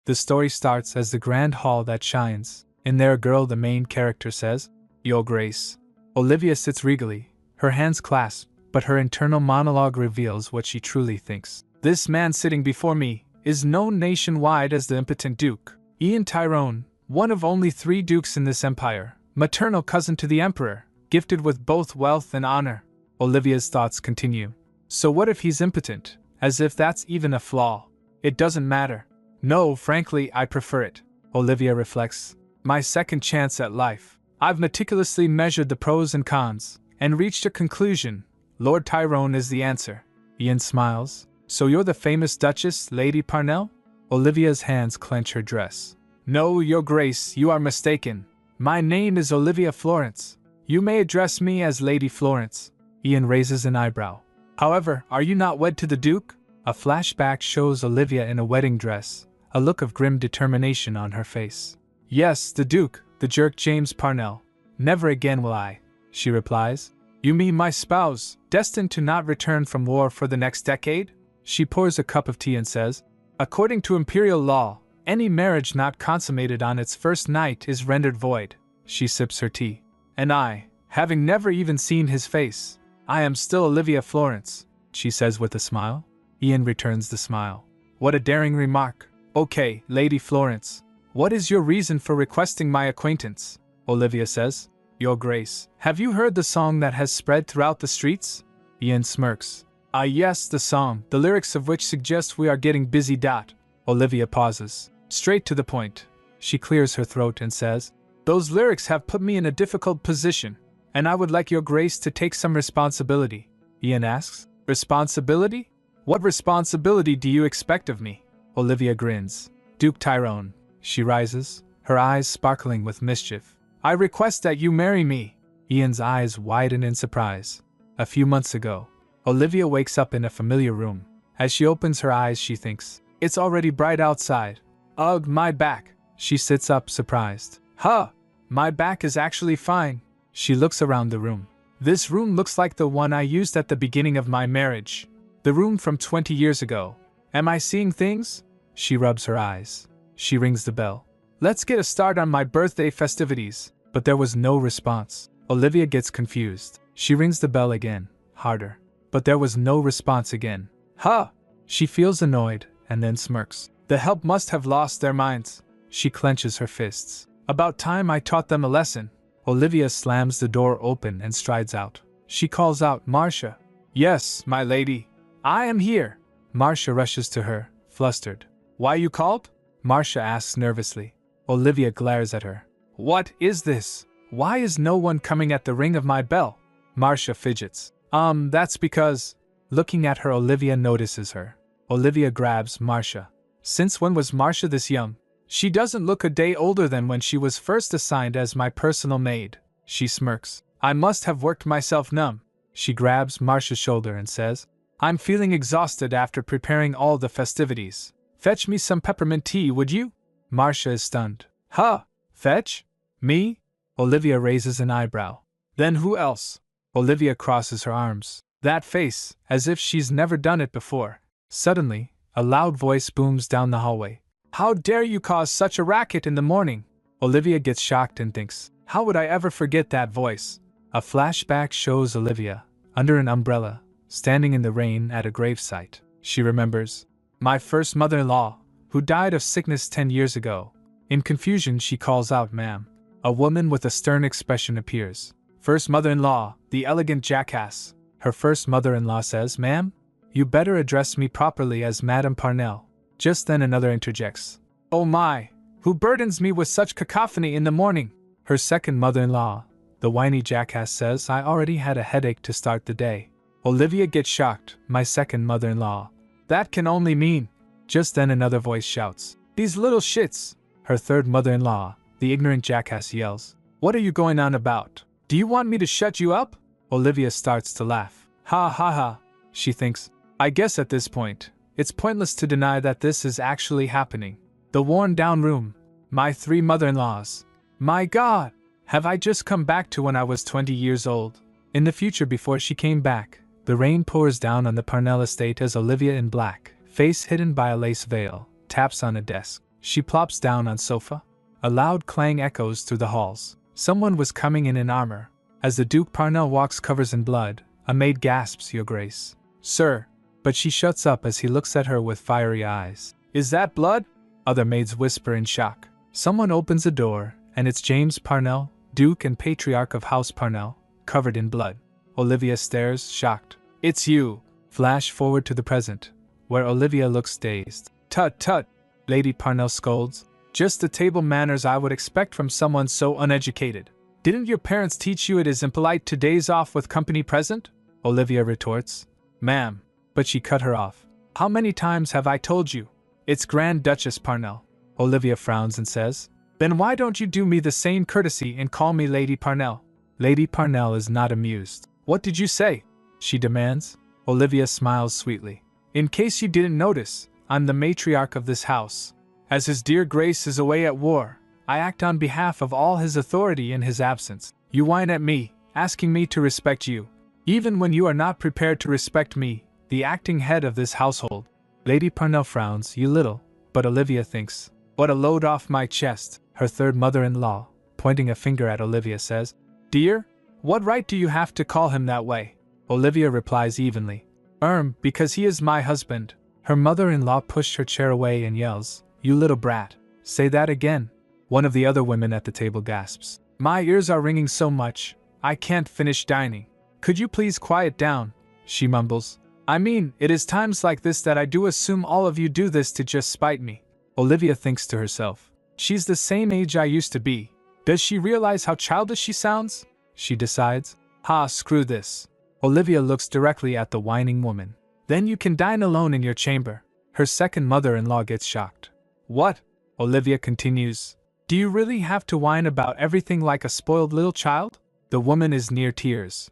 The story starts as the grand hall that shines. In there a girl, the main character, says, "Your Grace." Olivia sits regally, her hands clasped, but her internal monologue reveals what she truly thinks. This man sitting before me is known nationwide as the impotent Duke Ian Tyrone, one of only 3 dukes in this empire, maternal cousin to the emperor, gifted with both wealth and honor. Olivia's thoughts continue. So what if he's impotent? As if that's even a flaw. It doesn't matter. No, frankly, I prefer it. Olivia reflects. My second chance at life. I've meticulously measured the pros and cons, and reached a conclusion. Lord Tyrone is the answer. Ian smiles. So you're the famous Duchess, Lady Parnell? Olivia's hands clench her dress. No, Your Grace, you are mistaken. My name is Olivia Florence. You may address me as Lady Florence. Ian raises an eyebrow. However, are you not wed to the Duke? A flashback shows Olivia in a wedding dress, a look of grim determination on her face. Yes, the Duke, the jerk James Parnell. Never again will I, she replies. You mean my spouse, destined to not return from war for the next decade? She pours a cup of tea and says, according to imperial law, any marriage not consummated on its first night is rendered void. She sips her tea. And I, having never even seen his face, I am still Olivia Florence, she says with a smile. Ian returns the smile. What a daring remark. Okay, Lady Florence, what is your reason for requesting my acquaintance? Olivia says. Your Grace, have you heard the song that has spread throughout the streets? Ian smirks. Ah yes, the song, the lyrics of which suggest we are getting busy. Olivia pauses. Straight to the point. She clears her throat and says, those lyrics have put me in a difficult position, and I would like Your Grace to take some responsibility. Ian asks, responsibility? What responsibility do you expect of me? Olivia grins. Duke Tyrone. She rises, her eyes sparkling with mischief. I request that you marry me. Ian's eyes widen in surprise. A few months ago, Olivia wakes up in a familiar room. As she opens her eyes, she thinks, it's already bright outside. Ugh, my back. She sits up, surprised. Huh, my back is actually fine. She looks around the room. This room looks like the one I used at the beginning of my marriage. The room from 20 years ago. Am I seeing things? She rubs her eyes. She rings the bell. Let's get a start on my birthday festivities. But there was no response. Olivia gets confused. She rings the bell again, harder. But there was no response again. Huh! She feels annoyed, and then smirks. The help must have lost their minds. She clenches her fists. About time I taught them a lesson. Olivia slams the door open and strides out. She calls out, Marcia. Yes, my lady. I am here. Marcia rushes to her, flustered. Why you called? Marcia asks nervously. Olivia glares at her. What is this? Why is no one coming at the ring of my bell? Marcia fidgets. That's because... Looking at her, Olivia notices her. Olivia grabs Marcia. Since when was Marcia this young? She doesn't look a day older than when she was first assigned as my personal maid. She smirks. I must have worked myself numb. She grabs Marcia's shoulder and says, I'm feeling exhausted after preparing all the festivities. Fetch me some peppermint tea, would you? Marcia is stunned. Huh? Fetch? Me? Olivia raises an eyebrow. Then who else? Olivia crosses her arms. That face, as if she's never done it before. Suddenly, a loud voice booms down the hallway. How dare you cause such a racket in the morning? Olivia gets shocked and thinks, how would I ever forget that voice? A flashback shows Olivia, under an umbrella, standing in the rain at a gravesite. She remembers, my first mother-in-law, who died of sickness 10 years ago. In confusion, she calls out, ma'am. A woman with a stern expression appears. First mother-in-law, the elegant jackass. Her first mother-in-law says, ma'am, you better address me properly as Madame Parnell. Just then another interjects. Oh my, who burdens me with such cacophony in the morning? Her second mother-in-law, the whiny jackass, says, I already had a headache to start the day. Olivia gets shocked, my second mother-in-law. That can only mean... Just then another voice shouts, these little shits. Her third mother-in-law, the ignorant jackass, yells, what are you going on about? Do you want me to shut you up? Olivia starts to laugh. Ha ha ha, she thinks. I guess at this point, it's pointless to deny that this is actually happening. The worn-down room. My 3 mother-in-laws. My God! Have I just come back to when I was 20 years old? In the future before she came back, the rain pours down on the Parnell estate as Olivia in black, face hidden by a lace veil, taps on a desk. She plops down on sofa. A loud clang echoes through the halls. Someone was coming in armor. As the Duke Parnell walks covers in blood, a maid gasps, "Your Grace." "Sir," but she shuts up as he looks at her with fiery eyes. "Is that blood?" Other maids whisper in shock. Someone opens a door, and it's James Parnell, Duke and Patriarch of House Parnell, covered in blood. Olivia stares, shocked. "It's you!" Flash forward to the present, where Olivia looks dazed. "Tut tut!" Lady Parnell scolds. "Just the table manners I would expect from someone so uneducated. Didn't your parents teach you it is impolite to daze off with company present?" Olivia retorts. "Ma'am," but she cut her off. "How many times have I told you? It's Grand Duchess Parnell." Olivia frowns and says, "Then why don't you do me the same courtesy and call me Lady Parnell?" Lady Parnell is not amused. "What did you say?" she demands. Olivia smiles sweetly. "In case you didn't notice, I'm the matriarch of this house. As His dear Grace is away at war, I act on behalf of all his authority in his absence. You whine at me, asking me to respect you, even when you are not prepared to respect me, the acting head of this household." Lady Parnell frowns, "You little," but Olivia thinks, "What a load off my chest." Her third mother-in-law, pointing a finger at Olivia, says, "Dear, what right do you have to call him that way?" Olivia replies evenly, Because he is my husband." Her mother-in-law pushed her chair away and yells, "You little brat, say that again." One of the other women at the table gasps, "My ears are ringing so much, I can't finish dining. Could you please quiet down?" She mumbles, "I mean, it is times like this that I do assume all of you do this to just spite me." Olivia thinks to herself, "She's the same age I used to be. Does she realize how childish she sounds?" She decides, "Ha, screw this." Olivia looks directly at the whining woman. "Then you can dine alone in your chamber." Her second mother-in-law gets shocked. "What?" Olivia continues. "Do you really have to whine about everything like a spoiled little child?" The woman is near tears.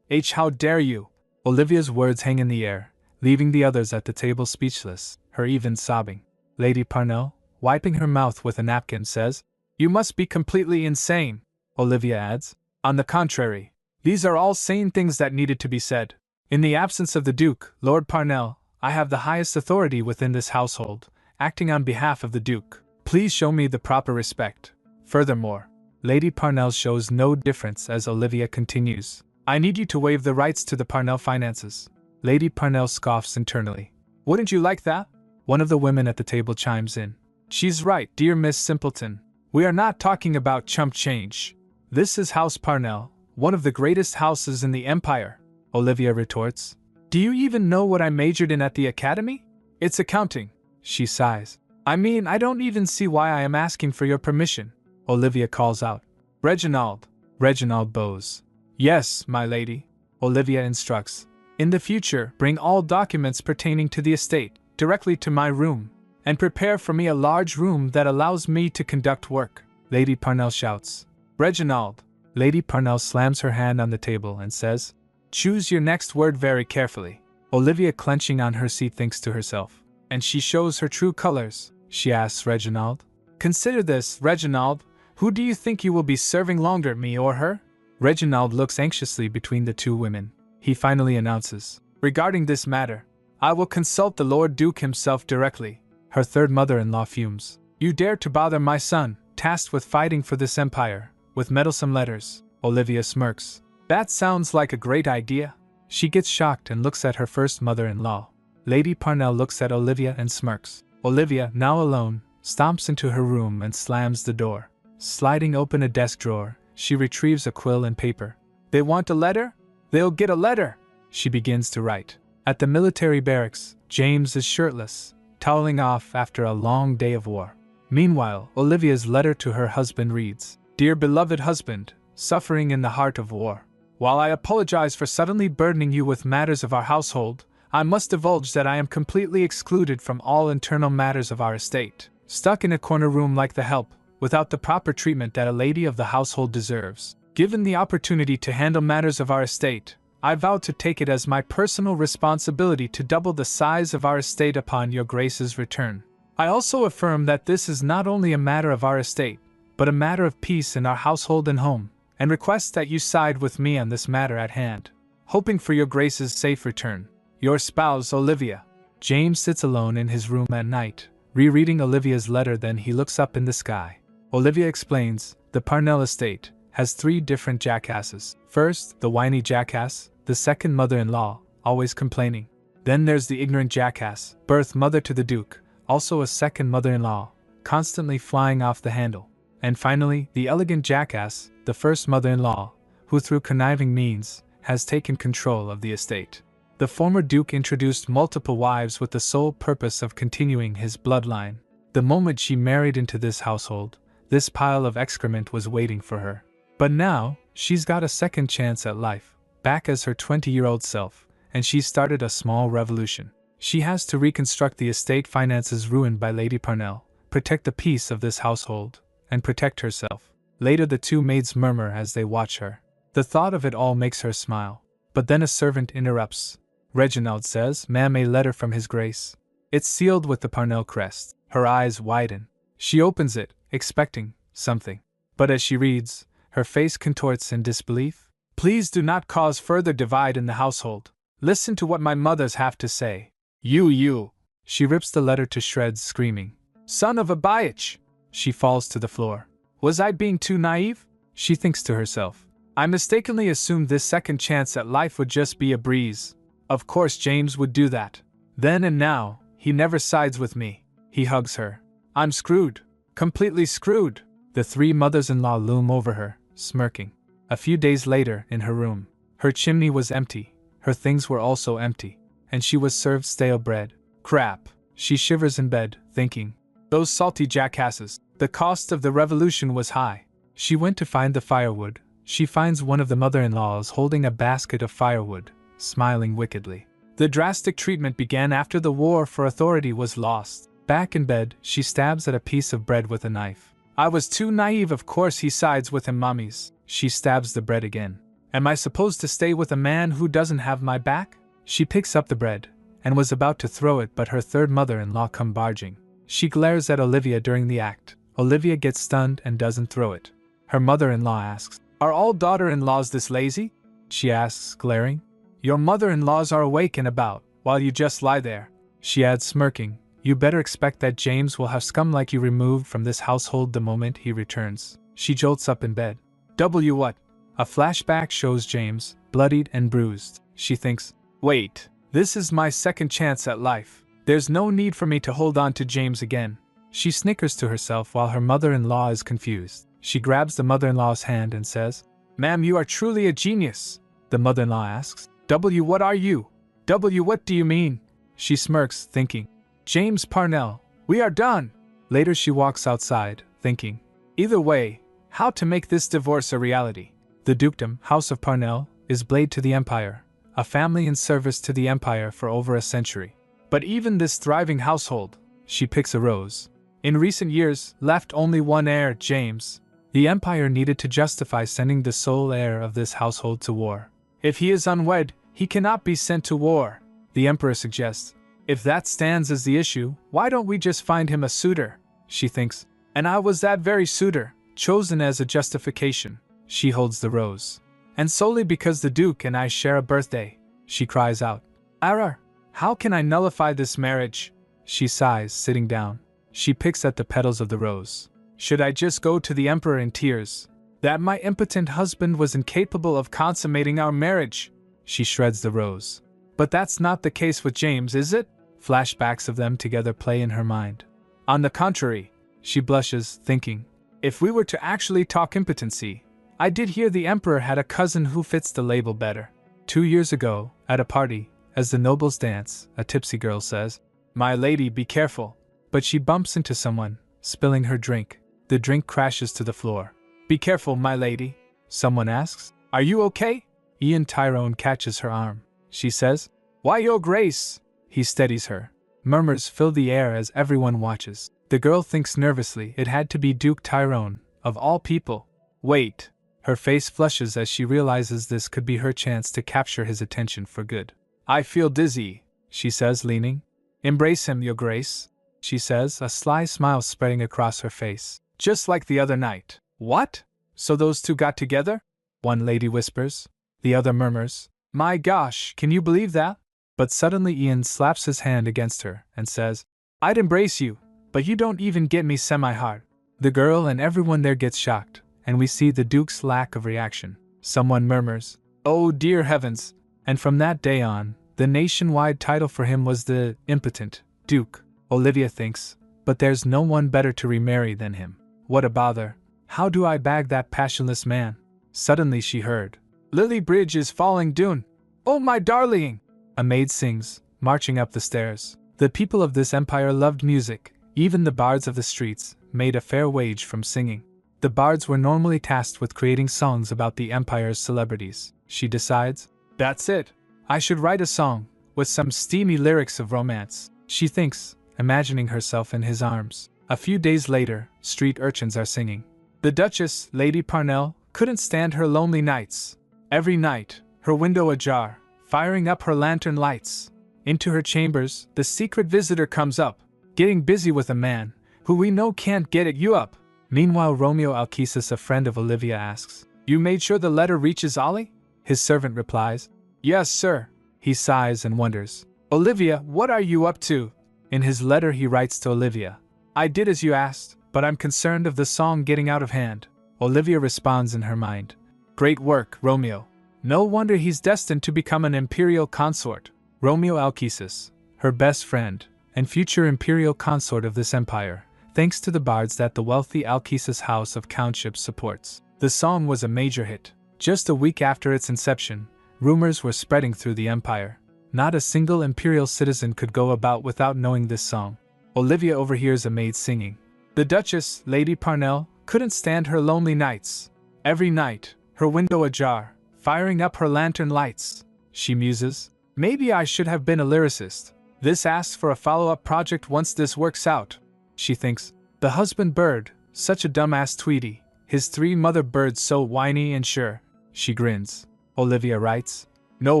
How dare you?" Olivia's words hang in the air, leaving the others at the table speechless, her even sobbing. Lady Parnell, wiping her mouth with a napkin, says, "You must be completely insane." Olivia adds, "On the contrary, these are all sane things that needed to be said. In the absence of the Duke, Lord Parnell, I have the highest authority within this household, acting on behalf of the Duke. Please show me the proper respect." Furthermore, Lady Parnell shows no difference as Olivia continues, "I need you to waive the rights to the Parnell finances." Lady Parnell scoffs internally. "Wouldn't you like that?" One of the women at the table chimes in. "She's right, dear Miss Simpleton. We are not talking about chump change. This is House Parnell, one of the greatest houses in the Empire." Olivia retorts, "Do you even know what I majored in at the academy?" "It's accounting." She sighs. "I mean, I don't even see why I am asking for your permission." Olivia calls out, "Reginald." Reginald bows. "Yes, my lady." Olivia instructs, "In the future, bring all documents pertaining to the estate directly to my room, and prepare for me a large room that allows me to conduct work." Lady Parnell shouts, "Reginald!" Lady Parnell slams her hand on the table and says, "Choose your next word very carefully." Olivia, clenching on her seat, thinks to herself, "And she shows her true colors?" She asks Reginald, "Consider this, Reginald, who do you think you will be serving longer, me or her?" Reginald looks anxiously between the two women. He finally announces, "Regarding this matter, I will consult the Lord Duke himself directly." Her third mother-in-law fumes. "You dare to bother my son, tasked with fighting for this empire, with meddlesome letters." Olivia smirks. "That sounds like a great idea." She gets shocked and looks at her first mother-in-law. Lady Parnell looks at Olivia and smirks. Olivia, now alone, stomps into her room and slams the door. Sliding open a desk drawer, she retrieves a quill and paper. "They want a letter? They'll get a letter!" She begins to write. At the military barracks, James is shirtless, toweling off after a long day of war. Meanwhile, Olivia's letter to her husband reads, "Dear beloved husband, suffering in the heart of war. While I apologize for suddenly burdening you with matters of our household, I must divulge that I am completely excluded from all internal matters of our estate, stuck in a corner room like the help, without the proper treatment that a lady of the household deserves. Given the opportunity to handle matters of our estate, I vow to take it as my personal responsibility to double the size of our estate upon your Grace's return. I also affirm that this is not only a matter of our estate, but a matter of peace in our household and home, and request that you side with me on this matter at hand. Hoping for your Grace's safe return. Your spouse, Olivia." James sits alone in his room at night, rereading Olivia's letter. Then he looks up in the sky. Olivia explains, the Parnell estate has 3 different jackasses. First, the whiny jackass, the second mother-in-law, always complaining. Then there's the ignorant jackass, birth mother to the Duke, also a second mother-in-law, constantly flying off the handle. And finally, the elegant jackass, the first mother-in-law, who through conniving means has taken control of the estate. The former Duke introduced multiple wives with the sole purpose of continuing his bloodline. The moment she married into this household, this pile of excrement was waiting for her. But now, she's got a second chance at life, back as her 20-year-old self, and she's started a small revolution. She has to reconstruct the estate finances ruined by Lady Parnell, protect the peace of this household, and protect herself. Later the 2 maids murmur as they watch her. The thought of it all makes her smile. But then a servant interrupts. Reginald says, "Ma'am, a letter from His Grace." It's sealed with the Parnell crest. Her eyes widen. She opens it, expecting something. But as she reads, her face contorts in disbelief. "Please do not cause further divide in the household. Listen to what my mothers have to say." You. She rips the letter to shreds, screaming, "Son of a bitch!" She falls to the floor. Was I being too naive? She thinks to herself. I mistakenly assumed this second chance at life would just be a breeze. Of course James would do that. Then and now, he never sides with me. He hugs her. I'm screwed. Completely screwed. The 3 mothers-in-law loom over her, smirking. A few days later, in her room, her chimney was empty, her things were also empty, and she was served stale bread. Crap. She shivers in bed, thinking. Those salty jackasses. The cost of the revolution was high. She went to find the firewood. She finds one of the mother-in-laws holding a basket of firewood, smiling wickedly. The drastic treatment began after the war for authority was lost. Back in bed, she stabs at a piece of bread with a knife. I was too naive, of course he sides with him, mommies. She stabs the bread again. Am I supposed to stay with a man who doesn't have my back? She picks up the bread, and was about to throw it, but her third mother-in-law come barging. She glares at Olivia during the act. Olivia gets stunned and doesn't throw it. Her mother-in-law asks, Are all daughter-in-laws this lazy? She asks, glaring. Your mother-in-laws are awake and about, while you just lie there. She adds, smirking, You better expect that James will have scum like you removed from this household the moment he returns. She jolts up in bed. What? A flashback shows James, bloodied and bruised. She thinks, Wait, this is my second chance at life. There's no need for me to hold on to James again. She snickers to herself while her mother-in-law is confused. She grabs the mother-in-law's hand and says, Ma'am, you are truly a genius. The mother-in-law asks, What are you? What do you mean? She smirks, thinking, James Parnell, we are done. Later she walks outside, thinking, Either way, how to make this divorce a reality. The dukedom, House of Parnell, is blade to the empire, a family in service to the empire for over a century. But even this thriving household, she picks a rose, in recent years left only one heir, James. The empire needed to justify sending the sole heir of this household to war. If he is unwed, he cannot be sent to war, the emperor suggests. If that stands as the issue, why don't we just find him a suitor? She thinks. And I was that very suitor, chosen as a justification. She holds the rose. And solely because the Duke and I share a birthday, she cries out. Arar, how can I nullify this marriage? She sighs, sitting down. She picks at the petals of the rose. Should I just go to the emperor in tears? That my impotent husband was incapable of consummating our marriage? She shreds the rose. But that's not the case with James, is it? Flashbacks of them together play in her mind. On the contrary, she blushes, thinking, if we were to actually talk impotency, I did hear the emperor had a cousin who fits the label better. 2 years ago, at a party, as the nobles dance, a tipsy girl says, My lady, be careful. But she bumps into someone, spilling her drink. The drink crashes to the floor. Be careful, my lady, someone asks. Are you okay? Ian Tyrone catches her arm. She says, Why, your grace? He steadies her. Murmurs fill the air as everyone watches. The girl thinks nervously it had to be Duke Tyrone, of all people. Wait. Her face flushes as she realizes this could be her chance to capture his attention for good. I feel dizzy, she says, leaning. Embrace him, your grace, she says, a sly smile spreading across her face. Just like the other night. What? So those two got together? One lady whispers. The other murmurs, My gosh, can you believe that? But suddenly Ian slaps his hand against her and says, I'd embrace you, but you don't even get me semi-hard. The girl and everyone there gets shocked, and we see the Duke's lack of reaction. Someone murmurs, "Oh dear heavens," and from that day on, the nationwide title for him was the impotent Duke. Olivia thinks, but there's no one better to remarry than him. What a bother. How do I bag that passionless man? Suddenly she heard, "Lily Bridge is falling down. Oh my darling!" A maid sings, marching up the stairs. The people of this empire loved music. Even the bards of the streets made a fair wage from singing. The bards were normally tasked with creating songs about the empire's celebrities. She decides, "That's it. I should write a song, with some steamy lyrics of romance," she thinks, imagining herself in his arms. A few days later, street urchins are singing. The Duchess, Lady Parnell, couldn't stand her lonely nights. Every night, her window ajar, firing up her lantern lights. Into her chambers, the secret visitor comes up, getting busy with a man, who we know can't get at you up. Meanwhile, Romeo Alkesis, a friend of Olivia, asks, "You made sure the letter reaches Ollie?" His servant replies, "Yes, sir." He sighs and wonders, "Olivia, what are you up to?" In his letter he writes to Olivia, "I did as you asked, but I'm concerned of the song getting out of hand." Olivia responds in her mind, "Great work, Romeo. No wonder he's destined to become an imperial consort." Romeo Alkesis, her best friend, and future imperial consort of this empire, thanks to the bards that the wealthy Alkesis House of Countship supports. The song was a major hit. Just a week after its inception, rumors were spreading through the empire. Not a single imperial citizen could go about without knowing this song. Olivia overhears a maid singing. The Duchess, Lady Parnell, couldn't stand her lonely nights. Every night, her window ajar, firing up her lantern lights. She muses, "Maybe I should have been a lyricist. This asks for a follow-up project once this works out." She thinks, "The husband bird, such a dumbass Tweety. His three mother birds so whiny and sure." She grins. Olivia writes, "No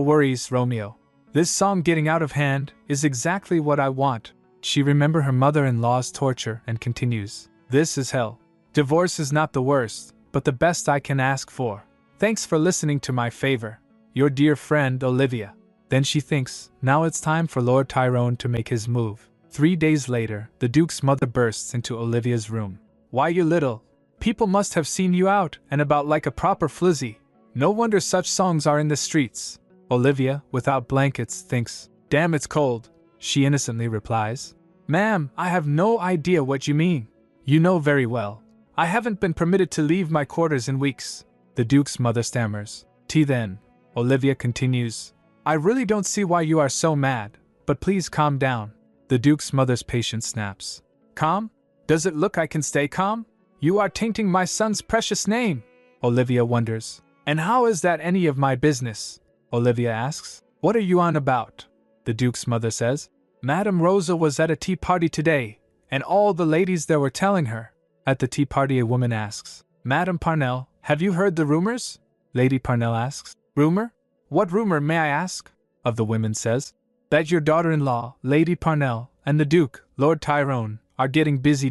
worries, Romeo. This song getting out of hand is exactly what I want." She remembers her mother-in-law's torture and continues, "This is hell. Divorce is not the worst, but the best I can ask for. Thanks for listening to my favor. Your dear friend, Olivia." Then she thinks, now it's time for Lord Tyrone to make his move. 3 days later, the Duke's mother bursts into Olivia's room. "Why, you little? People must have seen you out and about like a proper flizzy. No wonder such songs are in the streets." Olivia, without blankets, thinks, "Damn, it's cold." She innocently replies, "Ma'am, I have no idea what you mean." "You know very well. I haven't been permitted to leave my quarters in weeks." The Duke's mother stammers. "Tea then." Olivia continues, "I really don't see why you are so mad, but please calm down." The Duke's mother's patience snaps. "Calm? Does it look I can stay calm? You are tainting my son's precious name." Olivia wonders, "And how is that any of my business?" Olivia asks, "What are you on about?" The Duke's mother says, "Madame Rosa was at a tea party today, and all the ladies there were telling her." At the tea party a woman asks, "Madame Parnell, have you heard the rumors?" Lady Parnell asks, "Rumor? What rumor, may I ask?" Of the women says, "That your daughter-in-law, Lady Parnell, and the Duke, Lord Tyrone, are getting busy.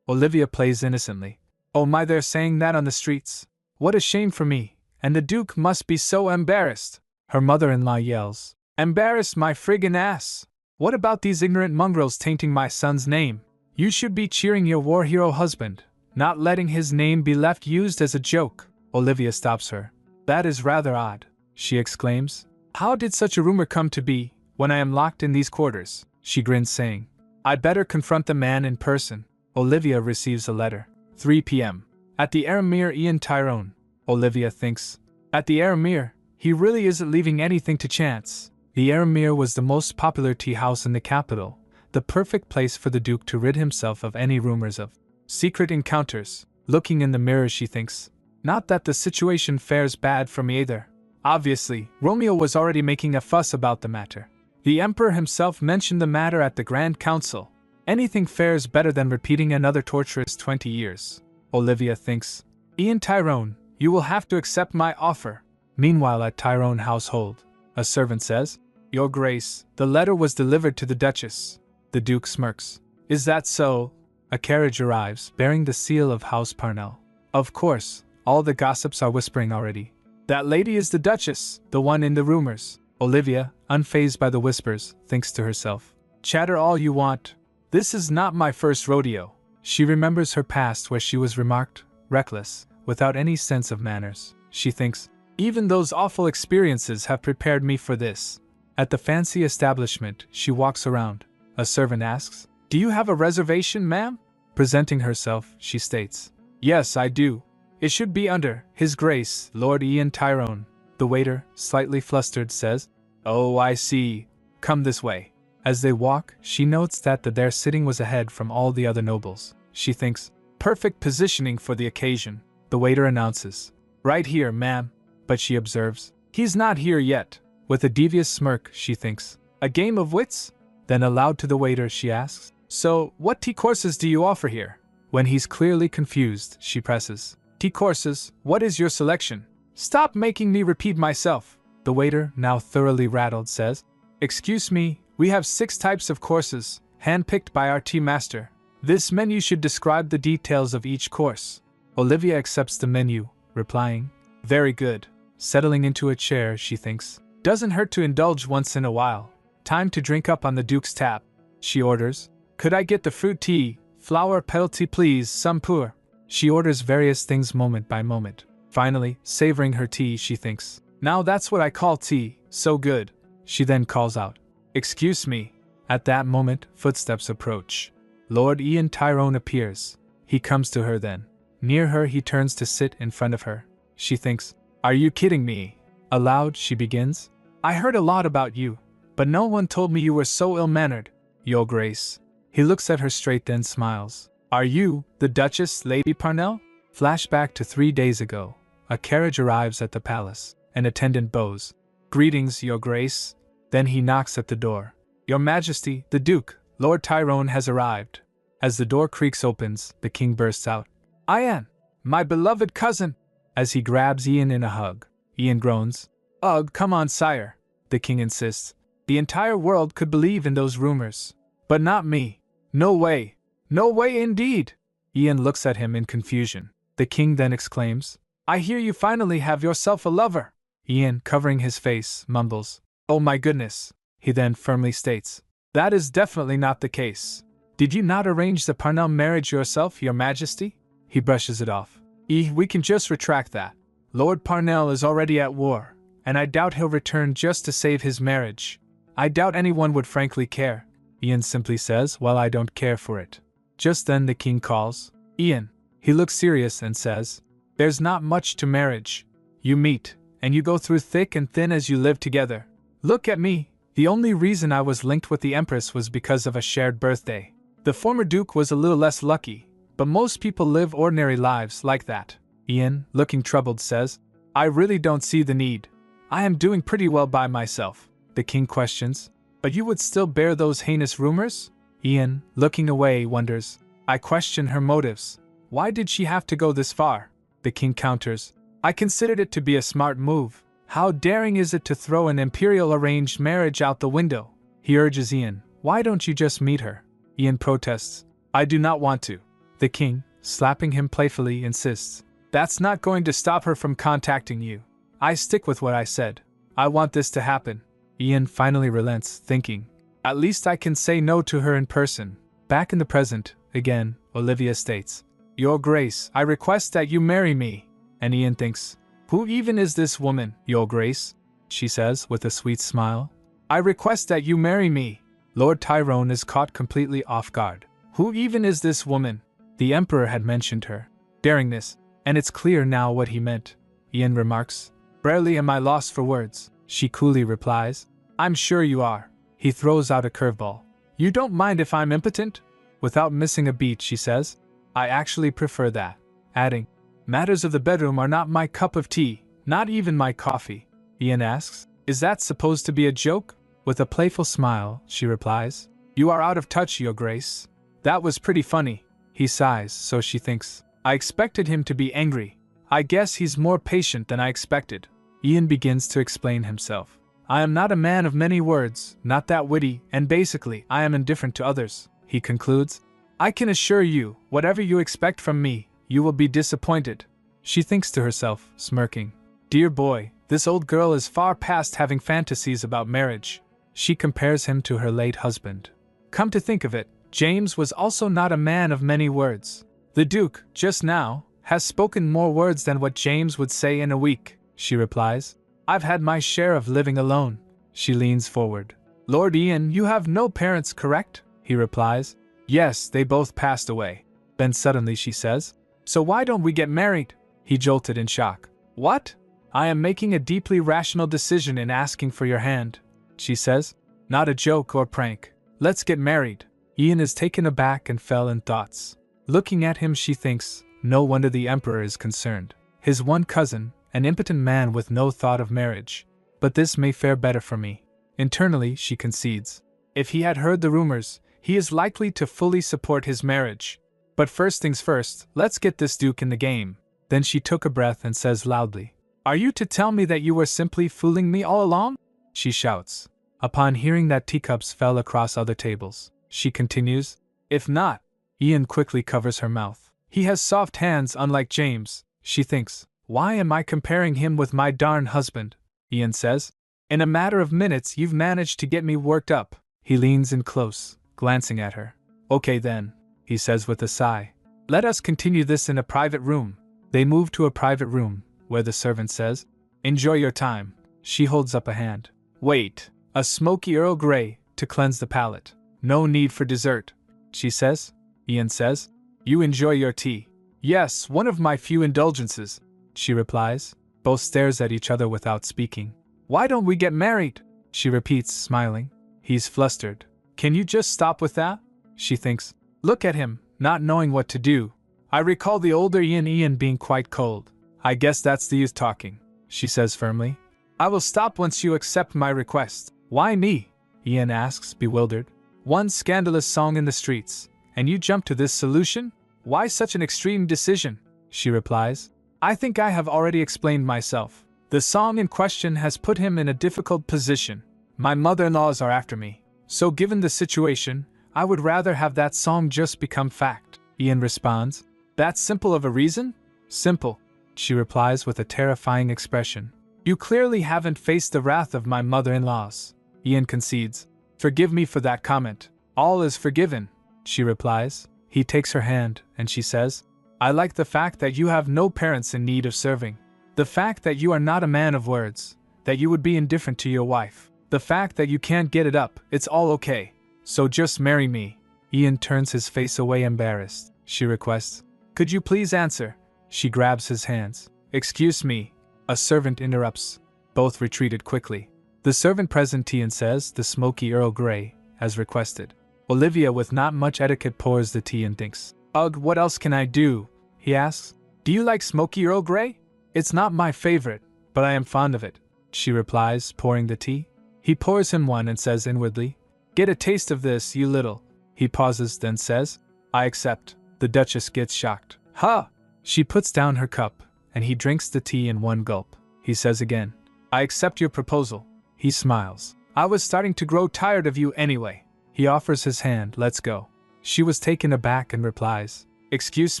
Olivia plays innocently. "Oh my, they're saying that on the streets. What a shame for me, and the Duke must be so embarrassed." Her mother-in-law yells, "Embarrassed my friggin' ass! What about these ignorant mongrels tainting my son's name? You should be cheering your war hero husband, not letting his name be left used as a joke." Olivia stops her. "That is rather odd," she exclaims. "How did such a rumor come to be, when I am locked in these quarters?" She grins, saying, "I'd better confront the man in person." Olivia receives a letter. 3 p.m. At the Aramir, Ian Tyrone. Olivia thinks, "At the Aramir, he really isn't leaving anything to chance." The Aramir was the most popular tea house in the capital, the perfect place for the Duke to rid himself of any rumors of secret encounters. Looking in the mirror, she thinks, "Not that the situation fares bad for me either." Obviously, Romeo was already making a fuss about the matter. The Emperor himself mentioned the matter at the Grand Council. Anything fares better than repeating another torturous 20 years. Olivia thinks, "Ian Tyrone, you will have to accept my offer." Meanwhile, at Tyrone household, a servant says, "Your Grace, the letter was delivered to the Duchess." The Duke smirks. "Is that so?" A carriage arrives, bearing the seal of House Parnell. Of course, all the gossips are whispering already. "That lady is the Duchess, the one in the rumors." Olivia, unfazed by the whispers, thinks to herself, "Chatter all you want. This is not my first rodeo. She remembers her past where she was remarked reckless, without any sense of manners. She thinks, even those awful experiences have prepared me for this. At the fancy establishment, she walks around. A servant asks, "Do you have a reservation, ma'am?" Presenting herself, she states, "Yes, I do. It should be under His Grace, Lord Ian Tyrone." The waiter, slightly flustered, says, "Oh, I see. Come this way." As they walk, she notes that their sitting was ahead from all the other nobles. She thinks, perfect positioning for the occasion. The waiter announces, "Right here, ma'am." But she observes, "He's not here yet." With a devious smirk, she thinks, "A game of wits?" Then aloud to the waiter she asks, "So, what tea courses do you offer here?" When he's clearly confused, she presses, "Tea courses, what is your selection? Stop making me repeat myself." The waiter, now thoroughly rattled, says, "Excuse me, we have 6 types of courses, handpicked by our tea master. This menu should describe the details of each course." Olivia accepts the menu, replying, "Very good." Settling into a chair, she thinks, "Doesn't hurt to indulge once in a while. Time to drink up on the Duke's tap." She orders, "Could I get the fruit tea, flower petal tea please, some pour?" She orders various things moment by moment. Finally, savoring her tea, she thinks, "Now that's what I call tea, so good." She then calls out, "Excuse me." At that moment, footsteps approach. Lord Ian Tyrone appears. He comes to her then. Near her he turns to sit in front of her. She thinks, "Are you kidding me?" Aloud, she begins, "I heard a lot about you, but no one told me you were so ill-mannered, Your Grace." He looks at her straight then smiles. "Are you, the Duchess, Lady Parnell?" Flashback to 3 days ago. A carriage arrives at the palace. An attendant bows, "Greetings, Your Grace." Then he knocks at the door. "Your Majesty, the Duke, Lord Tyrone has arrived." As the door creaks opens, the king bursts out, "Ian, my beloved cousin!" as he grabs Ian in a hug. Ian groans, "Ugh, come on, sire." The king insists, "The entire world could believe in those rumors. But not me. No way. No way indeed." Ian looks at him in confusion. The king then exclaims, "I hear you finally have yourself a lover." Ian, covering his face, mumbles, "Oh my goodness." He then firmly states, "That is definitely not the case. Did you not arrange the Parnell marriage yourself, Your Majesty?" He brushes it off. We can just retract that. Lord Parnell is already at war, and I doubt he'll return just to save his marriage. I doubt anyone would frankly care." Ian simply says, "Well, I don't care for it." Just then the king calls, "Ian." He looks serious and says, "There's not much to marriage. You meet, and you go through thick and thin as you live together. Look at me. The only reason I was linked with the Empress was because of a shared birthday. The former Duke was a little less lucky, but most people live ordinary lives like that." Ian, looking troubled, says, "I really don't see the need. I am doing pretty well by myself." The king questions, "But you would still bear those heinous rumors?" Ian, looking away, wonders, "I question her motives. Why did she have to go this far?" The king counters, "I considered it to be a smart move. How daring is it to throw an imperial arranged marriage out the window?" He urges Ian, "Why don't you just meet her?" Ian protests, "I do not want to." The king, slapping him playfully, insists, "That's not going to stop her from contacting you. I stick with what I said. I want this to happen." Ian finally relents, thinking, "At least I can say no to her in person." Back in the present, again, Olivia states, "Your Grace, I request that you marry me." And Ian thinks, "Who even is this woman, Your Grace?" She says with a sweet smile, "I request that you marry me." Lord Tyrone is caught completely off guard. Who even is this woman? The Emperor had mentioned her. Daring this, and it's clear now what he meant. Ian remarks, "Rarely am I lost for words." She coolly replies, "I'm sure you are." He throws out a curveball. "You don't mind if I'm impotent?" Without missing a beat, she says, "I actually prefer that." Adding, "Matters of the bedroom are not my cup of tea, not even my coffee." Ian asks, "Is that supposed to be a joke?" With a playful smile, she replies, "You are out of touch, Your Grace." "That was pretty funny." He sighs, so she thinks, "I expected him to be angry. I guess he's more patient than I expected." Ian begins to explain himself. "I am not a man of many words, not that witty, and basically, I am indifferent to others," he concludes. "I can assure you, whatever you expect from me, you will be disappointed." She thinks to herself, smirking, "Dear boy, this old girl is far past having fantasies about marriage." She compares him to her late husband. Come to think of it, James was also not a man of many words. The Duke, just now, has spoken more words than what James would say in a week, she replies. I've had my share of living alone. She leans forward. Lord Ian, you have no parents, correct? He replies. Yes, they both passed away. Then suddenly she says, so why don't we get married? He jolted in shock. What? I am making a deeply rational decision in asking for your hand, she says. Not a joke or prank. Let's get married. Ian is taken aback and fell in thoughts. Looking at him, she thinks, no wonder the Emperor is concerned. His one cousin, an impotent man with no thought of marriage. But this may fare better for me. Internally, she concedes. If he had heard the rumors, he is likely to fully support his marriage. But first things first, let's get this Duke in the game. Then she took a breath and says loudly, Are you to tell me that you were simply fooling me all along? She shouts. Upon hearing that, teacups fell across other tables. She continues, If not. Ian quickly covers her mouth. He has soft hands unlike James, she thinks. Why am I comparing him with my darn husband? Ian says. In a matter of minutes you've managed to get me worked up. He leans in close, glancing at her. Okay then, he says with a sigh. Let us continue this in a private room. They move to a private room, where the servant says, Enjoy your time. She holds up a hand. Wait, a smoky Earl Grey, to cleanse the palate. No need for dessert, she says. Ian says, You enjoy your tea. Yes, one of my few indulgences, she replies. Both stares at each other without speaking. Why don't we get married? She repeats, smiling. He's flustered. Can you just stop with that? She thinks. Look at him, not knowing what to do. I recall the older Ian being quite cold. I guess that's the youth talking, she says firmly. I will stop once you accept my request. Why me? Ian asks, bewildered. One scandalous song in the streets, and you jump to this solution? Why such an extreme decision? She replies. I think I have already explained myself. The song in question has put him in a difficult position. My mother-in-laws are after me. So given the situation, I would rather have that song just become fact. Ian responds. That simple of a reason? Simple, she replies with a terrifying expression. You clearly haven't faced the wrath of my mother-in-laws. Ian concedes. Forgive me for that comment. All is forgiven, she replies. He takes her hand, and she says, I like the fact that you have no parents in need of serving. The fact that you are not a man of words, that you would be indifferent to your wife. The fact that you can't get it up, it's all okay. So just marry me. Ian turns his face away embarrassed. She requests, Could you please answer? She grabs his hands. Excuse me. A servant interrupts. Both retreated quickly. The servant presents tea and says the smoky Earl Grey, as requested. Olivia with not much etiquette pours the tea and thinks. Ugh, what else can I do? He asks. Do you like smoky Earl Grey? It's not my favorite, but I am fond of it, she replies, pouring the tea. He pours him one and says inwardly, Get a taste of this, you little. He pauses, then says, I accept. The Duchess gets shocked. Ha! She puts down her cup, and he drinks the tea in one gulp. He says again, I accept your proposal. He smiles. I was starting to grow tired of you anyway. He offers his hand, let's go. She was taken aback and replies, Excuse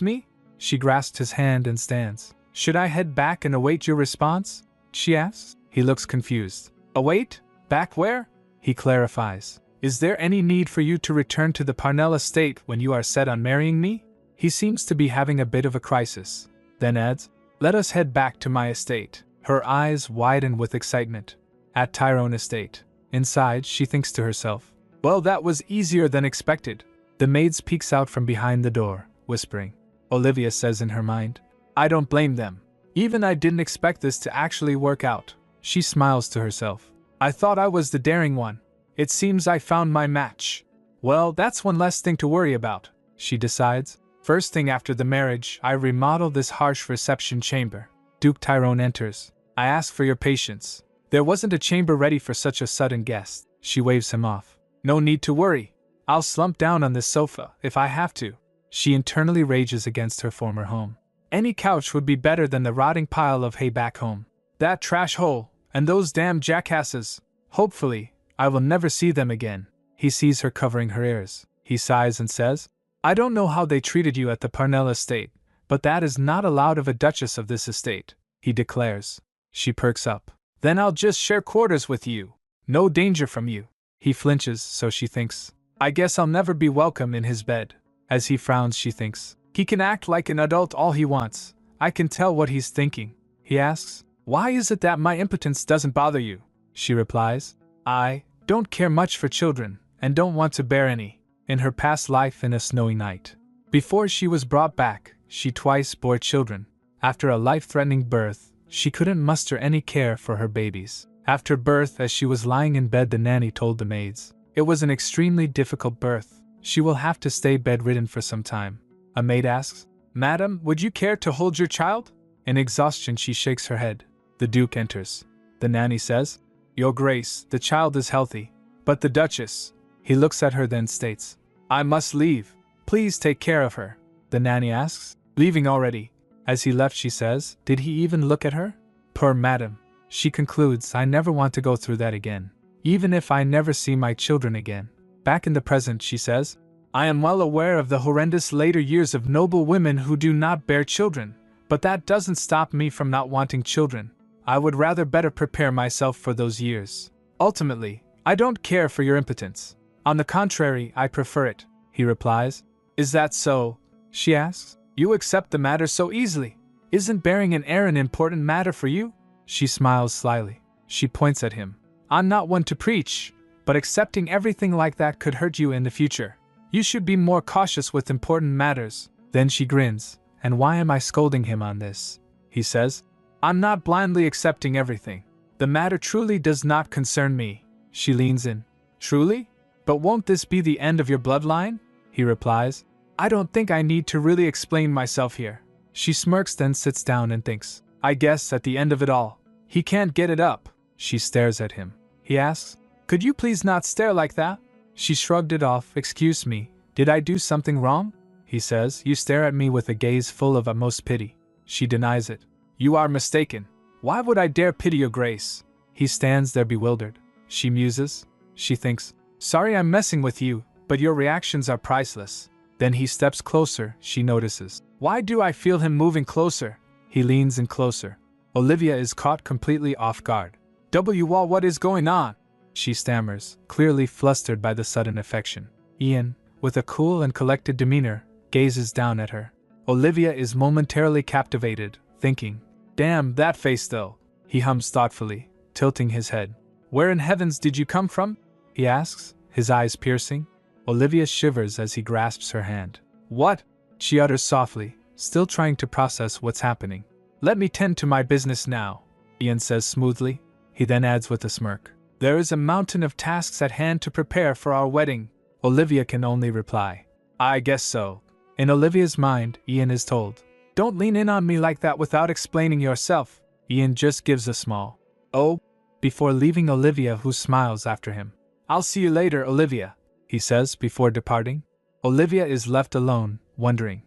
me? She grasps his hand and stands. Should I head back and await your response? She asks. He looks confused. Await? Back where? He clarifies. Is there any need for you to return to the Parnell estate when you are set on marrying me? He seems to be having a bit of a crisis. Then adds, Let us head back to my estate. Her eyes widen with excitement. At Tyrone Estate. Inside, she thinks to herself, Well, that was easier than expected. The maid peeks out from behind the door, whispering. Olivia says in her mind, I don't blame them. Even I didn't expect this to actually work out. She smiles to herself. I thought I was the daring one. It seems I found my match. Well, that's one less thing to worry about, she decides. First thing after the marriage, I remodel this harsh reception chamber. Duke Tyrone enters. I ask for your patience. There wasn't a chamber ready for such a sudden guest. She waves him off. No need to worry. I'll slump down on this sofa, if I have to. She internally rages against her former home. Any couch would be better than the rotting pile of hay back home. That trash hole, and those damn jackasses. Hopefully, I will never see them again. He sees her covering her ears. He sighs and says, I don't know how they treated you at the Parnell estate, but that is not allowed of a duchess of this estate, he declares. She perks up. Then I'll just share quarters with you. No danger from you. He flinches, so she thinks. I guess I'll never be welcome in his bed. As he frowns, she thinks, he can act like an adult all he wants. I can tell what he's thinking. He asks, why is it that my impotence doesn't bother you? She replies, I don't care much for children, and don't want to bear any. In her past life in a snowy night, before she was brought back, she twice bore children. After a life-threatening birth, she couldn't muster any care for her babies. After birth, as she was lying in bed, the nanny told the maids, it was an extremely difficult birth. She will have to stay bedridden for some time. A maid asks, Madam, would you care to hold your child? In exhaustion, she shakes her head. The Duke enters. The nanny says, Your Grace, the child is healthy. But the Duchess. He looks at her, then states, I must leave. Please take care of her. The nanny asks, leaving already? As he left, she says, did he even look at her? Poor madam. She concludes, I never want to go through that again. Even if I never see my children again. Back in the present, she says, I am well aware of the horrendous later years of noble women who do not bear children, but that doesn't stop me from not wanting children. I would rather better prepare myself for those years. Ultimately, I don't care for your impotence. On the contrary, I prefer it, he replies. Is that so? She asks. You accept the matter so easily. Isn't bearing an heir an important matter for you? She smiles slyly. She points at him. I'm not one to preach, but accepting everything like that could hurt you in the future. You should be more cautious with important matters. Then she grins. And why am I scolding him on this? He says, I'm not blindly accepting everything. The matter truly does not concern me. She leans in. Truly? But won't this be the end of your bloodline? He replies, I don't think I need to really explain myself here. She smirks, then sits down and thinks, I guess at the end of it all, he can't get it up. She stares at him. He asks, could you please not stare like that? She shrugged it off. Excuse me, did I do something wrong? He says, you stare at me with a gaze full of utmost pity. She denies it. You are mistaken. Why would I dare pity your grace? He stands there bewildered. She muses. She thinks, sorry I'm messing with you, but your reactions are priceless. Then he steps closer. She notices. Why do I feel him moving closer? He leans in closer. Olivia is caught completely off guard. Wall, what is going on? She stammers, clearly flustered by the sudden affection. Ian, with a cool and collected demeanor, gazes down at her. Olivia is momentarily captivated, thinking, damn that face though. He hums thoughtfully, tilting his head. Where in heavens did you come from? He asks, his eyes piercing. Olivia shivers as he grasps her hand. What? She utters softly, still trying to process what's happening. Let me tend to my business now, Ian says smoothly. He then adds with a smirk. There is a mountain of tasks at hand to prepare for our wedding. Olivia can only reply, I guess so. In Olivia's mind, Ian is told, don't lean in on me like that without explaining yourself. Ian just gives a small, oh, before leaving Olivia, who smiles after him. I'll see you later, Olivia, he says before departing. Olivia is left alone, wondering.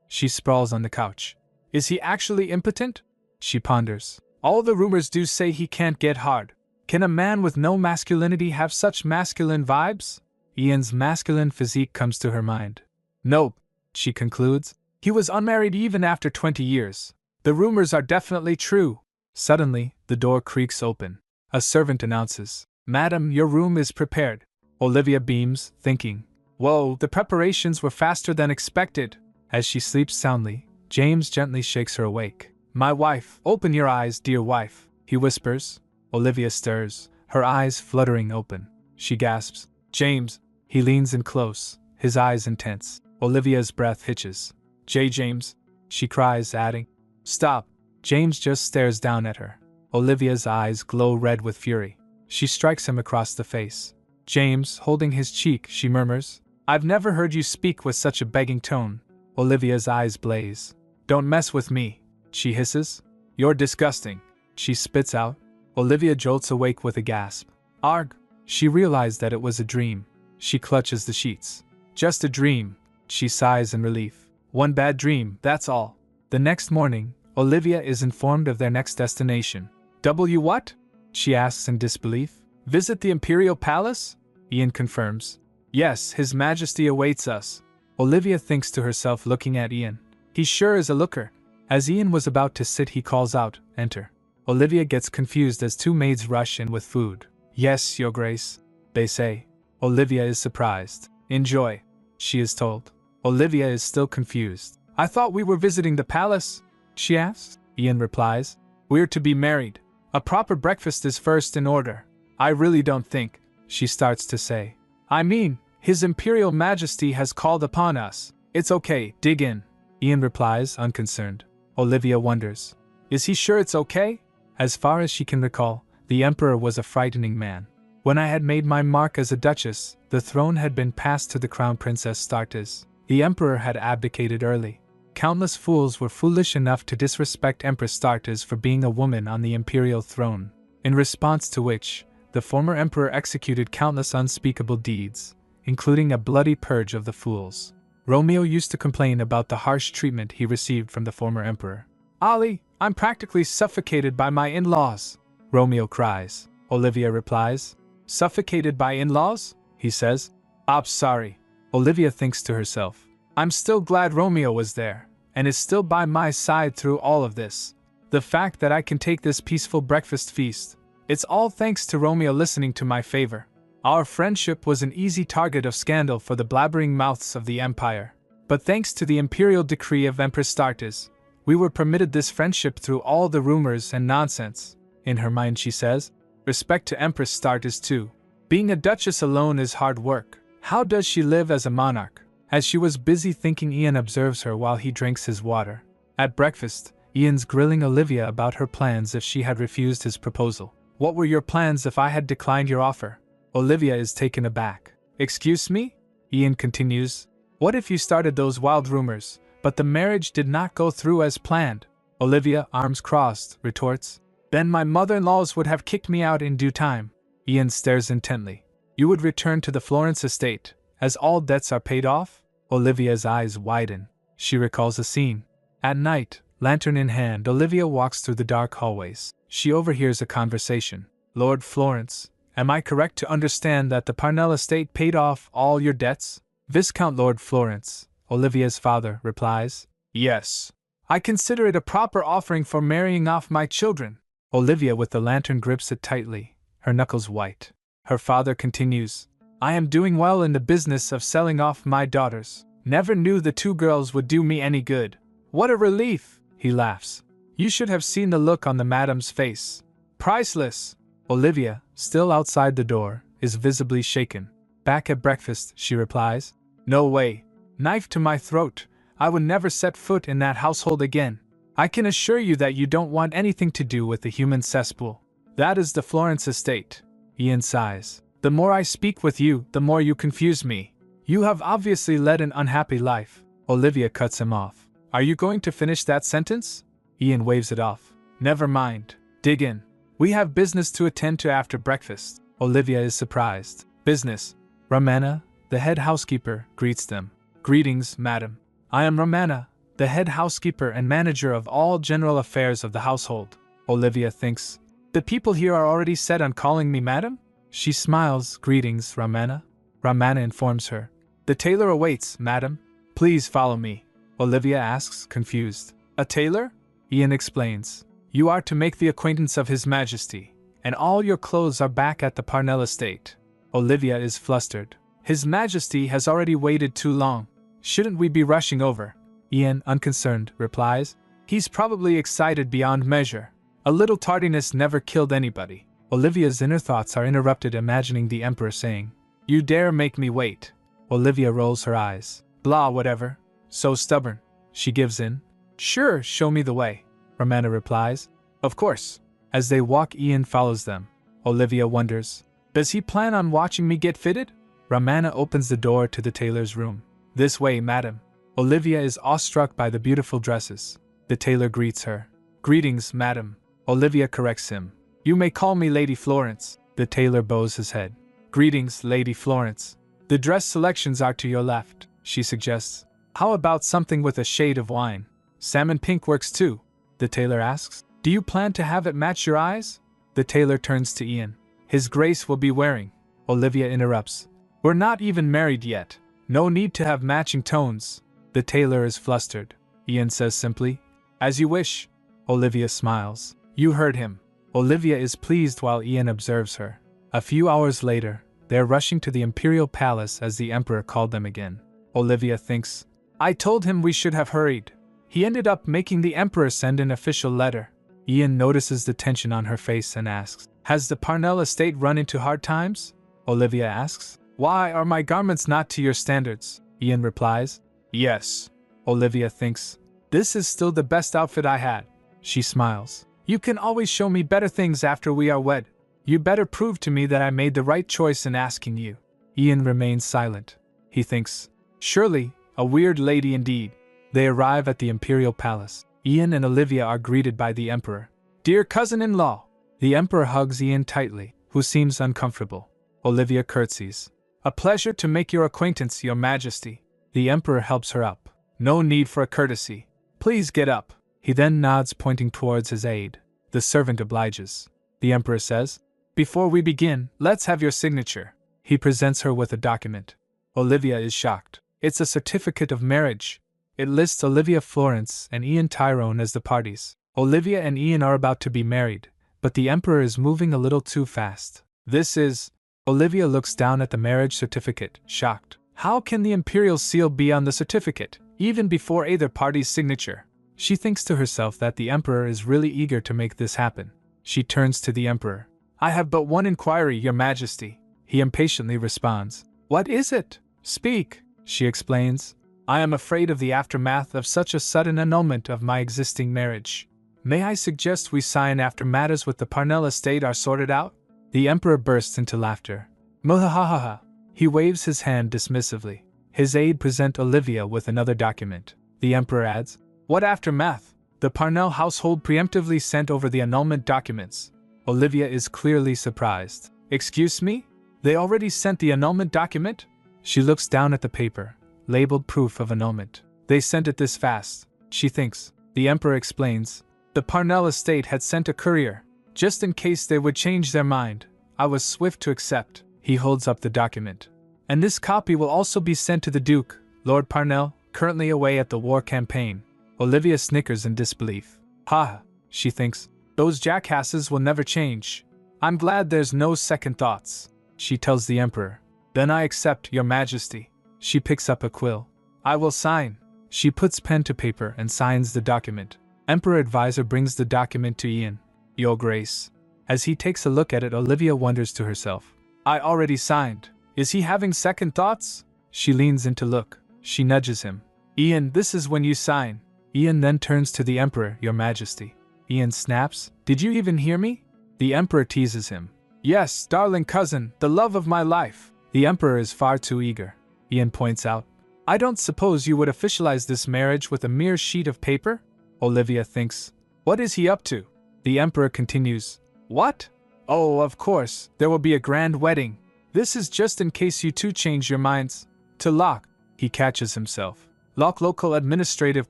She sprawls on the couch. Is he actually impotent? She ponders. All the rumors do say he can't get hard. Can a man with no masculinity have such masculine vibes? Ian's masculine physique comes to her mind. Nope, she concludes. He was unmarried even after 20 years. The rumors are definitely true. Suddenly, the door creaks open. A servant announces, Madam, your room is prepared. Olivia beams, thinking, whoa, the preparations were faster than expected. As she sleeps soundly, James gently shakes her awake. My wife, open your eyes, dear wife, he whispers. Olivia stirs, her eyes fluttering open. She gasps, James. He leans in close, his eyes intense. Olivia's breath hitches. James, she cries, adding, stop. James just stares down at her. Olivia's eyes glow red with fury. She strikes him across the face. James, holding his cheek, she murmurs, I've never heard you speak with such a begging tone. Olivia's eyes blaze. Don't mess with me, she hisses. You're disgusting, she spits out. Olivia jolts awake with a gasp. Arg! She realized that it was a dream. She clutches the sheets. Just a dream, she sighs in relief. One bad dream, that's all. The next morning, Olivia is informed of their next destination. What? She asks in disbelief. Visit the Imperial Palace? Ian confirms. Yes, His Majesty awaits us. Olivia thinks to herself, looking at Ian. He sure is a looker. As Ian was about to sit, he calls out, enter. Olivia gets confused as two maids rush in with food. Yes, Your Grace, they say. Olivia is surprised. Enjoy, she is told. Olivia is still confused. I thought we were visiting the palace, she asks. Ian replies, we're to be married. A proper breakfast is first in order. I really don't think, she starts to say. I mean, His Imperial Majesty has called upon us. It's okay, dig in. Ian replies, unconcerned. Olivia wonders, is he sure it's okay? As far as she can recall, the Emperor was a frightening man. When I had made my mark as a duchess, the throne had been passed to the Crown Princess Startes. The Emperor had abdicated early. Countless fools were foolish enough to disrespect Empress Startes for being a woman on the imperial throne, in response to which, the former emperor executed countless unspeakable deeds, including a bloody purge of the fools. Romeo used to complain about the harsh treatment he received from the former emperor. Ollie, I'm practically suffocated by my in-laws, Romeo cries. Olivia replies, suffocated by in-laws? He says. I'm sorry. Olivia thinks to herself, I'm still glad Romeo was there, and is still by my side through all of this. The fact that I can take this peaceful breakfast feast, it's all thanks to Romeo listening to my favor. Our friendship was an easy target of scandal for the blabbering mouths of the empire. But thanks to the imperial decree of Empress Startes, we were permitted this friendship through all the rumors and nonsense. In her mind she says, respect to Empress Startes too. Being a duchess alone is hard work. How does she live as a monarch? As she was busy thinking, Ian observes her while he drinks his water. At breakfast, Ian's grilling Olivia about her plans if she had refused his proposal. What were your plans if I had declined your offer? Olivia is taken aback. Excuse me? Ian continues. What if you started those wild rumors, but the marriage did not go through as planned? Olivia, arms crossed, retorts. Then my mother-in-laws would have kicked me out in due time. Ian stares intently. You would return to the Florence estate, as all debts are paid off? Olivia's eyes widen. She recalls a scene. At night, lantern in hand, Olivia walks through the dark hallways. She overhears a conversation. Lord Florence, am I correct to understand that the Parnell estate paid off all your debts? Viscount Lord Florence, Olivia's father, replies. Yes. I consider it a proper offering for marrying off my children. Olivia with the lantern grips it tightly, her knuckles white. Her father continues. I am doing well in the business of selling off my daughters. Never knew the two girls would do me any good. What a relief, he laughs. You should have seen the look on the madam's face. Priceless. Olivia, still outside the door, is visibly shaken. Back at breakfast, she replies. No way. Knife to my throat. I would never set foot in that household again. I can assure you that you don't want anything to do with the human cesspool. That is the Florence estate. Ian sighs. The more I speak with you, the more you confuse me. You have obviously led an unhappy life. Olivia cuts him off. Are you going to finish that sentence? Ian waves it off. Never mind. Dig in. We have business to attend to after breakfast. Olivia is surprised. Business. Romana, the head housekeeper, greets them. Greetings, madam. I am Romana, the head housekeeper and manager of all general affairs of the household. Olivia thinks. The people here are already set on calling me madam? She smiles. Greetings, Romana. Romana informs her. The tailor awaits, madam. Please follow me. Olivia asks, confused. A tailor? Ian explains. You are to make the acquaintance of His Majesty, and all your clothes are back at the Parnell estate. Olivia is flustered. His Majesty has already waited too long. Shouldn't we be rushing over? Ian, unconcerned, replies. He's probably excited beyond measure. A little tardiness never killed anybody. Olivia's inner thoughts are interrupted, imagining the Emperor saying, You dare make me wait. Olivia rolls her eyes. Blah, whatever. So stubborn. She gives in. Sure, show me the way. Romana replies. Of course. As they walk, Ian follows them. Olivia wonders. Does he plan on watching me get fitted? Romana opens the door to the tailor's room. This way, madam. Olivia is awestruck by the beautiful dresses. The tailor greets her. Greetings, madam. Olivia corrects him. You may call me Lady Florence. The tailor bows his head. Greetings, Lady Florence. The dress selections are to your left, she suggests. How about something with a shade of wine? Salmon pink works too, the tailor asks. Do you plan to have it match your eyes? The tailor turns to Ian. His Grace will be wearing. Olivia interrupts. We're not even married yet. No need to have matching tones. The tailor is flustered. Ian says simply, As you wish. Olivia smiles. You heard him. Olivia is pleased while Ian observes her. A few hours later, They are rushing to the imperial palace as the emperor called them again. Olivia thinks, I told him we should have hurried. He ended up making the emperor send an official letter. Ian notices the tension on her face and asks, has the Parnell estate run into hard times? Olivia asks, why are my garments not to your standards? Ian replies, yes. Olivia thinks, this is still the best outfit I had. She smiles. You can always show me better things after we are wed. You better prove to me that I made the right choice in asking you. Ian remains silent. He thinks, surely, a weird lady indeed. They arrive at the imperial palace. Ian and Olivia are greeted by the emperor. Dear cousin-in-law. The emperor hugs Ian tightly, who seems uncomfortable. Olivia curtsies. A pleasure to make your acquaintance, your majesty. The emperor helps her up. No need for a courtesy. Please get up. He then nods, pointing towards his aide. The servant obliges. The emperor says, before we begin, let's have your signature. He presents her with a document. Olivia is shocked. It's a certificate of marriage. It lists Olivia Florence and Ian Tyrone as the parties. Olivia and Ian are about to be married, but the emperor is moving a little too fast. This is... Olivia looks down at the marriage certificate, shocked. How can the imperial seal be on the certificate, even before either party's signature? She thinks to herself that the emperor is really eager to make this happen. She turns to the emperor. I have but one inquiry, your majesty. He impatiently responds. What is it? Speak, she explains. I am afraid of the aftermath of such a sudden annulment of my existing marriage. May I suggest we sign after matters with the Parnell estate are sorted out? The emperor bursts into laughter. Muhahaha. He waves his hand dismissively. His aide presents Olivia with another document. The emperor adds, what aftermath? The Parnell household preemptively sent over the annulment documents. Olivia is clearly surprised. Excuse me? They already sent the annulment document? She looks down at the paper, labeled proof of annulment. They sent it this fast, she thinks. The emperor explains. The Parnell estate had sent a courier, just in case they would change their mind. I was swift to accept. He holds up the document. And this copy will also be sent to the Duke, Lord Parnell, currently away at the war campaign. Olivia snickers in disbelief. Ha, she thinks. Those jackasses will never change. I'm glad there's no second thoughts. She tells the emperor. Then I accept, your majesty. She picks up a quill. I will sign. She puts pen to paper and signs the document. Emperor advisor brings the document to Ian. Your grace. As he takes a look at it, Olivia wonders to herself. I already signed. Is he having second thoughts? She leans in to look. She nudges him. Ian, this is when you sign. Ian then turns to the emperor, your majesty. Ian snaps. Did you even hear me? The emperor teases him. Yes, darling cousin, the love of my life. The emperor is far too eager. Ian points out. I don't suppose you would officialize this marriage with a mere sheet of paper? Olivia thinks. What is he up to? The emperor continues. What? Oh, of course, there will be a grand wedding. This is just in case you two change your minds. To lock. He catches himself. Lock local administrative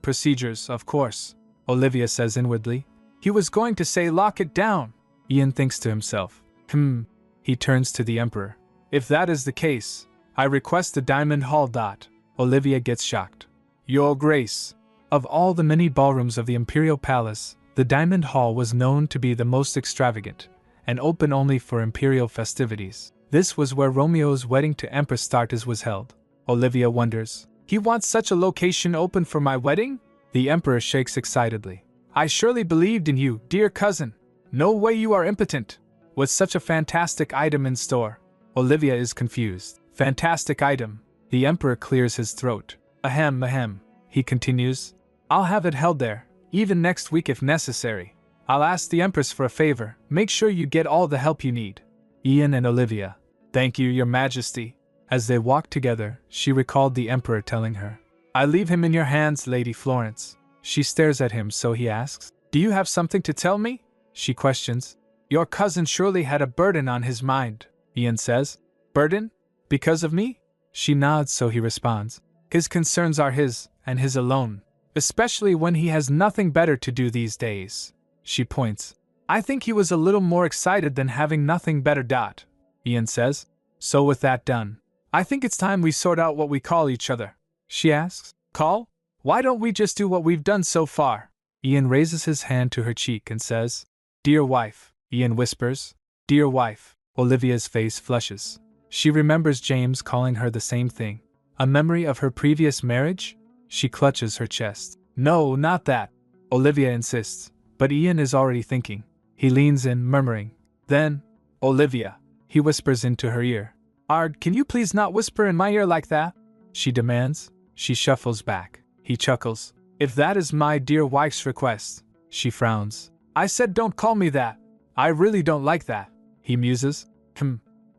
procedures, of course. Olivia says inwardly. He was going to say lock it down. Ian thinks to himself. He turns to the emperor. If that is the case, I request the Diamond Hall. Olivia gets shocked. Your grace. Of all the many ballrooms of the imperial palace, the Diamond Hall was known to be the most extravagant, and open only for imperial festivities. This was where Romeo's wedding to Empress Startes was held. Olivia wonders. He wants such a location open for my wedding? The emperor shakes excitedly. I surely believed in you, dear cousin. No way you are impotent. With such a fantastic item in store. Olivia is confused. Fantastic item. The emperor clears his throat. Ahem. He continues. I'll have it held there, even next week if necessary. I'll ask the empress for a favor. Make sure you get all the help you need. Ian and Olivia. Thank you, your majesty. As they walked together, she recalled the emperor telling her. I leave him in your hands, Lady Florence. She stares at him, so he asks. Do you have something to tell me? She questions. Your cousin surely had a burden on his mind, Ian says. Burden? Because of me? She nods, so he responds. His concerns are his, and his alone. Especially when he has nothing better to do these days. She points. I think he was a little more excited than having nothing better. Ian says. So with that done, I think it's time we sort out what we call each other. She asks. Call? Why don't we just do what we've done so far? Ian raises his hand to her cheek and says, Dear wife. Ian whispers. Dear wife. Olivia's face flushes. She remembers James calling her the same thing. A memory of her previous marriage? She clutches her chest. No, not that, Olivia insists, but Ian is already thinking. He leans in, murmuring. Then, Olivia, he whispers into her ear. Ard, can you please not whisper in my ear like that? She demands. She shuffles back. He chuckles. If that is my dear wife's request. She frowns. I said don't call me that. I really don't like that. He muses.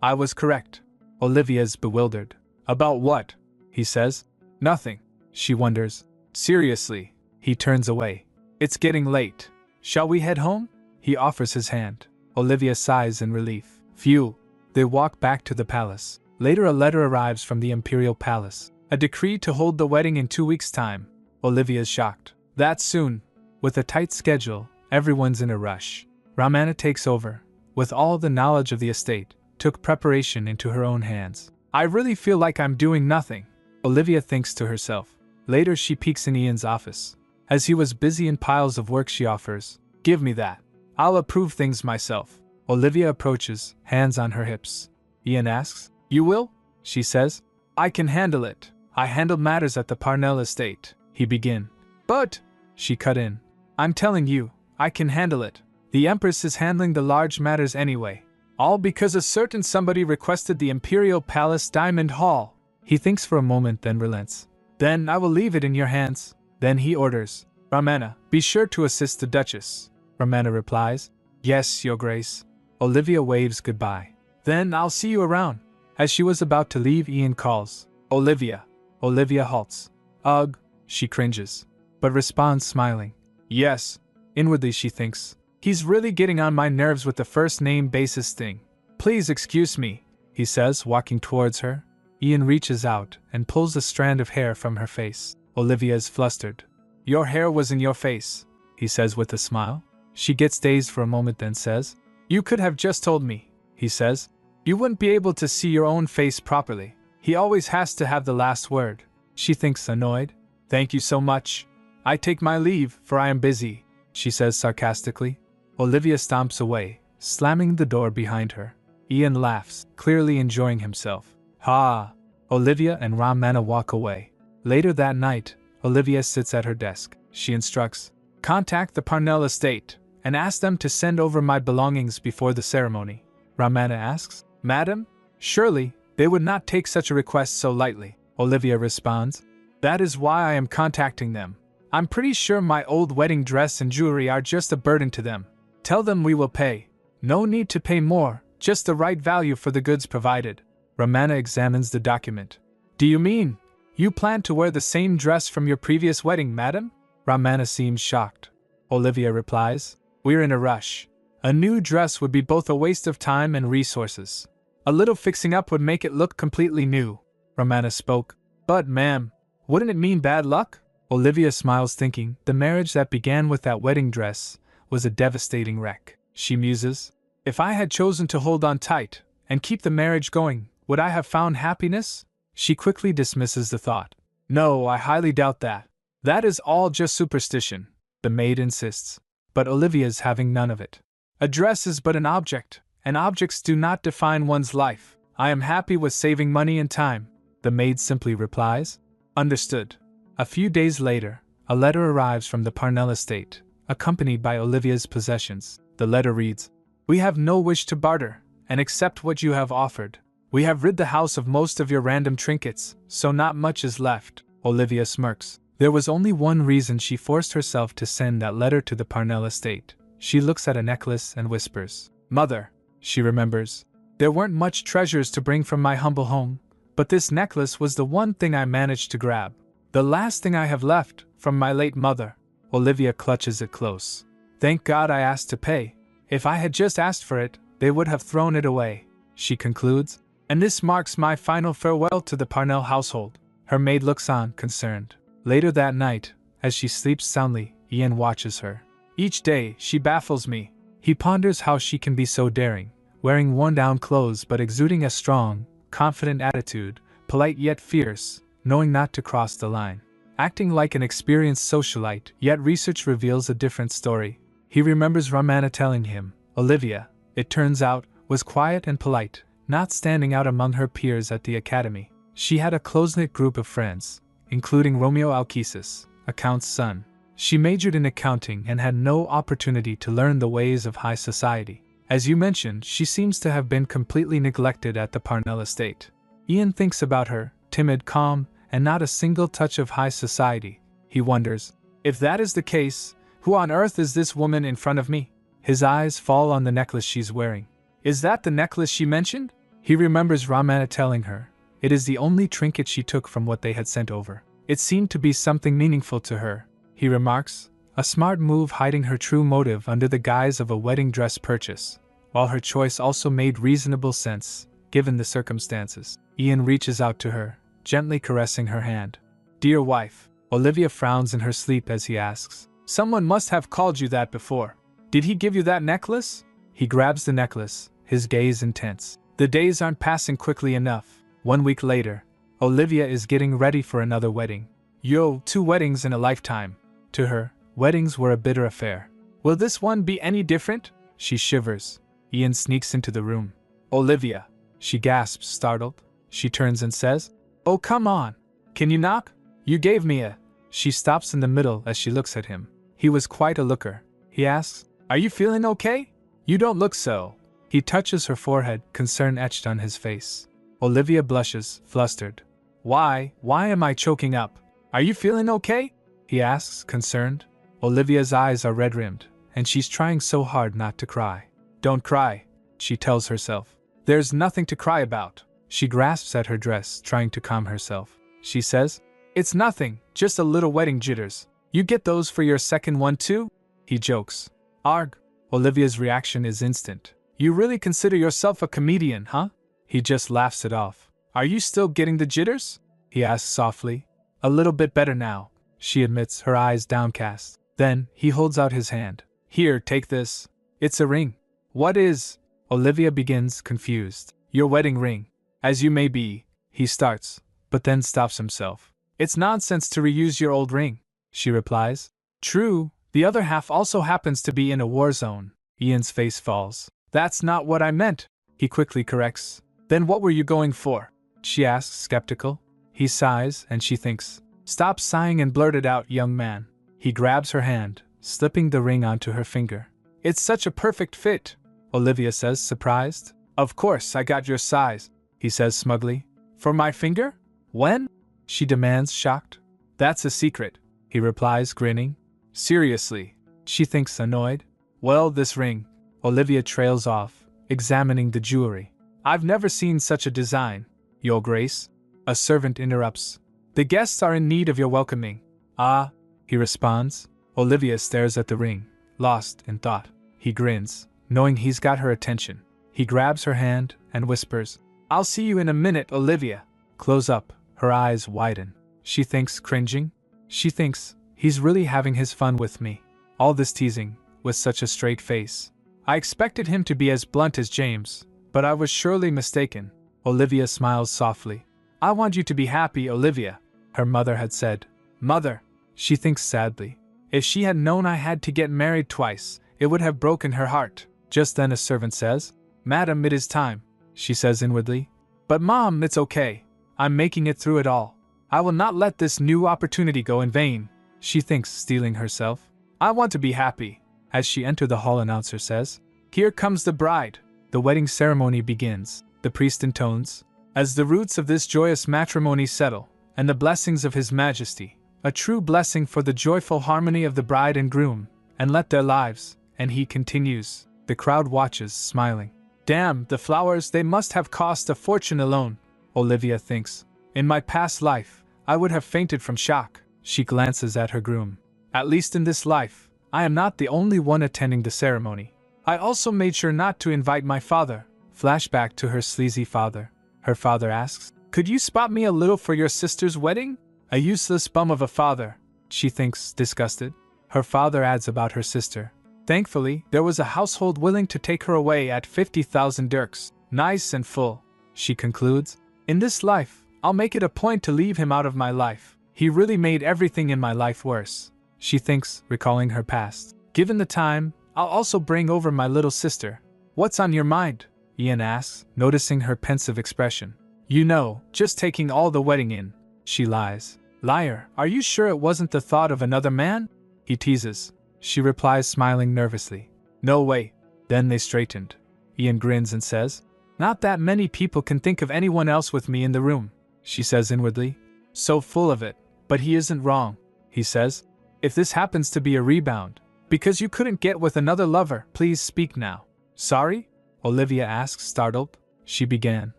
I was correct. Olivia's bewildered. About what? He says. Nothing. She wonders. Seriously. He turns away. It's getting late. Shall we head home? He offers his hand. Olivia sighs in relief. Phew. They walk back to the palace. Later a letter arrives from the imperial palace. A decree to hold the wedding in 2 weeks' time. Olivia's shocked. That soon. With a tight schedule, everyone's in a rush. Ramana takes over. With all the knowledge of the estate, took preparation into her own hands. I really feel like I'm doing nothing, Olivia thinks to herself. Later she peeks in Ian's office. As he was busy in piles of work, she offers, give me that. I'll approve things myself. Olivia approaches, hands on her hips. Ian asks, you will? She says, I can handle it. I handled matters at the Parnell estate. He begin. But, she cut in, I'm telling you, I can handle it. The Empress is handling the large matters anyway. All because a certain somebody requested the Imperial Palace Diamond Hall. He thinks for a moment, then relents. Then I will leave it in your hands. Then he orders, Ramana, be sure to assist the Duchess. Ramana replies, yes, Your Grace. Olivia waves goodbye. Then I'll see you around. As she was about to leave, Ian calls, Olivia. Olivia halts. Ugh, she cringes, but responds smiling. Yes. Inwardly she thinks, he's really getting on my nerves with the first name basis thing. Please excuse me, he says, walking towards her. Ian reaches out and pulls a strand of hair from her face. Olivia is flustered. Your hair was in your face, he says with a smile. She gets dazed for a moment, then says, you could have just told me, he says. You wouldn't be able to see your own face properly. He always has to have the last word. She thinks, annoyed. Thank you so much. I take my leave, for I am busy, she says sarcastically. Olivia stomps away, slamming the door behind her. Ian laughs, clearly enjoying himself. Ha! Olivia and Ramana walk away. Later that night, Olivia sits at her desk. She instructs, contact the Parnell estate, and ask them to send over my belongings before the ceremony. Ramana asks, Madam? Surely, they would not take such a request so lightly. Olivia responds, that is why I am contacting them. I'm pretty sure my old wedding dress and jewelry are just a burden to them. Tell them we will pay. No need to pay more, just the right value for the goods provided. Ramana examines the document. Do you mean, you plan to wear the same dress from your previous wedding, madam? Ramana seems shocked. Olivia replies, we're in a rush. A new dress would be both a waste of time and resources. A little fixing up would make it look completely new. Ramana spoke. But ma'am, wouldn't it mean bad luck? Olivia smiles, thinking the marriage that began with that wedding dress was a devastating wreck. She muses, if I had chosen to hold on tight and keep the marriage going, would I have found happiness? She quickly dismisses the thought. No, I highly doubt that. That is all just superstition, the maid insists. But Olivia's having none of it. A dress is but an object, and objects do not define one's life. I am happy with saving money and time, the maid simply replies. Understood. A few days later, a letter arrives from the Parnell estate, accompanied by Olivia's possessions. The letter reads, we have no wish to barter, and accept what you have offered. We have rid the house of most of your random trinkets, so not much is left. Olivia smirks. There was only one reason she forced herself to send that letter to the Parnell estate. She looks at a necklace and whispers, Mother, she remembers. There weren't much treasures to bring from my humble home, but this necklace was the one thing I managed to grab. The last thing I have left from my late mother. Olivia clutches it close. Thank God I asked to pay. If I had just asked for it, they would have thrown it away, she concludes. And this marks my final farewell to the Parnell household. Her maid looks on, concerned. Later that night, as she sleeps soundly, Ian watches her. Each day, she baffles me. He ponders how she can be so daring, wearing worn-down clothes but exuding a strong, confident attitude, polite yet fierce, knowing not to cross the line. Acting like an experienced socialite, yet research reveals a different story. He remembers Ramana telling him, Olivia, it turns out, was quiet and polite, not standing out among her peers at the academy. She had a close-knit group of friends, including Romeo Alkesis, a count's son. She majored in accounting and had no opportunity to learn the ways of high society. As you mentioned, she seems to have been completely neglected at the Parnell estate. Ian thinks about her, timid, calm, and not a single touch of high society. He wonders, if that is the case, who on earth is this woman in front of me? His eyes fall on the necklace she's wearing. Is that the necklace she mentioned? He remembers Ramana telling her. It is the only trinket she took from what they had sent over. It seemed to be something meaningful to her, he remarks, a smart move hiding her true motive under the guise of a wedding dress purchase, while her choice also made reasonable sense, given the circumstances. Ian reaches out to her, gently caressing her hand. Dear wife, Olivia frowns in her sleep as he asks, someone must have called you that before. Did he give you that necklace? He grabs the necklace, his gaze intense. The days aren't passing quickly enough. 1 week later, Olivia is getting ready for another wedding. 2 weddings in a lifetime. To her, weddings were a bitter affair. Will this one be any different? She shivers. Ian sneaks into the room. Olivia. She gasps, startled. She turns and says, oh, come on. Can you knock? You gave me a... She stops in the middle as she looks at him. He was quite a looker. He asks, are you feeling okay? You don't look so. He touches her forehead, concern etched on his face. Olivia blushes, flustered. Why am I choking up? Are you feeling okay? He asks, concerned. Olivia's eyes are red-rimmed, and she's trying so hard not to cry. Don't cry, she tells herself. There's nothing to cry about. She grasps at her dress, trying to calm herself. She says, it's nothing, just a little wedding jitters. You get those for your second one too? He jokes. Arg. Olivia's reaction is instant. You really consider yourself a comedian, huh? He just laughs it off. Are you still getting the jitters? He asks softly. A little bit better now, she admits, her eyes downcast. Then, he holds out his hand. Here, take this. It's a ring. What is? Olivia begins, confused. Your wedding ring. As you may be, he starts, but then stops himself. It's nonsense to reuse your old ring, she replies. True, the other half also happens to be in a war zone. Ian's face falls. That's not what I meant, he quickly corrects. Then what were you going for? She asks, skeptical. He sighs, and she thinks. Stop sighing and blurt it out, young man. He grabs her hand, slipping the ring onto her finger. It's such a perfect fit, Olivia says, surprised. Of course, I got your size, he says smugly. For my finger? When? She demands, shocked. That's a secret, he replies, grinning. Seriously, she thinks, annoyed. Well, this ring. Olivia trails off, examining the jewelry. I've never seen such a design, Your Grace. A servant interrupts. The guests are in need of your welcoming. Ah, he responds. Olivia stares at the ring, lost in thought. He grins, knowing he's got her attention. He grabs her hand and whispers, I'll see you in a minute, Olivia. Close up, her eyes widen. She thinks, cringing. She thinks, he's really having his fun with me. All this teasing, with such a straight face. I expected him to be as blunt as James, but I was surely mistaken. Olivia smiles softly. I want you to be happy, Olivia, her mother had said. Mother, she thinks sadly. If she had known I had to get married twice, it would have broken her heart. Just then a servant says, Madam, it is time, she says inwardly. But Mom, it's okay. I'm making it through it all. I will not let this new opportunity go in vain, she thinks, steeling herself. I want to be happy. As she enters the hall, announcer says, Here comes the bride. The wedding ceremony begins, the priest intones. As the roots of this joyous matrimony settle, and the blessings of His Majesty, a true blessing for the joyful harmony of the bride and groom, and let their lives, and he continues. The crowd watches, smiling. Damn, the flowers, they must have cost a fortune alone, Olivia thinks. In my past life, I would have fainted from shock. She glances at her groom. At least in this life, I am not the only one attending the ceremony. I also made sure not to invite my father. Flashback to her sleazy father. Her father asks, Could you spot me a little for your sister's wedding? A useless bum of a father, she thinks, disgusted. Her father adds about her sister. Thankfully, there was a household willing to take her away at 50,000 dirks. Nice and full, she concludes. In this life, I'll make it a point to leave him out of my life. He really made everything in my life worse, she thinks, recalling her past. Given the time, I'll also bring over my little sister. What's on your mind? Ian asks, noticing her pensive expression. You know, just taking all the wedding in, she lies. Liar, are you sure it wasn't the thought of another man? He teases. She replies, smiling nervously. No way. Then they straightened. Ian grins and says, Not that many people can think of anyone else with me in the room, she says inwardly. So full of it. But he isn't wrong, he says. If this happens to be a rebound, because you couldn't get with another lover, please speak now. Sorry? Olivia asks, startled. She began.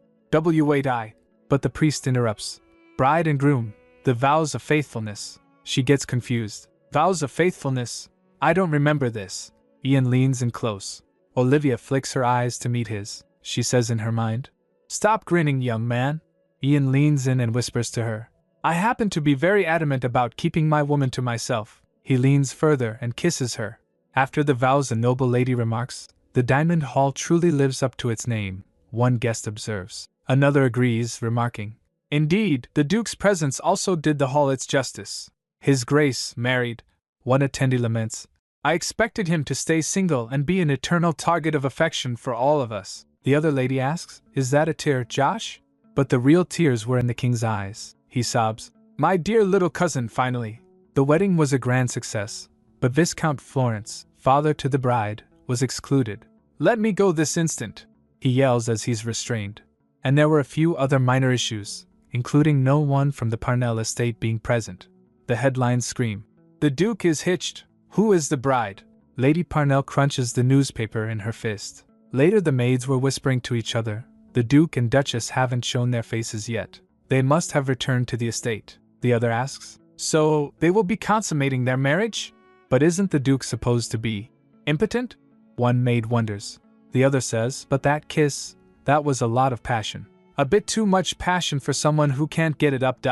Wait, but the priest interrupts. Bride and groom, the vows of faithfulness. She gets confused. Vows of faithfulness? I don't remember this. Ian leans in close. Olivia flicks her eyes to meet his. She says in her mind. Stop grinning, young man. Ian leans in and whispers to her. I happen to be very adamant about keeping my woman to myself. He leans further and kisses her. After the vows, the noble lady remarks, The Diamond Hall truly lives up to its name, one guest observes. Another agrees, remarking, Indeed, the Duke's presence also did the hall its justice. His Grace married, one attendee laments. I expected him to stay single and be an eternal target of affection for all of us. The other lady asks, Is that a tear, Josh? But the real tears were in the king's eyes. He sobs, My dear little cousin, finally. The wedding was a grand success, but Viscount Florence, father to the bride, was excluded. Let me go this instant, he yells as he's restrained. And there were a few other minor issues, including no one from the Parnell estate being present. The headlines scream, The Duke is hitched. Who is the bride? Lady Parnell crunches the newspaper in her fist. Later the maids were whispering to each other, The Duke and Duchess haven't shown their faces yet. They must have returned to the estate. The other asks, So, they will be consummating their marriage? But isn't the Duke supposed to be impotent? One maid wonders. The other says, But that kiss, that was a lot of passion. A bit too much passion for someone who can't get it up.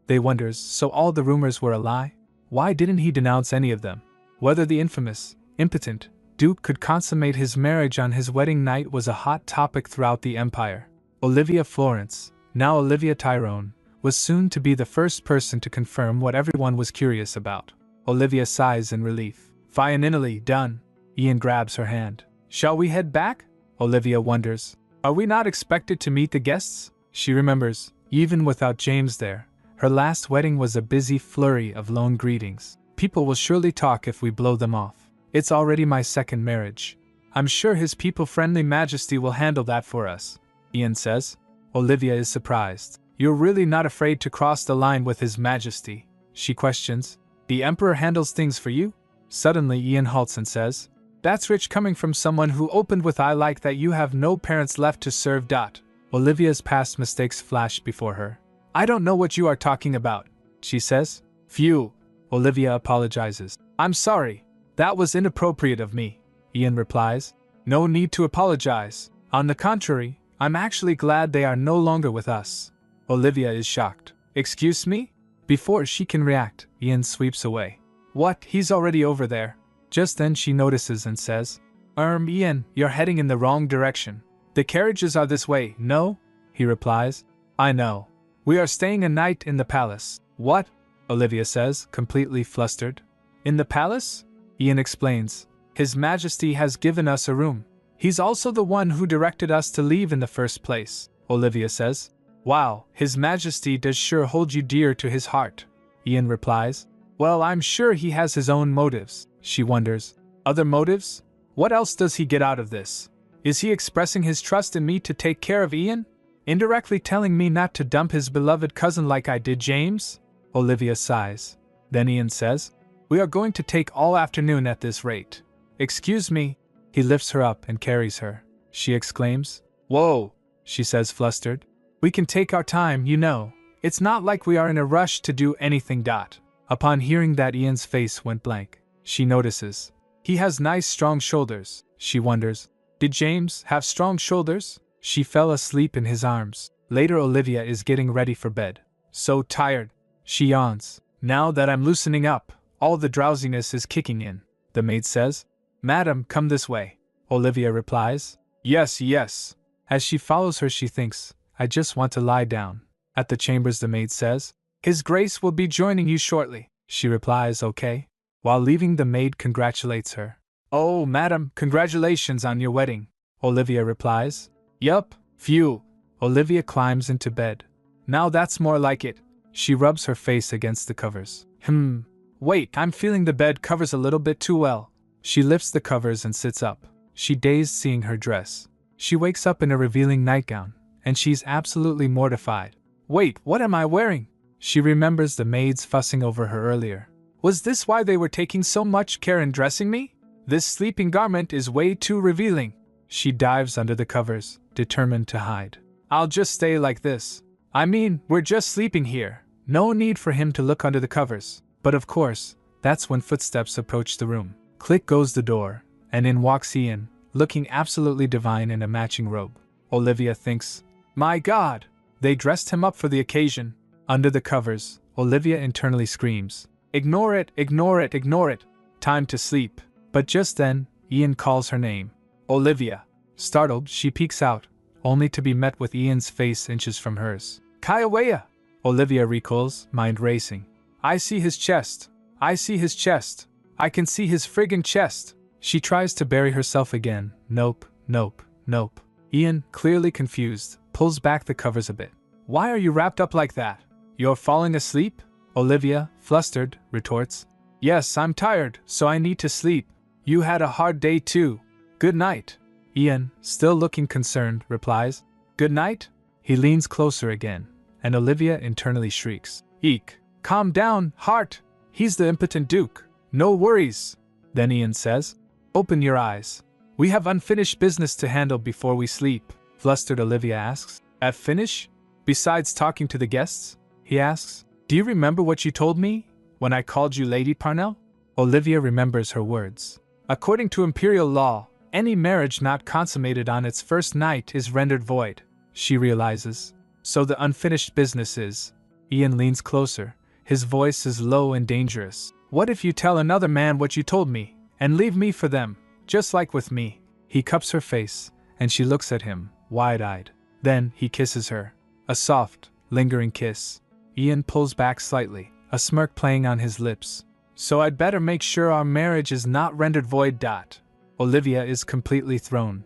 They wonders, so all the rumors were a lie? Why didn't he denounce any of them? Whether the infamous, impotent, Duke could consummate his marriage on his wedding night was a hot topic throughout the empire. Olivia Florence, now Olivia Tyrone, was soon to be the first person to confirm what everyone was curious about. Olivia sighs in relief. Finally done. Ian grabs her hand. Shall we head back? Olivia wonders. Are we not expected to meet the guests? She remembers, even without James there, her last wedding was a busy flurry of lone greetings. People will surely talk if we blow them off. It's already my second marriage. I'm sure His people-friendly Majesty will handle that for us, Ian says. Olivia is surprised. You're really not afraid to cross the line with His Majesty? She questions. The Emperor handles things for you? Suddenly Ian halts and says, That's rich coming from someone who opened with I like that you have no parents left to serve. Olivia's past mistakes flashed before her. I don't know what you are talking about, she says. Phew. Olivia apologizes. I'm sorry. That was inappropriate of me, Ian replies. No need to apologize. On the contrary, I'm actually glad they are no longer with us. Olivia is shocked. Excuse me? Before she can react, Ian sweeps away. What, he's already over there? Just then she notices and says, Ian, you're heading in the wrong direction. The carriages are this way, no? He replies, I know. We are staying a night in the palace. What? Olivia says, completely flustered. In the palace? Ian explains. His Majesty has given us a room. He's also the one who directed us to leave in the first place, Olivia says. Wow, His Majesty does sure hold you dear to his heart, Ian replies. Well, I'm sure he has his own motives, she wonders. Other motives? What else does he get out of this? Is he expressing his trust in me to take care of Ian? Indirectly telling me not to dump his beloved cousin like I did James? Olivia sighs. Then Ian says, We are going to take all afternoon at this rate. Excuse me. He lifts her up and carries her. She exclaims, Whoa, she says flustered. We can take our time, you know. It's not like we are in a rush to do anything. Upon hearing that, Ian's face went blank. She notices. He has nice strong shoulders, she wonders. Did James have strong shoulders? She fell asleep in his arms. Later Olivia is getting ready for bed. So tired. She yawns. Now that I'm loosening up, all the drowsiness is kicking in, the maid says. Madam, come this way. Olivia replies. Yes, yes. As she follows her she thinks, I just want to lie down. At the chambers the maid says, His Grace will be joining you shortly. She replies, okay. While leaving the maid congratulates her. Oh, madam, congratulations on your wedding, Olivia replies. Yup, phew. Olivia climbs into bed. Now that's more like it. She rubs her face against the covers. Wait, I'm feeling the bed covers a little bit too well. She lifts the covers and sits up. She dazed seeing her dress. She wakes up in a revealing nightgown, and she's absolutely mortified. Wait, what am I wearing? She remembers the maids fussing over her earlier. Was this why they were taking so much care in dressing me? This sleeping garment is way too revealing. She dives under the covers, determined to hide. I'll just stay like this. I mean, we're just sleeping here. No need for him to look under the covers. But of course, that's when footsteps approach the room. Click goes the door, and in walks Ian, looking absolutely divine in a matching robe. Olivia thinks, my God! They dressed him up for the occasion. Under the covers, Olivia internally screams, ignore it, ignore it, ignore it. Time to sleep. But just then, Ian calls her name. Olivia. Startled, she peeks out, only to be met with Ian's face inches from hers. Kaiawea! Olivia recoils, mind racing. I see his chest. I see his chest. I can see his friggin' chest. She tries to bury herself again. Nope, nope, nope. Ian, clearly confused, pulls back the covers a bit. Why are you wrapped up like that? You're falling asleep? Olivia, flustered, retorts. Yes, I'm tired, so I need to sleep. You had a hard day too. Good night. Ian, still looking concerned, replies, good night? He leans closer again, and Olivia internally shrieks. Eek! Calm down, heart! He's the impotent Duke. No worries. Then Ian says, open your eyes. We have unfinished business to handle before we sleep. Flustered Olivia asks, at finish? Besides talking to the guests? He asks, do you remember what you told me when I called you Lady Parnell? Olivia remembers her words. According to imperial law, any marriage not consummated on its first night is rendered void, she realizes. So the unfinished business is. Ian leans closer. His voice is low and dangerous. What if you tell another man what you told me, and leave me for them, just like with me? He cups her face, and she looks at him, wide-eyed. Then he kisses her. A soft, lingering kiss. Ian pulls back slightly, a smirk playing on his lips. So I'd better make sure our marriage is not rendered void. Olivia is completely thrown.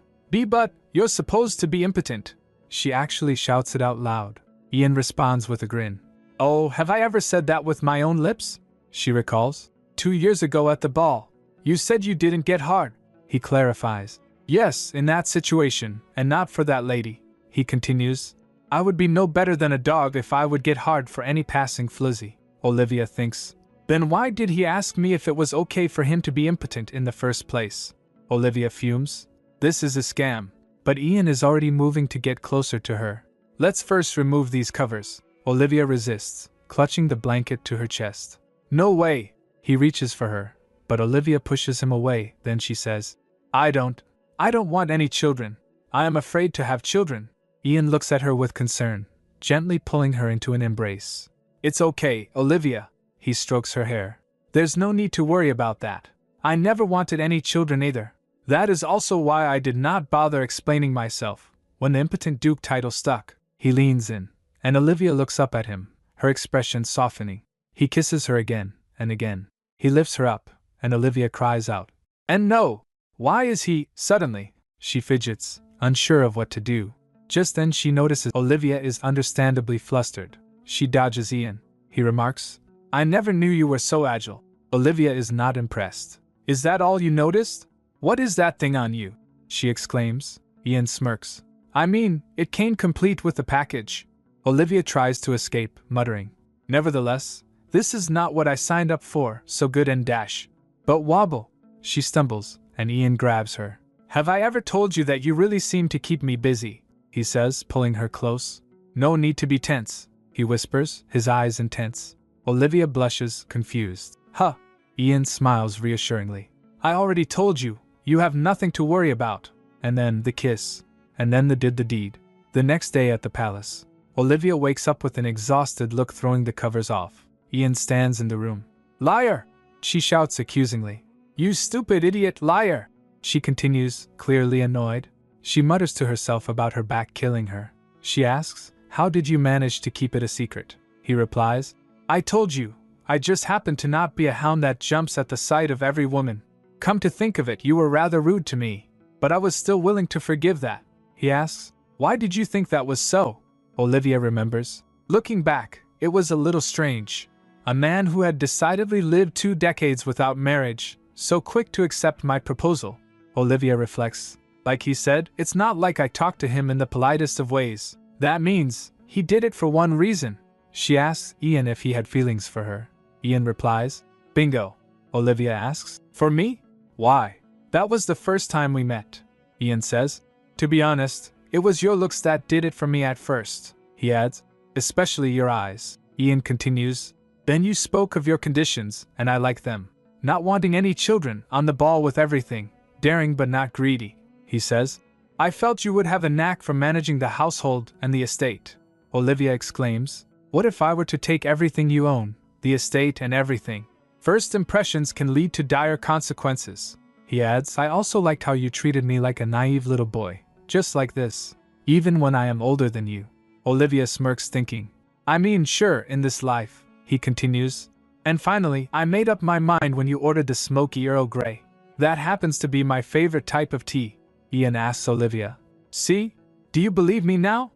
But you're supposed to be impotent. She actually shouts it out loud. Ian responds with a grin. Oh, have I ever said that with my own lips? She recalls. 2 years ago at the ball. You said you didn't get hard. He clarifies. Yes, in that situation, and not for that lady. He continues. I would be no better than a dog if I would get hard for any passing flizzy. Olivia thinks. Then why did he ask me if it was okay for him to be impotent in the first place? Olivia fumes. This is a scam. But Ian is already moving to get closer to her. Let's first remove these covers. Olivia resists, clutching the blanket to her chest. No way! He reaches for her, but Olivia pushes him away. Then she says, I don't want any children. I am afraid to have children. Ian looks at her with concern, gently pulling her into an embrace. It's okay, Olivia. He strokes her hair. There's no need to worry about that. I never wanted any children either. That is also why I did not bother explaining myself when the impotent Duke title stuck. He leans in, and Olivia looks up at him, her expression softening. He kisses her again and again. He lifts her up, and Olivia cries out. And no! Why is he, suddenly? She fidgets, unsure of what to do. Just then she notices Olivia is understandably flustered. She dodges Ian. He remarks, I never knew you were so agile. Olivia is not impressed. Is that all you noticed? What is that thing on you? She exclaims. Ian smirks. I mean, it came complete with the package. Olivia tries to escape, muttering. Nevertheless, this is not what I signed up for, so good and dash. But wobble. She stumbles, and Ian grabs her. Have I ever told you that you really seem to keep me busy? He says, pulling her close. No need to be tense, he whispers, his eyes intense. Olivia blushes, confused. Huh. Ian smiles reassuringly. I already told you, you have nothing to worry about. And then the kiss. And then the deed. The next day at the palace, Olivia wakes up with an exhausted look, throwing the covers off. Ian stands in the room. Liar! She shouts accusingly. You stupid idiot liar! She continues, clearly annoyed. She mutters to herself about her back killing her. She asks, how did you manage to keep it a secret? He replies, I told you, I just happen to not be a hound that jumps at the sight of every woman. Come to think of it, you were rather rude to me, but I was still willing to forgive that. He asks, Why did you think that was so? Olivia remembers. Looking back, it was a little strange. A man who had decidedly lived 2 decades without marriage, so quick to accept my proposal. Olivia reflects. Like he said, it's not like I talked to him in the politest of ways. That means he did it for one reason. She asks Ian if he had feelings for her. Ian replies, Bingo. Olivia asks, For me? Why? That was the first time we met. Ian says, To be honest, it was your looks that did it for me at first. He adds, Especially your eyes. Ian continues, Then you spoke of your conditions, and I like them. Not wanting any children, on the ball with everything, daring but not greedy. He says, I felt you would have a knack for managing the household and the estate. Olivia exclaims, What if I were to take everything you own, the estate and everything? First impressions can lead to dire consequences. He adds, I also liked how you treated me like a naive little boy, just like this, even when I am older than you. Olivia smirks, thinking, I mean, sure, in this life, he continues. And finally, I made up my mind when you ordered the smoky Earl Grey. That happens to be my favorite type of tea. Ian asks Olivia, See? Do you believe me now?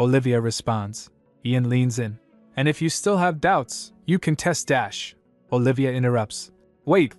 Olivia responds. Ian leans in. And if you still have doubts, you can test Dash. Olivia interrupts. Wait.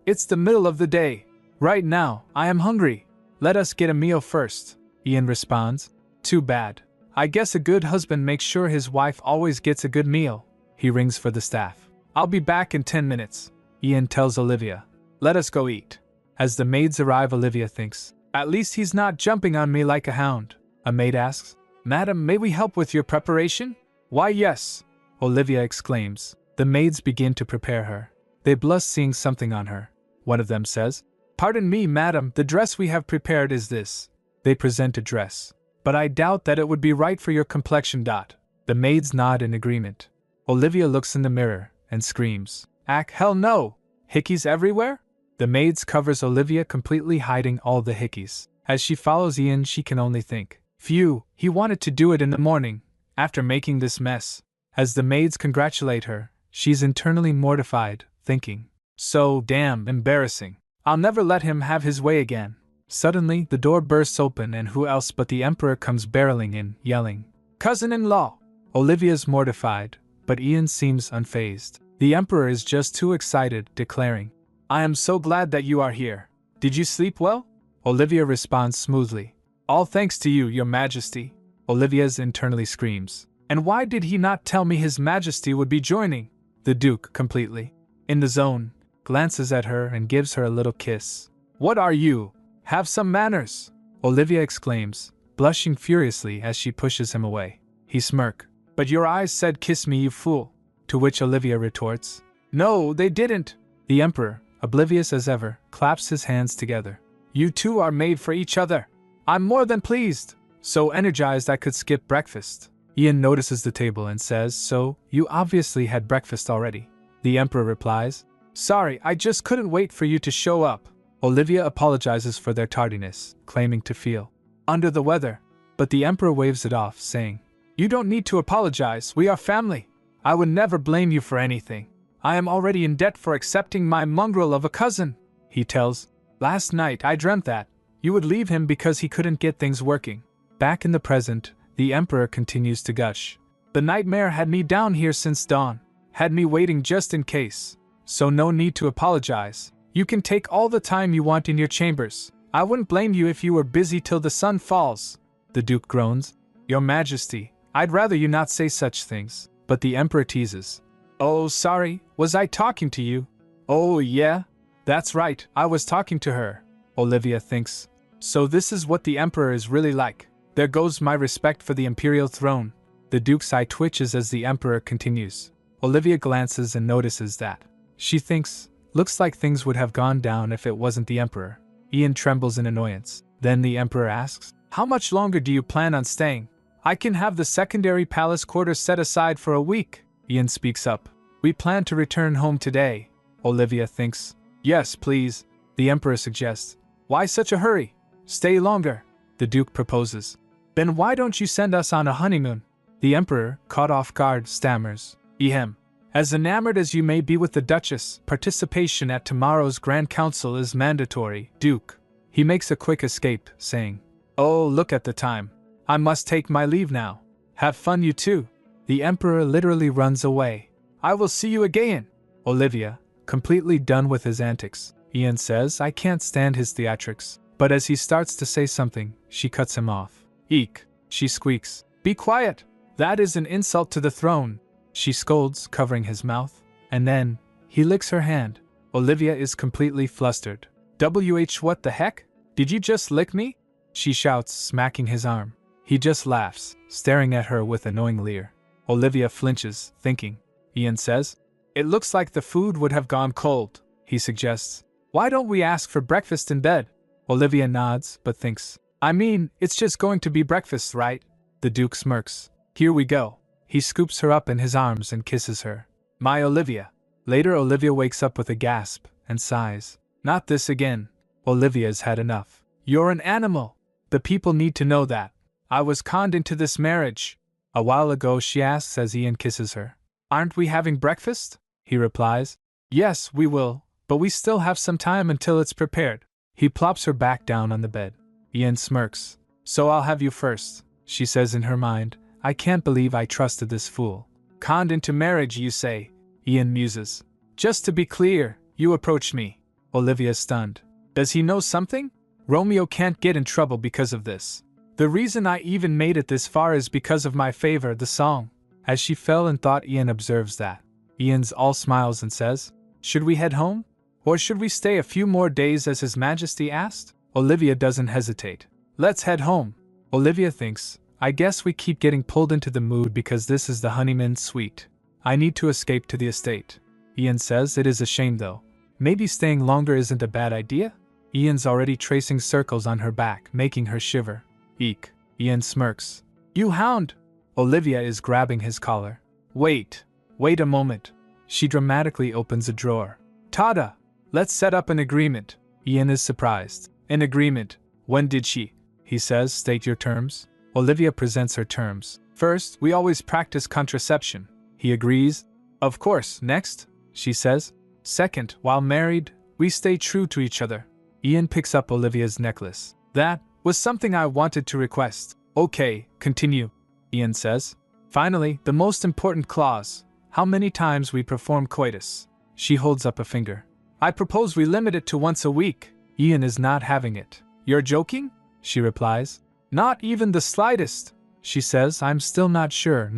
It's the middle of the day. Right now, I am hungry. Let us get a meal first. Ian responds. Too bad. I guess a good husband makes sure his wife always gets a good meal. He rings for the staff. I'll be back in 10 minutes. Ian tells Olivia. Let us go eat. As the maids arrive, Olivia thinks, At least he's not jumping on me like a hound. A maid asks, Madam, may we help with your preparation? Why, yes, Olivia exclaims. The maids begin to prepare her. They blush seeing something on her. One of them says, Pardon me, madam, the dress we have prepared is this. They present a dress. But I doubt that it would be right for your complexion. The maids nod in agreement. Olivia looks in the mirror and screams, Hell no! Hickeys everywhere? The maids covers Olivia, completely hiding all the hickeys. As she follows Ian, she can only think, Phew, he wanted to do it in the morning, after making this mess. As the maids congratulate her, she's internally mortified, thinking, So damn embarrassing. I'll never let him have his way again. Suddenly, the door bursts open and who else but the Emperor comes barreling in, yelling, Cousin-in-law! Olivia's mortified, but Ian seems unfazed. The Emperor is just too excited, declaring, I am so glad that you are here. Did you sleep well? Olivia responds smoothly, All thanks to you, your majesty. Olivia's internally screams, And why did he not tell me his majesty would be joining? The Duke, completely in the zone, glances at her and gives her a little kiss. What are you? Have some manners! Olivia exclaims, blushing furiously as she pushes him away. He smirks. But your eyes said kiss me, you fool. To which Olivia retorts, No, they didn't. The Emperor, oblivious as ever, claps his hands together. You two are made for each other. I'm more than pleased. So energized I could skip breakfast. Ian notices the table and says, So, you obviously had breakfast already. The Emperor replies, Sorry, I just couldn't wait for you to show up. Olivia apologizes for their tardiness, claiming to feel under the weather. But the Emperor waves it off, saying, You don't need to apologize, we are family. I would never blame you for anything. I am already in debt for accepting my mongrel of a cousin. He tells, Last night I dreamt that you would leave him because he couldn't get things working. Back in the present, the Emperor continues to gush. The nightmare had me down here since dawn, had me waiting just in case. So no need to apologize. You can take all the time you want in your chambers. I wouldn't blame you if you were busy till the sun falls. The Duke groans. Your Majesty, I'd rather you not say such things. But the Emperor teases. Oh, sorry, was I talking to you? Oh, yeah? That's right, I was talking to her. Olivia thinks. So this is what the Emperor is really like. There goes my respect for the imperial throne. The Duke's eye twitches as the Emperor continues. Olivia glances and notices that. She thinks, looks like things would have gone down if it wasn't the Emperor. Ian trembles in annoyance. Then the Emperor asks, How much longer do you plan on staying? I can have the secondary palace quarters set aside for a week. Ian speaks up. We plan to return home today. Olivia thinks. Yes, please. The Emperor suggests. Why such a hurry? Stay longer. The Duke proposes. Then why don't you send us on a honeymoon? The Emperor, caught off guard, stammers. Ehem. As enamored as you may be with the Duchess, participation at tomorrow's Grand Council is mandatory, Duke. He makes a quick escape, saying, Oh, look at the time. I must take my leave now. Have fun, you too. The Emperor literally runs away. I will see you again. Olivia, completely done with his antics, Ian says I can't stand his theatrics. But as he starts to say something, she cuts him off. Eek, she squeaks. Be quiet. That is an insult to the throne. She scolds, covering his mouth. And then, he licks her hand. Olivia is completely flustered. What the heck? Did you just lick me? She shouts, smacking his arm. He just laughs, staring at her with annoying leer. Olivia flinches, thinking. Ian says, It looks like the food would have gone cold, he suggests. Why don't we ask for breakfast in bed? Olivia nods, but thinks, I mean, it's just going to be breakfast, right? The Duke smirks. Here we go. He scoops her up in his arms and kisses her. My Olivia. Later, Olivia wakes up with a gasp and sighs. Not this again. Olivia's had enough. You're an animal. The people need to know that. I was conned into this marriage. A while ago, she asks as Ian kisses her. Aren't we having breakfast? He replies. Yes, we will, but we still have some time until it's prepared. He plops her back down on the bed. Ian smirks. So I'll have you first, she says in her mind. I can't believe I trusted this fool. Conned into marriage, you say? Ian muses. Just to be clear, you approached me. Olivia's stunned. Does he know something? Romeo can't get in trouble because of this. The reason I even made it this far is because of my favor, the song. As she fell in thought, Ian observes that. Ian's all smiles and says, Should we head home? Or should we stay a few more days as His Majesty asked? Olivia doesn't hesitate. Let's head home. Olivia thinks, I guess we keep getting pulled into the mood because this is the honeymoon suite. I need to escape to the estate. Ian says it is a shame though. Maybe staying longer isn't a bad idea? Ian's already tracing circles on her back, making her shiver. Eek. Ian smirks. You hound! Olivia is grabbing his collar. Wait a moment. She dramatically opens a drawer. Tada! Let's set up an agreement. Ian is surprised. An agreement? When did she? He says, state your terms. Olivia presents her terms. First, we always practice contraception. He agrees. Of course, next, she says. Second, while married, we stay true to each other. Ian picks up Olivia's necklace. That was something I wanted to request. Okay, continue, Ian says. Finally, the most important clause. How many times we perform coitus. She holds up a finger. I propose we limit it to once a week. Ian is not having it. You're joking? She replies. Not even the slightest. She says, I'm still not sure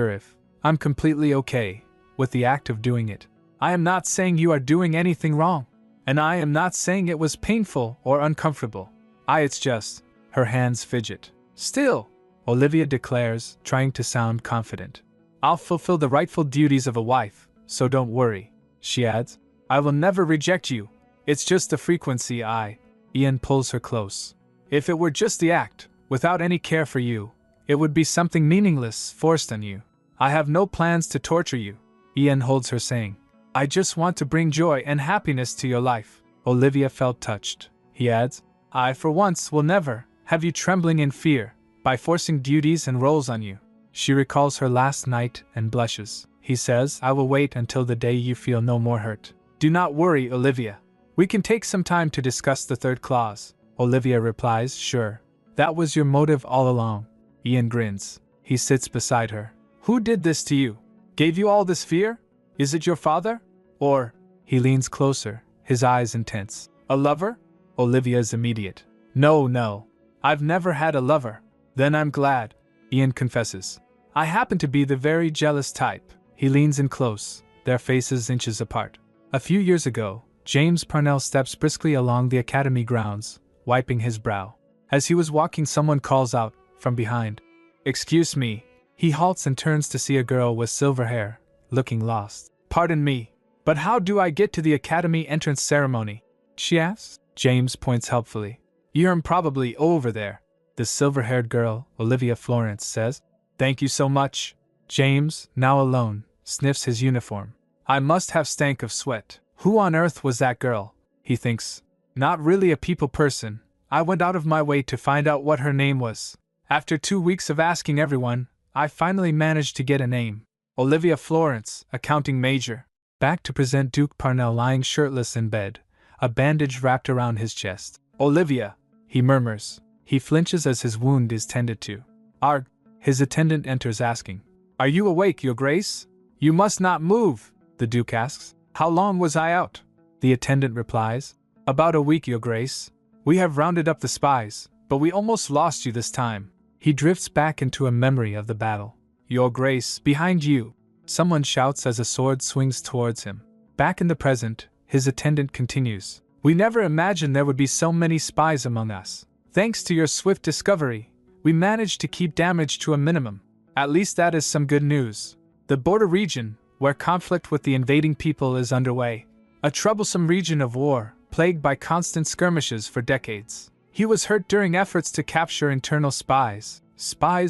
if. I'm completely okay with the act of doing it. I am not saying you are doing anything wrong. And I am not saying it was painful or uncomfortable. It's just. Her hands fidget. Still, Olivia declares, trying to sound confident. I'll fulfill the rightful duties of a wife, so don't worry. She adds, I will never reject you. It's just the frequency Ian pulls her close. If it were just the act, without any care for you, it would be something meaningless, forced on you. I have no plans to torture you. Ian holds her saying, I just want to bring joy and happiness to your life. Olivia felt touched. He adds, I for once will never have you trembling in fear by forcing duties and roles on you. She recalls her last night and blushes. He says, I will wait until the day you feel no more hurt. Do not worry, Olivia. We can take some time to discuss the third clause. Olivia replies, sure. That was your motive all along. Ian grins. He sits beside her. Who did this to you? Gave you all this fear? Is it your father? Or, he leans closer, his eyes intense. A lover? Olivia's immediate. No. I've never had a lover. Then I'm glad. Ian confesses. I happen to be the very jealous type. He leans in close, their faces inches apart. A few years ago, James Parnell steps briskly along the academy grounds, wiping his brow. As he was walking, someone calls out from behind. Excuse me. He halts and turns to see a girl with silver hair, looking lost. Pardon me, but how do I get to the academy entrance ceremony? She asks. James points helpfully. You're probably over there. The silver-haired girl, Olivia Florence, says. Thank you so much. James, now alone, sniffs his uniform. I must have stank of sweat. Who on earth was that girl? He thinks. Not really a people person. I went out of my way to find out what her name was. After 2 weeks of asking everyone, I finally managed to get a name. Olivia Florence, accounting major. Back to present Duke Parnell lying shirtless in bed, a bandage wrapped around his chest. Olivia, he murmurs. He flinches as his wound is tended to. Arg! His attendant enters asking, "Are you awake, Your Grace? You must not move," the Duke asks. "How long was I out?" The attendant replies, "About a week, Your Grace. We have rounded up the spies, but we almost lost you this time." He drifts back into a memory of the battle. "Your Grace, behind you!" Someone shouts as a sword swings towards him. Back in the present, his attendant continues, "We never imagined there would be so many spies among us. Thanks to your swift discovery, we managed to keep damage to a minimum. At least that is some good news. The border region, where conflict with the invading people is underway, a troublesome region of war, plagued by constant skirmishes for decades. He was hurt during efforts to capture internal spies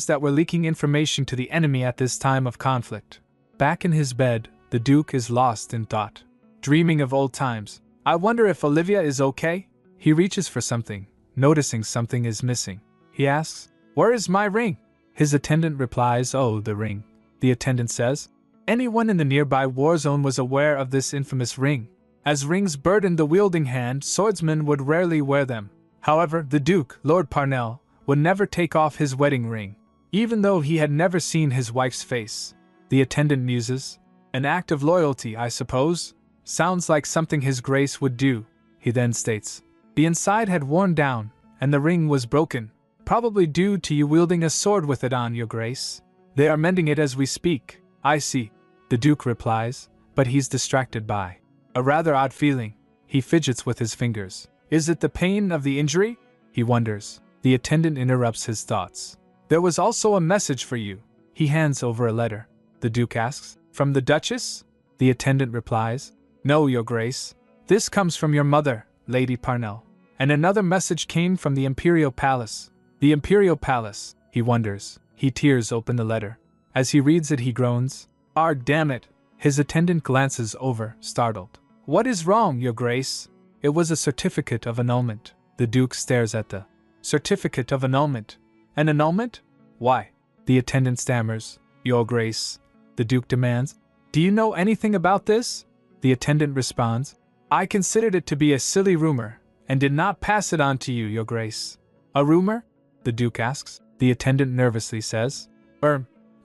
that were leaking information to the enemy at this time of conflict." Back in his bed, the Duke is lost in thought. Dreaming of old times. "I wonder if Olivia is okay?" He reaches for something, noticing something is missing. He asks, "Where is my ring?" His attendant replies, "Oh, the ring." The attendant says, "Anyone in the nearby war zone was aware of this infamous ring. As rings burdened the wielding hand, swordsmen would rarely wear them. However, the Duke, Lord Parnell, would never take off his wedding ring, even though he had never seen his wife's face." The attendant muses, "An act of loyalty, I suppose. Sounds like something His Grace would do." He then states, "The inside had worn down, and the ring was broken, probably due to you wielding a sword with it on, Your Grace. They are mending it as we speak." "I see," the Duke replies, but he's distracted by a rather odd feeling. He fidgets with his fingers. "Is it the pain of the injury?" he wonders. The attendant interrupts his thoughts. "There was also a message for you." He hands over a letter. The Duke asks, "From the Duchess?" The attendant replies, "No, Your Grace. This comes from your mother, Lady Parnell. And another message came from the Imperial Palace." The Imperial Palace, he wonders. He tears open the letter. As he reads it, he groans, "Arg, damn it." His attendant glances over, startled. "What is wrong, Your Grace?" "It was a certificate of annulment." The Duke stares at the certificate of annulment. "An annulment? Why?" The attendant stammers. "Your Grace," the Duke demands, "do you know anything about this?" The attendant responds, "I considered it to be a silly rumor, and did not pass it on to you, Your Grace." "A rumor?" the Duke asks. The attendant nervously says,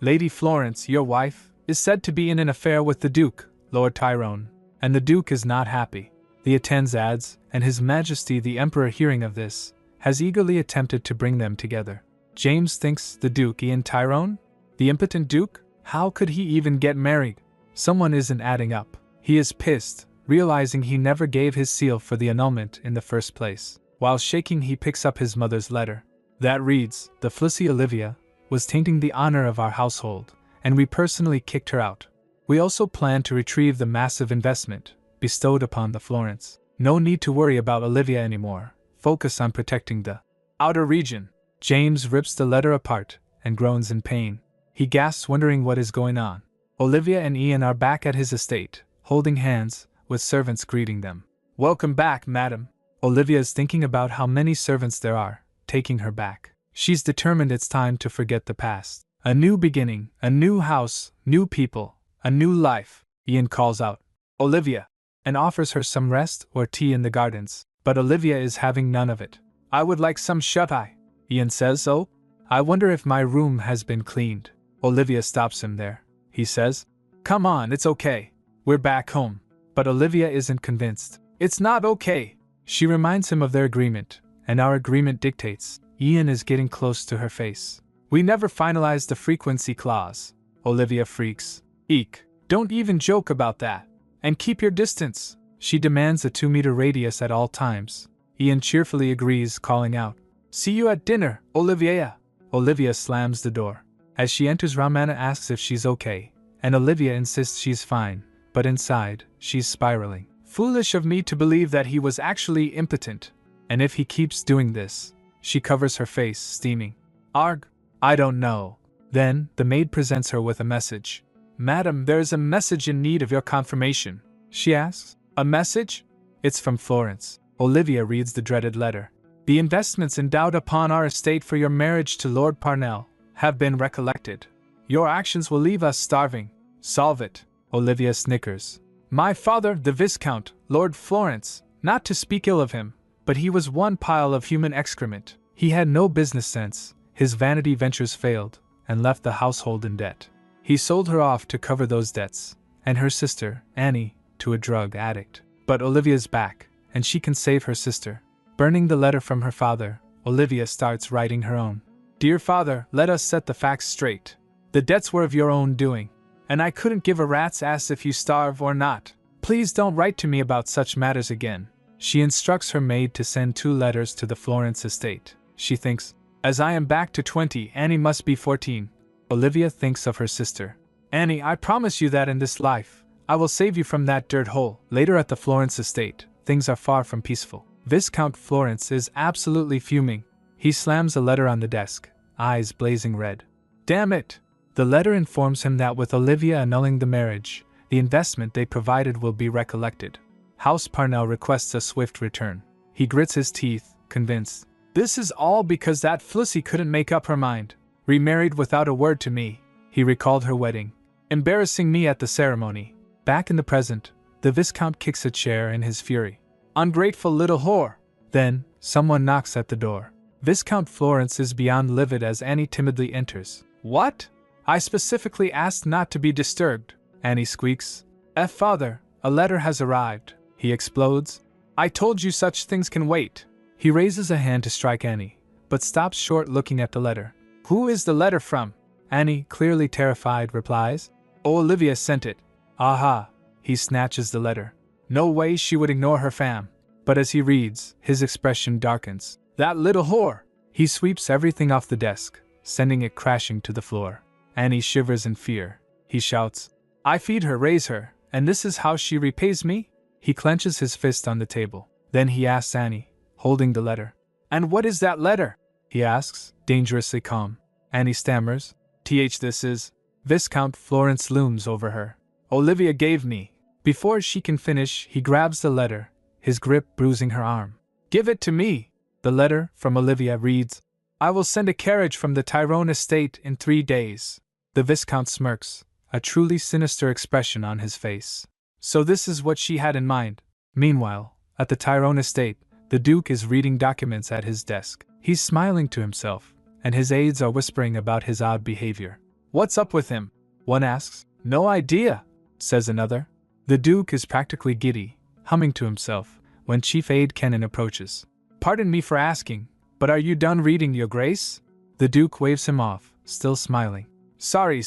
Lady Florence, your wife, is said to be in an affair with the Duke, Lord Tyrone, and the Duke is not happy." The attendant adds, "and His Majesty the Emperor, hearing of this, has eagerly attempted to bring them together." James thinks the Duke Ian Tyrone? The impotent Duke? How could he even get married? Someone isn't adding up. He is pissed, realizing he never gave his seal for the annulment in the first place. While shaking, he picks up his mother's letter. That reads, "The Flissy Olivia was tainting the honor of our household, and we personally kicked her out. We also plan to retrieve the massive investment bestowed upon the Florence. No need to worry about Olivia anymore. Focus on protecting the outer region." James rips the letter apart and groans in pain. He gasps, wondering what is going on. Olivia and Ian are back at his estate, holding hands, with servants greeting them. "Welcome back, madam." Olivia is thinking about how many servants there are, taking her back. She's determined it's time to forget the past. A new beginning, a new house, new people, a new life. Ian calls out, "Olivia," and offers her some rest or tea in the gardens, but Olivia is having none of it. "I would like some shut-eye," Ian says. "Oh, I wonder if my room has been cleaned." Olivia stops him there. He says, "Come on, it's okay. We're back home." But Olivia isn't convinced. "It's not okay." She reminds him of their agreement, and our agreement dictates. Ian is getting close to her face. "We never finalized the frequency clause." Olivia freaks. "Eek, don't even joke about that. And keep your distance." She demands a 2-meter radius at all times. Ian cheerfully agrees, calling out, "See you at dinner, Olivia." Olivia slams the door. As she enters, Ramana asks if she's okay, and Olivia insists she's fine, but inside, she's spiraling. Foolish of me to believe that he was actually impotent, and if he keeps doing this. She covers her face, steaming. "Arg, I don't know." Then, the maid presents her with a message. "Madam, there is a message in need of your confirmation," she asks. "A message?" "It's from Florence." Olivia reads the dreaded letter. "The investments endowed upon our estate for your marriage to Lord Parnell have been recollected. Your actions will leave us starving. Solve it." Olivia snickers. "My father, the Viscount, Lord Florence, not to speak ill of him, but he was one pile of human excrement. He had no business sense, his vanity ventures failed, and left the household in debt. He sold her off to cover those debts, and her sister, Annie, to a drug addict. But Olivia's back, and she can save her sister. Burning the letter from her father, Olivia starts writing her own. Dear father, let us set the facts straight. The debts were of your own doing, and I couldn't give a rat's ass if you starve or not. Please don't write to me about such matters again. She instructs her maid to send 2 letters to the Florence estate. She thinks, as I am back to 20, Annie must be 14. Olivia thinks of her sister. Annie, I promise you that in this life, I will save you from that dirt hole. Later at the Florence estate, things are far from peaceful. Viscount Florence is absolutely fuming. He slams a letter on the desk, eyes blazing red. Damn it! The letter informs him that with Olivia annulling the marriage, the investment they provided will be recollected. House Parnell requests a swift return. He grits his teeth, convinced. This is all because that Flussy couldn't make up her mind. Remarried without a word to me. He recalled her wedding, embarrassing me at the ceremony. Back in the present, the Viscount kicks a chair in his fury. Ungrateful little whore! Then, someone knocks at the door. Viscount Florence is beyond livid as Annie timidly enters. What? I specifically asked not to be disturbed, Annie squeaks. Father, a letter has arrived. He explodes. I told you such things can wait. He raises a hand to strike Annie, but stops short looking at the letter. Who is the letter from? Annie, clearly terrified, replies. Oh, Olivia sent it. Aha! He snatches the letter. No way she would ignore her fam. But as he reads, his expression darkens. That little whore! He sweeps everything off the desk, sending it crashing to the floor. Annie shivers in fear. He shouts, I feed her, raise her, and this is how she repays me? He clenches his fist on the table. Then he asks Annie, holding the letter. And what is that letter? He asks, dangerously calm. Annie stammers. This is. Viscount Florence looms over her. Olivia gave me. Before she can finish, he grabs the letter, his grip bruising her arm. Give it to me! The letter, from Olivia, reads, I will send a carriage from the Tyrone estate in 3 days. The Viscount smirks, a truly sinister expression on his face. So this is what she had in mind. Meanwhile, at the Tyrone estate, the Duke is reading documents at his desk. He's smiling to himself, and his aides are whispering about his odd behavior. What's up with him? One asks. No idea, says another. The Duke is practically giddy, humming to himself, when Chief Aide Kennan approaches. Pardon me for asking, but are you done reading, Your Grace? The Duke waves him off, still smiling. Sorry,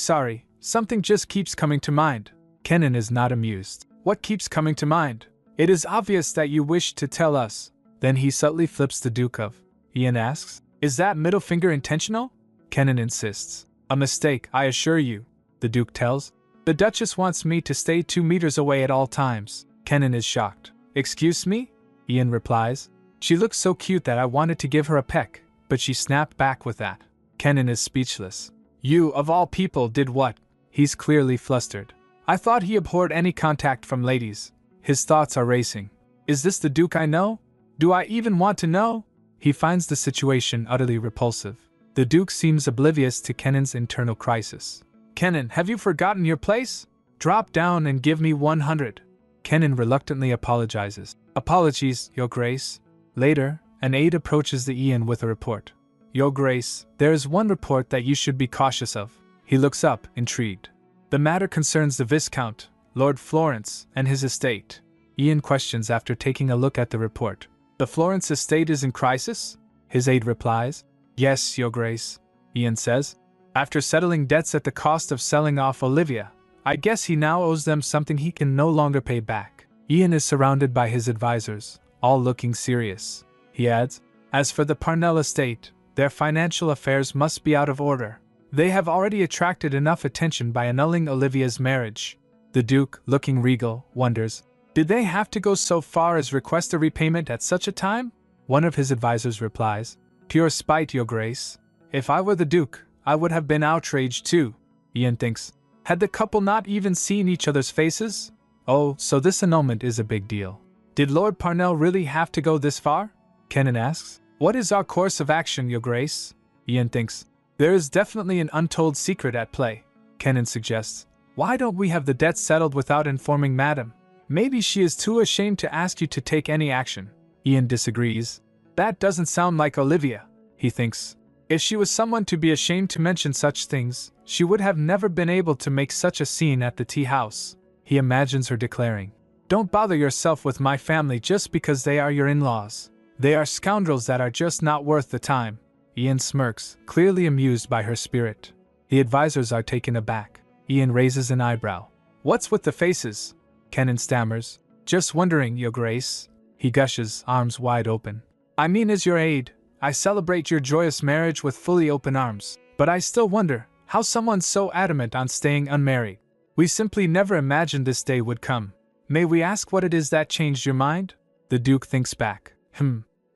something just keeps coming to mind. Kennan is not amused. What keeps coming to mind? It is obvious that you wish to tell us. Then he subtly flips the Duke off. Ian asks, is that middle finger intentional? Kennan insists. A mistake, I assure you, the Duke tells. The Duchess wants me to stay 2 meters away at all times. Kennan is shocked. Excuse me? Ian replies. She looks so cute that I wanted to give her a peck, but she snapped back with that. Kennan is speechless. You, of all people, did what? He's clearly flustered. I thought he abhorred any contact from ladies. His thoughts are racing. Is this the Duke I know? Do I even want to know? He finds the situation utterly repulsive. The Duke seems oblivious to Kennan's internal crisis. Kennan, have you forgotten your place? Drop down and give me 100. Kennan reluctantly apologizes. Apologies, Your Grace. Later, an aide approaches the Ian with a report. Your Grace, there is one report that you should be cautious of. He looks up, intrigued. The matter concerns the Viscount, Lord Florence, and his estate. Ian questions after taking a look at the report. The Florence estate is in crisis? His aide replies. Yes, Your Grace, Ian says. After settling debts at the cost of selling off Olivia, I guess he now owes them something he can no longer pay back. Ian is surrounded by his advisors, all looking serious. He adds, as for the Parnell estate, their financial affairs must be out of order. They have already attracted enough attention by annulling Olivia's marriage. The Duke, looking regal, wonders, did they have to go so far as request a repayment at such a time? One of his advisors replies, pure spite, Your Grace. If I were the Duke, I would have been outraged too. Ian thinks, had the couple not even seen each other's faces? Oh, so this annulment is a big deal. Did Lord Parnell really have to go this far? Kennan asks. What is our course of action, Your Grace? Ian thinks, there is definitely an untold secret at play. Kennan suggests, why don't we have the debt settled without informing Madam? Maybe she is too ashamed to ask you to take any action. Ian disagrees. That doesn't sound like Olivia. he thinks. If she was someone to be ashamed to mention such things, she would have never been able to make such a scene at the tea house. He imagines her declaring, "Don't bother yourself with my family just because they are your in-laws. They are scoundrels that are just not worth the time." Ian smirks, clearly amused by her spirit. The advisors are taken aback. Ian raises an eyebrow. "What's with the faces?" Kenan stammers. "Just wondering, Your Grace." He gushes, arms wide open. "I mean, as your aide, I celebrate your joyous marriage with fully open arms, but I still wonder how someone so adamant on staying unmarried. We simply never imagined this day would come. May we ask what it is that changed your mind?" The Duke thinks back.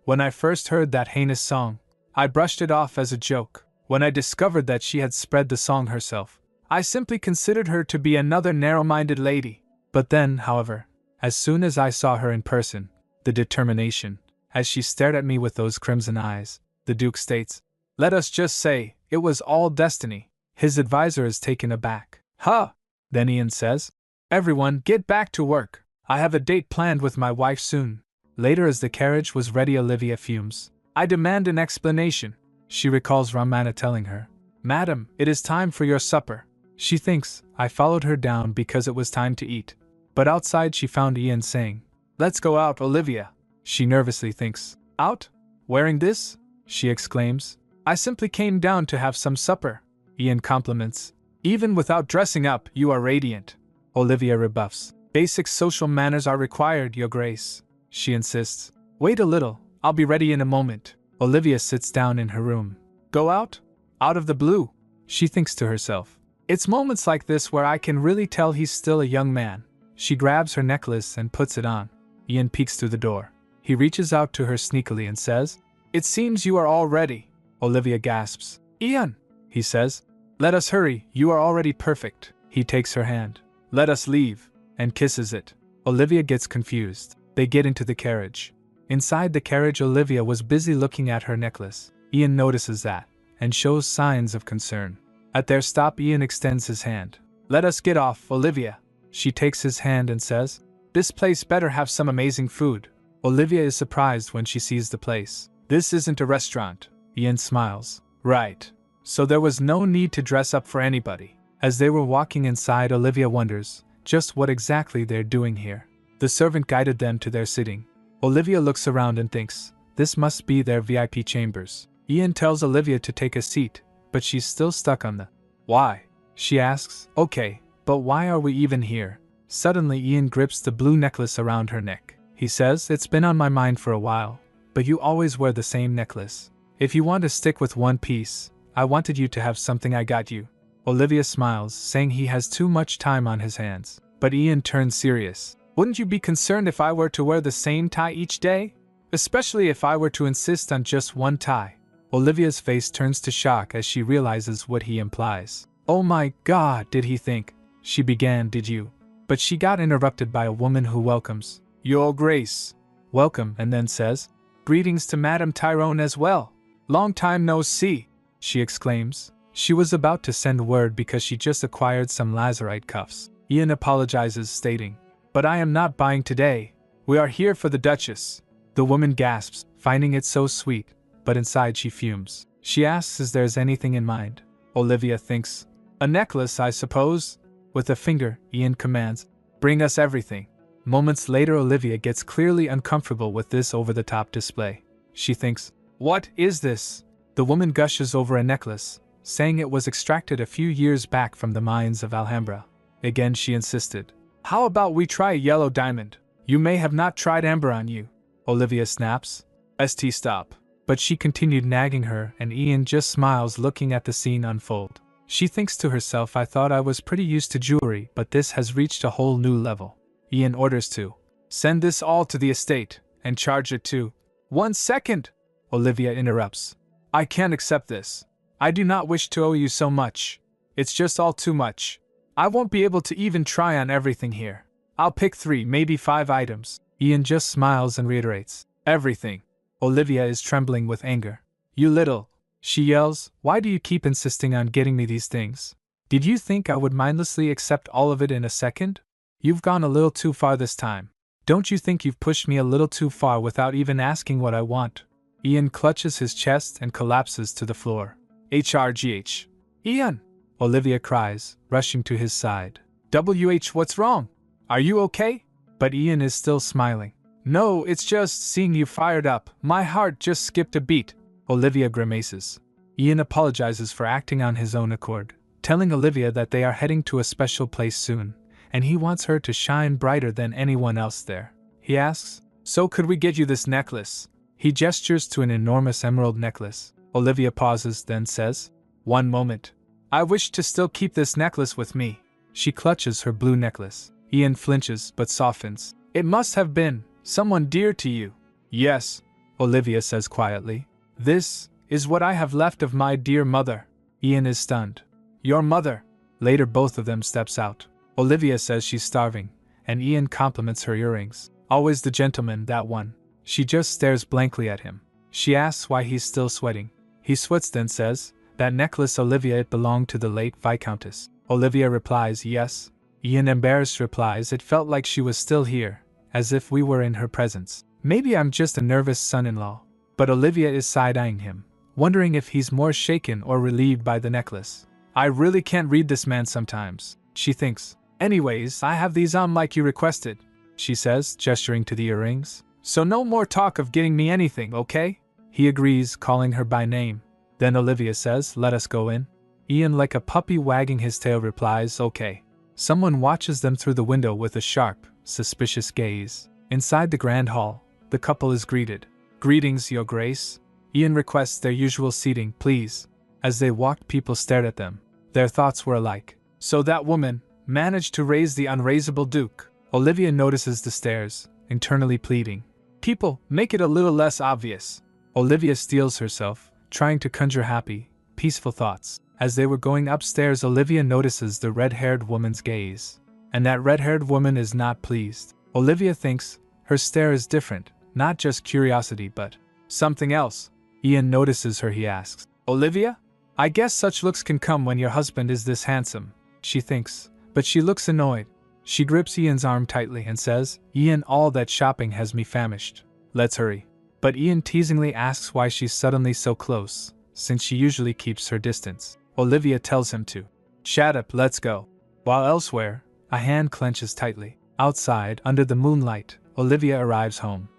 When I first heard that heinous song, I brushed it off as a joke. When I discovered that she had spread the song herself, I simply considered her to be another narrow-minded lady. But then, however, as soon as I saw her in person, the determination, as she stared at me with those crimson eyes, the Duke states, "Let us just say, it was all destiny." His advisor is taken aback. "Huh!" Then Ian says, "Everyone, get back to work. I have a date planned with my wife soon." Later, as the carriage was ready, Olivia fumes. "I demand an explanation." She recalls Ramana telling her, "Madam, it is time for your supper." She thinks, I followed her down because it was time to eat. But outside she found Ian saying, "Let's go out, Olivia." She nervously thinks, "Out? Wearing this?" She exclaims, "I simply came down to have some supper." Ian compliments, "Even without dressing up, you are radiant." Olivia rebuffs, "Basic social manners are required, Your Grace." She insists, "Wait a little, I'll be ready in a moment." Olivia sits down in her room. "Go out? Out of the blue?" She thinks to herself, "It's moments like this where I can really tell he's still a young man." She grabs her necklace and puts it on. Ian peeks through the door. He reaches out to her sneakily and says, "It seems you are all ready." Olivia gasps. "Ian," he says, "let us hurry, you are already perfect." He takes her hand. "Let us leave," and kisses it. Olivia gets confused. They get into the carriage. Inside the carriage, Olivia was busy looking at her necklace. Ian notices that, and shows signs of concern. At their stop, Ian extends his hand. "Let us get off, Olivia." She takes his hand and says, "This place better have some amazing food." Olivia is surprised when she sees the place. "This isn't a restaurant." Ian smiles. "Right. So there was no need to dress up for anybody." As they were walking inside, Olivia wonders just what exactly they're doing here. The servant guided them to their sitting. Olivia looks around and thinks, this must be their VIP chambers. Ian tells Olivia to take a seat, but she's still stuck on the "Why?" She asks, "Okay, but why are we even here?" Suddenly Ian grips the blue necklace around her neck. He says, "It's been on my mind for a while, but you always wear the same necklace. If you want to stick with one piece, I wanted you to have something I got you." Olivia smiles, saying he has too much time on his hands. But Ian turns serious. "Wouldn't you be concerned if I were to wear the same tie each day? Especially if I were to insist on just one tie?" Olivia's face turns to shock as she realizes what he implies. "Oh my God, did he think?" She began, "Did you?" But she got interrupted by a woman who welcomes, "Your Grace." Welcome, and then says, "Greetings to Madame Tyrone as well. Long time no see," she exclaims. She was about to send word because she just acquired some lazurite cuffs. Ian apologizes, stating, "But I am not buying today. We are here for the Duchess." The woman gasps, finding it so sweet, but inside she fumes. She asks if there's anything in mind. Olivia thinks, "A necklace, I suppose?" With a finger, Ian commands, "Bring us everything." Moments later, Olivia gets clearly uncomfortable with this over-the-top display. She thinks, "What is this?" The woman gushes over a necklace, saying it was extracted a few years back from the mines of Alhambra. Again she insisted, "How about we try a yellow diamond? You may have not tried amber on you." Olivia snaps, "St. Stop." But she continued nagging her, and Ian just smiles looking at the scene unfold. She thinks to herself, "I thought I was pretty used to jewelry, but this has reached a whole new level." Ian orders to send this all to the estate, and charge it to— "1 second!" Olivia interrupts. "I can't accept this. I do not wish to owe you so much. It's just all too much. I won't be able to even try on everything here. I'll pick 3, maybe 5 items." Ian just smiles and reiterates, "Everything." Olivia is trembling with anger. "You little," she yells, "why do you keep insisting on getting me these things? Did you think I would mindlessly accept all of it in a second? You've gone a little too far this time. Don't you think you've pushed me a little too far without even asking what I want?" Ian clutches his chest and collapses to the floor. HRGH. Ian! Olivia cries, rushing to his side. What's wrong? Are you okay? But Ian is still smiling. No, it's just seeing you fired up. My heart just skipped a beat. Olivia grimaces. Ian apologizes for acting on his own accord, telling Olivia that they are heading to a special place soon, and he wants her to shine brighter than anyone else there. He asks, so could we get you this necklace? He gestures to an enormous emerald necklace. Olivia pauses, then says, one moment. I wish to still keep this necklace with me. She clutches her blue necklace. Ian flinches but softens. It must have been someone dear to you. Yes, Olivia says quietly. This is what I have left of my dear mother. Ian is stunned. Your mother? Later both of them steps out. Olivia says she's starving, and Ian compliments her earrings. Always the gentleman, that one. She just stares blankly at him. She asks why he's still sweating. He sweats then says, that necklace, Olivia, it belonged to the late Viscountess. Olivia replies, yes. Ian embarrassed replies, it felt like she was still here, as if we were in her presence. Maybe I'm just a nervous son-in-law. But Olivia is side-eyeing him, wondering if he's more shaken or relieved by the necklace. I really can't read this man sometimes, she thinks. Anyways, I have these on like you requested, she says, gesturing to the earrings. So no more talk of getting me anything, okay? He agrees, calling her by name. Then Olivia says, let us go in. Ian, like a puppy wagging his tail, replies, okay. Someone watches them through the window with a sharp, suspicious gaze. Inside the grand hall, the couple is greeted. Greetings, Your Grace. Ian requests their usual seating, please. As they walked, people stared at them. Their thoughts were alike. So that woman managed to raise the unraisable Duke. Olivia notices the stares, internally pleading. People, make it a little less obvious. Olivia steels herself, trying to conjure happy, peaceful thoughts. As they were going upstairs, Olivia notices the red-haired woman's gaze. And that red-haired woman is not pleased. Olivia thinks her stare is different, not just curiosity but something else. Ian notices her, he asks, Olivia? I guess such looks can come when your husband is this handsome, she thinks, but she looks annoyed. She grips Ian's arm tightly and says, Ian, all that shopping has me famished. Let's hurry. But Ian teasingly asks why she's suddenly so close, since she usually keeps her distance. Olivia tells him to shut up, let's go. While elsewhere, a hand clenches tightly. Outside, under the moonlight, Olivia arrives home.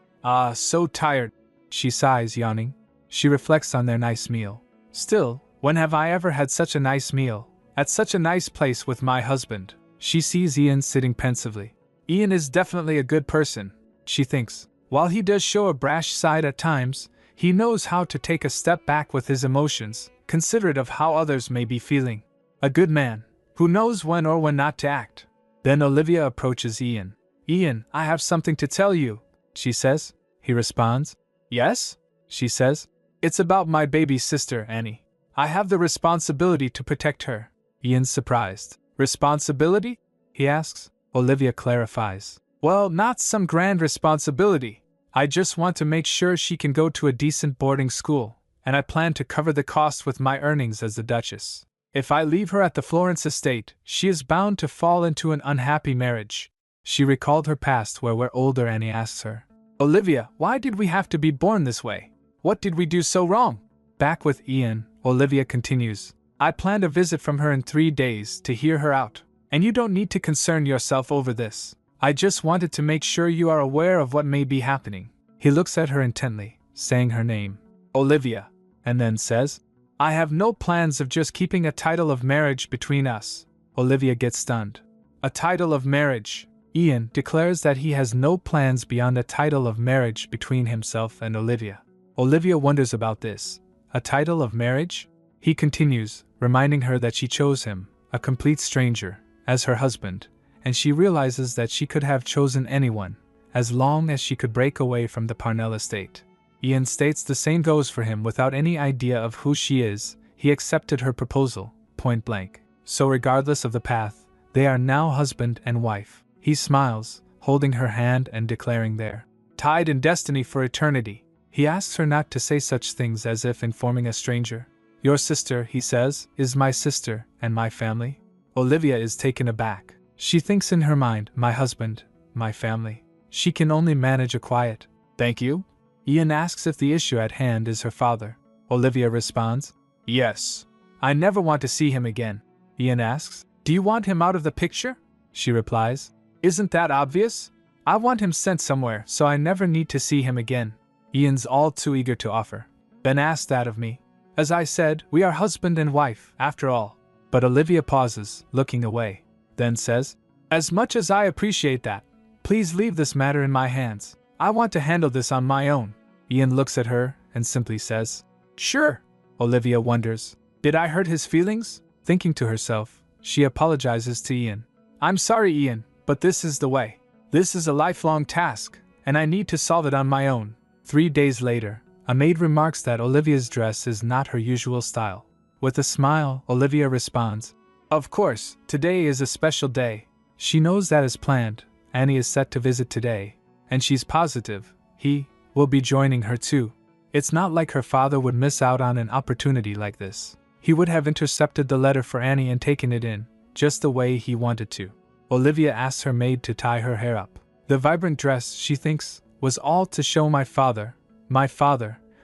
So tired, she sighs, yawning. She reflects on their nice meal. Still, when have I ever had such a nice meal? At such a nice place with my husband. She sees Ian sitting pensively. Ian is definitely a good person, she thinks. While he does show a brash side at times, he knows how to take a step back with his emotions, considerate of how others may be feeling. A good man, who knows when or when not to act. Then Olivia approaches Ian. Ian, I have something to tell you, she says. He responds. Yes? She says. It's about my baby sister, Annie. I have the responsibility to protect her. Ian's surprised. Responsibility? He asks. Olivia clarifies. Well, not some grand responsibility. I just want to make sure she can go to a decent boarding school, and I plan to cover the cost with my earnings as the Duchess. If I leave her at the Florence estate, she is bound to fall into an unhappy marriage. She recalled her past where older Annie asks her, Olivia, why did we have to be born this way? What did we do so wrong? Back with Ian, Olivia continues, I planned a visit from her in 3 days to hear her out, and you don't need to concern yourself over this. I just wanted to make sure you are aware of what may be happening. He looks at her intently, saying her name, Olivia, and then says, I have no plans of just keeping a title of marriage between us. Olivia gets stunned. A title of marriage. Ian declares that he has no plans beyond a title of marriage between himself and Olivia. Olivia wonders about this. A title of marriage? He continues, reminding her that she chose him, a complete stranger, as her husband, and she realizes that she could have chosen anyone, as long as she could break away from the Parnell estate. Ian states the same goes for him. Without any idea of who she is, he accepted her proposal, point blank. So regardless of the path, they are now husband and wife. He smiles, holding her hand and declaring they're tied in destiny for eternity. He asks her not to say such things as if informing a stranger. Your sister, he says, is my sister and my family. Olivia is taken aback. She thinks in her mind, my husband, my family. She can only manage a quiet, thank you? Ian asks if the issue at hand is her father. Olivia responds, "Yes. I never want to see him again." Ian asks, "Do you want him out of the picture?" She replies, "Isn't that obvious? I want him sent somewhere so I never need to see him again." Ian's all too eager to offer. "Ben asked that of me. As I said, we are husband and wife, after all." But Olivia pauses, looking away, then says, "As much as I appreciate that, please leave this matter in my hands. I want to handle this on my own." Ian looks at her and simply says, "Sure." Olivia wonders, did I hurt his feelings? Thinking to herself, she apologizes to Ian. "I'm sorry, Ian, but this is the way. This is a lifelong task, and I need to solve it on my own." 3 days later, a maid remarks that Olivia's dress is not her usual style. With a smile, Olivia responds, "Of course, today is a special day." She knows that as planned, Annie is set to visit today, and she's positive he will be joining her too. It's not like her father would miss out on an opportunity like this. He would have intercepted the letter for Annie and taken it in, just the way he wanted to. Olivia asks her maid to tie her hair up. The vibrant dress, she thinks, was all to show my father,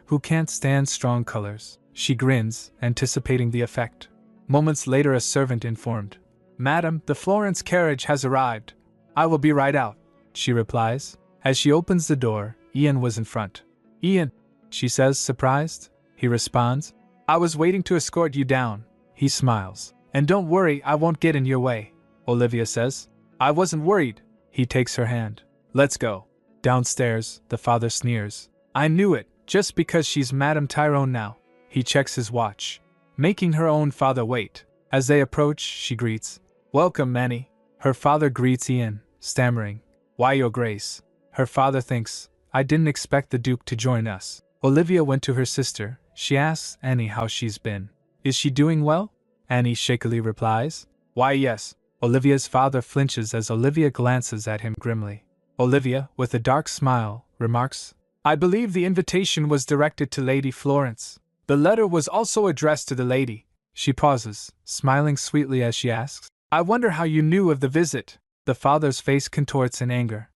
who can't stand strong colors. She grins, anticipating the effect. Moments later a servant informed, "Madam, the Florence carriage has arrived." "I will be right out," she replies. As she opens the door, Ian was in front. "Ian," she says, surprised. He responds, "I was waiting to escort you down." He smiles. "And don't worry, I won't get in your way." Olivia says, "I wasn't worried." He takes her hand. "Let's go." Downstairs, the father sneers. "I knew it, just because she's Madame Tyrone now." He checks his watch, making her own father wait. As they approach, she greets, "Welcome, Manny." Her father greets Ian, stammering, "Why, Your Grace?" Her father thinks, "I didn't expect the Duke to join us." Olivia went to her sister. She asks Annie how she's been. "Is she doing well?" Annie shakily replies, "Why, yes." Olivia's father flinches as Olivia glances at him grimly. Olivia, with a dark smile, remarks, "I believe the invitation was directed to Lady Florence. The letter was also addressed to the lady." She pauses, smiling sweetly as she asks, "I wonder how you knew of the visit." The father's face contorts in anger.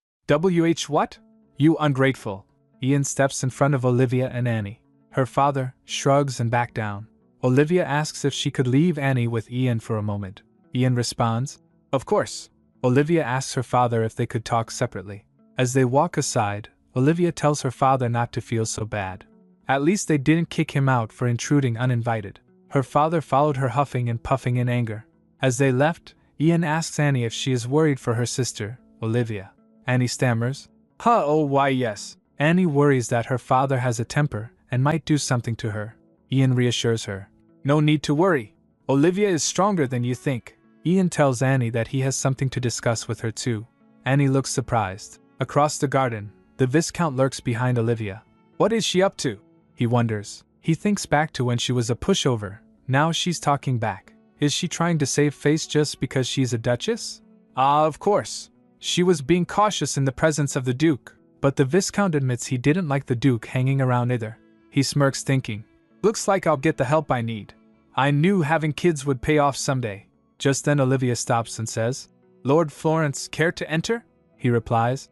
What? You ungrateful." Ian steps in front of Olivia and Annie. Her father shrugs and backs down. Olivia asks if she could leave Annie with Ian for a moment. Ian responds, "Of course." Olivia asks her father if they could talk separately. As they walk aside, Olivia tells her father not to feel so bad. At least they didn't kick him out for intruding uninvited. Her father followed her huffing and puffing in anger. As they left, Ian asks Annie if she is worried for her sister, Olivia. Annie stammers, "Oh, why yes." Annie worries that her father has a temper and might do something to her. Ian reassures her, "No need to worry. Olivia is stronger than you think." Ian tells Annie that he has something to discuss with her too. Annie looks surprised. Across the garden, the Viscount lurks behind Olivia. What is she up to? He wonders. He thinks back to when she was a pushover. Now she's talking back. Is she trying to save face just because she's a duchess? Of course. She was being cautious in the presence of the Duke, but the Viscount admits he didn't like the Duke hanging around either. He smirks, thinking, "Looks like I'll get the help I need. I knew having kids would pay off someday." Just then Olivia stops and says, "Lord Florence, care to enter?" He replies,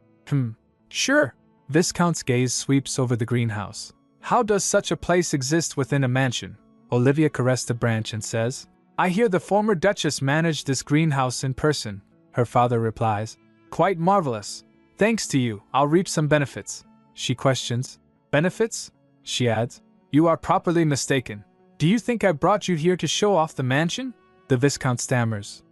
Sure." Viscount's gaze sweeps over the greenhouse. "How does such a place exist within a mansion?" Olivia caressed a branch and says, "I hear the former Duchess managed this greenhouse in person." Her father replies, "Quite marvelous. Thanks to you, I'll reap some benefits." She questions, "Benefits?" She adds, "You are properly mistaken. Do you think I brought you here to show off the mansion?" The Viscount stammers,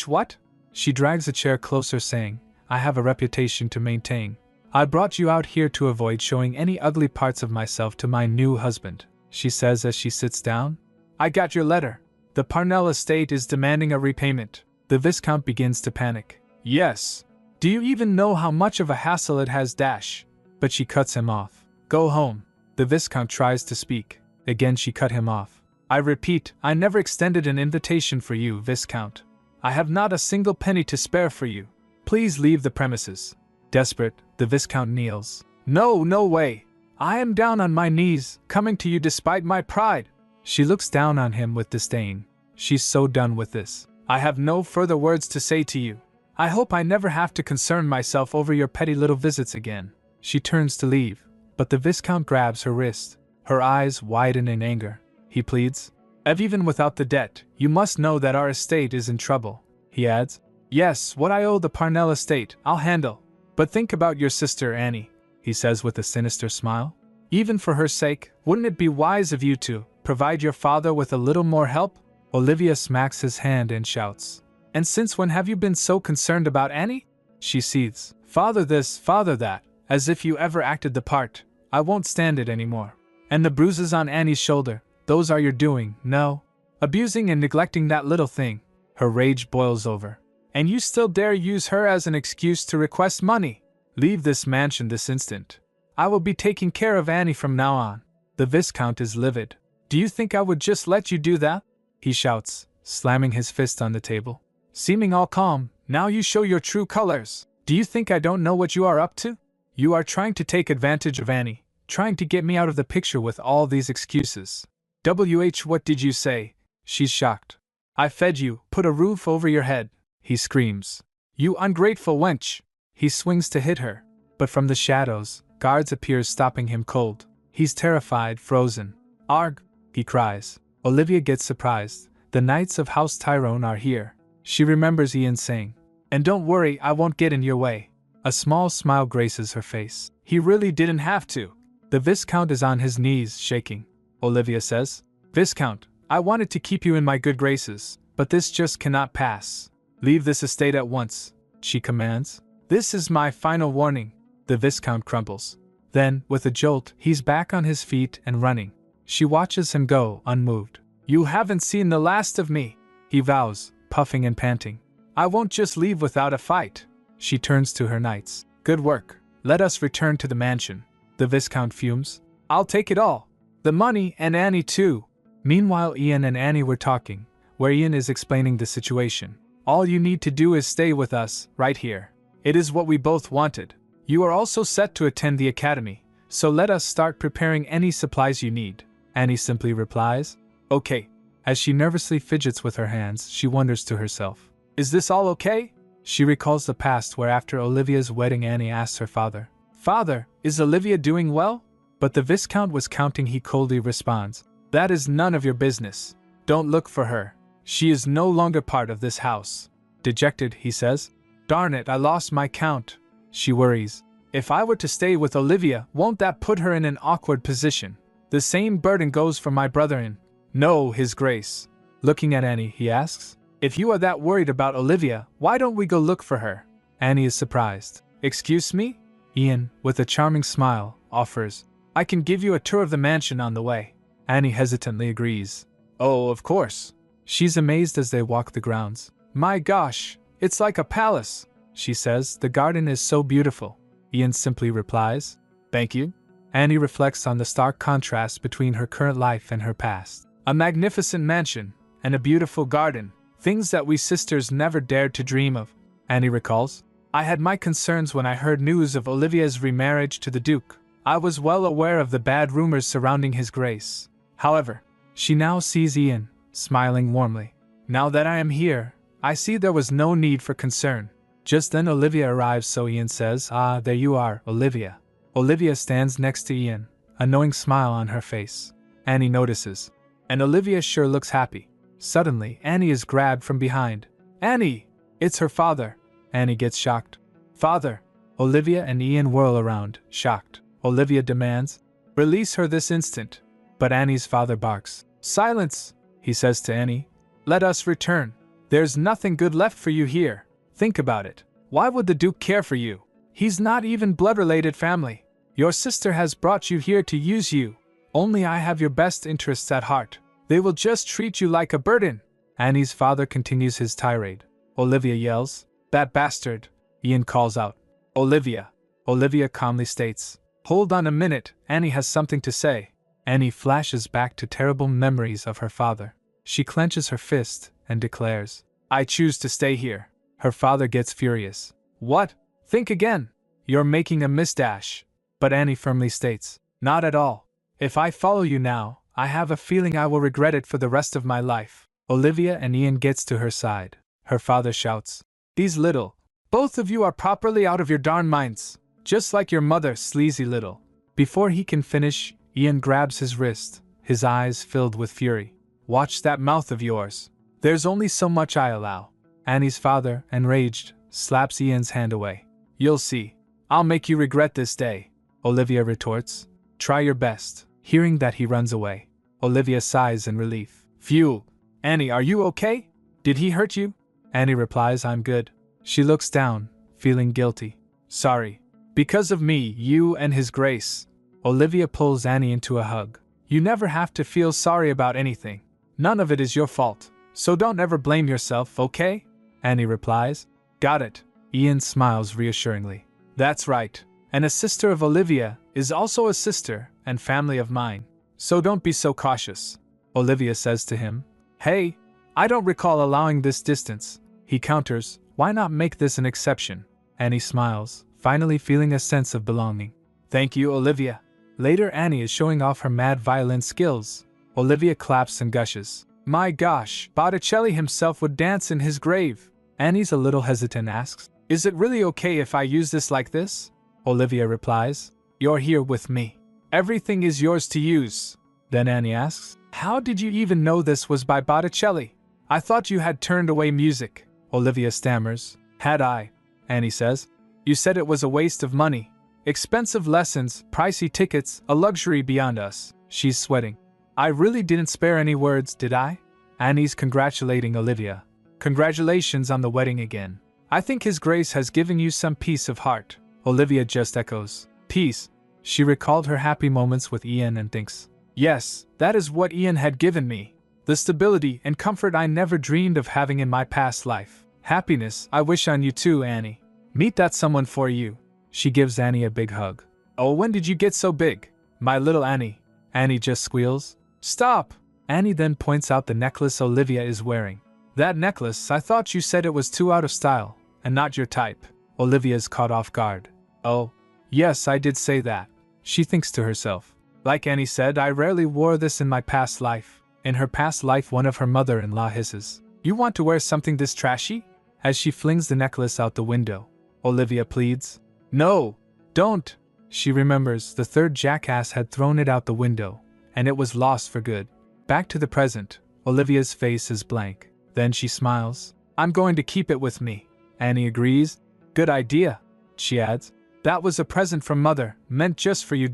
What? She drags a chair closer, saying, "I have a reputation to maintain. I brought you out here to avoid showing any ugly parts of myself to my new husband," she says as she sits down. "I got your letter. The Parnell estate is demanding a repayment." The Viscount begins to panic. "Yes. Do you even know how much of a hassle it has dash?" But she cuts him off. "Go home." The Viscount tries to speak. Again she cut him off. "I repeat, I never extended an invitation for you, Viscount. I have not a single penny to spare for you. Please leave the premises." Desperate, the Viscount kneels. "No, no way. I am down on my knees, coming to you despite my pride." She looks down on him with disdain. She's so done with this. "I have no further words to say to you. I hope I never have to concern myself over your petty little visits again." She turns to leave, But the Viscount grabs her wrist. Her eyes widen in anger. He pleads, "Ev, even without the debt, you must know that our estate is in trouble." He adds, "Yes, what I owe the Parnell estate, I'll handle. But think about your sister Annie," he says with a sinister smile. "Even for her sake, wouldn't it be wise of you to provide your father with a little more help?" Olivia smacks his hand and shouts, "And since when have you been so concerned about Annie?" She seethes, "Father this, father that, as if you ever acted the part. I won't stand it anymore. And the bruises on Annie's shoulder, those are your doing, no? Abusing and neglecting that little thing." Her rage boils over. "And you still dare use her as an excuse to request money? Leave this mansion this instant. I will be taking care of Annie from now on." The Viscount is livid. "Do you think I would just let you do that?" he shouts, slamming his fist on the table. Seeming all calm, "Now you show your true colors. Do you think I don't know what you are up to? You are trying to take advantage of Annie, trying to get me out of the picture with all these excuses." What did you say?" She's shocked. "I fed you, put a roof over your head," he screams. "You ungrateful wench!" He swings to hit her, but from the shadows, guards appear stopping him cold. He's terrified, frozen. "Arg!" he cries. Olivia gets surprised. The Knights of House Tyrone are here. She remembers Ian saying, "And don't worry, I won't get in your way." A small smile graces her face. "He really didn't have to." The Viscount is on his knees, shaking. Olivia says, "Viscount, I wanted to keep you in my good graces, but this just cannot pass. Leave this estate at once," she commands. "This is my final warning." The Viscount crumbles. Then, with a jolt, he's back on his feet and running. She watches him go, unmoved. "You haven't seen the last of me," he vows, puffing and panting. "I won't just leave without a fight." She turns to her knights. "Good work. Let us return to the mansion." The Viscount fumes. "I'll take it all. The money and Annie too." Meanwhile, Ian and Annie were talking, where Ian is explaining the situation. "All you need to do is stay with us, right here. It is what we both wanted. You are also set to attend the academy, so let us start preparing any supplies you need." Annie simply replies, "Okay." As she nervously fidgets with her hands, she wonders to herself, "Is this all okay?" She recalls the past where after Olivia's wedding Annie asks her father, "Father, is Olivia doing well?" But the Viscount was counting. He coldly responds, "That is none of your business. Don't look for her. She is no longer part of this house." Dejected, he says, "Darn it, I lost my count." She worries, "If I were to stay with Olivia, won't that put her in an awkward position? The same burden goes for my brother-in." "No, His Grace." Looking at Annie, he asks, "If you are that worried about Olivia, why don't we go look for her?" Annie is surprised. "Excuse me?" Ian, with a charming smile, offers, "I can give you a tour of the mansion on the way." Annie hesitantly agrees. "Oh, of course." She's amazed as they walk the grounds. "My gosh, it's like a palace," she says. "The garden is so beautiful." Ian simply replies, "Thank you." Annie reflects on the stark contrast between her current life and her past. A magnificent mansion, and a beautiful garden, things that we sisters never dared to dream of. Annie recalls, "I had my concerns when I heard news of Olivia's remarriage to the Duke. I was well aware of the bad rumors surrounding His Grace. However, she now sees Ian, smiling warmly. Now that I am here, I see there was no need for concern." Just then Olivia arrives, so Ian says, "Ah, there you are, Olivia." Olivia stands next to Ian, a knowing smile on her face. Annie notices, and Olivia sure looks happy. Suddenly, Annie is grabbed from behind. "Annie!" It's her father. Annie gets shocked. "Father!" Olivia and Ian whirl around, shocked. Olivia demands, "Release her this instant." But Annie's father barks. "Silence!" he says to Annie. "Let us return. There's nothing good left for you here. Think about it. Why would the Duke care for you? He's not even blood-related family. Your sister has brought you here to use you. Only I have your best interests at heart. They will just treat you like a burden." Annie's father continues his tirade. Olivia yells, "That bastard!" Ian calls out, "Olivia!" Olivia calmly states, "Hold on a minute, Annie has something to say." Annie flashes back to terrible memories of her father. She clenches her fist and declares, "I choose to stay here." Her father gets furious. "What? Think again. You're making a misdash." But Annie firmly states, "Not at all. If I follow you now, I have a feeling I will regret it for the rest of my life." Olivia and Ian gets to her side. Her father shouts, "These little, both of you are properly out of your darn minds. Just like your mother, sleazy little." Before he can finish, Ian grabs his wrist, his eyes filled with fury. Watch that mouth of yours. There's only so much I allow. Annie's father, enraged, slaps Ian's hand away. You'll see. I'll make you regret this day, Olivia retorts. Try your best. Hearing that he runs away, Olivia sighs in relief. Phew. Annie, are you okay? Did he hurt you? Annie replies, I'm good. She looks down, feeling guilty. Sorry. Because of me, you and his grace. Olivia pulls Annie into a hug. You never have to feel sorry about anything. None of it is your fault, so don't ever blame yourself, okay? Annie replies. Got it. Ian smiles reassuringly. That's right. And a sister of Olivia is also a sister and family of mine. So don't be so cautious. Olivia says to him. Hey, I don't recall allowing this distance. He counters, why not make this an exception? Annie smiles, finally feeling a sense of belonging. Thank you, Olivia. Later, Annie is showing off her mad violin skills. Olivia claps and gushes. My gosh, Botticelli himself would dance in his grave. Annie's a little hesitant, asks, Is it really okay if I use this like this? Olivia replies, You're here with me. Everything is yours to use. Then Annie asks, How did you even know this was by Botticelli? I thought you had turned away music. Olivia stammers. Had I? Annie says. You said it was a waste of money. Expensive lessons, pricey tickets, a luxury beyond us. She's sweating. I really didn't spare any words, did I? Annie's congratulating Olivia. Congratulations on the wedding again. I think His Grace has given you some peace of heart. Olivia just echoes. Peace. She recalled her happy moments with Ian and thinks, yes, that is what Ian had given me. The stability and comfort I never dreamed of having in my past life. Happiness I wish on you too, Annie. Meet that someone for you. She gives Annie a big hug. Oh, when did you get so big? My little Annie. Annie just squeals. Stop! Annie then points out the necklace Olivia is wearing. That necklace, I thought you said it was too out of style, and not your type. Olivia's caught off guard. Oh, yes, I did say that. She thinks to herself. Like Annie said, I rarely wore this in my past life. In her past life, one of her mother-in-law hisses. You want to wear something this trashy? As she flings the necklace out the window. Olivia pleads. No, don't. She remembers the third jackass had thrown it out the window, and it was lost for good. Back to the present, Olivia's face is blank. Then she smiles. I'm going to keep it with me. Annie agrees. Good idea, she adds. That was a present from Mother, meant just for you.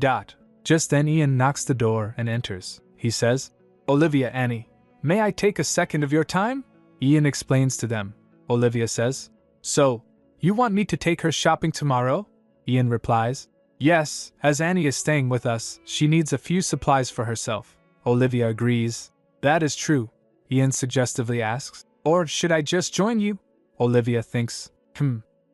Just then Ian knocks the door and enters. He says, Olivia, Annie, may I take a second of your time? Ian explains to them. Olivia says, So, you want me to take her shopping tomorrow? Ian replies, Yes, as Annie is staying with us, she needs a few supplies for herself. Olivia agrees. That is true. Ian suggestively asks, Or should I just join you? Olivia thinks,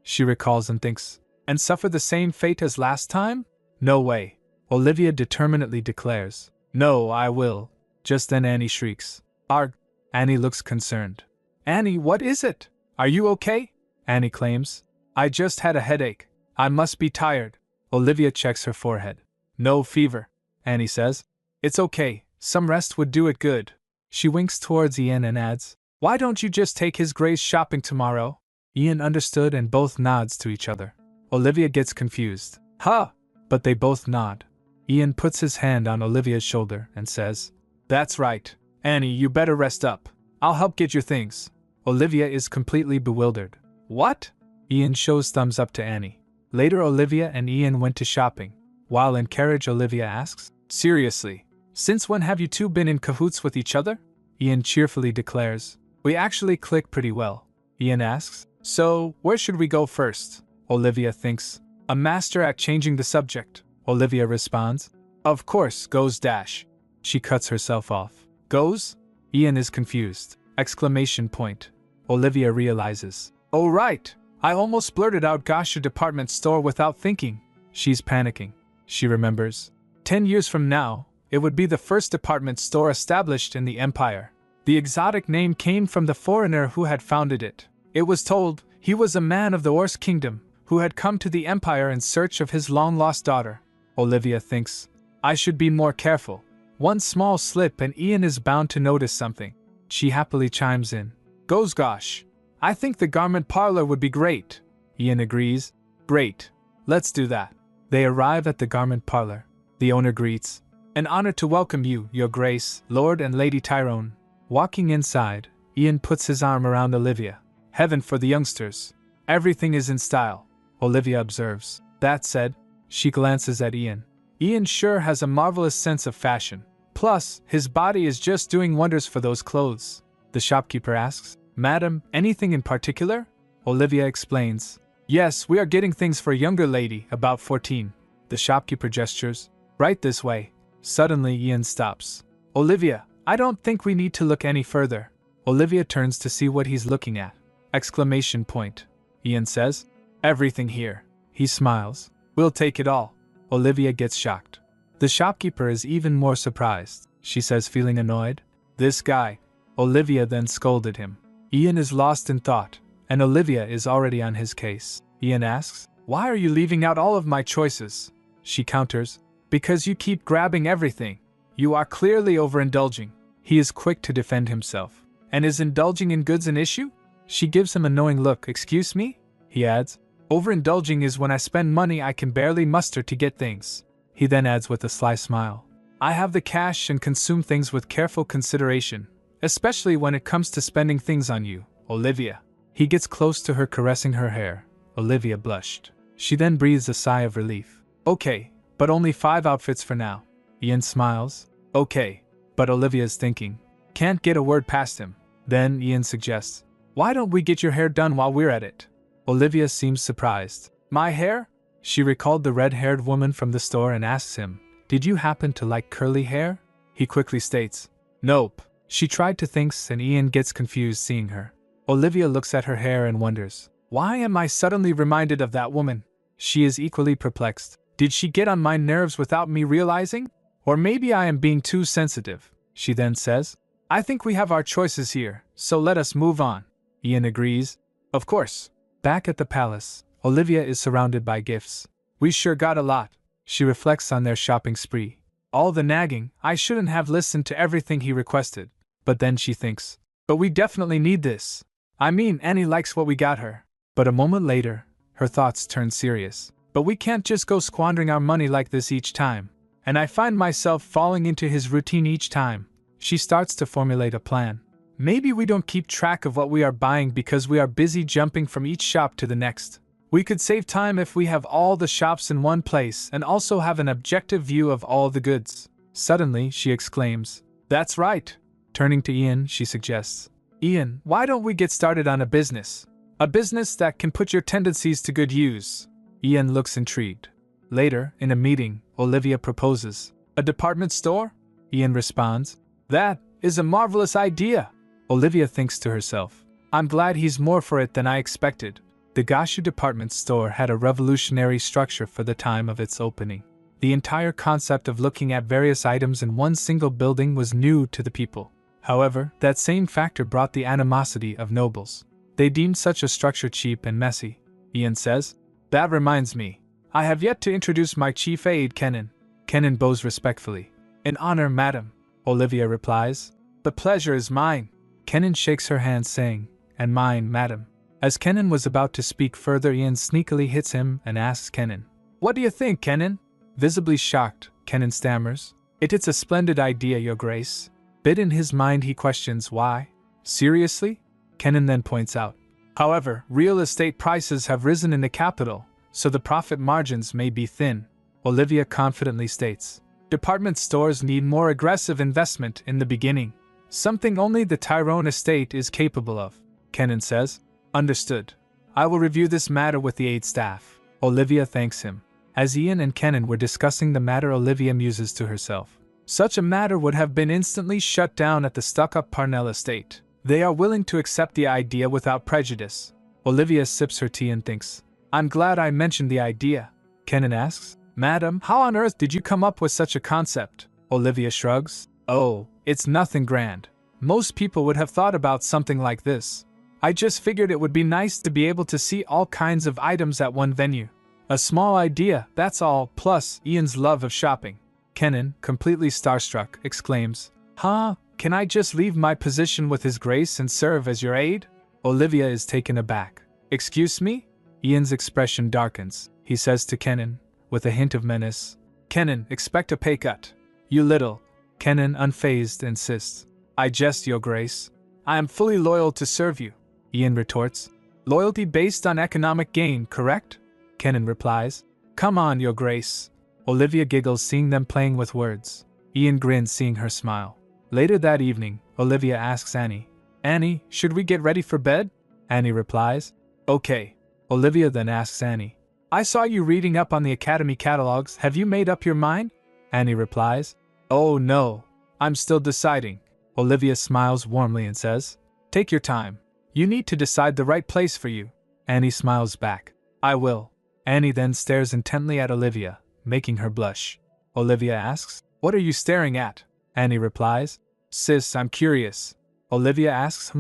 She recalls and thinks, And suffer the same fate as last time? No way. Olivia determinedly declares, No, I will. Just then Annie shrieks. Arg! Annie looks concerned. Annie, what is it? Are you okay? Annie claims. I just had a headache. I must be tired. Olivia checks her forehead. No fever, Annie says. It's okay, some rest would do it good. She winks towards Ian and adds, Why don't you just take His Grace shopping tomorrow? Ian understood and both nods to each other. Olivia gets confused. Huh! But they both nod. Ian puts his hand on Olivia's shoulder and says, That's right. Annie, you better rest up. I'll help get your things. Olivia is completely bewildered. What? Ian shows thumbs up to Annie. Later Olivia and Ian went to shopping. While in carriage Olivia asks, Seriously, since when have you two been in cahoots with each other? Ian cheerfully declares, We actually click pretty well. Ian asks, So, where should we go first? Olivia thinks, A master at changing the subject. Olivia responds, Of course, goes dash. She cuts herself off. Goes? Ian is confused. Exclamation point. Olivia realizes. Oh right, I almost blurted out gosh, a department store without thinking. She's panicking. She remembers. 10 years from now, it would be the first department store established in the empire. The exotic name came from the foreigner who had founded it. It was told he was a man of the Orse kingdom who had come to the empire in search of his long-lost daughter. Olivia thinks, I should be more careful. One small slip and Ian is bound to notice something. She happily chimes in. Goes gosh. I think the garment parlor would be great. Ian agrees. Great. Let's do that. They arrive at the garment parlor. The owner greets. An honor to welcome you, Your Grace, Lord and Lady Tyrone. Walking inside, Ian puts his arm around Olivia. Heaven for the youngsters. Everything is in style, Olivia observes. That said, she glances at Ian. Ian sure has a marvelous sense of fashion. Plus, his body is just doing wonders for those clothes. The shopkeeper asks, Madam, anything in particular? Olivia explains. Yes, we are getting things for a younger lady, about 14. The shopkeeper gestures. Right this way. Suddenly Ian stops. Olivia, I don't think we need to look any further. Olivia turns to see what he's looking at. Exclamation point. Ian says. Everything here. He smiles. We'll take it all. Olivia gets shocked. The shopkeeper is even more surprised. She says, feeling annoyed. This guy. Olivia then scolded him. Ian is lost in thought, and Olivia is already on his case. Ian asks, Why are you leaving out all of my choices? She counters, Because you keep grabbing everything. You are clearly overindulging. He is quick to defend himself. And is indulging in goods an issue? She gives him a knowing look. Excuse me? He adds, Overindulging is when I spend money I can barely muster to get things. He then adds with a sly smile, I have the cash and consume things with careful consideration, especially when it comes to spending things on you, Olivia. He gets close to her, caressing her hair. Olivia blushed. She then breathes a sigh of relief. Okay, but only 5 outfits for now. Ian smiles. Okay, but Olivia's thinking. Can't get a word past him. Then Ian suggests, Why don't we get your hair done while we're at it? Olivia seems surprised. My hair? She recalled the red-haired woman from the store and asks him, Did you happen to like curly hair? He quickly states, Nope. She tried to think, and Ian gets confused seeing her. Olivia looks at her hair and wonders, Why am I suddenly reminded of that woman? She is equally perplexed. Did she get on my nerves without me realizing? Or maybe I am being too sensitive. She then says, I think we have our choices here, so let us move on. Ian agrees. Of course. Back at the palace, Olivia is surrounded by gifts. We sure got a lot. She reflects on their shopping spree. All the nagging, I shouldn't have listened to everything he requested. But then she thinks, But we definitely need this. I mean, Annie likes what we got her. But a moment later, her thoughts turn serious. But we can't just go squandering our money like this each time. And I find myself falling into his routine each time. She starts to formulate a plan. Maybe we don't keep track of what we are buying because we are busy jumping from each shop to the next. We could save time if we have all the shops in one place and also have an objective view of all the goods. Suddenly, she exclaims, That's right. Turning to Ian, she suggests, Ian, why don't we get started on a business? A business that can put your tendencies to good use. Ian looks intrigued. Later, in a meeting, Olivia proposes, A department store? Ian responds, That is a marvelous idea. Olivia thinks to herself, I'm glad he's more for it than I expected. The Gashu department store had a revolutionary structure for the time of its opening. The entire concept of looking at various items in one single building was new to the people. However, that same factor brought the animosity of nobles. They deemed such a structure cheap and messy. Ian says, That reminds me. I have yet to introduce my chief aide, Kenan. Kenan bows respectfully. In honor, madam. Olivia replies, The pleasure is mine. Kenan shakes her hand saying, And mine, madam. As Kenan was about to speak further, Ian sneakily hits him and asks Kenan, What do you think, Kenan? Visibly shocked, Kenan stammers, It's a splendid idea, Your Grace. But in his mind he questions why. Seriously? Kenan then points out. However, real estate prices have risen in the capital, so the profit margins may be thin. Olivia confidently states, Department stores need more aggressive investment in the beginning. Something only the Tyrone estate is capable of. Kenan says, Understood. I will review this matter with the aide staff. Olivia thanks him. As Ian and Kenan were discussing the matter, Olivia muses to herself. Such a matter would have been instantly shut down at the stuck-up Parnell estate. They are willing to accept the idea without prejudice. Olivia sips her tea and thinks, I'm glad I mentioned the idea. Kenan asks, Madam, how on earth did you come up with such a concept? Olivia shrugs. Oh, it's nothing grand. Most people would have thought about something like this. I just figured it would be nice to be able to see all kinds of items at one venue. A small idea, that's all, plus Ian's love of shopping. Kenan, completely starstruck, exclaims, Huh? Can I just leave my position with His Grace and serve as your aide? Olivia is taken aback. Excuse me? Ian's expression darkens. He says to Kenan, with a hint of menace, Kenan, expect a pay cut. You little. Kenan, unfazed, insists. I jest, Your Grace. I am fully loyal to serve you, Ian retorts. Loyalty based on economic gain, correct? Kenan replies. Come on, Your Grace. Olivia giggles seeing them playing with words. Ian grins seeing her smile. Later that evening, Olivia asks Annie, Annie, should we get ready for bed? Annie replies, Okay. Olivia then asks Annie, I saw you reading up on the Academy catalogs, have you made up your mind? Annie replies, Oh no, I'm still deciding. Olivia smiles warmly and says, Take your time. You need to decide the right place for you. Annie smiles back, I will. Annie then stares intently at Olivia, making her blush. Olivia asks, What are you staring at? Annie replies, Sis, I'm curious. Olivia asks,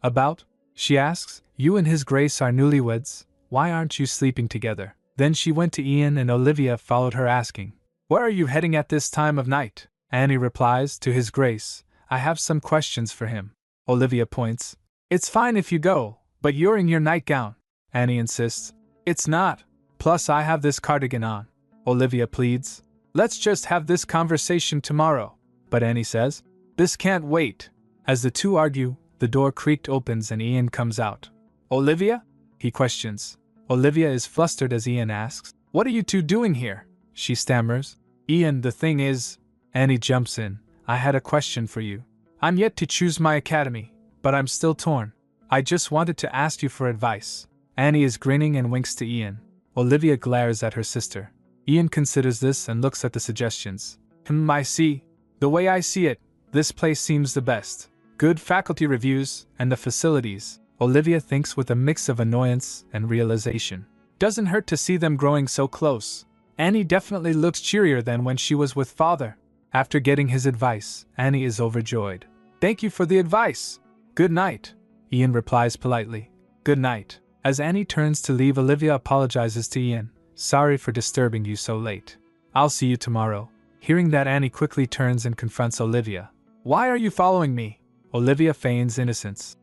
About? She asks, You and His Grace are newlyweds, why aren't you sleeping together? Then she went to Ian and Olivia followed her asking, Where are you heading at this time of night? Annie replies, To His Grace, I have some questions for him. Olivia points, It's fine if you go, but you're in your nightgown. Annie insists, It's not. Plus I have this cardigan on. Olivia pleads, Let's just have this conversation tomorrow. But Annie says, This can't wait. As the two argue, the door creaked opens and Ian comes out. Olivia? He questions. Olivia is flustered as Ian asks, What are you two doing here? She stammers, Ian, the thing is… Annie jumps in, I had a question for you. I'm yet to choose my academy, but I'm still torn. I just wanted to ask you for advice. Annie is grinning and winks to Ian. Olivia glares at her sister. Ian considers this and looks at the suggestions. I see. The way I see it, this place seems the best. Good faculty reviews, and the facilities, Olivia thinks with a mix of annoyance and realization. Doesn't hurt to see them growing so close. Annie definitely looks cheerier than when she was with father. After getting his advice, Annie is overjoyed. Thank you for the advice. Good night. Ian replies politely. Good night. As Annie turns to leave, Olivia apologizes to Ian. Sorry for disturbing you so late. I'll see you tomorrow. Hearing that, Annie quickly turns and confronts Olivia. Why are you following me? Olivia feigns innocence.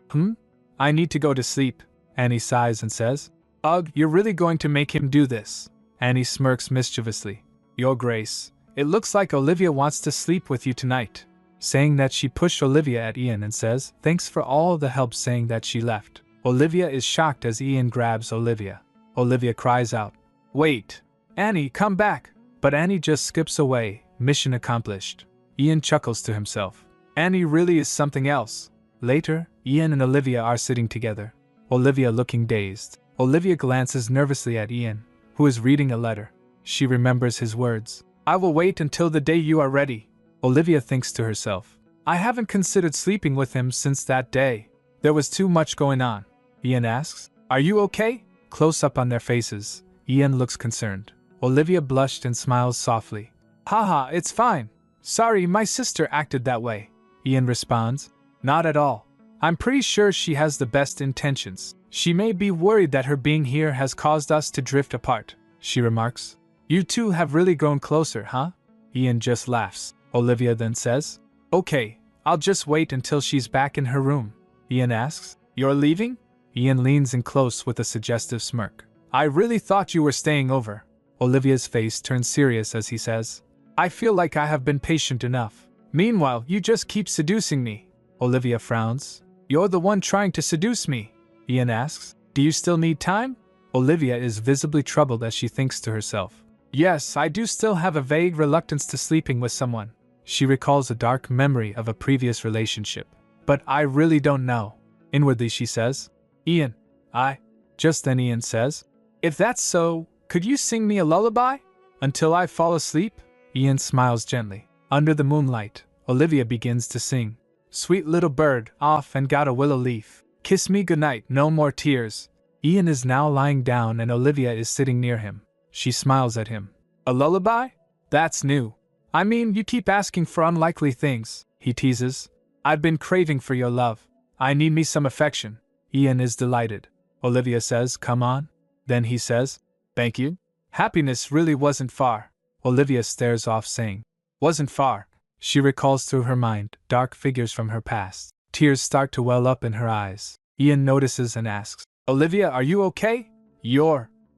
I need to go to sleep. Annie sighs and says, Ugh, you're really going to make him do this? Annie smirks mischievously. Your Grace, it looks like Olivia wants to sleep with you tonight. Saying that, she pushed Olivia at Ian and says, Thanks for all the help, saying that she left. Olivia is shocked as Ian grabs Olivia. Olivia cries out, Wait! Annie, come back! But Annie just skips away, mission accomplished. Ian chuckles to himself. Annie really is something else. Later, Ian and Olivia are sitting together. Olivia looking dazed. Olivia glances nervously at Ian, who is reading a letter. She remembers his words. I will wait until the day you are ready. Olivia thinks to herself. I haven't considered sleeping with him since that day. There was too much going on. Ian asks, Are you okay? Close up on their faces, Ian looks concerned. Olivia blushed and smiles softly. Haha, it's fine. Sorry, my sister acted that way. Ian responds, Not at all. I'm pretty sure she has the best intentions. She may be worried that her being here has caused us to drift apart, she remarks. You two have really grown closer, huh? Ian just laughs. Olivia then says, Okay, I'll just wait until she's back in her room. Ian asks, You're leaving? Ian leans in close with a suggestive smirk. I really thought you were staying over. Olivia's face turns serious as he says, I feel like I have been patient enough. Meanwhile, you just keep seducing me. Olivia frowns. You're the one trying to seduce me. Ian asks, Do you still need time? Olivia is visibly troubled as she thinks to herself. Yes, I do still have a vague reluctance to sleeping with someone. She recalls a dark memory of a previous relationship. But I really don't know. Inwardly she says, Ian, Just then Ian says, If that's so, could you sing me a lullaby? Until I fall asleep? Ian smiles gently. Under the moonlight, Olivia begins to sing. Sweet little bird, off and got a willow leaf. Kiss me goodnight, no more tears. Ian is now lying down and Olivia is sitting near him. She smiles at him. A lullaby? That's new. I mean, you keep asking for unlikely things, he teases. I've been craving for your love. I need me some affection. Ian is delighted. Olivia says, Come on. Then he says, Thank you. Happiness really wasn't far. Olivia stares off saying, Wasn't far. She recalls through her mind dark figures from her past. Tears start to well up in her eyes. Ian notices and asks, Olivia, are you okay?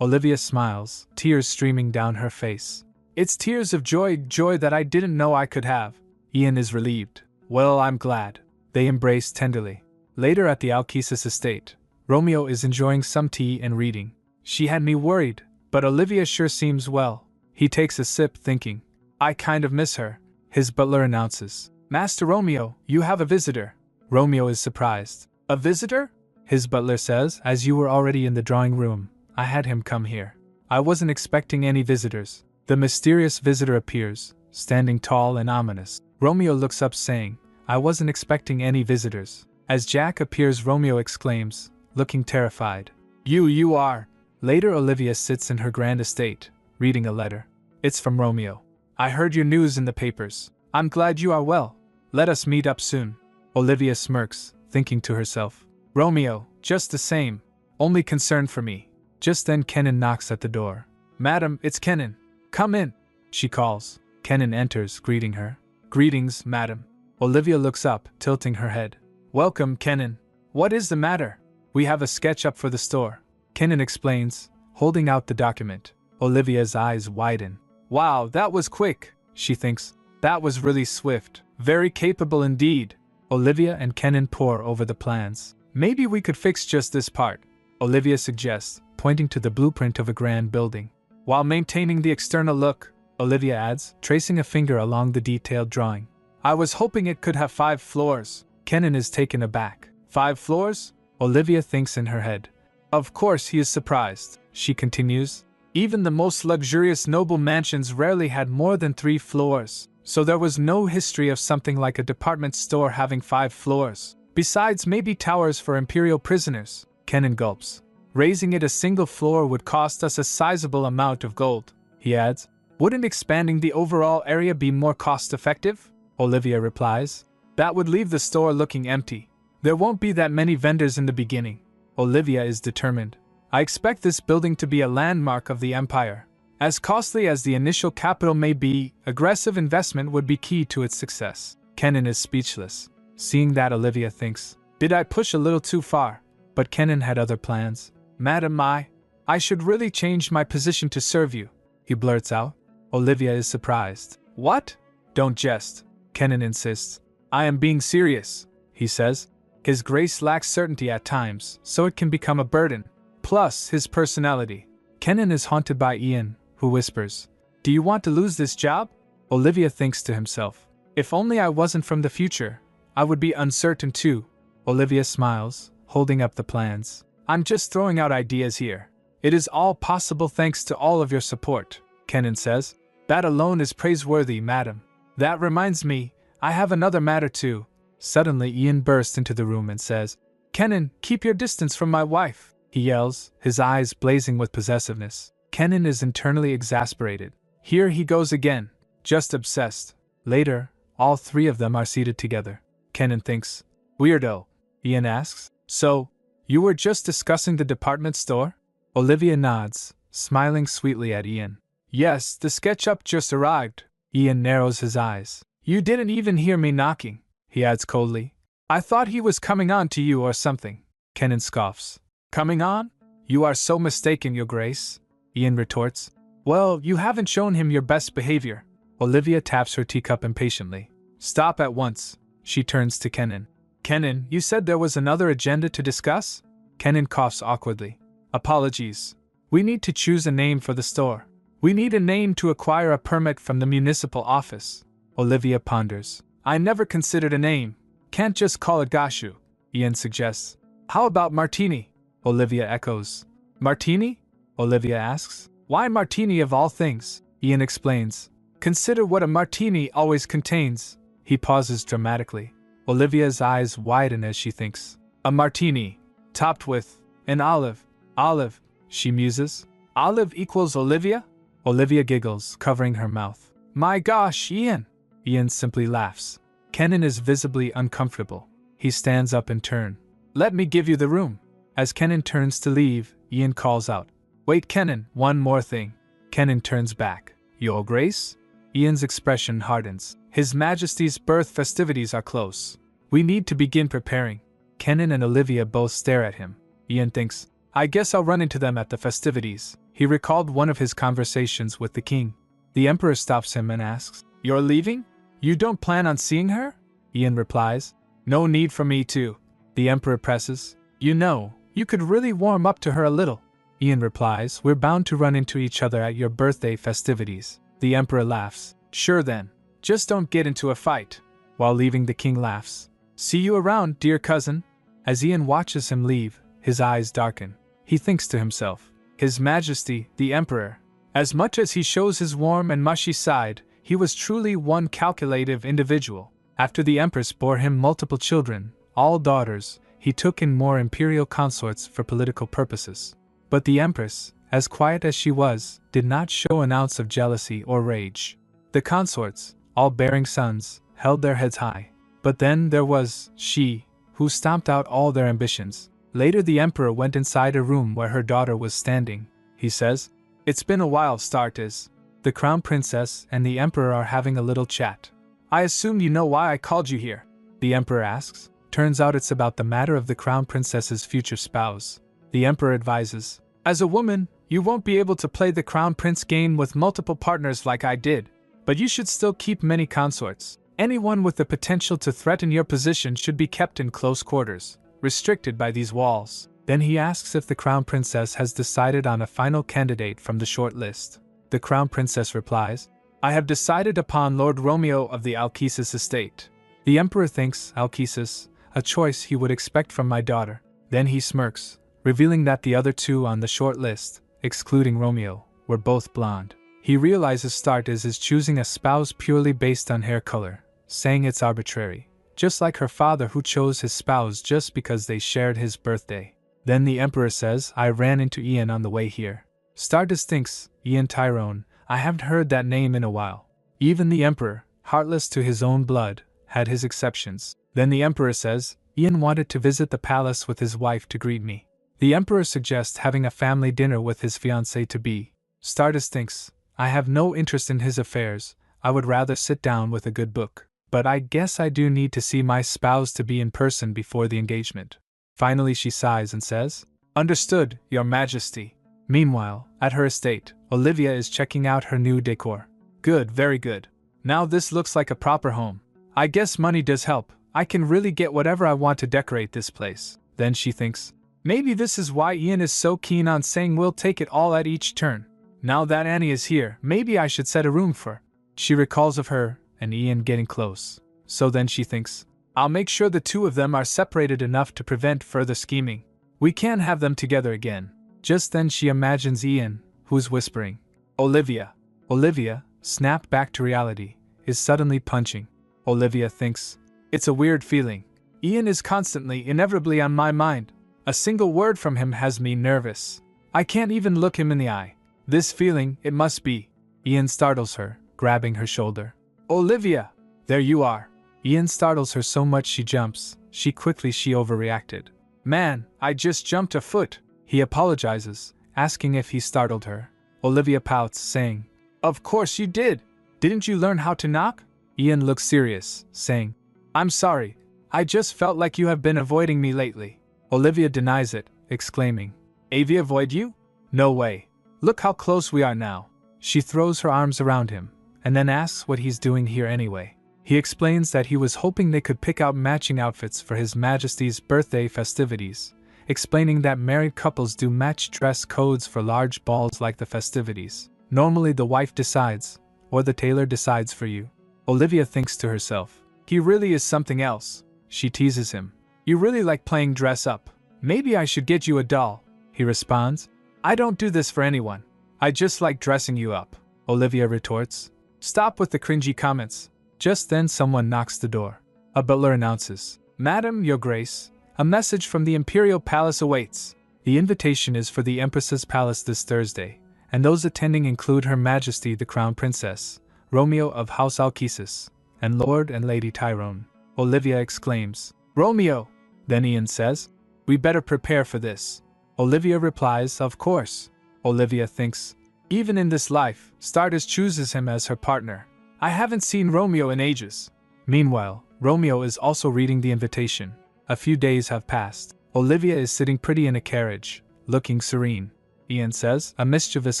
Olivia smiles, tears streaming down her face. It's tears of joy that I didn't know I could have. Ian is relieved. Well, I'm glad. They embrace tenderly. Later at the Alkesis estate, Romeo is enjoying some tea and reading. She had me worried, but Olivia sure seems well. He takes a sip, thinking, I kind of miss her. His butler announces, Master Romeo, you have a visitor. Romeo is surprised. A visitor? His butler says, as you were already in the drawing room, I had him come here. I wasn't expecting any visitors. The mysterious visitor appears, standing tall and ominous. Romeo looks up saying, I wasn't expecting any visitors. As Jack appears, Romeo exclaims, looking terrified, You are. Later, Olivia sits in her grand estate, reading a letter. It's from Romeo. I heard your news in the papers. I'm glad you are well. Let us meet up soon. Olivia smirks, thinking to herself, Romeo, just the same, only concerned for me. Just then Kenan knocks at the door. Madam, it's Kenan. Come in, she calls. Kenan enters, greeting her. Greetings, madam. Olivia looks up, tilting her head. Welcome, Kenan. What is the matter? We have a sketch up for the store. Kenan explains, holding out the document. Olivia's eyes widen. Wow, that was quick, she thinks. That was really swift. Very capable indeed. Olivia and Kenan pore over the plans. Maybe we could fix just this part, Olivia suggests, pointing to the blueprint of a grand building. While maintaining the external look, Olivia adds, tracing a finger along the detailed drawing. I was hoping it could have 5 floors. Kenan is taken aback. 5 floors? Olivia thinks in her head. Of course he is surprised, she continues. Even the most luxurious noble mansions rarely had more than 3 floors, so there was no history of something like a department store having 5 floors. Besides, maybe towers for imperial prisoners. Kenan gulps. Raising it a single floor would cost us a sizable amount of gold, he adds. Wouldn't expanding the overall area be more cost-effective? Olivia replies. That would leave the store looking empty. There won't be that many vendors in the beginning. Olivia is determined. I expect this building to be a landmark of the empire. As costly as the initial capital may be, aggressive investment would be key to its success. Kenan is speechless. Seeing that, Olivia thinks, did I push a little too far? But Kenan had other plans. Madam, I should really change my position to serve you, he blurts out. Olivia is surprised. What? Don't jest, Kenan insists. I am being serious, he says. His grace lacks certainty at times, so it can become a burden. Plus, his personality. Kenan is haunted by Ian, who whispers, Do you want to lose this job? Olivia thinks to himself, if only I wasn't from the future, I would be uncertain too. Olivia smiles, holding up the plans. I'm just throwing out ideas here. It is all possible thanks to all of your support, Kenan says. That alone is praiseworthy, madam. That reminds me, I have another matter too. Suddenly Ian bursts into the room and says, Kenan, keep your distance from my wife, he yells, his eyes blazing with possessiveness. Kenan is internally exasperated. Here he goes again, just obsessed. Later, all 3 of them are seated together. Kenan thinks, Weirdo. Ian asks, So, you were just discussing the department store? Olivia nods, smiling sweetly at Ian. Yes, the SketchUp just arrived. Ian narrows his eyes. You didn't even hear me knocking, he adds coldly. I thought he was coming on to you or something. Kenan scoffs. Coming on? You are so mistaken, Your Grace, Ian retorts. Well, you haven't shown him your best behavior. Olivia taps her teacup impatiently. Stop at once. She turns to Kenan. Kenan, you said there was another agenda to discuss? Kenan coughs awkwardly. Apologies. We need to choose a name for the store. We need a name to acquire a permit from the municipal office. Olivia ponders. I never considered a name. Can't just call it Gashu, Ian suggests. How about Martini? Olivia echoes. Martini? Olivia asks. Why martini of all things? Ian explains. Consider what a martini always contains. He pauses dramatically. Olivia's eyes widen as she thinks. A martini, topped with an olive. Olive, she muses. Olive equals Olivia? Olivia giggles, covering her mouth. My gosh, Ian! Ian simply laughs. Kenan is visibly uncomfortable. He stands up in turn. Let me give you the room. As Kenan turns to leave, Ian calls out. Wait, Kenan, one more thing. Kenan turns back. Your Grace? Ian's expression hardens. His Majesty's birth festivities are close. We need to begin preparing. Kenan and Olivia both stare at him. Ian thinks, I guess I'll run into them at the festivities. He recalled one of his conversations with the king. The Emperor stops him and asks, "You're leaving? You don't plan on seeing her?" Ian replies, "No need for me to." The Emperor presses, "You know, you could really warm up to her a little." Ian replies, "We're bound to run into each other at your birthday festivities." The Emperor laughs, "Sure then, just don't get into a fight." While leaving, the king laughs, "See you around, dear cousin." As Ian watches him leave, his eyes darken. He thinks to himself, His Majesty, the Emperor, as much as he shows his warm and mushy side, he was truly one calculative individual. After the Empress bore him multiple children, all daughters, he took in more imperial consorts for political purposes. But the Empress, as quiet as she was, did not show an ounce of jealousy or rage. The consorts, all bearing sons, held their heads high. But then there was she, who stomped out all their ambitions. Later the Emperor went inside a room where her daughter was standing. He says, "It's been a while, Startis. The Crown Princess and the Emperor are having a little chat. I assume you know why I called you here?" The Emperor asks. Turns out it's about the matter of the Crown Princess's future spouse. The Emperor advises, "As a woman, you won't be able to play the Crown Prince game with multiple partners like I did, but you should still keep many consorts. Anyone with the potential to threaten your position should be kept in close quarters, restricted by these walls." Then he asks if the Crown Princess has decided on a final candidate from the short list. The Crown Princess replies, "I have decided upon Lord Romeo of the Alkesis estate." The Emperor thinks, Alkesis, a choice he would expect from my daughter. Then he smirks, revealing that the other two on the short list, excluding Romeo, were both blonde. He realizes Startis is choosing a spouse purely based on hair color, saying it's arbitrary, just like her father who chose his spouse just because they shared his birthday. Then the Emperor says, "I ran into Ian on the way here." Startis thinks, Ian Tyrone, I haven't heard that name in a while. Even the Emperor, heartless to his own blood, had his exceptions. Then the Emperor says, Ian wanted to visit the palace with his wife to greet me. The Emperor suggests having a family dinner with his fiancée-to-be. Startis thinks, I have no interest in his affairs, I would rather sit down with a good book. But I guess I do need to see my spouse-to-be in person before the engagement. Finally she sighs and says, "Understood, Your Majesty." Meanwhile, at her estate, Olivia is checking out her new decor. "Good, very good. Now this looks like a proper home. I guess money does help. I can really get whatever I want to decorate this place." Then she thinks, maybe this is why Ian is so keen on saying we'll take it all at each turn. Now that Annie is here, maybe I should set a room for. She recalls of her and Ian getting close. So then she thinks, I'll make sure the two of them are separated enough to prevent further scheming. We can't have them together again. Just then she imagines Ian, who's whispering, Olivia. Olivia, snapped back to reality, is suddenly punching. Olivia thinks, it's a weird feeling. Ian is constantly, inevitably on my mind. A single word from him has me nervous. I can't even look him in the eye. This feeling, it must be. Ian startles her, grabbing her shoulder. Olivia! There you are. Ian startles her so much she jumps. She overreacted. Man, I just jumped a foot. He apologizes, asking if he startled her. Olivia pouts, saying, Of course you did. Didn't you learn how to knock? Ian looks serious, saying, I'm sorry. I just felt like you have been avoiding me lately. Olivia denies it, exclaiming, Avi avoid you? No way. Look how close we are now. She throws her arms around him, and then asks what he's doing here anyway. He explains that he was hoping they could pick out matching outfits for His Majesty's birthday festivities, explaining that married couples do match dress codes for large balls like the festivities. Normally the wife decides, or the tailor decides for you. Olivia thinks to herself, he really is something else. She teases him. You really like playing dress up. Maybe I should get you a doll. He responds, I don't do this for anyone. I just like dressing you up. Olivia retorts, Stop with the cringy comments. Just then someone knocks the door. A butler announces, Madam, Your Grace, a message from the Imperial Palace awaits. The invitation is for the Empress's palace this Thursday, and those attending include Her Majesty the Crown Princess, Romeo of House Alkesis, and Lord and Lady Tyrone. Olivia exclaims, Romeo! Then Ian says, We better prepare for this. Olivia replies, Of course. Olivia thinks, Even in this life, Startis chooses him as her partner. I haven't seen Romeo in ages. Meanwhile, Romeo is also reading the invitation. A few days have passed. Olivia is sitting pretty in a carriage, looking serene. Ian says, a mischievous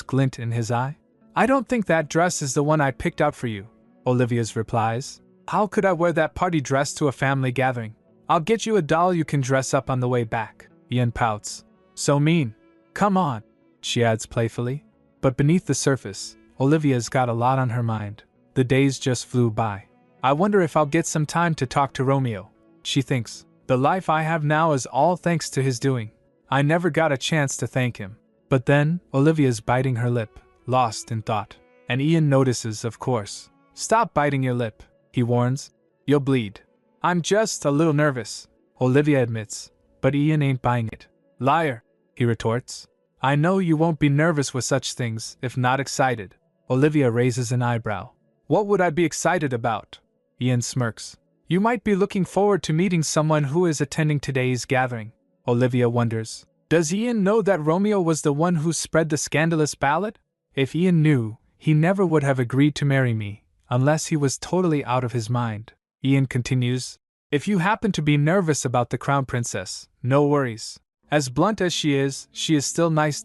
glint in his eye. I don't think that dress is the one I picked out for you, Olivia's replies. How could I wear that party dress to a family gathering? I'll get you a doll you can dress up on the way back. Ian pouts. So mean. Come on, she adds playfully. But beneath the surface, Olivia's got a lot on her mind. The days just flew by. I wonder if I'll get some time to talk to Romeo, she thinks. The life I have now is all thanks to his doing. I never got a chance to thank him. But then, Olivia's biting her lip, lost in thought. And Ian notices, of course. Stop biting your lip, he warns. You'll bleed. I'm just a little nervous, Olivia admits. But Ian ain't buying it. Liar, he retorts. I know you won't be nervous with such things, if not excited. Olivia raises an eyebrow. What would I be excited about? Ian smirks. You might be looking forward to meeting someone who is attending today's gathering. Olivia wonders. Does Ian know that Romeo was the one who spread the scandalous ballad? If Ian knew, he never would have agreed to marry me, unless he was totally out of his mind. Ian continues. If you happen to be nervous about the crown princess, no worries. As blunt as she is still nice.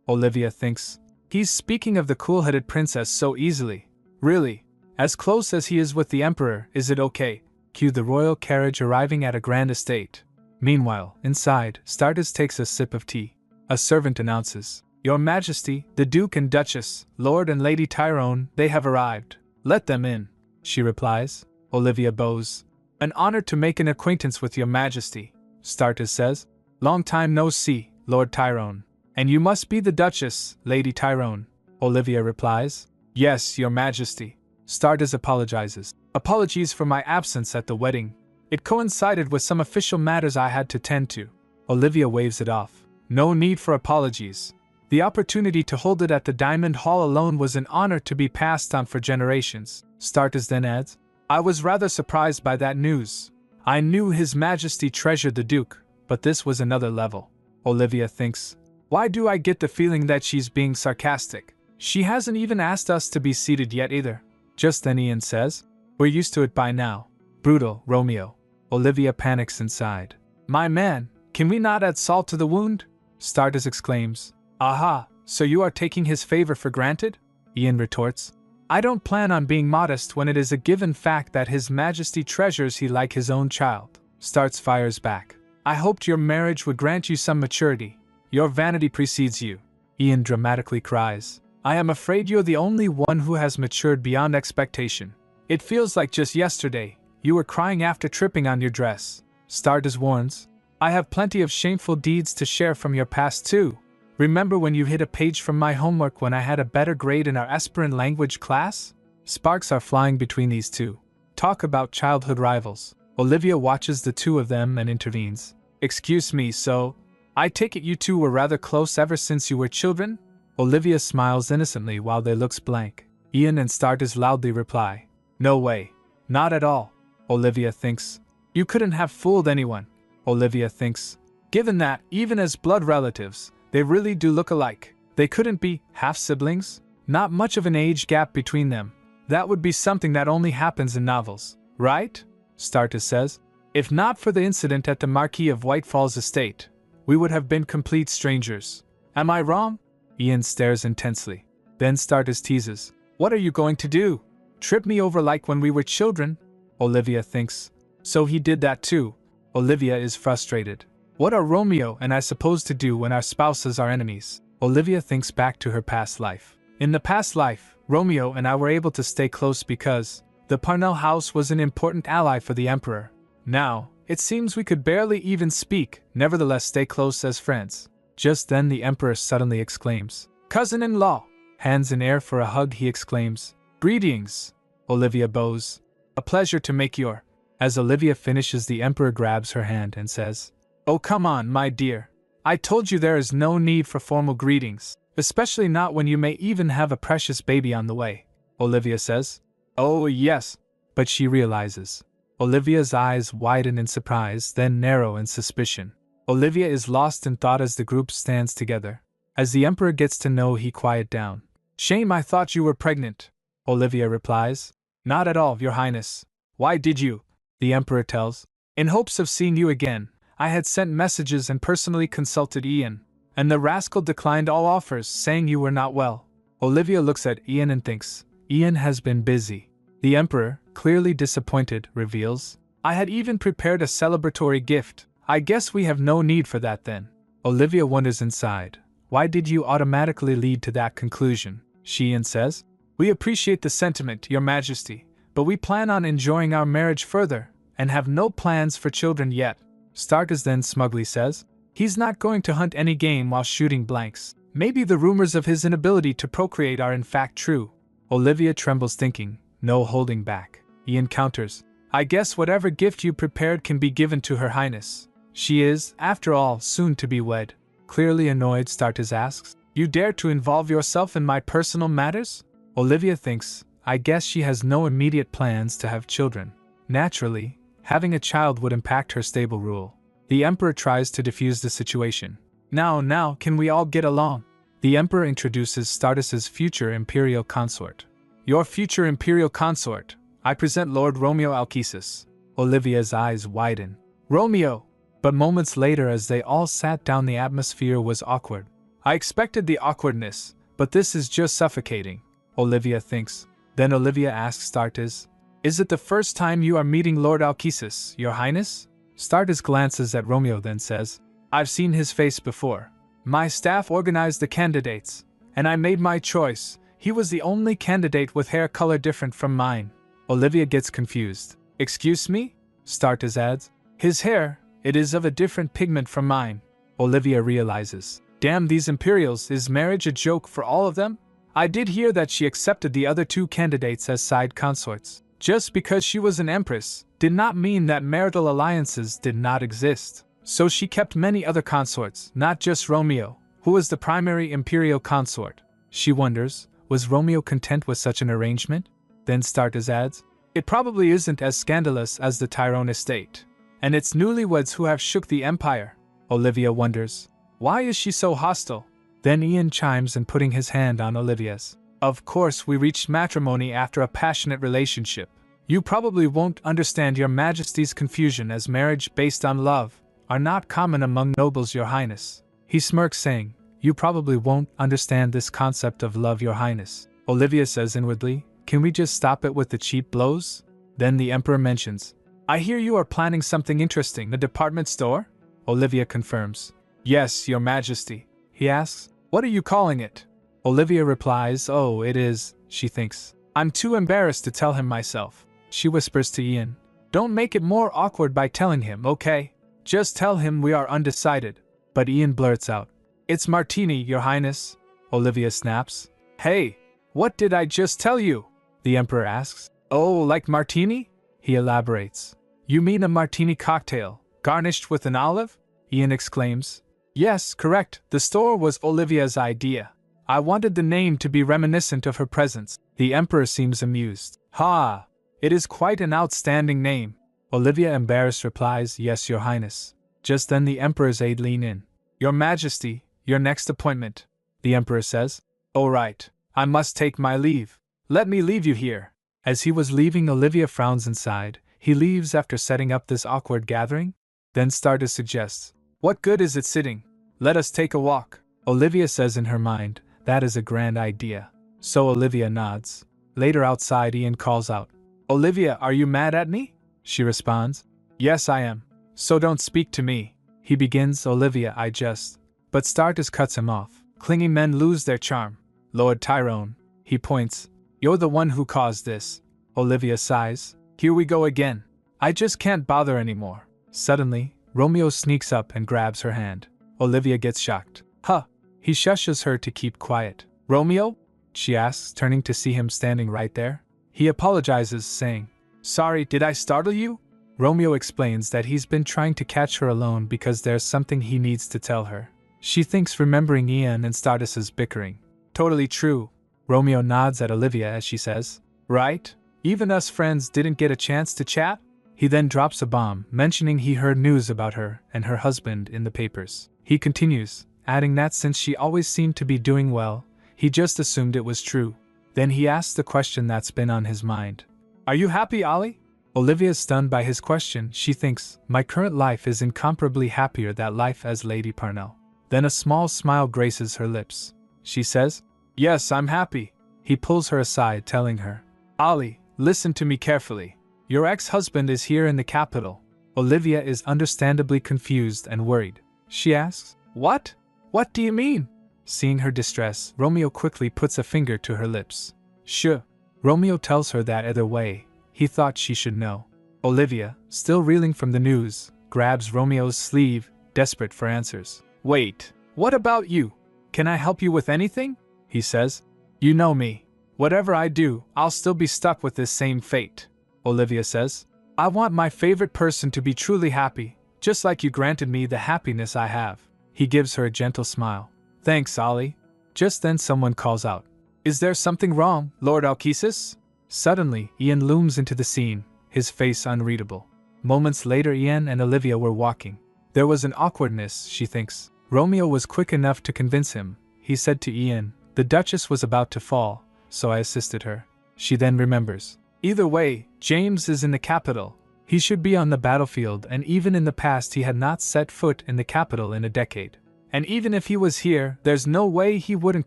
Olivia thinks. He's speaking of the cool-headed princess so easily. Really, as close as he is with the emperor, is it okay? Cue the royal carriage arriving at a grand estate. Meanwhile, inside, Stardust takes a sip of tea. A servant announces, Your Majesty, the Duke and Duchess, Lord and Lady Tyrone, they have arrived. Let them in, she replies. Olivia bows. An honor to make an acquaintance with your Majesty, Stardust says. Long time no see, Lord Tyrone. And you must be the Duchess, Lady Tyrone, Olivia replies. Yes, your Majesty. Stardust apologizes. Apologies for my absence at the wedding. It coincided with some official matters I had to tend to. Olivia waves it off. No need for apologies. The opportunity to hold it at the Diamond Hall alone was an honor to be passed on for generations. Stardust then adds, I was rather surprised by that news. I knew His Majesty treasured the Duke, but this was another level. Olivia thinks, why do I get the feeling that she's being sarcastic? She hasn't even asked us to be seated yet either. Just then Ian says, we're used to it by now. Brutal, Romeo. Olivia panics inside. My man, can we not add salt to the wound? Stardust exclaims. Aha, so you are taking his favor for granted? Ian retorts. I don't plan on being modest when it is a given fact that His Majesty treasures he like his own child. Stardust fires back. I hoped your marriage would grant you some maturity. Your vanity precedes you. Ian dramatically cries. I am afraid you're the only one who has matured beyond expectation. It feels like just yesterday, you were crying after tripping on your dress. Stardust warns. I have plenty of shameful deeds to share from your past too. Remember when you hid a page from my homework when I had a better grade in our Esperant language class? Sparks are flying between these two. Talk about childhood rivals. Olivia watches the two of them and intervenes. Excuse me, so I take it you two were rather close ever since you were children? Olivia smiles innocently while they looks blank. Ian and Stardust loudly reply. No way. Not at all. Olivia thinks. You couldn't have fooled anyone. Olivia thinks. Given that, even as blood relatives, they really do look alike. They couldn't be half-siblings? Not much of an age gap between them. That would be something that only happens in novels, right? Stardust says. If not for the incident at the Marquis of Whitefall's estate, we would have been complete strangers. Am I wrong? Ian stares intensely. Then Stardust teases. What are you going to do? Trip me over like when we were children? Olivia thinks. So he did that too. Olivia is frustrated. What are Romeo and I supposed to do when our spouses are enemies? Olivia thinks back to her past life. In the past life, Romeo and I were able to stay close because the Parnell house was an important ally for the Emperor. Now, it seems we could barely even speak, nevertheless stay close as friends. Just then the Emperor suddenly exclaims, Cousin-in-law! Hands in air for a hug, he exclaims. Greetings! Olivia bows. A pleasure to make your... As Olivia finishes, the Emperor grabs her hand and says, Oh come on, my dear. I told you there is no need for formal greetings, especially not when you may even have a precious baby on the way. Olivia says, Oh yes, but she realizes. Olivia's eyes widen in surprise, then narrow in suspicion. Olivia is lost in thought as the group stands together. As the Emperor gets to know, he quiet down. Shame, I thought you were pregnant. Olivia replies. Not at all, Your Highness. Why did you? The Emperor tells. In hopes of seeing you again, I had sent messages and personally consulted Ian, and the rascal declined all offers, saying you were not well. Olivia looks at Ian and thinks, Ian has been busy. The Emperor, clearly disappointed, reveals, I had even prepared a celebratory gift. I guess we have no need for that then. Olivia wonders inside, why did you automatically lead to that conclusion? Ian says, we appreciate the sentiment, Your Majesty, but we plan on enjoying our marriage further, and have no plans for children yet. Starkis then smugly says, he's not going to hunt any game while shooting blanks. Maybe the rumors of his inability to procreate are in fact true. Olivia trembles thinking, no holding back. Ian counters, I guess whatever gift you prepared can be given to Her Highness. She is, after all, soon to be wed. Clearly annoyed, Starkis asks, you dare to involve yourself in my personal matters? Olivia thinks, I guess she has no immediate plans to have children. Naturally, having a child would impact her stable rule. The Emperor tries to defuse the situation. Now, can we all get along? The Emperor introduces Starkis's future imperial consort. Your future imperial consort, I present Lord Romeo Alkesis. Olivia's eyes widen. Romeo! But moments later as they all sat down the atmosphere was awkward. I expected the awkwardness, but this is just suffocating, Olivia thinks. Then Olivia asks Starkis, is it the first time you are meeting Lord Alkesis, Your Highness? Starkis glances at Romeo then says, I've seen his face before. My staff organized the candidates, and I made my choice. He was the only candidate with hair color different from mine. Olivia gets confused. Excuse me? Starkis adds, his hair, it is of a different pigment from mine. Olivia realizes, damn these Imperials, is marriage a joke for all of them? I did hear that she accepted the other two candidates as side consorts. Just because she was an empress did not mean that marital alliances did not exist. So she kept many other consorts, not just Romeo, who was the primary imperial consort. She wonders, was Romeo content with such an arrangement? Then Starkis adds, it probably isn't as scandalous as the Tyrone estate, and it's newlyweds who have shook the empire. Olivia wonders, why is she so hostile? Then Ian chimes in, putting his hand on Olivia's. Of course we reached matrimony after a passionate relationship. You probably won't understand Your Majesty's confusion, as marriage based on love are not common among nobles, Your Highness. He smirks, saying, you probably won't understand this concept of love, Your Highness. Olivia says inwardly, can we just stop it with the cheap blows? Then the Emperor mentions, I hear you are planning something interesting, a department store? Olivia confirms, yes, Your Majesty. He asks, what are you calling it? Olivia replies, oh, it is, she thinks. I'm too embarrassed to tell him myself. She whispers to Ian, don't make it more awkward by telling him, okay? Just tell him we are undecided. But Ian blurts out, it's Martini, Your Highness. Olivia snaps, hey, what did I just tell you? The Emperor asks, oh, like martini? He elaborates, you mean a martini cocktail, garnished with an olive? Ian exclaims, yes, correct, the store was Olivia's idea. I wanted the name to be reminiscent of her presence. The Emperor seems amused. Ha! It is quite an outstanding name. Olivia, embarrassed, replies, yes, Your Highness. Just then the Emperor's aide lean in. Your Majesty, your next appointment. The Emperor says, oh right, I must take my leave. Let me leave you here. As he was leaving, Olivia frowns inside. He leaves after setting up this awkward gathering? Then Starkis suggests, what good is it sitting? Let us take a walk. Olivia says in her mind, that is a grand idea. So Olivia nods. Later outside, Ian calls out, Olivia, are you mad at me? She responds, yes, I am. So don't speak to me. He begins, Olivia, I just. But Starkis cuts him off. Clingy men lose their charm. Lord Tyrone. He points, you're the one who caused this. Olivia sighs, here we go again. I just can't bother anymore. Suddenly, Romeo sneaks up and grabs her hand. Olivia gets shocked. Huh. He shushes her to keep quiet. Romeo? She asks, turning to see him standing right there. He apologizes, saying, sorry, did I startle you? Romeo explains that he's been trying to catch her alone because there's something he needs to tell her. She thinks, remembering Ian and Starkis's bickering. Totally true. Romeo nods at Olivia as she says, right? Even us friends didn't get a chance to chat? He then drops a bomb, mentioning he heard news about her and her husband in the papers. He continues, adding that since she always seemed to be doing well, he just assumed it was true. Then he asks the question that's been on his mind. Are you happy, Ollie? Olivia is stunned by his question. She thinks, my current life is incomparably happier than life as Lady Parnell. Then a small smile graces her lips. She says, Yes, I'm happy. He pulls her aside, telling her, Ollie, listen to me carefully. Your ex-husband is here in the capital. Olivia is understandably confused and worried. She asks, What? What do you mean? Seeing her distress, Romeo quickly puts a finger to her lips. Sure. Romeo tells her that either way, he thought she should know. Olivia, still reeling from the news, grabs Romeo's sleeve, desperate for answers. Wait, what about you? Can I help you with anything? He says. You know me. Whatever I do, I'll still be stuck with this same fate. Olivia says. I want my favorite person to be truly happy, just like you granted me the happiness I have. He gives her a gentle smile. Thanks, Ollie. Just then someone calls out. Is there something wrong, Lord Alkesis? Suddenly, Ian looms into the scene, his face unreadable. Moments later, Ian and Olivia were walking. There was an awkwardness, she thinks. Romeo was quick enough to convince him. He said to Ian, the Duchess was about to fall, so I assisted her. She then remembers. Either way, James is in the capital. He should be on the battlefield, and even in the past he had not set foot in the capital in a decade. And even if he was here, there's no way he wouldn't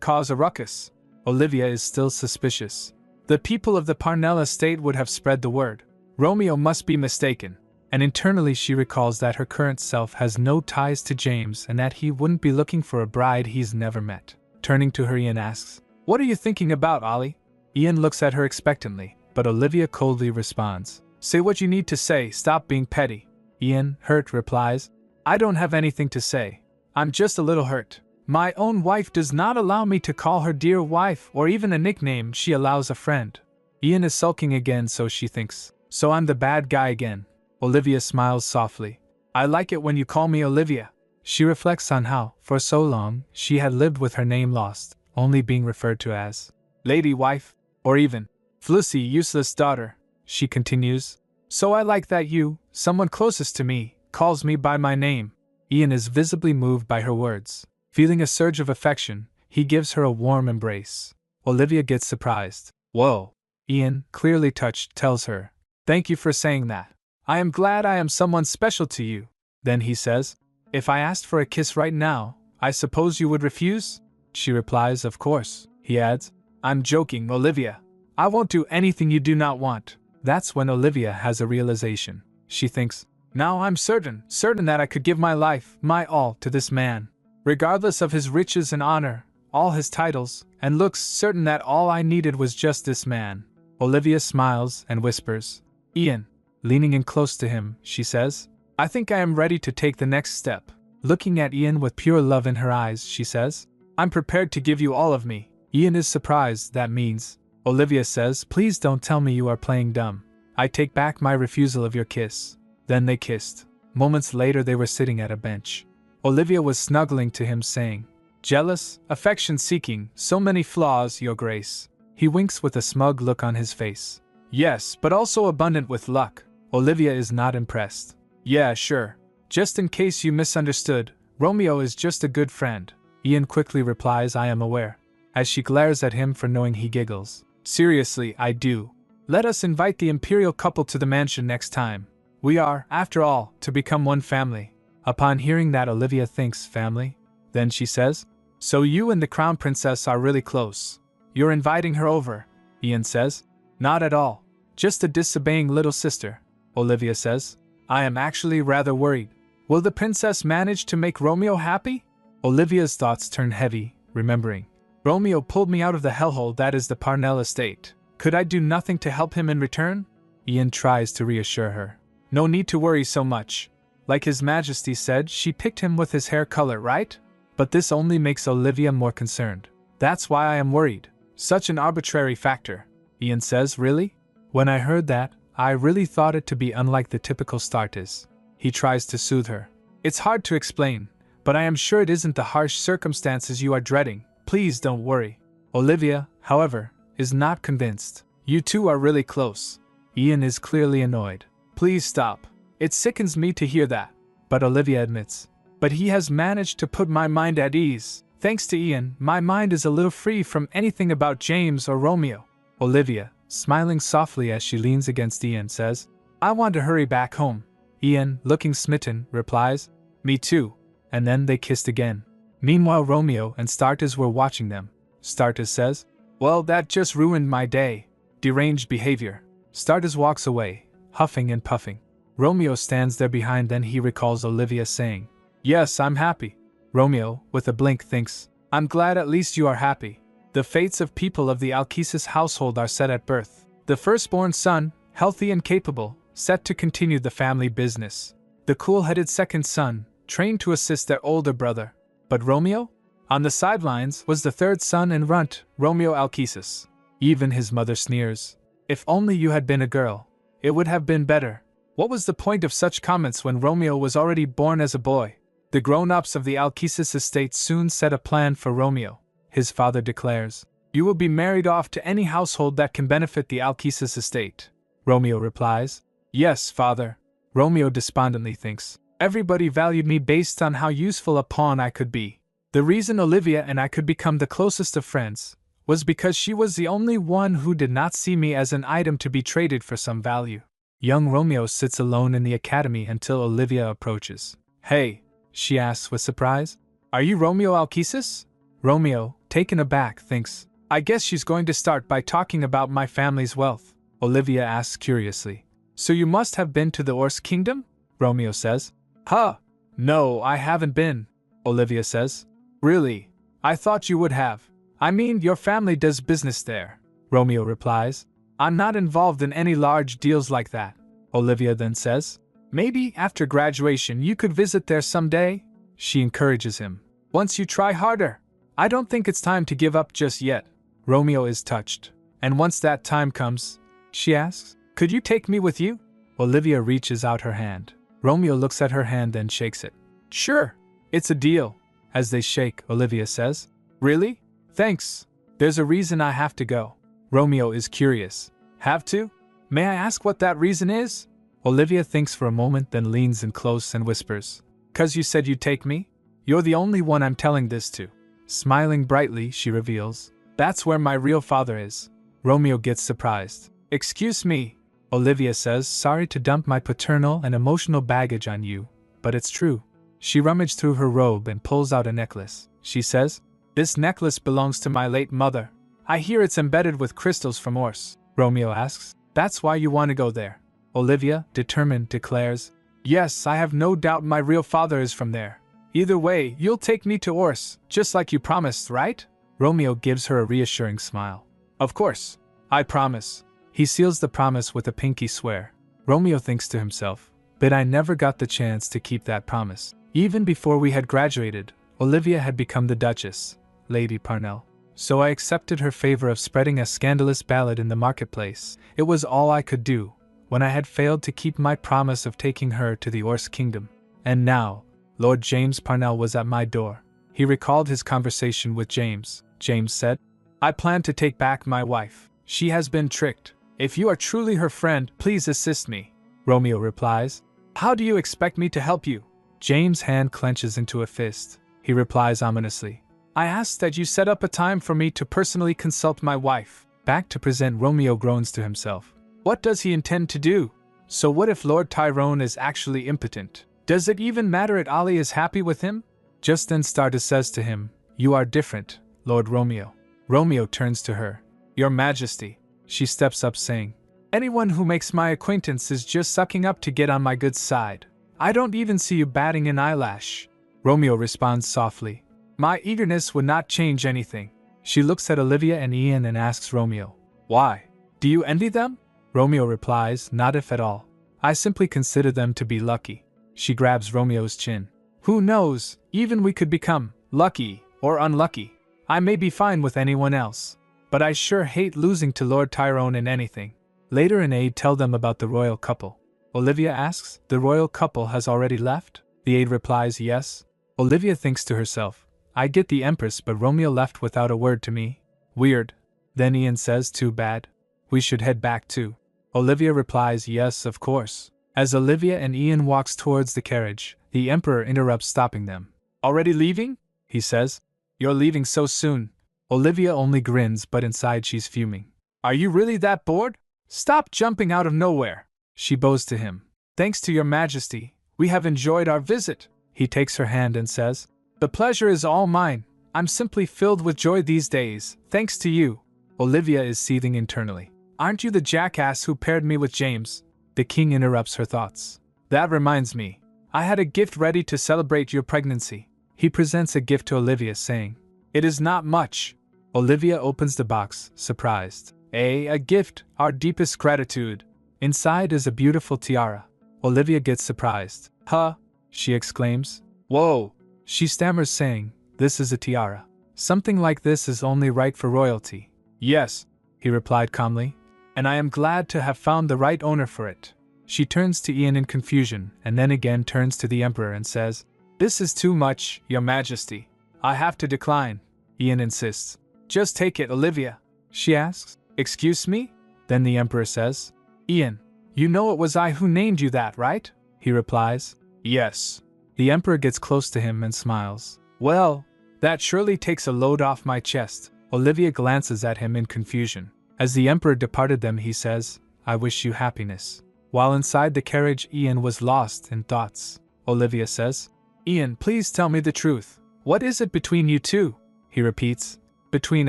cause a ruckus. Olivia is still suspicious. The people of the Parnell estate would have spread the word. Romeo must be mistaken. And internally she recalls that her current self has no ties to James and that he wouldn't be looking for a bride he's never met. Turning to her, Ian asks, What are you thinking about, Ollie? Ian looks at her expectantly, but Olivia coldly responds, Say what you need to say, stop being petty. Ian, hurt, replies, I don't have anything to say. I'm just a little hurt. My own wife does not allow me to call her dear wife or even a nickname she allows a friend. Ian is sulking again, so she thinks. So I'm the bad guy again. Olivia smiles softly. I like it when you call me Olivia. She reflects on how, for so long, she had lived with her name lost, only being referred to as Lady Wife, or even Flussy Useless Daughter. She continues. So I like that you, someone closest to me, calls me by my name. Ian is visibly moved by her words. Feeling a surge of affection, he gives her a warm embrace. Olivia gets surprised. Whoa. Ian, clearly touched, tells her, Thank you for saying that. I am glad I am someone special to you. Then he says, If I asked for a kiss right now, I suppose you would refuse? She replies, Of course. He adds, I'm joking, Olivia. I won't do anything you do not want. That's when Olivia has a realization. She thinks, Now I'm certain that I could give my life, my all, to this man. Regardless of his riches and honor, all his titles, and looks, certain that all I needed was just this man. Olivia smiles and whispers, Ian. Leaning in close to him, she says, I think I am ready to take the next step. Looking at Ian with pure love in her eyes, she says, I'm prepared to give you all of me. Ian is surprised. That means, Olivia says, Please don't tell me you are playing dumb. I take back my refusal of your kiss. Then they kissed. Moments later they were sitting at a bench. Olivia was snuggling to him, saying, Jealous, affection-seeking, so many flaws, Your Grace. He winks with a smug look on his face. Yes, but also abundant with luck. Olivia is not impressed. Yeah, sure. Just in case you misunderstood, Romeo is just a good friend. Ian quickly replies, I am aware. As she glares at him for knowing, he giggles. Seriously, I do. Let us invite the imperial couple to the mansion next time. We are, after all, to become one family. Upon hearing that, Olivia thinks, family? Then she says, So you and the crown princess are really close. You're inviting her over, Ian says. Not at all. Just a disobeying little sister, Olivia says. I am actually rather worried. Will the princess manage to make Romeo happy? Olivia's thoughts turn heavy, remembering. Romeo pulled me out of the hellhole that is the Parnell estate. Could I do nothing to help him in return? Ian tries to reassure her. No need to worry so much. Like His Majesty said, she picked him with his hair color, right? But this only makes Olivia more concerned. That's why I am worried. Such an arbitrary factor. Ian says, Really? When I heard that, I really thought it to be unlike the typical Startis. He tries to soothe her. It's hard to explain, but I am sure it isn't the harsh circumstances you are dreading. Please don't worry. Olivia, however, is not convinced. You two are really close. Ian is clearly annoyed. Please stop. It sickens me to hear that. But Olivia admits. But he has managed to put my mind at ease. Thanks to Ian, my mind is a little free from anything about James or Romeo. Olivia, smiling softly as she leans against Ian, says, I want to hurry back home. Ian, looking smitten, replies, Me too. And then they kissed again. Meanwhile, Romeo and Startis were watching them. Startus says. Well, that just ruined my day. Deranged behavior. Startus walks away, huffing and puffing. Romeo stands there behind, then he recalls Olivia saying, Yes, I'm happy. Romeo, with a blink, thinks, I'm glad at least you are happy. The fates of people of the Alkesis household are set at birth. The firstborn son, healthy and capable, set to continue the family business. The cool-headed second son, trained to assist their older brother. But Romeo? On the sidelines was the third son and runt, Romeo Alkesis. Even his mother sneers. If only you had been a girl. It would have been better. What was the point of such comments when Romeo was already born as a boy? The grown-ups of the Alkesis estate soon set a plan for Romeo. His father declares, You will be married off to any household that can benefit the Alkesis estate. Romeo replies, Yes, father. Romeo despondently thinks, Everybody valued me based on how useful a pawn I could be. The reason Olivia and I could become the closest of friends was because she was the only one who did not see me as an item to be traded for some value. Young Romeo sits alone in the academy until Olivia approaches. Hey, she asks with surprise. Are you Romeo Alkesis? Romeo, taken aback, thinks, I guess she's going to start by talking about my family's wealth. Olivia asks curiously. So you must have been to the Orse Kingdom? Romeo says. Huh. No, I haven't been, Olivia says. Really? I thought you would have. I mean, your family does business there, Romeo replies. I'm not involved in any large deals like that, Olivia then says. Maybe after graduation you could visit there someday? She encourages him. Once you try harder. I don't think it's time to give up just yet. Romeo is touched. And once that time comes, she asks, could you take me with you? Olivia reaches out her hand. Romeo looks at her hand and shakes it. Sure, it's a deal. As they shake, Olivia says, Really? Thanks. There's a reason I have to go. Romeo is curious. Have to? May I ask what that reason is? Olivia thinks for a moment, then leans in close and whispers, 'Cause you said you'd take me? You're the only one I'm telling this to. Smiling brightly, she reveals, That's where my real father is. Romeo gets surprised. Excuse me, Olivia says, sorry to dump my paternal and emotional baggage on you, but it's true. She rummaged through her robe and pulls out a necklace. She says, This necklace belongs to my late mother. I hear it's embedded with crystals from Orse. Romeo asks, That's why you want to go there? Olivia, determined, declares, Yes, I have no doubt my real father is from there. Either way, you'll take me to Orse, just like you promised, right? Romeo gives her a reassuring smile. Of course, I promise. He seals the promise with a pinky swear. Romeo thinks to himself, But I never got the chance to keep that promise. Even before we had graduated, Olivia had become the Duchess, Lady Parnell. So I accepted her favor of spreading a scandalous ballad in the marketplace. It was all I could do, when I had failed to keep my promise of taking her to the Orse Kingdom. And now, Lord James Parnell was at my door. He recalled his conversation with James. James said, I plan to take back my wife. She has been tricked. If you are truly her friend, please assist me. Romeo replies, How do you expect me to help you? James' hand clenches into a fist. He replies ominously, I ask that you set up a time for me to personally consult my wife. Back to present, Romeo groans to himself. What does he intend to do? So what if Lord Tyrone is actually impotent? Does it even matter if Ali is happy with him? Just then Startus says to him, You are different, Lord Romeo. Romeo turns to her. Your Majesty. She steps up saying, Anyone who makes my acquaintance is just sucking up to get on my good side. I don't even see you batting an eyelash. Romeo responds softly, My eagerness would not change anything. She looks at Olivia and Ian and asks Romeo, Why? Do you envy them? Romeo replies, Not if at all. I simply consider them to be lucky. She grabs Romeo's chin. Who knows, even we could become lucky or unlucky. I may be fine with anyone else, but I sure hate losing to Lord Tyrone in anything. Later an aide tell them about the royal couple. Olivia asks, The royal couple has already left? The aide replies, Yes. Olivia thinks to herself, I get the Empress, but Romeo left without a word to me. Weird. Then Ian says, Too bad. We should head back too. Olivia replies, Yes, of course. As Olivia and Ian walks towards the carriage, the Emperor interrupts, stopping them. Already leaving? He says. You're leaving so soon. Olivia only grins, but inside she's fuming. Are you really that bored? Stop jumping out of nowhere. She bows to him. Thanks to your Majesty, we have enjoyed our visit. He takes her hand and says, The pleasure is all mine. I'm simply filled with joy these days, thanks to you. Olivia is seething internally. Aren't you the jackass who paired me with James? The king interrupts her thoughts. That reminds me. I had a gift ready to celebrate your pregnancy. He presents a gift to Olivia, saying, It is not much. Olivia opens the box, surprised. A gift, our deepest gratitude. Inside is a beautiful tiara. Olivia gets surprised. Huh? She exclaims. Whoa! She stammers, saying, This is a tiara. Something like this is only right for royalty. Yes, he replied calmly, and I am glad to have found the right owner for it. She turns to Ian in confusion, and then again turns to the Emperor and says, This is too much, Your Majesty. I have to decline. Ian insists. Just take it, Olivia. She asks, Excuse me? Then the Emperor says, Ian, you know it was I who named you that, right? He replies, Yes. The Emperor gets close to him and smiles. Well, that surely takes a load off my chest. Olivia glances at him in confusion. As the Emperor departed them, he says, I wish you happiness. While inside the carriage, Ian was lost in thoughts. Olivia says, Ian, please tell me the truth. What is it between you two? He repeats, Between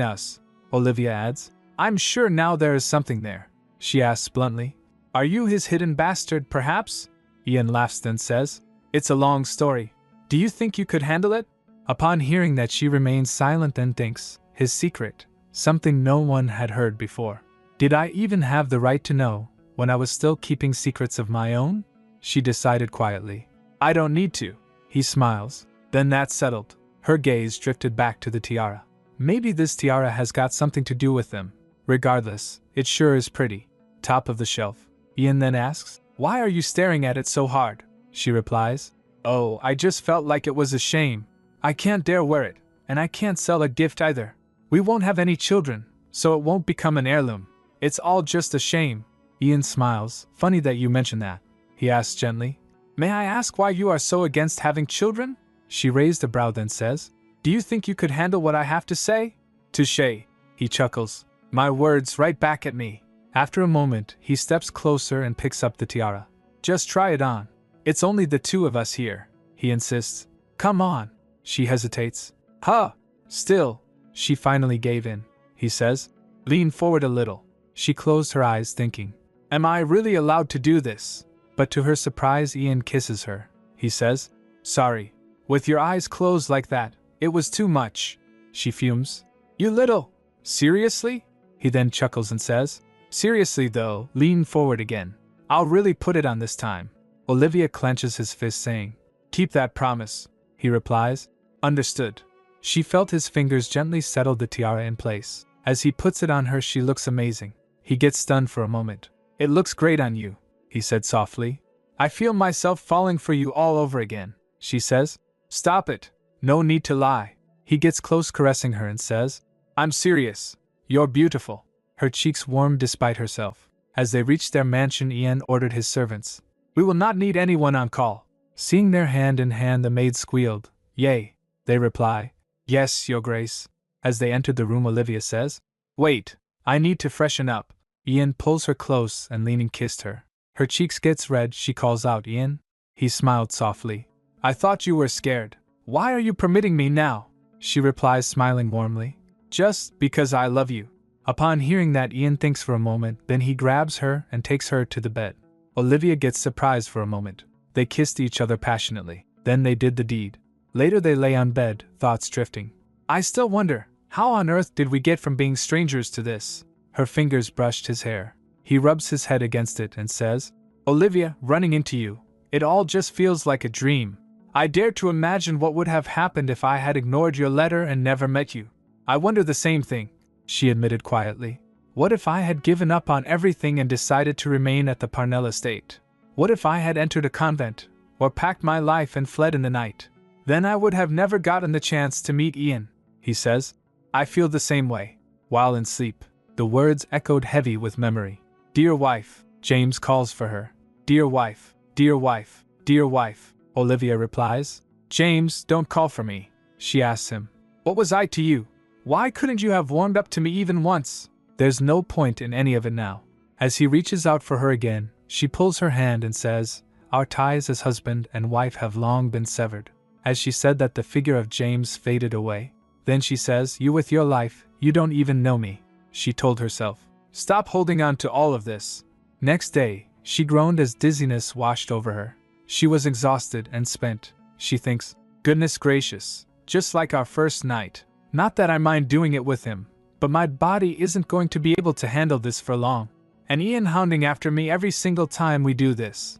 us. Olivia adds, I'm sure now there is something there. She asks bluntly, Are you his hidden bastard, perhaps? Ian laughs, then says, It's a long story. Do you think you could handle it? Upon hearing that, she remains silent and thinks, his secret, something no one had heard before. Did I even have the right to know, when I was still keeping secrets of my own? She decided quietly. I don't need to. He smiles. Then that's settled. Her gaze drifted back to the tiara. Maybe this tiara has got something to do with them. Regardless, it sure is pretty. Top of the shelf. Ian then asks, Why are you staring at it so hard? She replies, Oh, I just felt like it was a shame. I can't dare wear it, and I can't sell a gift either. We won't have any children, so it won't become an heirloom. It's all just a shame. Ian smiles. Funny that you mention that. He asks gently, May I ask why you are so against having children? She raised a brow, then says, Do you think you could handle what I have to say? Touché. He chuckles. My words right back at me. After a moment, he steps closer and picks up the tiara. Just try it on. It's only the two of us here. He insists. Come on. She hesitates. Huh. Still. She finally gave in. He says, Lean forward a little. She closed her eyes, thinking, Am I really allowed to do this? But to her surprise, Ian kisses her. He says, Sorry. With your eyes closed like that, it was too much. She fumes. You little. Seriously? He then chuckles and says, Seriously though, lean forward again. I'll really put it on this time. Olivia clenches his fist, saying, Keep that promise. He replies, Understood. She felt his fingers gently settle the tiara in place. As he puts it on her, she looks amazing. He gets stunned for a moment. It looks great on you, he said softly. I feel myself falling for you all over again, she says. Stop it. No need to lie. He gets close, caressing her, and says, I'm serious. You're beautiful. Her cheeks warmed despite herself. As they reached their mansion, Ian ordered his servants. We will not need anyone on call. Seeing their hand in hand, the maid squealed. Yea. They reply, Yes, Your Grace. As they entered the room, Olivia says, Wait, I need to freshen up. Ian pulls her close and, leaning, kissed her. Her cheeks gets red. She calls out, Ian. He smiled softly. I thought you were scared. Why are you permitting me now? She replies, smiling warmly. Just because I love you. Upon hearing that, Ian thinks for a moment, then he grabs her and takes her to the bed. Olivia gets surprised for a moment. They kissed each other passionately. Then they did the deed. Later they lay on bed, thoughts drifting. I still wonder, how on earth did we get from being strangers to this? Her fingers brushed his hair. He rubs his head against it and says, Olivia, running into you. It all just feels like a dream. I dare to imagine what would have happened if I had ignored your letter and never met you. I wonder the same thing, she admitted quietly. What if I had given up on everything and decided to remain at the Parnell estate? What if I had entered a convent, or packed my life and fled in the night? Then I would have never gotten the chance to meet Ian, he says. I feel the same way. While in sleep, the words echoed heavy with memory. Dear wife, James calls for her. Dear wife, dear wife, dear wife, Olivia replies. James, don't call for me, she asks him. What was I to you? Why couldn't you have warmed up to me even once? There's no point in any of it now. As he reaches out for her again, she pulls her hand and says, Our ties as husband and wife have long been severed. As she said that, the figure of James faded away. Then she says, "You with your life, you don't even know me," she told herself. Stop holding on to all of this. Next day, she groaned as dizziness washed over her. She was exhausted and spent. She thinks, goodness gracious, just like our first night. Not that I mind doing it with him, but my body isn't going to be able to handle this for long. And Ian hounding after me every single time we do this.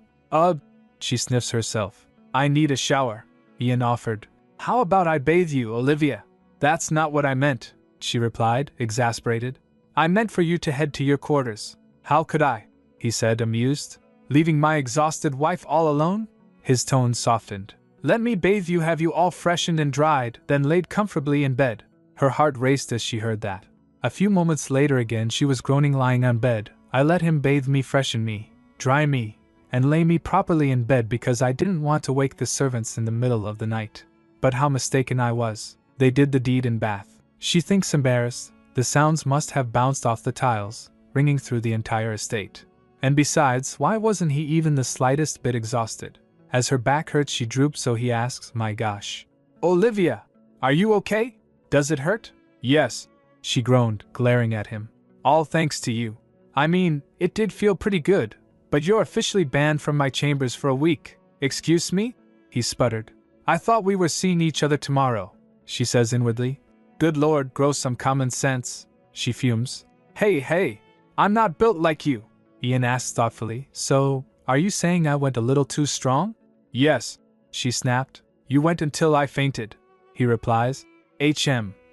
She sniffs herself. I need a shower, Ian offered. How about I bathe you, Olivia? That's not what I meant, she replied, exasperated. I meant for you to head to your quarters. How could I? He said, amused. Leaving my exhausted wife all alone? His tone softened. Let me bathe you, have you all freshened and dried, then laid comfortably in bed. Her heart raced as she heard that. A few moments later again she was groaning lying on bed. I let him bathe me, freshen me, dry me, and lay me properly in bed because I didn't want to wake the servants in the middle of the night. But how mistaken I was. They did the deed in bath. She thinks embarrassed. The sounds must have bounced off the tiles, ringing through the entire estate. And besides, why wasn't he even the slightest bit exhausted? As her back hurts she droops, so he asks, my gosh. Olivia, are you okay? Does it hurt? Yes, she groaned, glaring at him. All thanks to you. I mean, it did feel pretty good, but you're officially banned from my chambers for a week. Excuse me? He sputtered. I thought we were seeing each other tomorrow, she says inwardly. Good Lord, grow some common sense, she fumes. Hey, I'm not built like you, Ian asks thoughtfully. So, are you saying I went a little too strong? Yes, she snapped. You went until I fainted, he replies.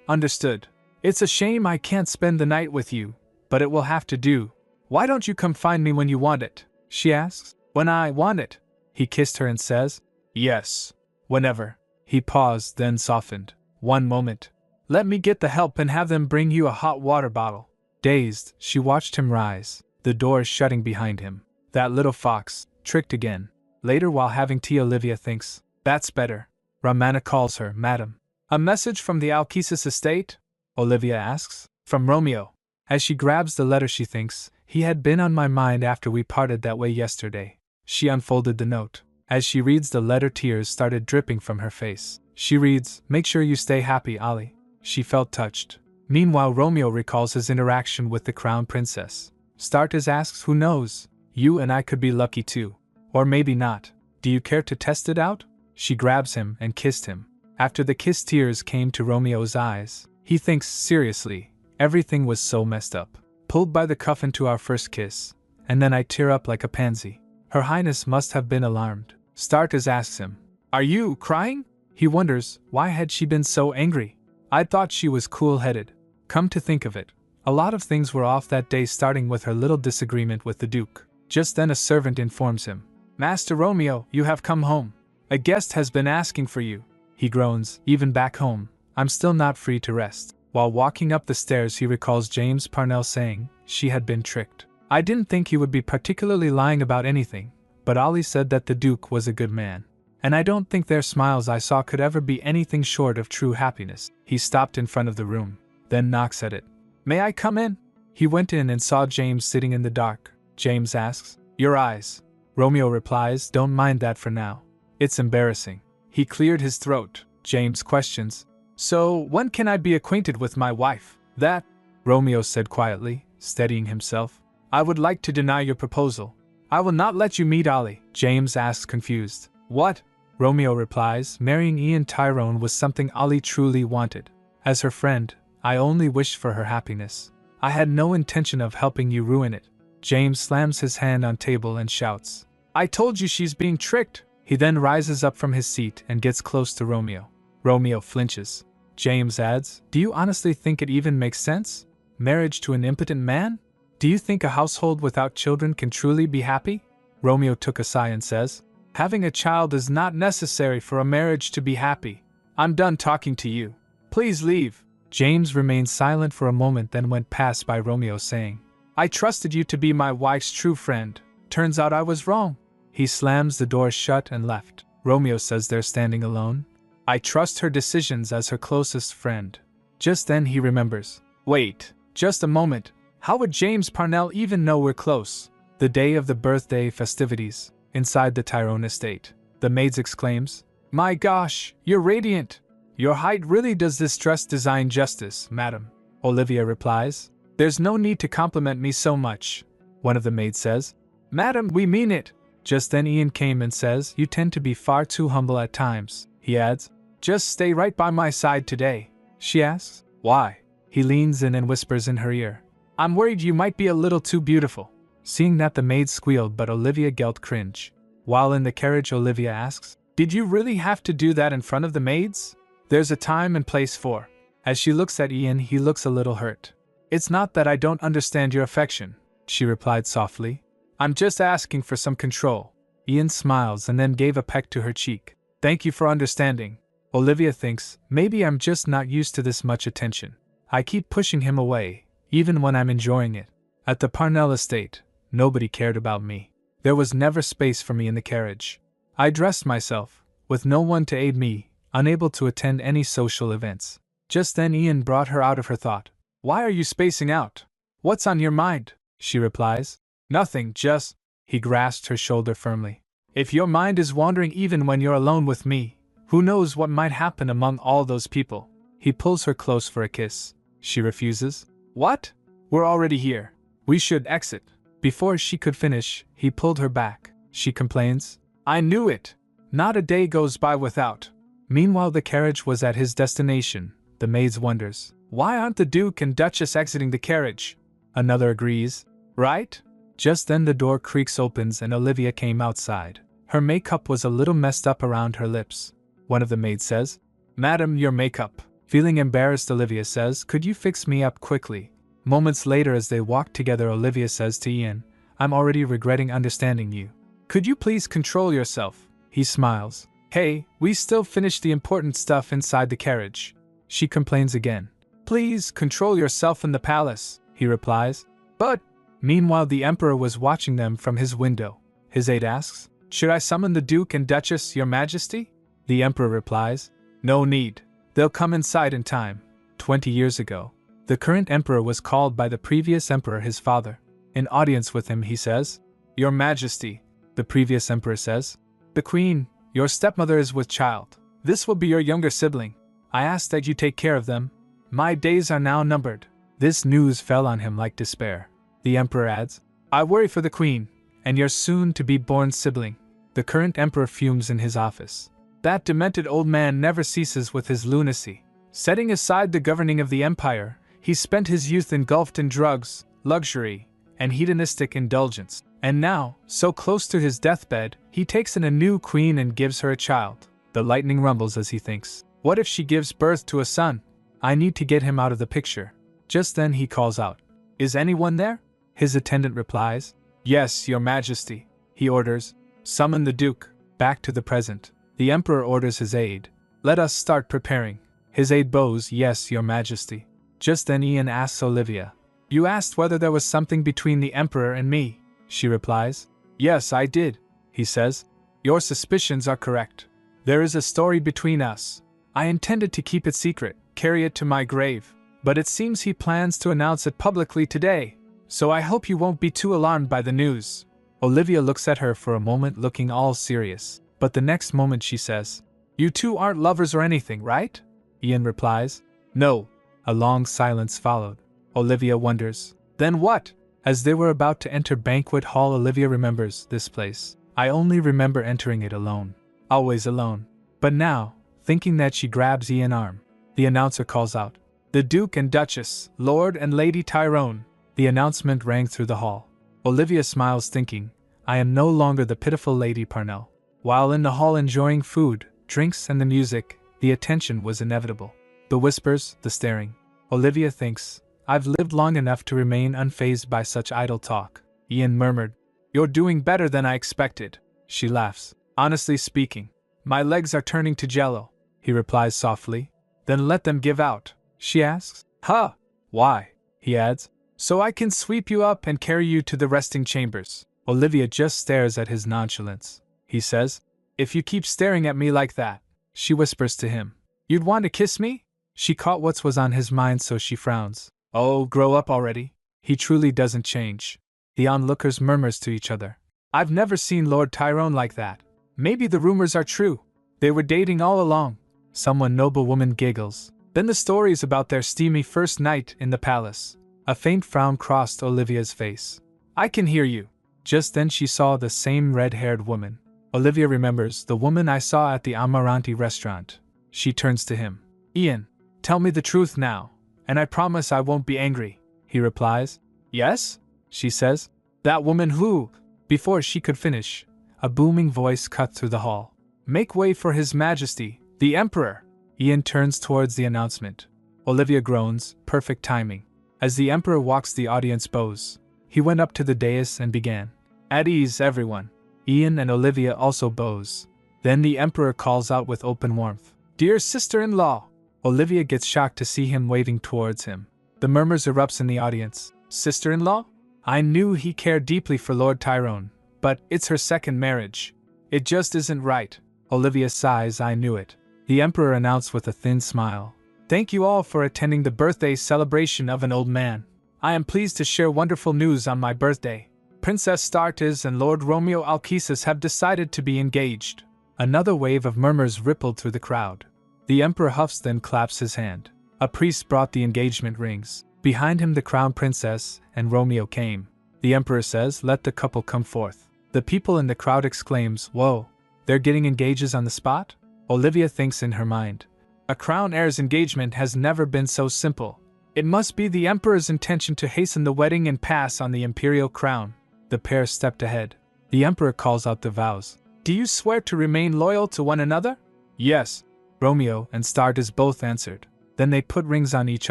Understood. It's a shame I can't spend the night with you, but it will have to do. Why don't you come find me when you want it? She asks. When I want it. He kissed her and says, yes, whenever. He paused, then softened. One moment. Let me get the help and have them bring you a hot water bottle. Dazed, she watched him rise, the door shutting behind him. That little fox, tricked again. Later, while having tea, Olivia thinks, that's better. Ramana calls her, Madam. A message from the Alkesis estate? Olivia asks. From Romeo. As she grabs the letter she thinks, he had been on my mind after we parted that way yesterday. She unfolded the note. As she reads the letter, tears started dripping from her face. She reads, make sure you stay happy, Ollie. She felt touched. Meanwhile, Romeo recalls his interaction with the crown princess. Startes asks, who knows? You and I could be lucky too. Or maybe not. Do you care to test it out? She grabs him and kissed him. After the kiss, tears came to Romeo's eyes. He thinks, seriously, everything was so messed up. Pulled by the cuff into our first kiss, and then I tear up like a pansy. Her Highness must have been alarmed. Startes asks him, are you crying? He wonders, why had she been so angry? I'd thought she was cool-headed. Come to think of it, a lot of things were off that day, starting with her little disagreement with the Duke. Just then a servant informs him. Master Romeo, you have come home. A guest has been asking for you. He groans, even back home, I'm still not free to rest. While walking up the stairs he recalls James Parnell saying, she had been tricked. I didn't think he would be particularly lying about anything, but Ollie said that the Duke was a good man. And I don't think their smiles I saw could ever be anything short of true happiness. He stopped in front of the room, then knocks at it. May I come in? He went in and saw James sitting in the dark. James asks, your eyes. Romeo replies, don't mind that for now. It's embarrassing. He cleared his throat. James questions, so when can I be acquainted with my wife? That, Romeo said quietly, steadying himself. I would like to deny your proposal. I will not let you meet Ollie. James asks, confused. What? Romeo replies, marrying Ian Tyrone was something Ollie truly wanted. As her friend, I only wished for her happiness. I had no intention of helping you ruin it. James slams his hand on table and shouts, I told you she's being tricked. He then rises up from his seat and gets close to Romeo. Romeo flinches. James adds, do you honestly think it even makes sense? Marriage to an impotent man? Do you think a household without children can truly be happy? Romeo took a sigh and says, having a child is not necessary for a marriage to be happy. I'm done talking to you. Please leave. James remained silent for a moment, then went past by Romeo saying, I trusted you to be my wife's true friend. Turns out I was wrong. He slams the door shut and left. Romeo says they're standing alone. I trust her decisions as her closest friend. Just then he remembers. Wait, just a moment. How would James Parnell even know we're close? The day of the birthday festivities, inside the Tyrone estate. The maid exclaims, my gosh, you're radiant. Your height really does this dress design justice, madam, Olivia replies. There's no need to compliment me so much, one of the maids says. Madam, we mean it. Just then Ian came and says, you tend to be far too humble at times, he adds. Just stay right by my side today, she asks. Why? He leans in and whispers in her ear. I'm worried you might be a little too beautiful. Seeing that, the maid squealed, but Olivia yelled cringe. While in the carriage, Olivia asks, did you really have to do that in front of the maids? There's a time and place for. As she looks at Ian, he looks a little hurt. It's not that I don't understand your affection, she replied softly. I'm just asking for some control. Ian smiles and then gave a peck to her cheek. Thank you for understanding. Olivia thinks, maybe I'm just not used to this much attention. I keep pushing him away, even when I'm enjoying it. At the Parnell estate, nobody cared about me. There was never space for me in the carriage. I dressed myself, with no one to aid me, unable to attend any social events. Just then Ian brought her out of her thought. Why are you spacing out? What's on your mind? She replies. Nothing, just… He grasped her shoulder firmly. If your mind is wandering even when you're alone with me, who knows what might happen among all those people? He pulls her close for a kiss. She refuses. What? We're already here. We should exit. Before she could finish, he pulled her back. She complains. I knew it. Not a day goes by without. Meanwhile, the carriage was at his destination. The maid wonders. Why aren't the Duke and Duchess exiting the carriage? Another agrees. Right? Just then the door creaks opens and Olivia came outside. Her makeup was a little messed up around her lips. One of the maids says, Madam, your makeup. Feeling embarrassed, Olivia says, could you fix me up quickly? Moments later, as they walk together, Olivia says to Ian, I'm already regretting understanding you. Could you please control yourself? He smiles. Hey, we still finished the important stuff inside the carriage. She complains again. Please control yourself in the palace, he replies. But… Meanwhile, the Emperor was watching them from his window. His aide asks, should I summon the Duke and Duchess, your Majesty? The Emperor replies, no need. They'll come inside in time. 20 years ago, the current Emperor was called by the previous Emperor his father. In audience with him, he says, Your Majesty, the previous Emperor says, the Queen, your stepmother is with child. This will be your younger sibling. I ask that you take care of them. My days are now numbered. This news fell on him like despair. The Emperor adds, I worry for the Queen, and your soon-to-be-born sibling. The current Emperor fumes in his office. That demented old man never ceases with his lunacy. Setting aside the governing of the empire, he spent his youth engulfed in drugs, luxury, and hedonistic indulgence. And now, so close to his deathbed, he takes in a new queen and gives her a child. The lightning rumbles as he thinks, what if she gives birth to a son? I need to get him out of the picture. Just then he calls out, Is anyone there? His attendant replies, Yes, your Majesty. He orders, Summon the Duke. Back to the present. The Emperor orders his aide, Let us start preparing. His aide bows, Yes, your Majesty. Just then Ian asks Olivia, You asked whether there was something between the Emperor and me. She replies, Yes, I did. He says, Your suspicions are correct. There is a story between us. I intended to keep it secret, carry it to my grave, but it seems he plans to announce it publicly today. So I hope you won't be too alarmed by the news. Olivia looks at her for a moment, looking all serious, but the next moment she says, You two aren't lovers or anything, right? Ian replies, No. A long silence followed. Olivia wonders, Then what? As they were about to enter banquet hall, Olivia remembers this place. I only remember entering it alone. Always alone. But now, thinking that, she grabs Ian's arm. The announcer calls out, The Duke and Duchess, Lord and Lady Tyrone. The announcement rang through the hall. Olivia smiles, thinking, I am no longer the pitiful Lady Parnell. While in the hall enjoying food, drinks and the music, the attention was inevitable. The whispers, the staring. Olivia thinks, I've lived long enough to remain unfazed by such idle talk. Ian murmured, You're doing better than I expected. She laughs. Honestly speaking, my legs are turning to jello. He replies softly. Then let them give out. She asks. Huh? Why? He adds. So I can sweep you up and carry you to the resting chambers. Olivia just stares at his nonchalance. He says, If you keep staring at me like that. She whispers to him, You'd want to kiss me? She caught what was on his mind, so she frowns. Oh, grow up already. He truly doesn't change. The onlookers murmurs to each other. I've never seen Lord Tyrone like that. Maybe the rumors are true. They were dating all along. Someone noblewoman giggles. Then the stories about their steamy first night in the palace. A faint frown crossed Olivia's face. I can hear you. Just then she saw the same red-haired woman. Olivia remembers the woman I saw at the Amaranti restaurant. She turns to him. Ian, tell me the truth now, and I promise I won't be angry. He replies. Yes? She says. That woman who… Before she could finish, a booming voice cut through the hall. Make way for His Majesty, the Emperor! Ian turns towards the announcement. Olivia groans, perfect timing. As the Emperor walks, the audience bows. He went up to the dais and began. At ease, everyone. Ian and Olivia also bows. Then the Emperor calls out with open warmth. Dear sister-in-law! Olivia gets shocked to see him waving towards him. The murmurs erupts in the audience. Sister-in-law? I knew he cared deeply for Lord Tyrone, but it's her second marriage. It just isn't right. Olivia sighs. I knew it. The Emperor announced with a thin smile. Thank you all for attending the birthday celebration of an old man. I am pleased to share wonderful news on my birthday. Princess Startes and Lord Romeo Alkesis have decided to be engaged. Another wave of murmurs rippled through the crowd. The Emperor huffs, then claps his hand. A priest brought the engagement rings. Behind him the crown princess and Romeo came. The Emperor says, let the couple come forth. The people in the crowd exclaims, whoa, they're getting engaged on the spot? Olivia thinks in her mind. A crown heir's engagement has never been so simple. It must be the Emperor's intention to hasten the wedding and pass on the imperial crown. The pair stepped ahead. The Emperor calls out the vows. Do you swear to remain loyal to one another? Yes. Romeo and Startes both answered. Then they put rings on each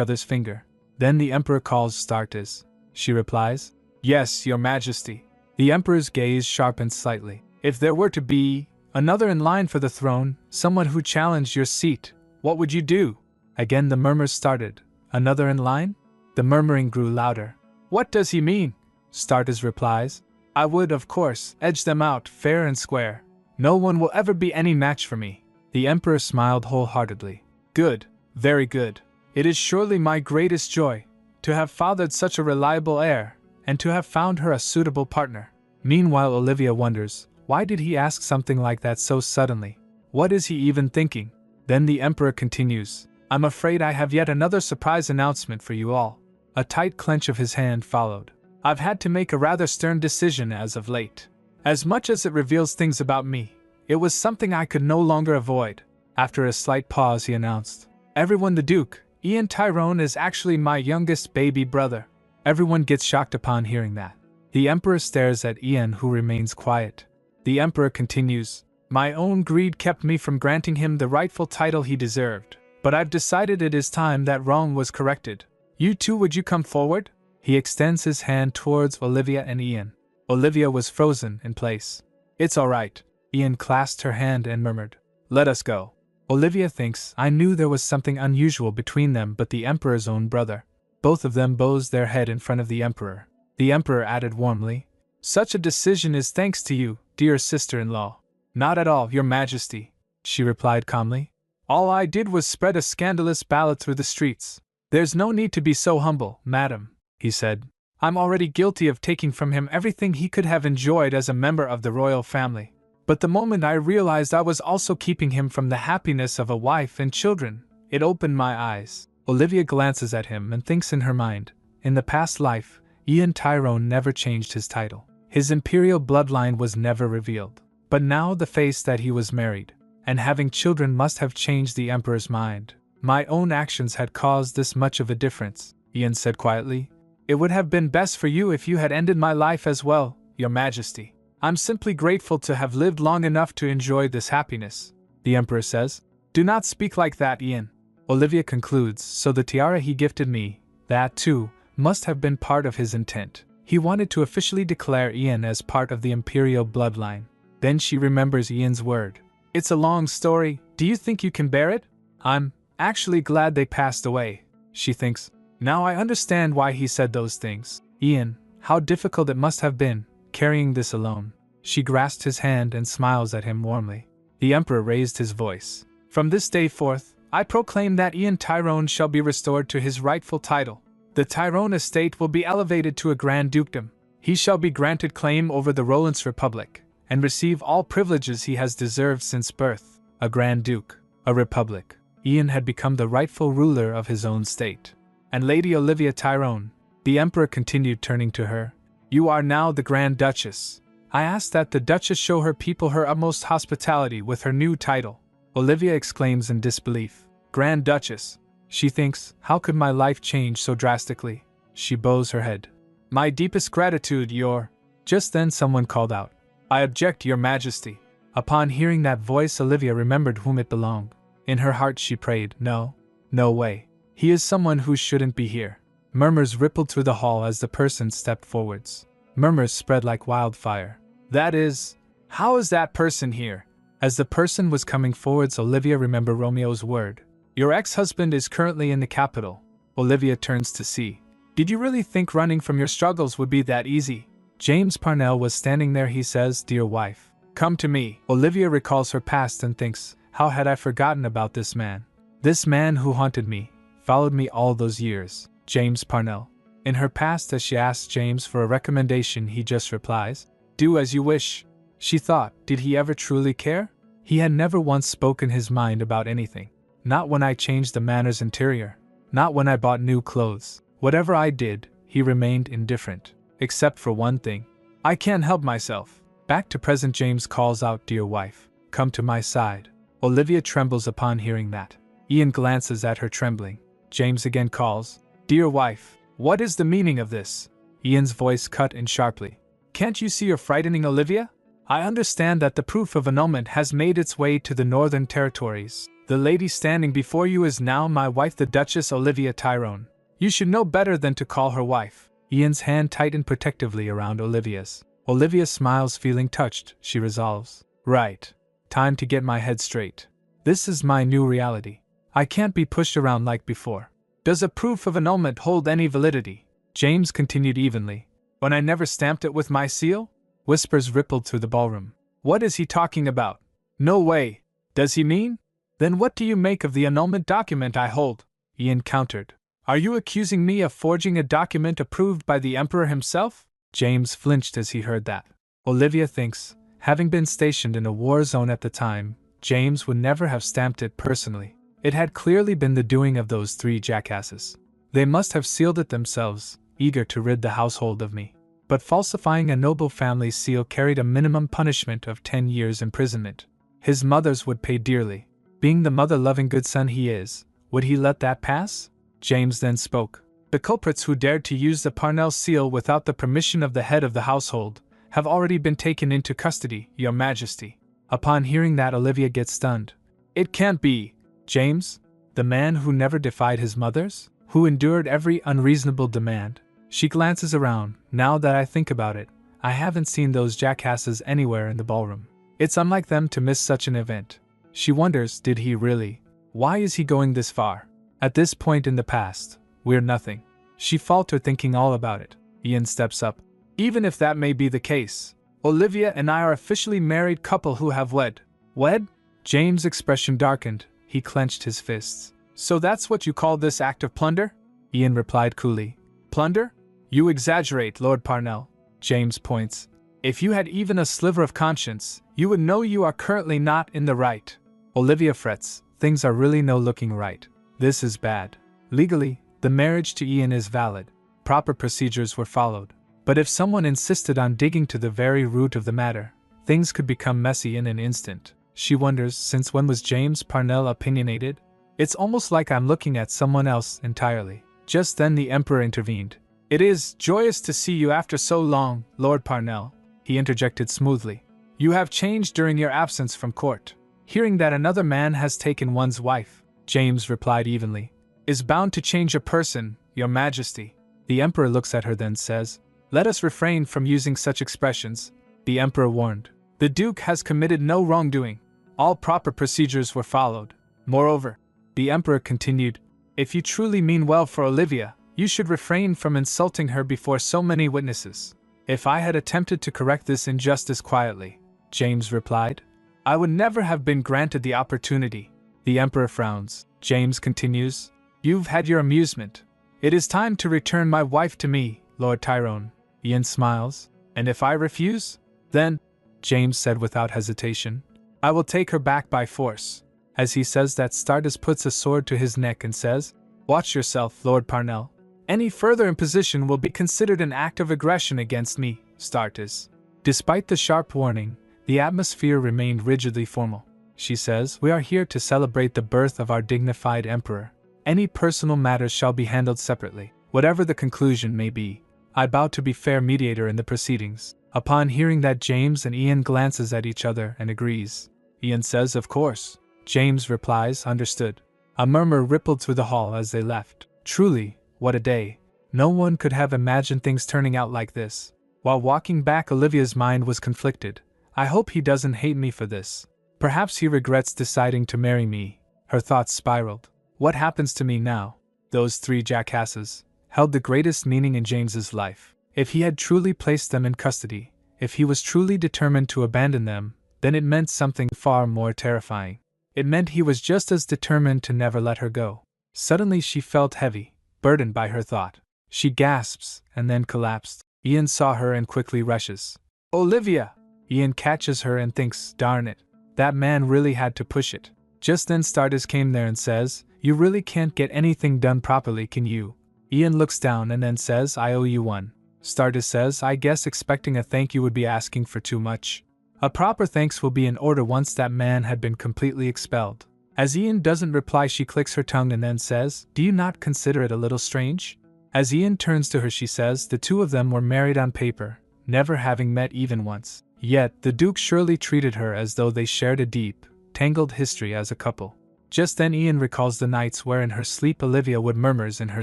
other's finger. Then the Emperor calls Startes. She replies, Yes, Your Majesty. The Emperor's gaze sharpened slightly. If there were to be another in line for the throne, someone who challenged your seat, what would you do? Again the murmurs started. Another in line? The murmuring grew louder. What does he mean? Startes replies. I would, of course, edge them out fair and square. No one will ever be any match for me. The Emperor smiled wholeheartedly. Good, very good. It is surely my greatest joy to have fathered such a reliable heir, and to have found her a suitable partner. Meanwhile Olivia wonders, why did he ask something like that so suddenly? What is he even thinking? Then the Emperor continues, I'm afraid I have yet another surprise announcement for you all. A tight clench of his hand followed. I've had to make a rather stern decision as of late. As much as it reveals things about me, it was something I could no longer avoid. After a slight pause he announced, Everyone, the Duke, Ian Tyrone is actually my youngest baby brother. Everyone gets shocked upon hearing that. The Emperor stares at Ian, who remains quiet. The Emperor continues, My own greed kept me from granting him the rightful title he deserved, but I've decided it is time that wrong was corrected. You two, would you come forward? He extends his hand towards Olivia and Ian. Olivia was frozen in place. It's all right. Ian clasped her hand and murmured, Let us go. Olivia thinks, I knew there was something unusual between them, but the Emperor's own brother. Both of them bows their head in front of the Emperor. The Emperor added warmly, Such a decision is thanks to you, dear sister-in-law. Not at all, Your Majesty, she replied calmly. All I did was spread a scandalous ballad through the streets. There's no need to be so humble, madam, he said. I'm already guilty of taking from him everything he could have enjoyed as a member of the royal family. But the moment I realized I was also keeping him from the happiness of a wife and children, it opened my eyes. Olivia glances at him and thinks in her mind, in the past life, Ian Tyrone never changed his title. His imperial bloodline was never revealed. But now the face that he was married, and having children must have changed the Emperor's mind. My own actions had caused this much of a difference, Ian said quietly. It would have been best for you if you had ended my life as well, Your Majesty. I'm simply grateful to have lived long enough to enjoy this happiness, the Emperor says. Do not speak like that, Ian. Olivia concludes, so the tiara he gifted me, that too, must have been part of his intent. He wanted to officially declare Ian as part of the imperial bloodline. Then she remembers Ian's word. It's a long story, do you think you can bear it? I'm actually glad they passed away, she thinks. Now I understand why he said those things. Ian, how difficult it must have been, carrying this alone. She grasps his hand and smiles at him warmly. The Emperor raised his voice. From this day forth, I proclaim that Ian Tyrone shall be restored to his rightful title. The Tyrone estate will be elevated to a grand dukedom. He shall be granted claim over the Roland's Republic, and receive all privileges he has deserved since birth. A grand duke. a republic. Ian had become the rightful ruler of his own state. And Lady Olivia Tyrone, the Emperor continued, turning to her, you are now the Grand Duchess. I ask that the Duchess show her people her utmost hospitality with her new title. Olivia exclaims in disbelief. Grand Duchess. She thinks, how could my life change so drastically? She bows her head. My deepest gratitude, your... Just then someone called out. I object, your majesty. Upon hearing that voice, Olivia remembered whom it belonged. In her heart she prayed, no way. He is someone who shouldn't be here. Murmurs rippled through the hall as the person stepped forwards. Murmurs spread like wildfire. That is, how is that person here? As the person was coming forwards, Olivia remembered Romeo's word. Your ex-husband is currently in the capital. Olivia turns to see. Did you really think running from your struggles would be that easy? James Parnell was standing there. He says, dear wife, come to me. Olivia recalls her past and thinks, how had I forgotten about this man? This man who haunted me, followed me all those years. James Parnell. In her past, as she asks James for a recommendation, he just replies, do as you wish. She thought, did he ever truly care? He had never once spoken his mind about anything. Not when I changed the manor's interior. Not when I bought new clothes. Whatever I did, he remained indifferent. Except for one thing. I can't help myself. Back to present, James calls out, dear wife, come to my side. Olivia trembles upon hearing that. Ian glances at her trembling. James again calls, dear wife, what is the meaning of this? Ian's voice cut in sharply. Can't you see you're frightening Olivia? I understand that the proof of annulment has made its way to the Northern Territories. The lady standing before you is now my wife, the Duchess Olivia Tyrone. You should know better than to call her wife. Ian's hand tightened protectively around Olivia's. Olivia smiles, feeling touched. She resolves, right. Time to get my head straight. This is my new reality. I can't be pushed around like before. Does a proof of annulment hold any validity? James continued evenly. When I never stamped it with my seal? Whispers rippled through the ballroom. What is he talking about? No way. Does he mean? Then what do you make of the annulment document I hold? Ian countered. Are you accusing me of forging a document approved by the Emperor himself? James flinched as he heard that. Olivia thinks, having been stationed in a war zone at the time, James would never have stamped it personally. It had clearly been the doing of those three jackasses. They must have sealed it themselves, eager to rid the household of me. But falsifying a noble family's seal carried a minimum punishment of 10 years imprisonment. His mother's would pay dearly. Being the mother-loving good son he is, would he let that pass? James then spoke. The culprits who dared to use the Parnell seal without the permission of the head of the household have already been taken into custody, your majesty. Upon hearing that, Olivia gets stunned. It can't be. James? The man who never defied his mother's? Who endured every unreasonable demand? She glances around. Now that I think about it, I haven't seen those jackasses anywhere in the ballroom. It's unlike them to miss such an event. She wonders, did he really? Why is he going this far? At this point in the past, we're nothing. She faltered, thinking all about it. Ian steps up. Even if that may be the case, Olivia and I are officially married couple who have wed. Wed? James' expression darkened. He clenched his fists. So that's what you call this act of plunder? Ian replied coolly. Plunder? You exaggerate, Lord Parnell. James points. If you had even a sliver of conscience, you would know you are currently not in the right. Olivia frets. Things are really no looking right. This is bad. Legally, the marriage to Ian is valid. Proper procedures were followed. But if someone insisted on digging to the very root of the matter, things could become messy in an instant. She wonders, since when was James Parnell opinionated? It's almost like I'm looking at someone else entirely. Just then the Emperor intervened. It is joyous to see you after so long, Lord Parnell, he interjected smoothly. You have changed during your absence from court. Hearing that another man has taken one's wife, James replied evenly, is bound to change a person, your majesty. The Emperor looks at her, then says, let us refrain from using such expressions. The Emperor warned. The Duke has committed no wrongdoing. All proper procedures were followed. Moreover, the Emperor continued, if you truly mean well for Olivia, you should refrain from insulting her before so many witnesses. If I had attempted to correct this injustice quietly, James replied, I would never have been granted the opportunity. The Emperor frowns. James continues, you've had your amusement. It is time to return my wife to me, Lord Tyrone. Ian smiles. And if I refuse? Then, James said without hesitation, I will take her back by force. As he says that, Stardust puts a sword to his neck and says, "Watch yourself, Lord Parnell. Any further imposition will be considered an act of aggression against me, Stardust." Despite the sharp warning, the atmosphere remained rigidly formal. She says, "We are here to celebrate the birth of our dignified emperor. Any personal matters shall be handled separately, whatever the conclusion may be. I bow to be fair mediator in the proceedings." Upon hearing that, James and Ian glances at each other and agrees. Ian says, "Of course." James replies, "Understood." A murmur rippled through the hall as they left. Truly, what a day. No one could have imagined things turning out like this. While walking back, Olivia's mind was conflicted. I hope he doesn't hate me for this. Perhaps he regrets deciding to marry me. Her thoughts spiraled. What happens to me now? Those three jackasses held the greatest meaning in James's life. If he had truly placed them in custody, if he was truly determined to abandon them, then it meant something far more terrifying. It meant he was just as determined to never let her go. Suddenly she felt heavy, burdened by her thought. She gasps, and then collapsed. Ian saw her and quickly rushes. "Olivia!" Ian catches her and thinks, darn it, that man really had to push it. Just then Stardust came there and says, "You really can't get anything done properly, can you?" Ian looks down and then says, "I owe you one." Stardust says, "I guess expecting a thank you would be asking for too much. A proper thanks will be in order once that man had been completely expelled." As Ian doesn't reply, she clicks her tongue and then says, "Do you not consider it a little strange?" As Ian turns to her, she says, "The two of them were married on paper, never having met even once. Yet, the Duke surely treated her as though they shared a deep, tangled history as a couple." Just then Ian recalls the nights where in her sleep Olivia would murmurs in her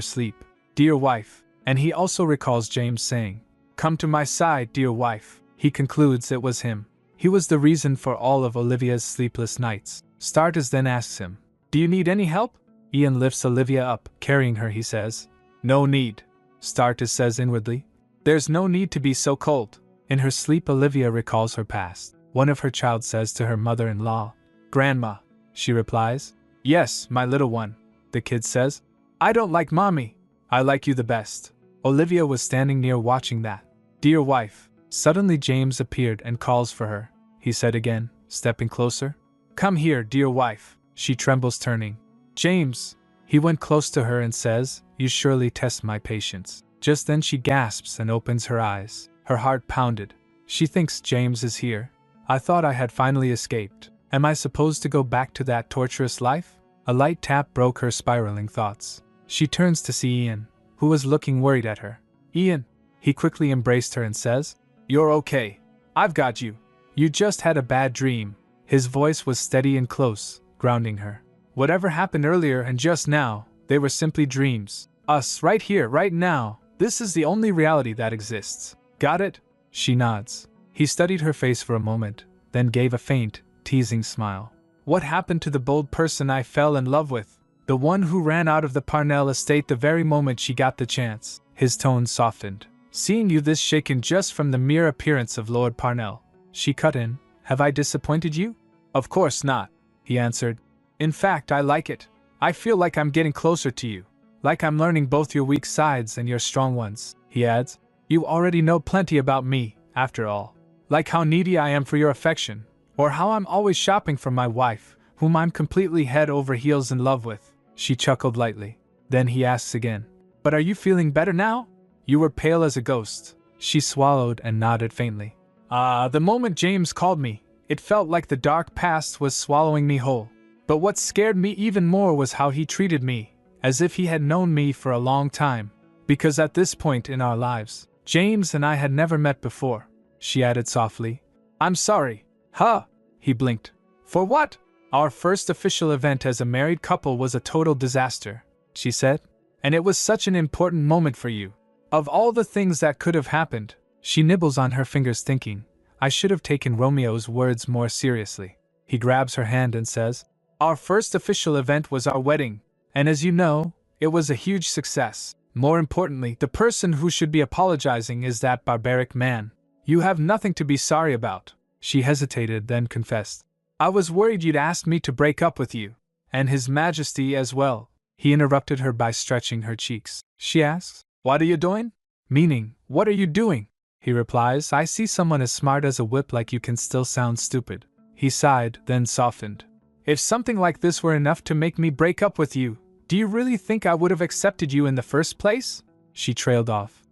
sleep, "Dear wife," and he also recalls James saying, "Come to my side, dear wife." He concludes it was him. He was the reason for all of Olivia's sleepless nights. Stardust then asks him, "Do you need any help?" Ian lifts Olivia up, carrying her, he says. "No need," Stardust says inwardly. "There's no need to be so cold." In her sleep Olivia recalls her past. One of her child says to her mother-in-law, "Grandma." She replies, "Yes, my little one." The kid says, "I don't like mommy. I like you the best." Olivia was standing near watching that. "Dear wife." Suddenly James appeared and calls for her. He said again, stepping closer, "Come here, dear wife." She trembles, turning. "James." He went close to her and says, "You surely test my patience." Just then she gasps and opens her eyes. Her heart pounded. She thinks James is here. "I thought I had finally escaped. Am I supposed to go back to that torturous life?" A light tap broke her spiraling thoughts. She turns to see Ian, who was looking worried at her. "Ian." He quickly embraced her and says, "You're okay. I've got you. You just had a bad dream." His voice was steady and close, grounding her. "Whatever happened earlier and just now, they were simply dreams. Us, right here, right now, this is the only reality that exists. Got it?" She nods. He studied her face for a moment, then gave a faint, teasing smile. "What happened to the bold person I fell in love with? The one who ran out of the Parnell estate the very moment she got the chance?" His tone softened. "Seeing you this shaken just from the mere appearance of Lord Parnell." She cut in, "Have I disappointed you?" "Of course not," he answered. "In fact, I like it. I feel like I'm getting closer to you. Like I'm learning both your weak sides and your strong ones," he adds. "You already know plenty about me, after all. Like how needy I am for your affection, or how I'm always shopping for my wife, whom I'm completely head over heels in love with." She chuckled lightly. Then he asks again, "But are you feeling better now? You were pale as a ghost." She swallowed and nodded faintly. The moment James called me, it felt like the dark past was swallowing me whole. But what scared me even more was how he treated me, as if he had known me for a long time. Because at this point in our lives, James and I had never met before." She added softly, "I'm sorry." "Huh?" He blinked. "For what?" "Our first official event as a married couple was a total disaster," she said. "And it was such an important moment for you. Of all the things that could have happened," she nibbles on her fingers thinking, "I should have taken Romeo's words more seriously." He grabs her hand and says, "Our first official event was our wedding, and as you know, it was a huge success. More importantly, the person who should be apologizing is that barbaric man. You have nothing to be sorry about." She hesitated, then confessed, "I was worried you'd ask me to break up with you, and His Majesty as well." He interrupted her by stretching her cheeks. She asks, "What are you doing?" Meaning, "What are you doing?" He replies, "I see someone as smart as a whip like you can still sound stupid." He sighed, then softened. If something like this were enough to make me break up with you, do you really think I would have accepted you in the first place? She trailed off.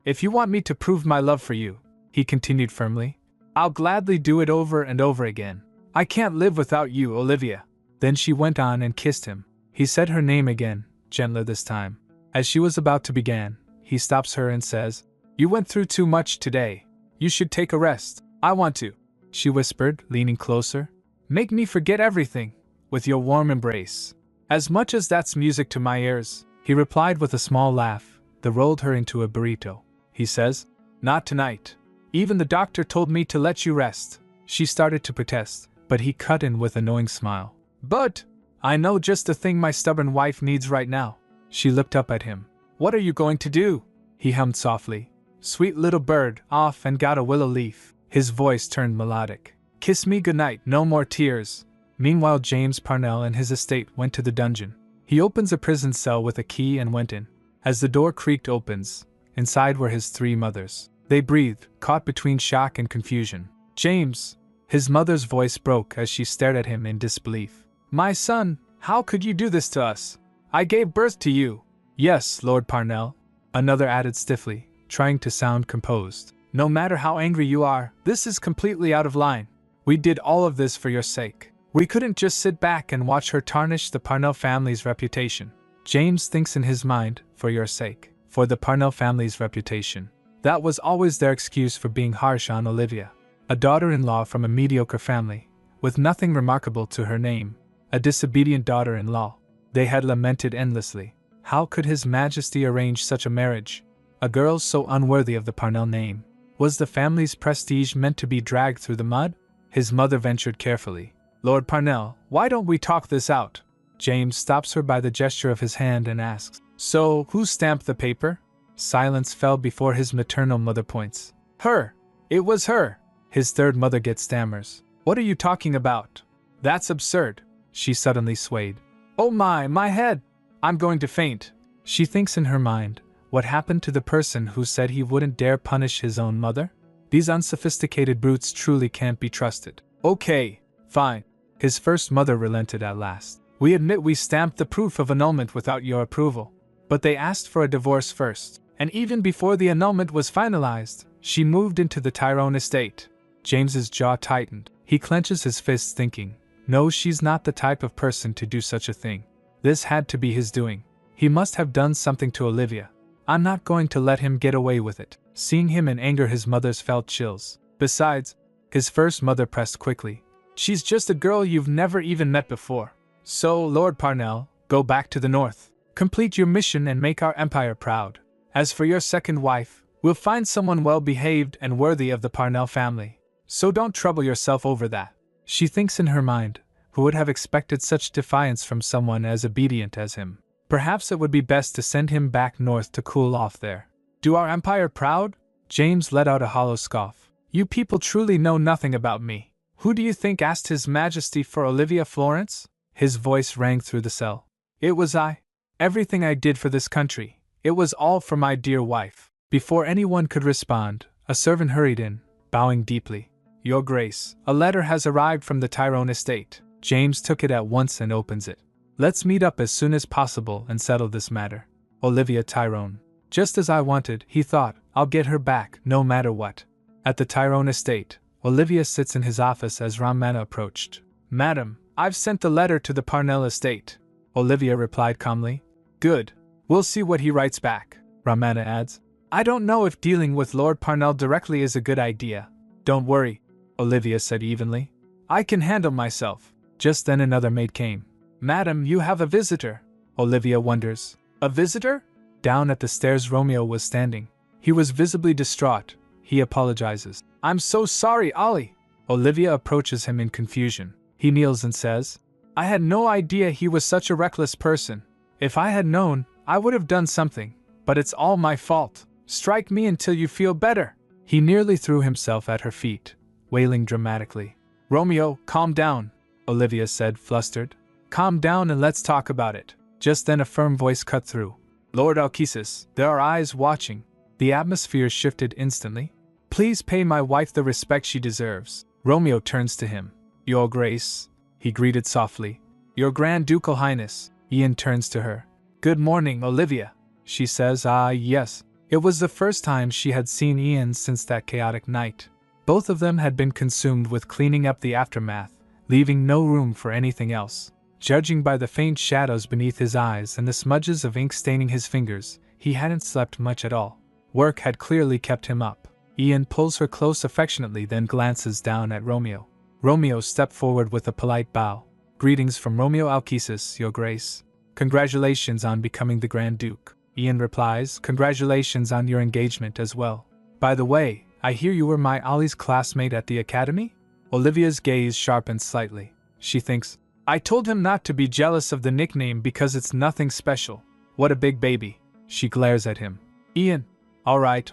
If you want me to prove my love for you, he continued firmly, I'll gladly do it over and over again. I can't live without you, Olivia. Then she went on and kissed him. He said her name again, gentler this time. As she was about to begin, he stops her and says, You went through too much today. You should take a rest. I want to, she whispered, leaning closer. Make me forget everything, with your warm embrace. As much as that's music to my ears, he replied with a small laugh that rolled her into a burrito. He says, Not tonight. Even the doctor told me to let you rest. She started to protest, but he cut in with a knowing smile. But I know just the thing my stubborn wife needs right now. She looked up at him. What are you going to do? He hummed softly. Sweet little bird, off and got a willow leaf. His voice turned melodic. Kiss me goodnight, no more tears. Meanwhile, James Parnell and his estate went to the dungeon. He opens a prison cell with a key and went in. As the door creaked opens, inside were his 3 mothers. They breathed, caught between shock and confusion. James! His mother's voice broke as she stared at him in disbelief. My son, how could you do this to us? I gave birth to you. Yes, Lord Parnell. Another added stiffly, trying to sound composed. No matter how angry you are, this is completely out of line. We did all of this for your sake. We couldn't just sit back and watch her tarnish the Parnell family's reputation. James thinks in his mind, for your sake, for the Parnell family's reputation. That was always their excuse for being harsh on Olivia. A daughter-in-law from a mediocre family, with nothing remarkable to her name. A disobedient daughter-in-law. They had lamented endlessly. How could His Majesty arrange such a marriage? A girl so unworthy of the Parnell name. Was the family's prestige meant to be dragged through the mud? His mother ventured carefully. Lord Parnell, why don't we talk this out? James stops her by the gesture of his hand and asks, So, who stamped the paper? Silence fell before his maternal mother points. Her! It was her! His third mother gets stammers. What are you talking about? That's absurd. She suddenly swayed. Oh my head! I'm going to faint. She thinks in her mind, what happened to the person who said he wouldn't dare punish his own mother? These unsophisticated brutes truly can't be trusted. Okay, fine. His first mother relented at last. We admit we stamped the proof of annulment without your approval. But they asked for a divorce first, and even before the annulment was finalized, she moved into the Tyrone estate. James's jaw tightened. He clenches his fists thinking, no, she's not the type of person to do such a thing. This had to be his doing. He must have done something to Olivia. I'm not going to let him get away with it. Seeing him in anger, his mother's felt chills. Besides, his first mother pressed quickly. She's just a girl you've never even met before. So, Lord Parnell, go back to the north. Complete your mission and make our empire proud. As for your second wife, we'll find someone well-behaved and worthy of the Parnell family. So don't trouble yourself over that. She thinks in her mind, who would have expected such defiance from someone as obedient as him? Perhaps it would be best to send him back north to cool off there. Do our empire proud? James let out a hollow scoff. You people truly know nothing about me. Who do you think asked His Majesty for Olivia Florence? His voice rang through the cell. It was I. Everything I did for this country, it was all for my dear wife. Before anyone could respond, a servant hurried in, bowing deeply. Your Grace, a letter has arrived from the Tyrone estate. James took it at once and opens it. Let's meet up as soon as possible and settle this matter. Olivia Tyrone. Just as I wanted, he thought, I'll get her back, no matter what. At the Tyrone estate, Olivia sits in his office as Ramana approached. Madam, I've sent the letter to the Parnell estate. Olivia replied calmly. Good. We'll see what he writes back. Ramana adds. I don't know if dealing with Lord Parnell directly is a good idea. Don't worry, Olivia said evenly. I can handle myself. Just then another maid came. Madam, you have a visitor. Olivia wonders. A visitor? Down at the stairs Romeo was standing. He was visibly distraught. He apologizes. I'm so sorry, Ollie. Olivia approaches him in confusion. He kneels and says, I had no idea he was such a reckless person. If I had known, I would have done something. But it's all my fault. Strike me until you feel better. He nearly threw himself at her feet, wailing dramatically. Romeo, calm down, Olivia said, flustered. Calm down and let's talk about it. Just then a firm voice cut through. Lord Alkesis, there are eyes watching. The atmosphere shifted instantly. Please pay my wife the respect she deserves. Romeo turns to him. Your Grace. he greeted softly. Your Grand Ducal Highness. Ian turns to her. Good morning, Olivia, she says. Ah, yes. It was the first time she had seen Ian since that chaotic night. Both of them had been consumed with cleaning up the aftermath, leaving no room for anything else. Judging by the faint shadows beneath his eyes and the smudges of ink staining his fingers, he hadn't slept much at all. Work had clearly kept him up. Ian pulls her close affectionately, then glances down at Romeo. Romeo stepped forward with a polite bow. Greetings from Romeo Alkesis, Your Grace. Congratulations on becoming the Grand Duke. Ian replies, congratulations on your engagement as well. By the way, I hear you were my Ollie's classmate at the academy? Olivia's gaze sharpens slightly. She thinks, I told him not to be jealous of the nickname because it's nothing special. What a big baby. She glares at him. Ian. All right,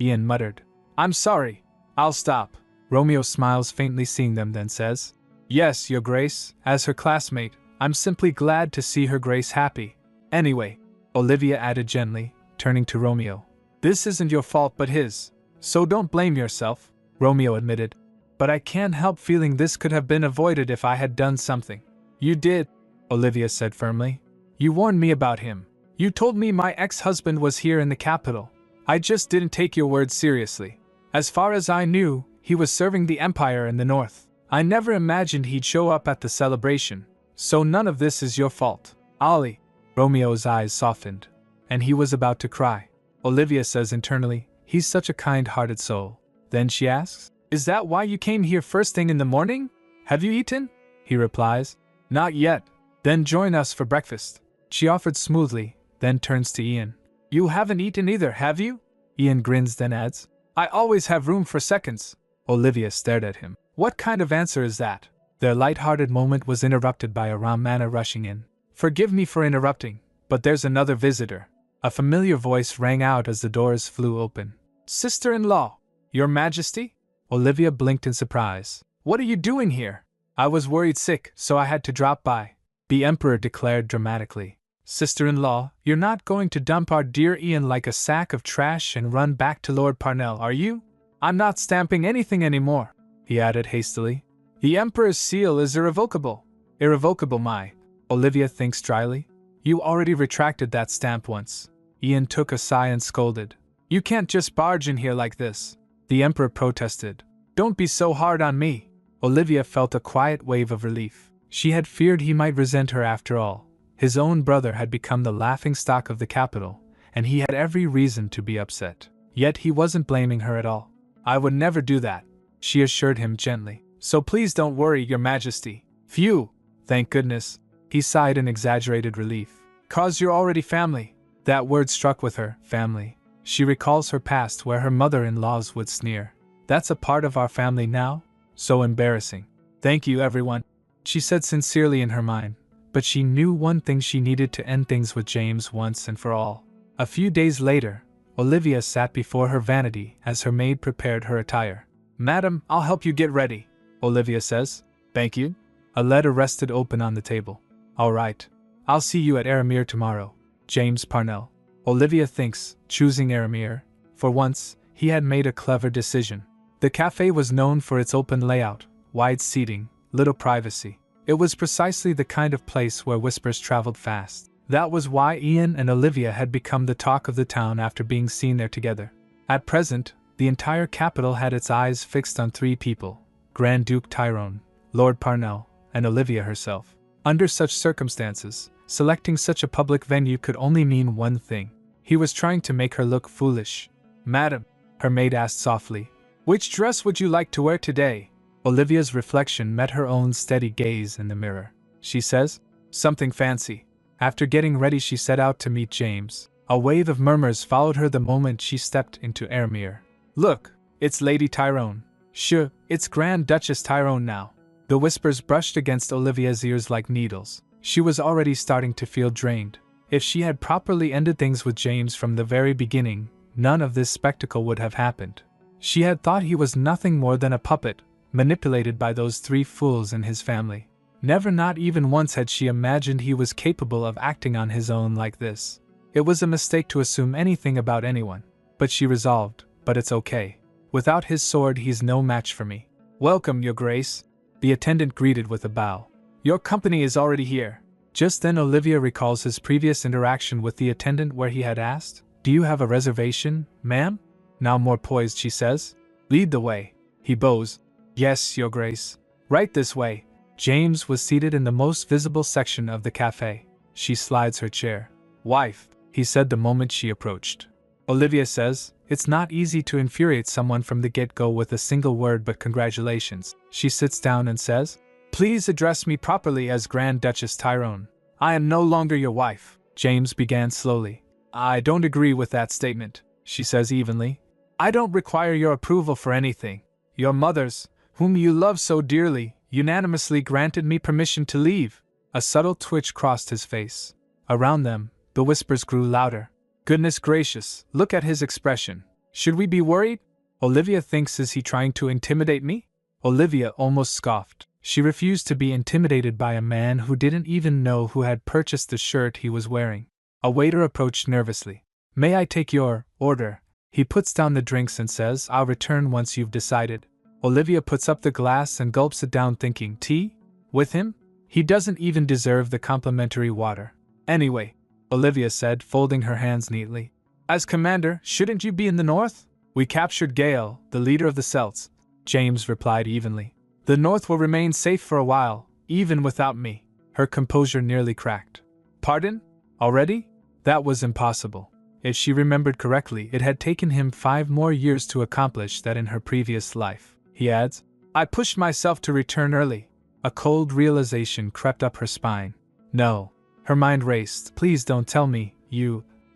Ian muttered. I'm sorry. I'll stop. Romeo smiles faintly seeing them, then says, Yes, Your Grace, as her classmate, I'm simply glad to see Her Grace happy. Anyway, Olivia added gently, turning to Romeo. This isn't your fault but his, so don't blame yourself, Romeo admitted. But I can't help feeling this could have been avoided if I had done something. You did, Olivia said firmly. You warned me about him. You told me my ex-husband was here in the capital. I just didn't take your words seriously. As far as I knew, he was serving the Empire in the north. I never imagined he'd show up at the celebration. So none of this is your fault. Ollie. Romeo's eyes softened, and he was about to cry. Olivia says internally, he's such a kind-hearted soul. Then she asks, Is that why you came here first thing in the morning? Have you eaten? He replies, Not yet. Then join us for breakfast. She offered smoothly, then turns to Ian. You haven't eaten either, have you? Ian grins, then adds, I always have room for seconds. Olivia stared at him. What kind of answer is that? Their light-hearted moment was interrupted by a Ramana rushing in. Forgive me for interrupting, but there's another visitor. A familiar voice rang out as the doors flew open. Sister-in-law, Your Majesty? Olivia blinked in surprise. What are you doing here? I was worried sick, so I had to drop by, the Emperor declared dramatically. Sister-in-law, you're not going to dump our dear Ian like a sack of trash and run back to Lord Parnell, are you? I'm not stamping anything anymore, he added hastily. The Emperor's seal is irrevocable. Irrevocable, my. Olivia thinks dryly. You already retracted that stamp once. Ian took a sigh and scolded. You can't just barge in here like this. The Emperor protested. Don't be so hard on me. Olivia felt a quiet wave of relief. She had feared he might resent her after all. His own brother had become the laughingstock of the capital, and he had every reason to be upset. Yet he wasn't blaming her at all. I would never do that, she assured him gently. So please don't worry, Your Majesty. Phew, thank goodness. He sighed in exaggerated relief. 'Cause you're already family. That word struck with her, family. She recalls her past where her mother-in-laws would sneer. That's a part of our family now? So embarrassing. Thank you, everyone, she said sincerely in her mind. But she knew one thing: she needed to end things with James once and for all. A few days later, Olivia sat before her vanity as her maid prepared her attire. Madam, I'll help you get ready, Olivia says. Thank you. A letter rested open on the table. All right. I'll see you at Aramir tomorrow. James Parnell. Olivia thinks, choosing Aramir. For once, he had made a clever decision. The cafe was known for its open layout, wide seating, little privacy. It was precisely the kind of place where whispers traveled fast. That was why Ian and Olivia had become the talk of the town after being seen there together. At present, the entire capital had its eyes fixed on three people: Grand Duke Tyrone, Lord Parnell, and Olivia herself. Under such circumstances, selecting such a public venue could only mean one thing. He was trying to make her look foolish. Madam, her maid asked softly, which dress would you like to wear today? Olivia's reflection met her own steady gaze in the mirror. She says, something fancy. After getting ready, she set out to meet James. A wave of murmurs followed her the moment she stepped into Aramir. Look, it's Lady Tyrone. Sure, it's Grand Duchess Tyrone now. The whispers brushed against Olivia's ears like needles. She was already starting to feel drained. If she had properly ended things with James from the very beginning, none of this spectacle would have happened. She had thought he was nothing more than a puppet, manipulated by those three fools in his family. Never, not even once, had she imagined he was capable of acting on his own like this. It was a mistake to assume anything about anyone. But she resolved, but it's okay. Without his sword, he's no match for me. Welcome, Your Grace. The attendant greeted with a bow. Your company is already here. Just then Olivia recalls his previous interaction with the attendant where he had asked, Do you have a reservation, ma'am? Now more poised she says, Lead the way. He bows. Yes, Your Grace. Right this way. James was seated in the most visible section of the cafe. She slides her chair. Wife, he said the moment she approached. Olivia says, It's not easy to infuriate someone from the get-go with a single word but congratulations. She sits down and says, Please address me properly as Grand Duchess Tyrone. I am no longer your wife. James began slowly. I don't agree with that statement, she says evenly. I don't require your approval for anything. Your mothers, whom you love so dearly, unanimously granted me permission to leave. A subtle twitch crossed his face. Around them, the whispers grew louder. Goodness gracious, look at his expression. Should we be worried? Olivia thinks, is he trying to intimidate me? Olivia almost scoffed. She refused to be intimidated by a man who didn't even know who had purchased the shirt he was wearing. A waiter approached nervously. May I take your order? He puts down the drinks and says, I'll return once you've decided. Olivia puts up the glass and gulps it down thinking, tea? With him? He doesn't even deserve the complimentary water. Anyway, Olivia said, folding her hands neatly. As commander, shouldn't you be in the north? We captured Gale, the leader of the Celts. James replied evenly. The north will remain safe for a while, even without me. Her composure nearly cracked. Pardon? Already? That was impossible. If she remembered correctly, it had taken him 5 more years to accomplish that in her previous life. He adds, I pushed myself to return early. A cold realization crept up her spine. No. Her mind raced. Please don't tell me,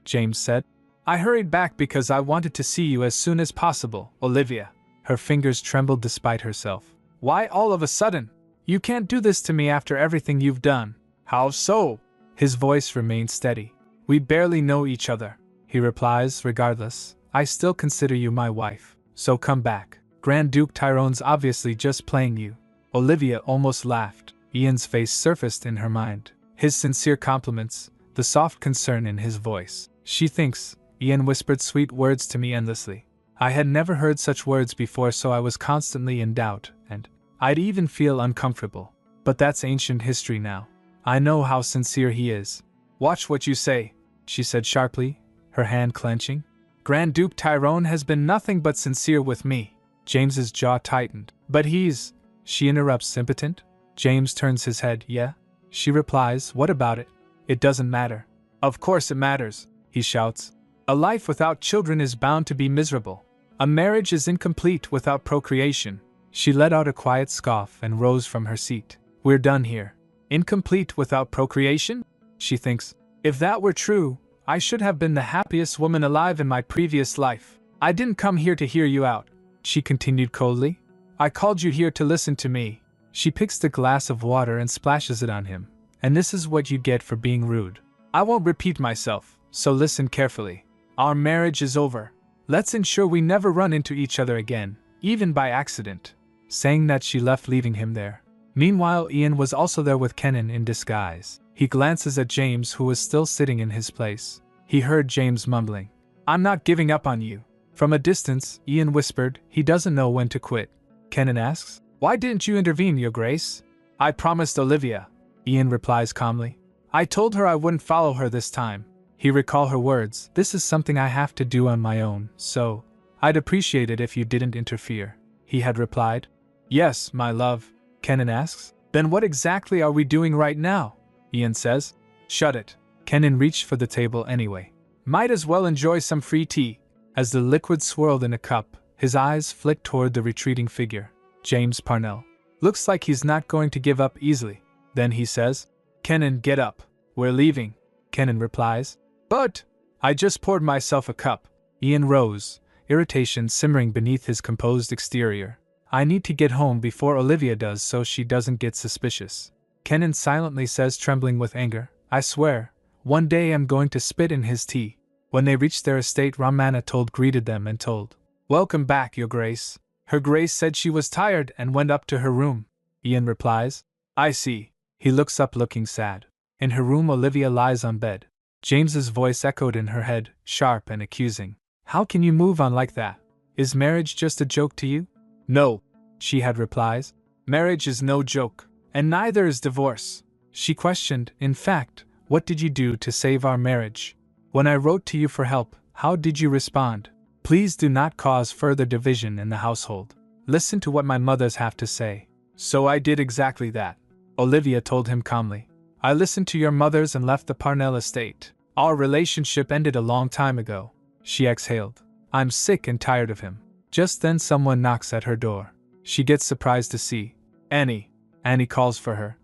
James said. I hurried back because I wanted to see you as soon as possible, Olivia. Her fingers trembled despite herself. Why all of a sudden? You can't do this to me after everything you've done. How so? His voice remained steady. We barely know each other. He replies, regardless, I still consider you my wife. So come back. Grand Duke Tyrone's obviously just playing you. Olivia almost laughed. Ian's face surfaced in her mind. His sincere compliments, the soft concern in his voice. She thinks, Ian whispered sweet words to me endlessly. I had never heard such words before, so I was constantly in doubt, and I'd even feel uncomfortable. But that's ancient history now. I know how sincere he is. Watch what you say, she said sharply, her hand clenching. Grand Duke Tyrone has been nothing but sincere with me. James's jaw tightened. But he's... She interrupts, impotent. James turns his head. Yeah? She replies, what about it? It doesn't matter. Of course it matters, he shouts. A life without children is bound to be miserable. A marriage is incomplete without procreation. She let out a quiet scoff and rose from her seat. We're done here. Incomplete without procreation? She thinks. If that were true, I should have been the happiest woman alive in my previous life. I didn't come here to hear you out, she continued coldly. I called you here to listen to me. She picks the glass of water and splashes it on him. And this is what you get for being rude. I won't repeat myself, so listen carefully. Our marriage is over. Let's ensure we never run into each other again, even by accident. Saying that, she left, leaving him there. Meanwhile, Ian was also there with Kenan in disguise. He glances at James, who was still sitting in his place. He heard James mumbling, I'm not giving up on you. From a distance, Ian whispered, he doesn't know when to quit. Kenan asks, Why didn't you intervene, Your Grace? I promised Olivia. Ian replies calmly. I told her I wouldn't follow her this time. He recalled her words, This is something I have to do on my own, so I'd appreciate it if you didn't interfere. He had replied. Yes, my love. Kenan asks. Then what exactly are we doing right now? Ian says. Shut it. Kenan reached for the table anyway. Might as well enjoy some free tea. As the liquid swirled in a cup, his eyes flicked toward the retreating figure. James Parnell. Looks like he's not going to give up easily. Then he says, Kenan, get up. We're leaving. Kenan replies. But I just poured myself a cup. Ian rose, irritation simmering beneath his composed exterior. I need to get home before Olivia does so she doesn't get suspicious. Kenan silently says, trembling with anger, I swear, one day I'm going to spit in his tea. When they reached their estate, Ramana greeted them and told, Welcome back, Your Grace. Her Grace said she was tired and went up to her room. Ian replies, I see. He looks up looking sad. In her room, Olivia lies on bed. James's voice echoed in her head, sharp and accusing. How can you move on like that? Is marriage just a joke to you? No, she had replies. Marriage is no joke, and neither is divorce. She questioned, in fact, what did you do to save our marriage? When I wrote to you for help, how did you respond? Please do not cause further division in the household. Listen to what my mothers have to say. So I did exactly that, Olivia told him calmly. I listened to your mothers and left the Parnell estate. Our relationship ended a long time ago. She exhaled. I'm sick and tired of him. Just then someone knocks at her door. She gets surprised to see Annie. Annie calls for her.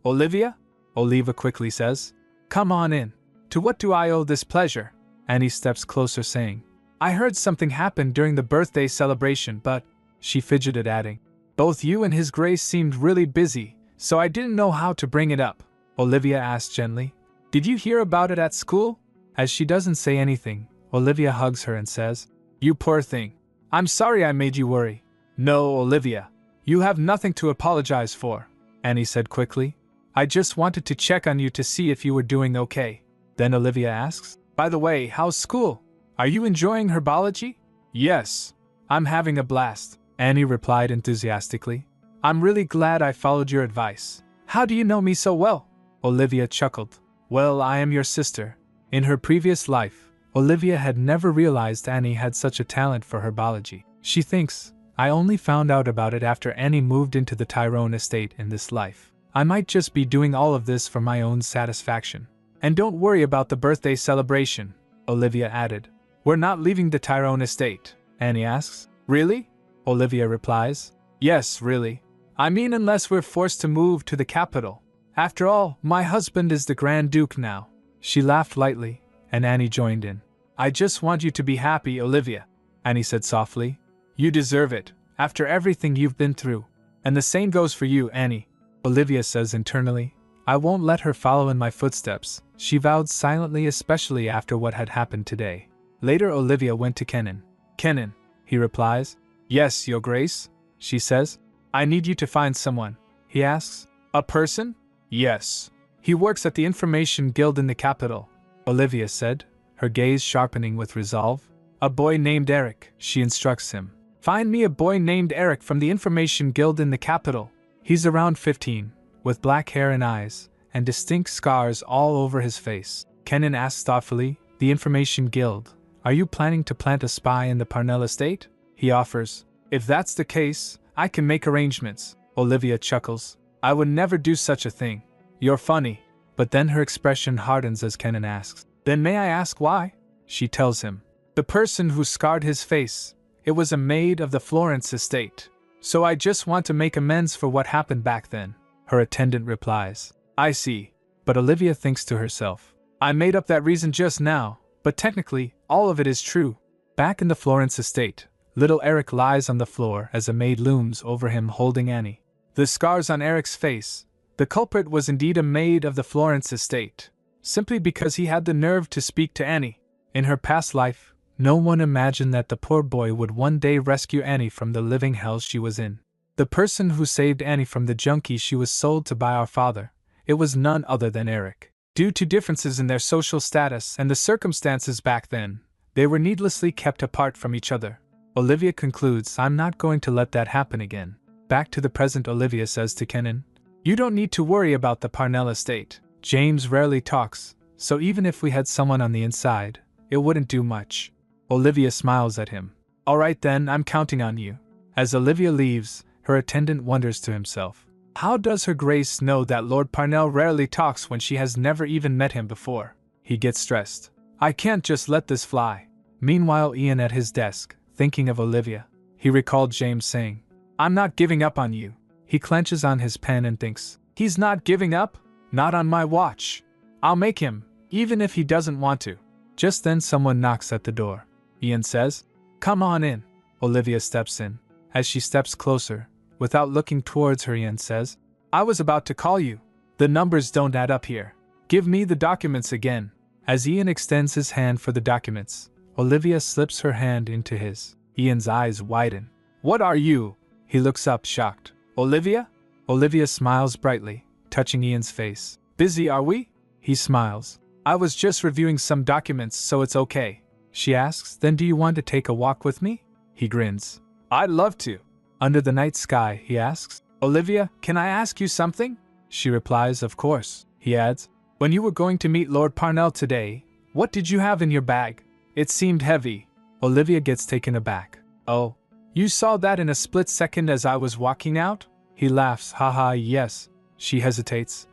Olivia? Oliva quickly says. Come on in. To what do I owe this pleasure? Annie steps closer saying. I heard something happened during the birthday celebration, but, she fidgeted adding, both you and His Grace seemed really busy, so I didn't know how to bring it up. Olivia asked gently. Did you hear about it at school? As she doesn't say anything, Olivia hugs her and says, You poor thing. I'm sorry I made you worry. No, Olivia. You have nothing to apologize for, Annie said quickly. I just wanted to check on you to see if you were doing okay. Then Olivia asks, By the way, how's school? Are you enjoying herbology? Yes. I'm having a blast, Annie replied enthusiastically. I'm really glad I followed your advice. How do you know me so well? Olivia chuckled. Well, I am your sister. In her previous life, Olivia had never realized Annie had such a talent for herbology. She thinks, I only found out about it after Annie moved into the Tyrone estate in this life. I might just be doing all of this for my own satisfaction. And don't worry about the birthday celebration, Olivia added. We're not leaving the Tyrone estate, Annie asks. Really? Olivia replies. Yes, really. I mean, unless we're forced to move to the capital. After all, my husband is the Grand Duke now. She laughed lightly, and Annie joined in. I just want you to be happy, Olivia, Annie said softly. You deserve it, after everything you've been through. And the same goes for you, Annie, Olivia says internally. I won't let her follow in my footsteps, she vowed silently, especially after what had happened today. Later Olivia went to Kenan. Kenan, he replies. Yes, Your Grace, she says. I need you to find someone, he asks. A person? Yes. He works at the Information Guild in the capital, Olivia said, her gaze sharpening with resolve. A boy named Eric, she instructs him. Find me a boy named Eric from the Information Guild in the capital. He's around 15, with black hair and eyes, and distinct scars all over his face. Kenan asks thoughtfully, the Information Guild. Are you planning to plant a spy in the Parnell estate? He offers. If that's the case, I can make arrangements. Olivia chuckles. I would never do such a thing. You're funny. But then her expression hardens as Kenan asks. Then may I ask why? She tells him. The person who scarred his face, it was a maid of the Florence estate. So I just want to make amends for what happened back then. Her attendant replies. I see. But Olivia thinks to herself. I made up that reason just now, but technically, all of it is true. Back in the Florence estate, little Eric lies on the floor as a maid looms over him holding Annie. The scars on Eric's face. The culprit was indeed a maid of the Florence estate, simply because he had the nerve to speak to Annie. In her past life, no one imagined that the poor boy would one day rescue Annie from the living hell she was in. The person who saved Annie from the junkie she was sold to by our father, it was none other than Eric. Due to differences in their social status and the circumstances back then, they were needlessly kept apart from each other. Olivia concludes, I'm not going to let that happen again. Back to the present, Olivia says to Kenan. You don't need to worry about the Parnell estate. James rarely talks, so even if we had someone on the inside, it wouldn't do much. Olivia smiles at him. Alright then, I'm counting on you. As Olivia leaves, her attendant wonders to himself. How does Her Grace know that Lord Parnell rarely talks when she has never even met him before? He gets stressed. I can't just let this fly. Meanwhile, Ian at his desk, thinking of Olivia. He recalled James saying, I'm not giving up on you. He clenches on his pen and thinks, he's not giving up? Not on my watch. I'll make him, even if he doesn't want to. Just then someone knocks at the door. Ian says, Come on in. Olivia steps in. As she steps closer, without looking towards her, Ian says, I was about to call you. The numbers don't add up here. Give me the documents again. As Ian extends his hand for the documents, Olivia slips her hand into his. Ian's eyes widen. What are you? He looks up shocked. Olivia? Olivia smiles brightly, touching Ian's face. Busy, are we? He smiles. I was just reviewing some documents, so it's okay. She asks, then do you want to take a walk with me? He grins. I'd love to. Under the night sky, he asks. Olivia, can I ask you something? She replies, of course. He adds, when you were going to meet Lord Parnell today, what did you have in your bag? It seemed heavy. Olivia gets taken aback. Oh, you saw that in a split second as I was walking out? He laughs, haha, yes. She hesitates.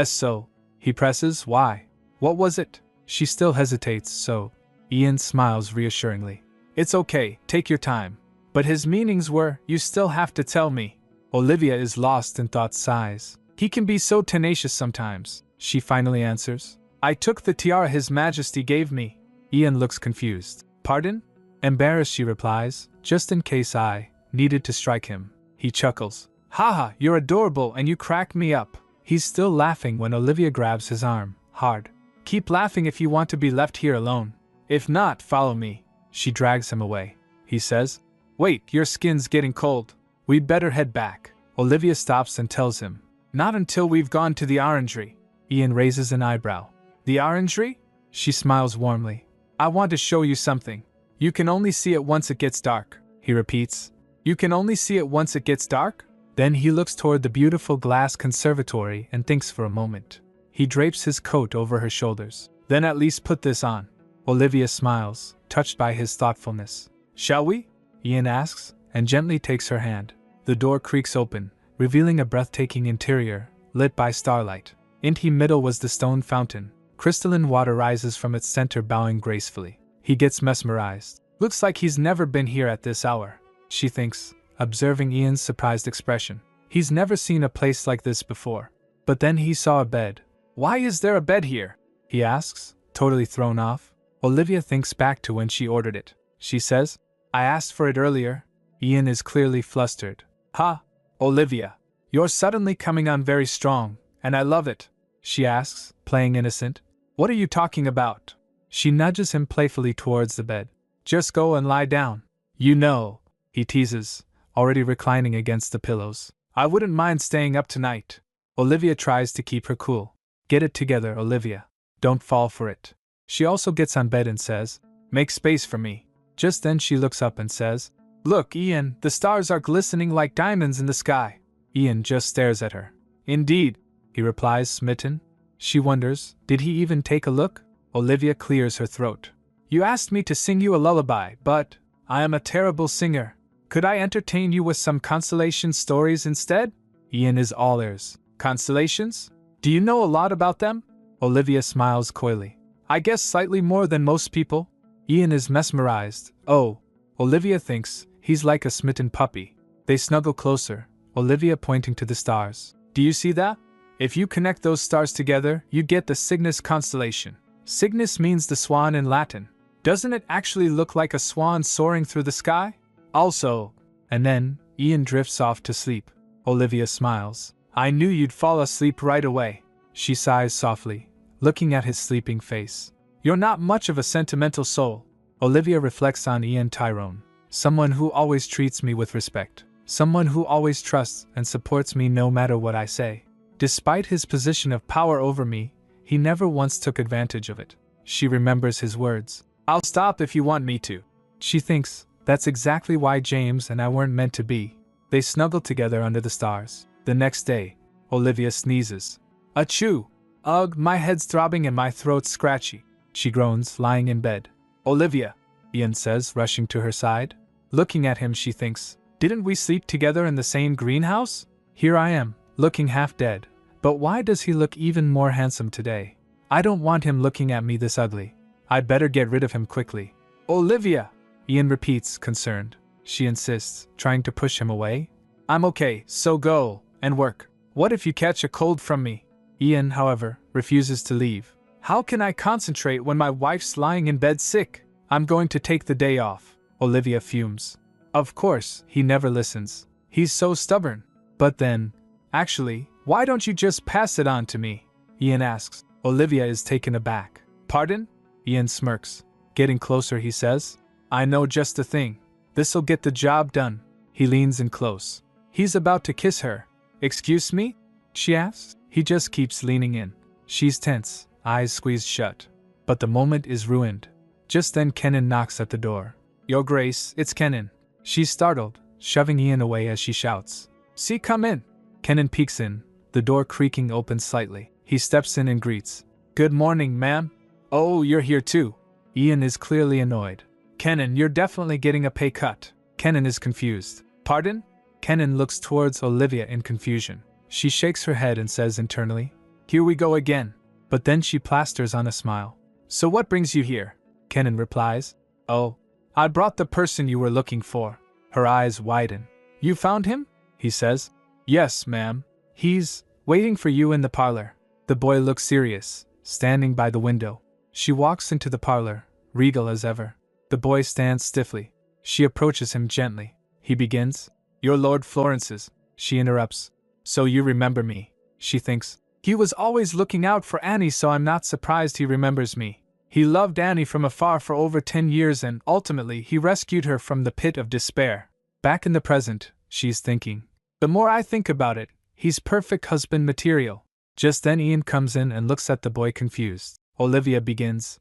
So. He presses, why? What was it? She still hesitates, so. Ian smiles reassuringly. It's okay, take your time. But his meanings were, you still have to tell me. Olivia is lost in thought, sighs. He can be so tenacious sometimes, she finally answers. I took the tiara His Majesty gave me. Ian looks confused. Pardon? Embarrassed, she replies, just in case I needed to strike him. He chuckles. Haha, you're adorable and you crack me up. He's still laughing when Olivia grabs his arm, hard. Keep laughing if you want to be left here alone. If not, follow me. She drags him away. He says, wait, your skin's getting cold. We'd better head back. Olivia stops and tells him, not until we've gone to the orangery. Ian raises an eyebrow. The orangery? She smiles warmly. I want to show you something. You can only see it once it gets dark, he repeats. You can only see it once it gets dark? Then he looks toward the beautiful glass conservatory and thinks for a moment. He drapes his coat over her shoulders. Then at least put this on. Olivia smiles, touched by his thoughtfulness. Shall we? Ian asks, and gently takes her hand. The door creaks open, revealing a breathtaking interior, lit by starlight. In the middle was the stone fountain. Crystalline water rises from its center, bowing gracefully. He gets mesmerized. Looks like he's never been here at this hour, she thinks, observing Ian's surprised expression. He's never seen a place like this before. But then he saw a bed. Why is there a bed here? He asks, totally thrown off. Olivia thinks back to when she ordered it. She says, I asked for it earlier. Ian is clearly flustered. Ha, Olivia, you're suddenly coming on very strong, and I love it, she asks, playing innocent. What are you talking about? She nudges him playfully towards the bed. Just go and lie down. You know, he teases, already reclining against the pillows. I wouldn't mind staying up tonight. Olivia tries to keep her cool. Get it together, Olivia. Don't fall for it. She also gets on bed and says, make space for me. Just then she looks up and says, look, Ian, the stars are glistening like diamonds in the sky. Ian just stares at her. Indeed, he replies, smitten. She wonders, did he even take a look? Olivia clears her throat. You asked me to sing you a lullaby, but I am a terrible singer. Could I entertain you with some constellation stories instead? Ian is all ears. Constellations? Do you know a lot about them? Olivia smiles coyly. I guess slightly more than most people. Ian is mesmerized. Oh, Olivia thinks, he's like a smitten puppy. They snuggle closer, Olivia pointing to the stars. Do you see that? If you connect those stars together, you get the Cygnus constellation. Cygnus means the swan in Latin. Doesn't it actually look like a swan soaring through the sky? Also, and then, Ian drifts off to sleep. Olivia smiles. I knew you'd fall asleep right away. She sighs softly, looking at his sleeping face. You're not much of a sentimental soul. Olivia reflects on Ian Tyrone. Someone who always treats me with respect. Someone who always trusts and supports me no matter what I say. Despite his position of power over me, he never once took advantage of it. She remembers his words. I'll stop if you want me to. She thinks, that's exactly why James and I weren't meant to be. They snuggle together under the stars. The next day, Olivia sneezes. Achoo! Ugh, my head's throbbing and my throat's scratchy. She groans, lying in bed. Olivia, Ian says, rushing to her side. Looking at him, she thinks, didn't we sleep together in the same greenhouse? Here I am, looking half dead. But why does he look even more handsome today? I don't want him looking at me this ugly. I'd better get rid of him quickly. Olivia! Ian repeats, concerned. She insists, trying to push him away. I'm okay, so go, and work. What if you catch a cold from me? Ian, however, refuses to leave. How can I concentrate when my wife's lying in bed sick? I'm going to take the day off. Olivia fumes. Of course, he never listens. He's so stubborn. But then, actually, why don't you just pass it on to me? Ian asks. Olivia is taken aback. Pardon? Ian smirks. Getting closer, he says. I know just the thing. This'll get the job done. He leans in close. He's about to kiss her. Excuse me? She asks. He just keeps leaning in. She's tense, eyes squeezed shut. But the moment is ruined. Just then Kenan knocks at the door. Your Grace, it's Kenan. She's startled. shoving Ian away as she shouts, "See, come in." Kenan peeks in, the door creaking open slightly. He steps in and greets, "Good morning, ma'am." "Oh, you're here too." Ian is clearly annoyed. "Kenan, you're definitely getting a pay cut." Kenan is confused. "Pardon?" Kenan looks towards Olivia in confusion. She shakes her head and says internally, "Here we go again." But then she plasters on a smile. "So what brings you here?" Kenan replies, "Oh, I brought the person you were looking for." Her eyes widen. "You found him?" he says. "Yes, ma'am. He's waiting for you in the parlor." The boy looks serious, standing by the window. She walks into the parlor, regal as ever. The boy stands stiffly. She approaches him gently. He begins, "You're Lord Florence's." She interrupts, "So you remember me." She thinks, "He was always looking out for Annie, so I'm not surprised he remembers me. He loved Annie from afar for over 10 years and, ultimately, he rescued her from the pit of despair." Back in the present, she's thinking, "The more I think about it, he's perfect husband material." Just then Ian comes in and looks at the boy confused. Olivia begins,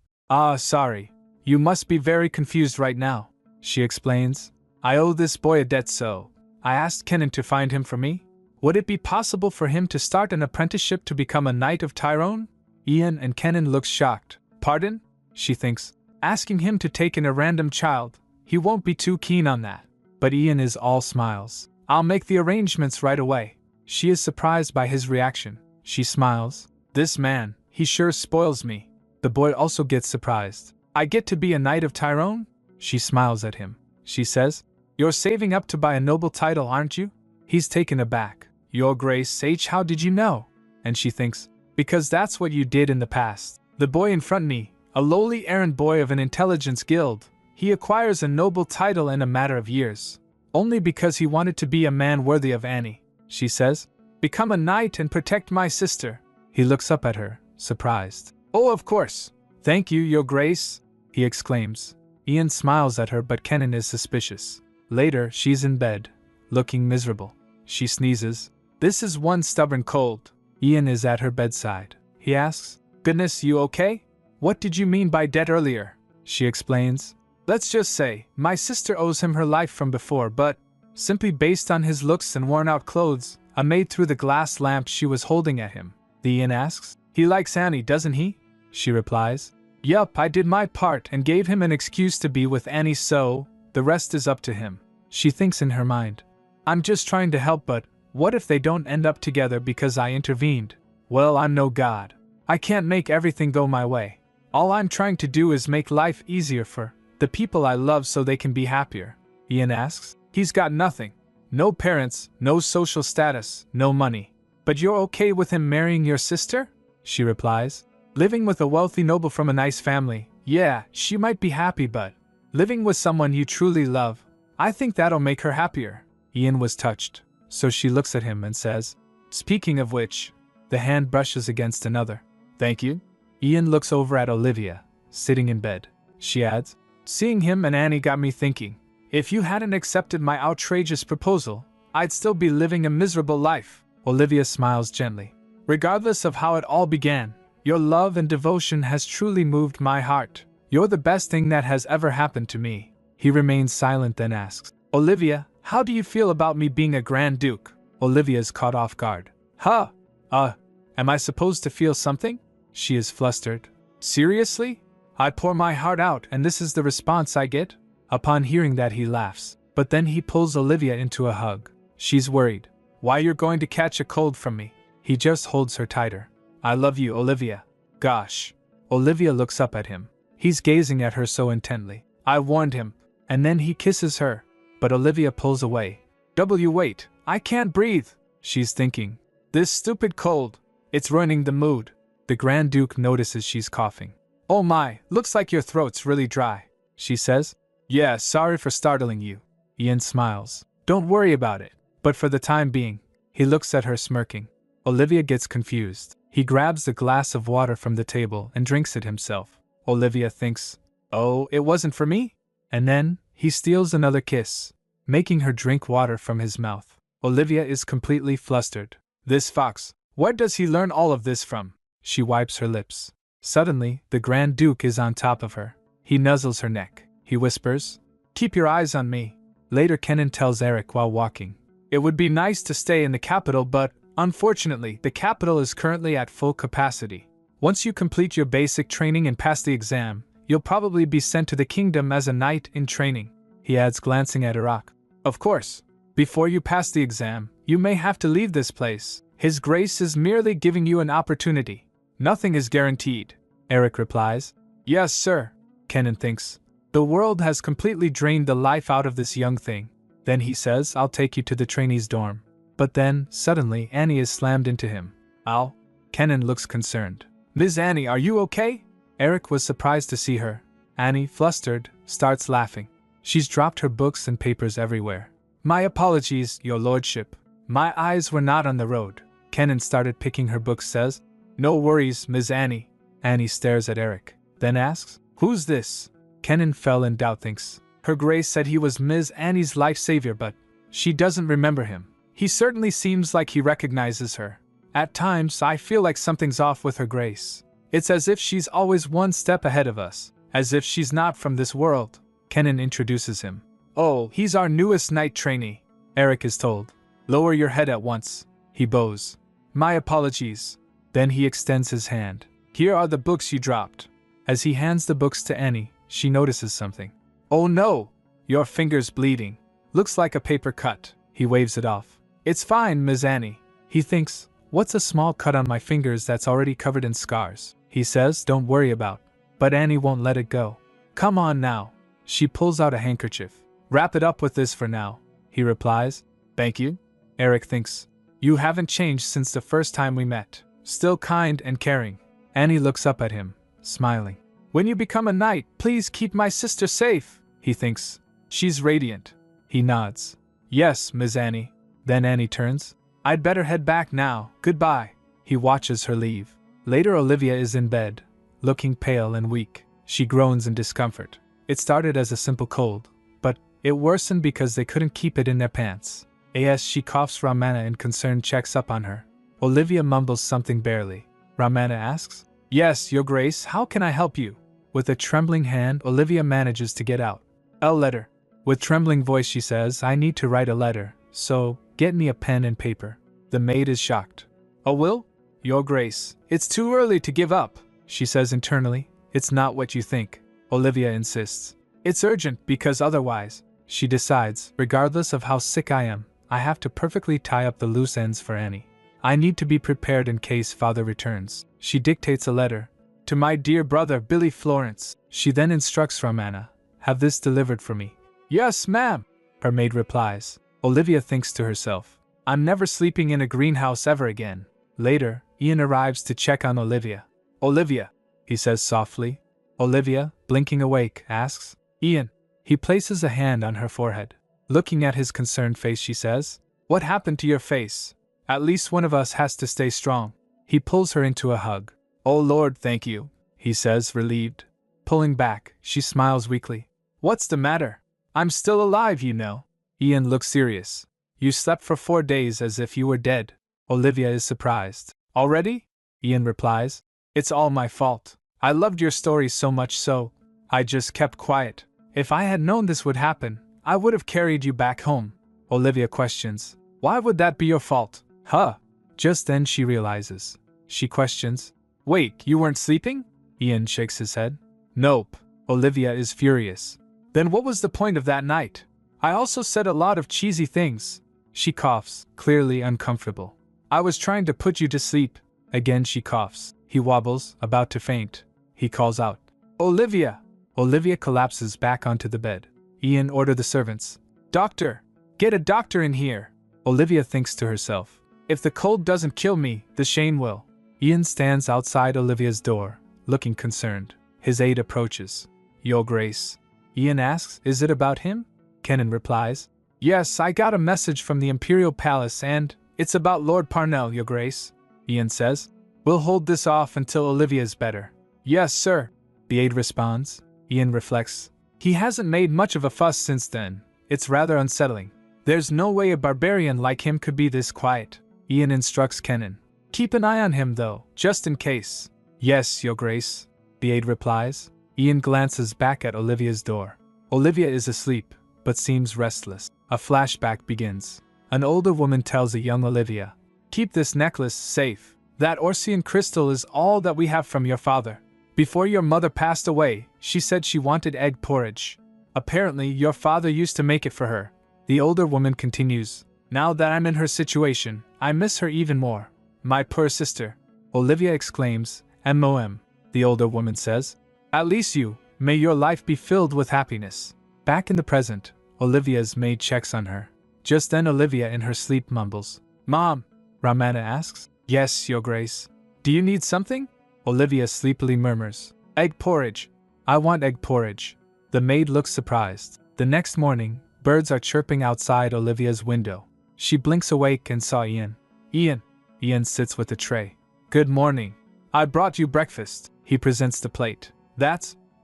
Sorry. You must be very confused right now." She explains, "I owe this boy a debt, so I asked Kenan to find him for me. Would it be possible for him to start an apprenticeship to become a knight of Tyrone?" Ian and Kenan look shocked. "Pardon?" She thinks, "Asking him to take in a random child, he won't be too keen on that." But Ian is all smiles. "I'll make the arrangements right away." She is surprised by his reaction. She smiles. "This man, he sure spoils me." The boy also gets surprised. "I get to be a knight of Tyrone?" She smiles at him. She says, "You're saving up to buy a noble title, aren't you?" He's taken aback. "Your Grace H, how did you know?" And she thinks, "Because that's what you did in the past." The boy in front of me, a lowly errand boy of an intelligence guild, he acquires a noble title in a matter of years. Only because he wanted to be a man worthy of Annie. She says, "Become a knight and protect my sister." He looks up at her, surprised. "Oh, of course. Thank you, Your Grace," he exclaims. Ian smiles at her, but Kenan is suspicious. Later, she's in bed, looking miserable. She sneezes. "This is one stubborn cold." Ian is at her bedside. He asks, "Goodness, you okay? What did you mean by debt earlier?" She explains, "Let's just say, my sister owes him her life from before, but, simply based on his looks and worn-out clothes, I made through the glass lamp she was holding at him." The Ian asks, "He likes Annie, doesn't he?" She replies, "Yup, I did my part and gave him an excuse to be with Annie, so the rest is up to him." She thinks in her mind, "I'm just trying to help, but what if they don't end up together because I intervened? Well, I'm no god. I can't make everything go my way. All I'm trying to do is make life easier for the people I love so they can be happier." Ian asks, "He's got nothing. No parents, no social status, no money. But you're okay with him marrying your sister?" She replies, "Living with a wealthy noble from a nice family, yeah, she might be happy, but living with someone you truly love, I think that'll make her happier." Ian was touched, so she looks at him and says, "Speaking of which," the hand brushes against another. "Thank you." Ian looks over at Olivia, sitting in bed. She adds, "Seeing him and Annie got me thinking. If you hadn't accepted my outrageous proposal, I'd still be living a miserable life." Olivia smiles gently. "Regardless of how it all began, your love and devotion has truly moved my heart. You're the best thing that has ever happened to me." He remains silent, then asks, "Olivia, how do you feel about me being a Grand Duke?" Olivia is caught off guard. Am I supposed to feel something?" She is flustered. "Seriously? I pour my heart out and this is the response I get?" Upon hearing that, he laughs, but then he pulls Olivia into a hug. She's worried. "Why, you're going to catch a cold from me." He just holds her tighter. "I love you, Olivia." "Gosh." Olivia looks up at him. He's gazing at her so intently. "I warned him." And then he kisses her. But Olivia pulls away. Wait, I can't breathe." She's thinking, "This stupid cold. It's ruining the mood." The Grand Duke notices she's coughing. "Oh my, looks like your throat's really dry," she says. "Yeah, sorry for startling you." Ian smiles. "Don't worry about it." But for the time being, he looks at her smirking. Olivia gets confused. He grabs a glass of water from the table and drinks it himself. Olivia thinks, "Oh, it wasn't for me?" And then, he steals another kiss, making her drink water from his mouth. Olivia is completely flustered. "This fox, where does he learn all of this from?" She wipes her lips. Suddenly, the Grand Duke is on top of her. He nuzzles her neck. He whispers, "Keep your eyes on me." Later, Kenan tells Eric while walking, "It would be nice to stay in the capital, but unfortunately, the capital is currently at full capacity. Once you complete your basic training and pass the exam, you'll probably be sent to the kingdom as a knight in training," he adds, glancing at Iraq. "Of course, before you pass the exam, you may have to leave this place. His Grace is merely giving you an opportunity. Nothing is guaranteed," Eric replies. "Yes, sir," Kenan thinks. The world has completely drained the life out of this young thing. Then he says, "I'll take you to the trainees' dorm." But then, suddenly, Annie is slammed into him. "Ow." Kenan looks concerned. "Ms. Annie, are you okay?" Eric was surprised to see her. Annie, flustered, starts laughing. She's dropped her books and papers everywhere. "My apologies, your lordship. My eyes were not on the road." Kenan started picking her books, says, "No worries, Ms. Annie." Annie stares at Eric, then asks, "Who's this?" Kenan fell in doubt, thinks. Her Grace said he was Ms. Annie's life savior, but she doesn't remember him. He certainly seems like he recognizes her. At times, I feel like something's off with Her Grace. It's as if she's always one step ahead of us, as if she's not from this world. Kenan introduces him. "Oh, he's our newest knight trainee," Eric is told. "Lower your head at once." He bows. "My apologies." Then he extends his hand. "Here are the books you dropped." As he hands the books to Annie, she notices something. "Oh no! Your finger's bleeding. Looks like a paper cut." He waves it off. "It's fine, Ms. Annie." He thinks, "What's a small cut on my fingers that's already covered in scars?" He says, "Don't worry about." But Annie won't let it go. "Come on now." She pulls out a handkerchief. "Wrap it up with this for now," he replies. "Thank you." Eric thinks, "You haven't changed since the first time we met. Still kind and caring." Annie looks up at him, smiling. "When you become a knight, please keep my sister safe," he thinks. "She's radiant." He nods. "Yes, Ms. Annie." Then Annie turns. "I'd better head back now. Goodbye." He watches her leave. Later, Olivia is in bed, looking pale and weak. She groans in discomfort. It started as a simple cold, but it worsened because they couldn't keep it in their pants. As she coughs, Ramana in concern checks up on her. Olivia mumbles something barely. Ramana asks, "Yes, Your Grace, how can I help you?" With a trembling hand, Olivia manages to get out. "A letter." With trembling voice she says, "I need to write a letter, so get me a pen and paper." The maid is shocked. "A will? Your Grace, it's too early to give up," she says internally. "It's not what you think," Olivia insists. "It's urgent because otherwise," she decides, "regardless of how sick I am, I have to perfectly tie up the loose ends for Annie. I need to be prepared in case Father returns." She dictates a letter. "To my dear brother Billy Florence." She then instructs Ramana, "Have this delivered for me." "Yes, ma'am," her maid replies. Olivia thinks to herself, "I'm never sleeping in a greenhouse ever again." Later, Ian arrives to check on Olivia. "Olivia," he says softly. Olivia, blinking awake, asks, "Ian." He places a hand on her forehead. Looking at his concerned face, she says, "What happened to your face? At least one of us has to stay strong." He pulls her into a hug. "Oh Lord, thank you," he says, relieved. Pulling back, she smiles weakly. "What's the matter? I'm still alive, you know." Ian looks serious. "You slept for 4 days as if you were dead." Olivia is surprised. "Already?" Ian replies. "It's all my fault. I loved your story so much so I just kept quiet. If I had known this would happen, I would have carried you back home." Olivia questions, "Why would that be your fault?" "Huh?" Just then she realizes. She questions, "Wait, you weren't sleeping?" Ian shakes his head. "Nope." Olivia is furious. "Then what was the point of that night? I also said a lot of cheesy things." She coughs, clearly uncomfortable. "I was trying to put you to sleep." Again she coughs. He wobbles, about to faint. He calls out, "Olivia!" Olivia collapses back onto the bed. Ian orders the servants, "Doctor! Get a doctor in here!" Olivia thinks to herself, "If the cold doesn't kill me, the Shane will." Ian stands outside Olivia's door, looking concerned. His aide approaches. "Your Grace." Ian asks, "Is it about him?" Kenan replies, "Yes, I got a message from the Imperial Palace and it's about Lord Parnell, Your Grace." Ian says, "We'll hold this off until Olivia's better." "Yes, sir," the aide responds. Ian reflects. He hasn't made much of a fuss since then. It's rather unsettling. There's no way a barbarian like him could be this quiet. Ian instructs Kenan. "Keep an eye on him though, just in case." "Yes, Your Grace," the aide replies. Ian glances back at Olivia's door. Olivia is asleep, but seems restless. A flashback begins. An older woman tells a young Olivia, "Keep this necklace safe. That Orsian crystal is all that we have from your father. Before your mother passed away, she said she wanted egg porridge. Apparently, your father used to make it for her." The older woman continues, "Now that I'm in her situation, I miss her even more. My poor sister." Olivia exclaims, "MOM." The older woman says, "At least may your life be filled with happiness." Back in the present, Olivia's maid checks on her. Just then Olivia in her sleep mumbles, "Mom," Ramana asks. "Yes, Your Grace." "Do you need something?" Olivia sleepily murmurs, "Egg porridge. I want egg porridge." The maid looks surprised. The next morning, birds are chirping outside Olivia's window. She blinks awake and saw Ian. Ian sits with a tray. "Good morning. I brought you breakfast." He presents the plate.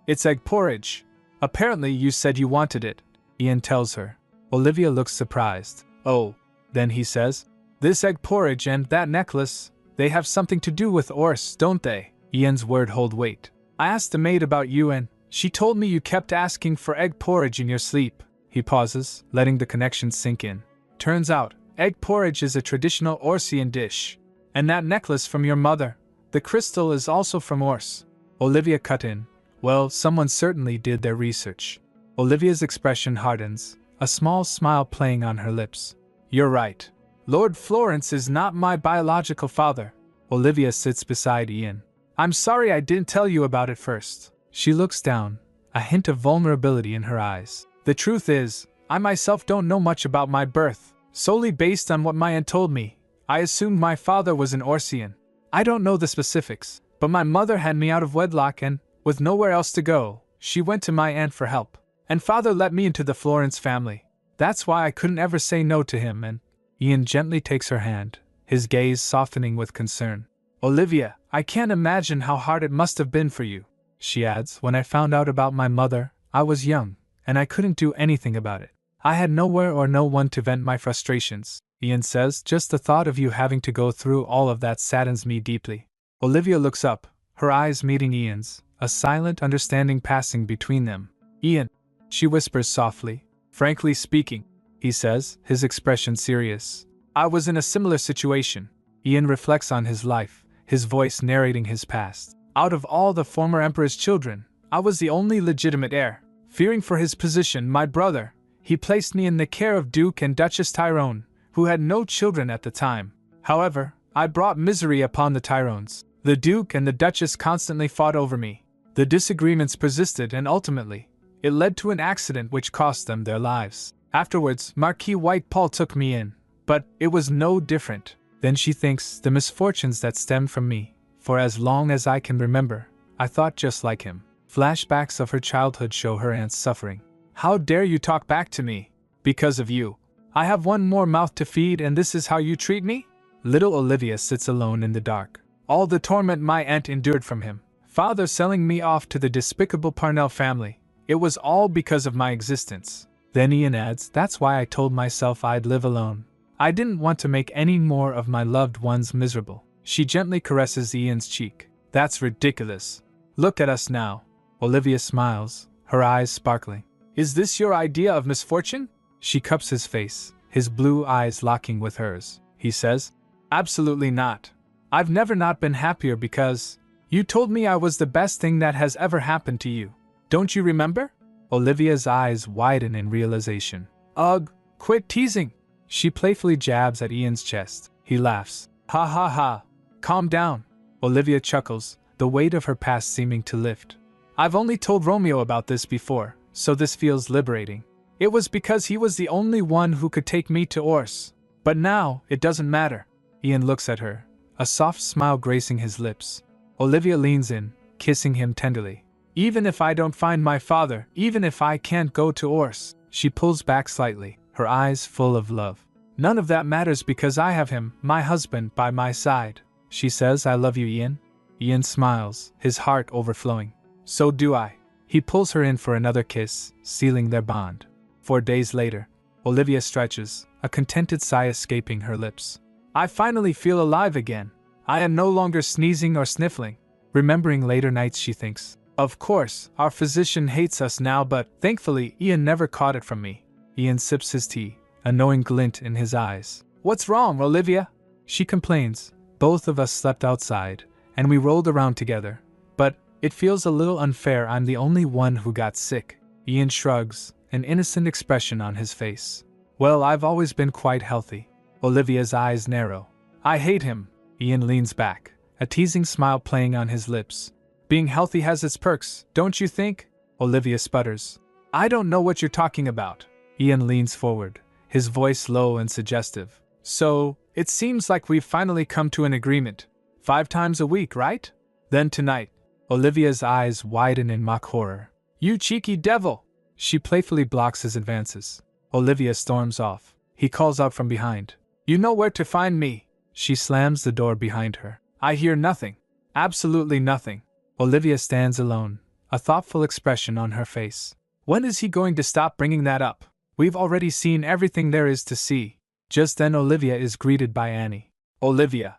It's egg porridge. Apparently you said you wanted it," Ian tells her. Olivia looks surprised. "Oh." Then he says, "This egg porridge and that necklace, they have something to do with Ors, don't they?" Ian's word hold weight. "I asked the maid about you and she told me you kept asking for egg porridge in your sleep." He pauses, letting the connection sink in. "Turns out, egg porridge is a traditional Orsian dish. And that necklace from your mother, the crystal, is also from Ors." Olivia cut in. "Well, someone certainly did their research." Olivia's expression hardens, a small smile playing on her lips. "You're right. Lord Florence is not my biological father." Olivia sits beside Ian. "I'm sorry I didn't tell you about it first." She looks down, a hint of vulnerability in her eyes. "The truth is, I myself don't know much about my birth. Solely based on what my aunt told me, I assumed my father was an Orsian. I don't know the specifics, but my mother had me out of wedlock and, with nowhere else to go, she went to my aunt for help. And father let me into the Florence family. That's why I couldn't ever say no to him and—" Ian gently takes her hand, his gaze softening with concern. "Olivia, I can't imagine how hard it must have been for you." She adds, "When I found out about my mother, I was young, and I couldn't do anything about it. I had nowhere or no one to vent my frustrations." Ian says, "Just the thought of you having to go through all of that saddens me deeply." Olivia looks up, her eyes meeting Ian's, a silent understanding passing between them. "Ian," she whispers softly. "Frankly speaking," he says, his expression serious, "I was in a similar situation." Ian reflects on his life, his voice narrating his past. "Out of all the former emperor's children, I was the only legitimate heir. Fearing for his position, my brother, he placed me in the care of Duke and Duchess Tyrone, who had no children at the time. However, I brought misery upon the Tyrones. The Duke and the Duchess constantly fought over me. The disagreements persisted and ultimately, it led to an accident which cost them their lives. Afterwards, Marquis White Paul took me in, but it was no different." Then she thinks, "The misfortunes that stemmed from me, for as long as I can remember, I thought just like him." Flashbacks of her childhood show her aunt's suffering. "How dare you talk back to me? Because of you, I have one more mouth to feed and this is how you treat me?" Little Olivia sits alone in the dark. All the torment my aunt endured from him, father selling me off to the despicable Parnell family, it was all because of my existence. Then Ian adds, "That's why I told myself I'd live alone. I didn't want to make any more of my loved ones miserable." She gently caresses Ian's cheek. "That's ridiculous. Look at us now." Olivia smiles, her eyes sparkling. "Is this your idea of misfortune?" She cups his face, his blue eyes locking with hers. He says, "Absolutely not. I've never not been happier because you told me I was the best thing that has ever happened to you. Don't you remember?" Olivia's eyes widen in realization. "Ugh, quit teasing." She playfully jabs at Ian's chest. He laughs. "Ha ha ha. Calm down." Olivia chuckles, the weight of her past seeming to lift. "I've only told Romeo about this before, so this feels liberating. It was because he was the only one who could take me to Ors. But now, it doesn't matter." Ian looks at her, a soft smile gracing his lips. Olivia leans in, kissing him tenderly. "Even if I don't find my father, even if I can't go to Ors," she pulls back slightly, her eyes full of love. "None of that matters because I have him, my husband, by my side." She says, "I love you, Ian." Ian smiles, his heart overflowing. "So do I." He pulls her in for another kiss, sealing their bond. 4 days later, Olivia stretches, a contented sigh escaping her lips. "I finally feel alive again. I am no longer sneezing or sniffling." Remembering later nights, she thinks, "Of course, our physician hates us now, but thankfully Ian never caught it from me. Ian sips his tea, a knowing glint in his eyes. What's wrong, Olivia? She complains. Both of us slept outside, and we rolled around together. But it feels a little unfair I'm the only one who got sick. Ian shrugs, an innocent expression on his face. Well, I've always been quite healthy. Olivia's eyes narrow. I hate him. Ian leans back, a teasing smile playing on his lips. Being healthy has its perks, don't you think? Olivia sputters. I don't know what you're talking about. Ian leans forward, his voice low and suggestive. So, it seems like we've finally come to an agreement. 5 times a week, right? Then tonight. Olivia's eyes widen in mock horror. You cheeky devil! She playfully blocks his advances. Olivia storms off. He calls out from behind. You know where to find me. She slams the door behind her. I hear nothing. Absolutely nothing. Olivia stands alone, a thoughtful expression on her face. When is he going to stop bringing that up? We've already seen everything there is to see. Just then Olivia is greeted by Annie. Olivia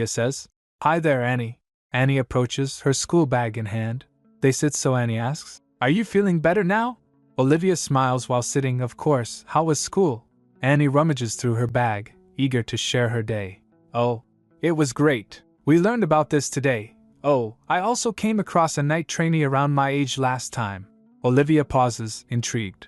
says. Hi there, Annie. Annie approaches, her school bag in hand. They sit so Annie asks, Are you feeling better now? Olivia smiles while sitting, of course. How was school? Annie rummages through her bag, eager to share her day. Oh, it was great. We learned about this today. Oh, I also came across a night trainee around my age last time. Olivia pauses, intrigued.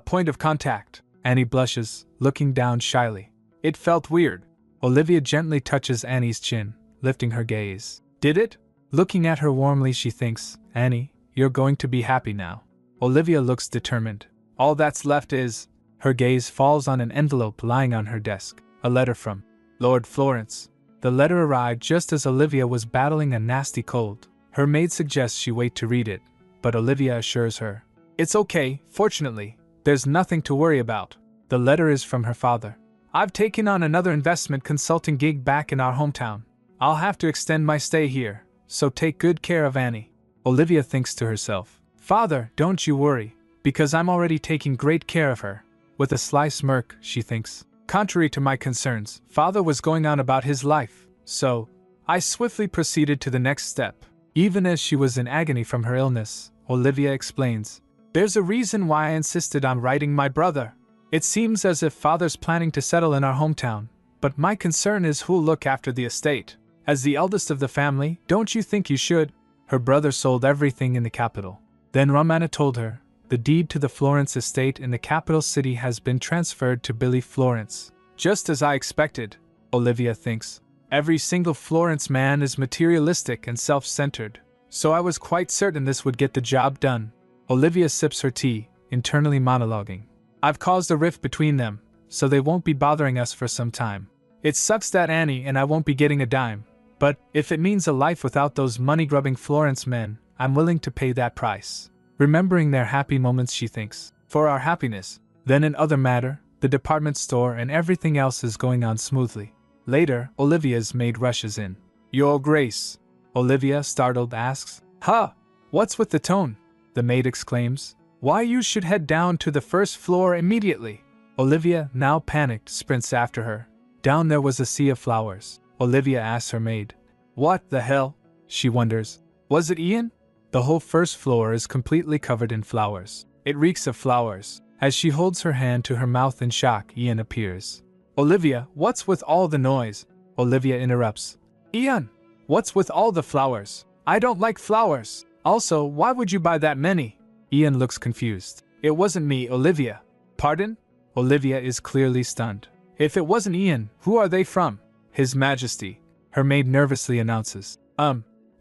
Point of contact. Annie blushes, looking down shyly. It felt weird. Olivia gently touches Annie's chin, lifting her gaze. Did it? Looking at her warmly, she thinks, Annie, you're going to be happy now. Olivia looks determined. All that's left is... Her gaze falls on an envelope lying on her desk. A letter from Lord Florence. The letter arrived just as Olivia was battling a nasty cold. Her maid suggests she wait to read it, but Olivia assures her. It's okay, fortunately. There's nothing to worry about. The letter is from her father. I've taken on another investment consulting gig back in our hometown. I'll have to extend my stay here, so take good care of Annie. Olivia thinks to herself. Father, don't you worry, because I'm already taking great care of her. With a sly smirk, she thinks. Contrary to my concerns, Father was going on about his life, so I swiftly proceeded to the next step. Even as she was in agony from her illness, Olivia explains. There's a reason why I insisted on writing my brother. It seems as if Father's planning to settle in our hometown, but my concern is who'll look after the estate. As the eldest of the family, don't you think you should? Her brother sold everything in the capital. Then Romana told her, the deed to the Florence estate in the capital city has been transferred to Billy Florence. Just as I expected, Olivia thinks. Every single Florence man is materialistic and self-centered, so I was quite certain this would get the job done. Olivia sips her tea, internally monologuing. I've caused a rift between them, so they won't be bothering us for some time. It sucks that Annie and I won't be getting a dime, but if it means a life without those money-grubbing Florence men, I'm willing to pay that price. Remembering their happy moments, she thinks. For our happiness. Then in other matter, the department store and everything else is going on smoothly. Later, Olivia's maid rushes in. Your Grace. Olivia, startled, asks. Huh? What's with the tone? The maid exclaims. Why, you should head down to the first floor immediately. Olivia, now panicked, sprints after her. Down there was a sea of flowers. Olivia asks her maid. What the hell? She wonders. Was it Ian? The whole first floor is completely covered in flowers. It reeks of flowers. As she holds her hand to her mouth in shock, Ian appears. Olivia, what's with all the noise? Olivia interrupts. Ian, what's with all the flowers? I don't like flowers. Also, why would you buy that many? Ian looks confused. It wasn't me, Olivia. Pardon? Olivia is clearly stunned. If it wasn't Ian, who are they from? His Majesty. Her maid nervously announces.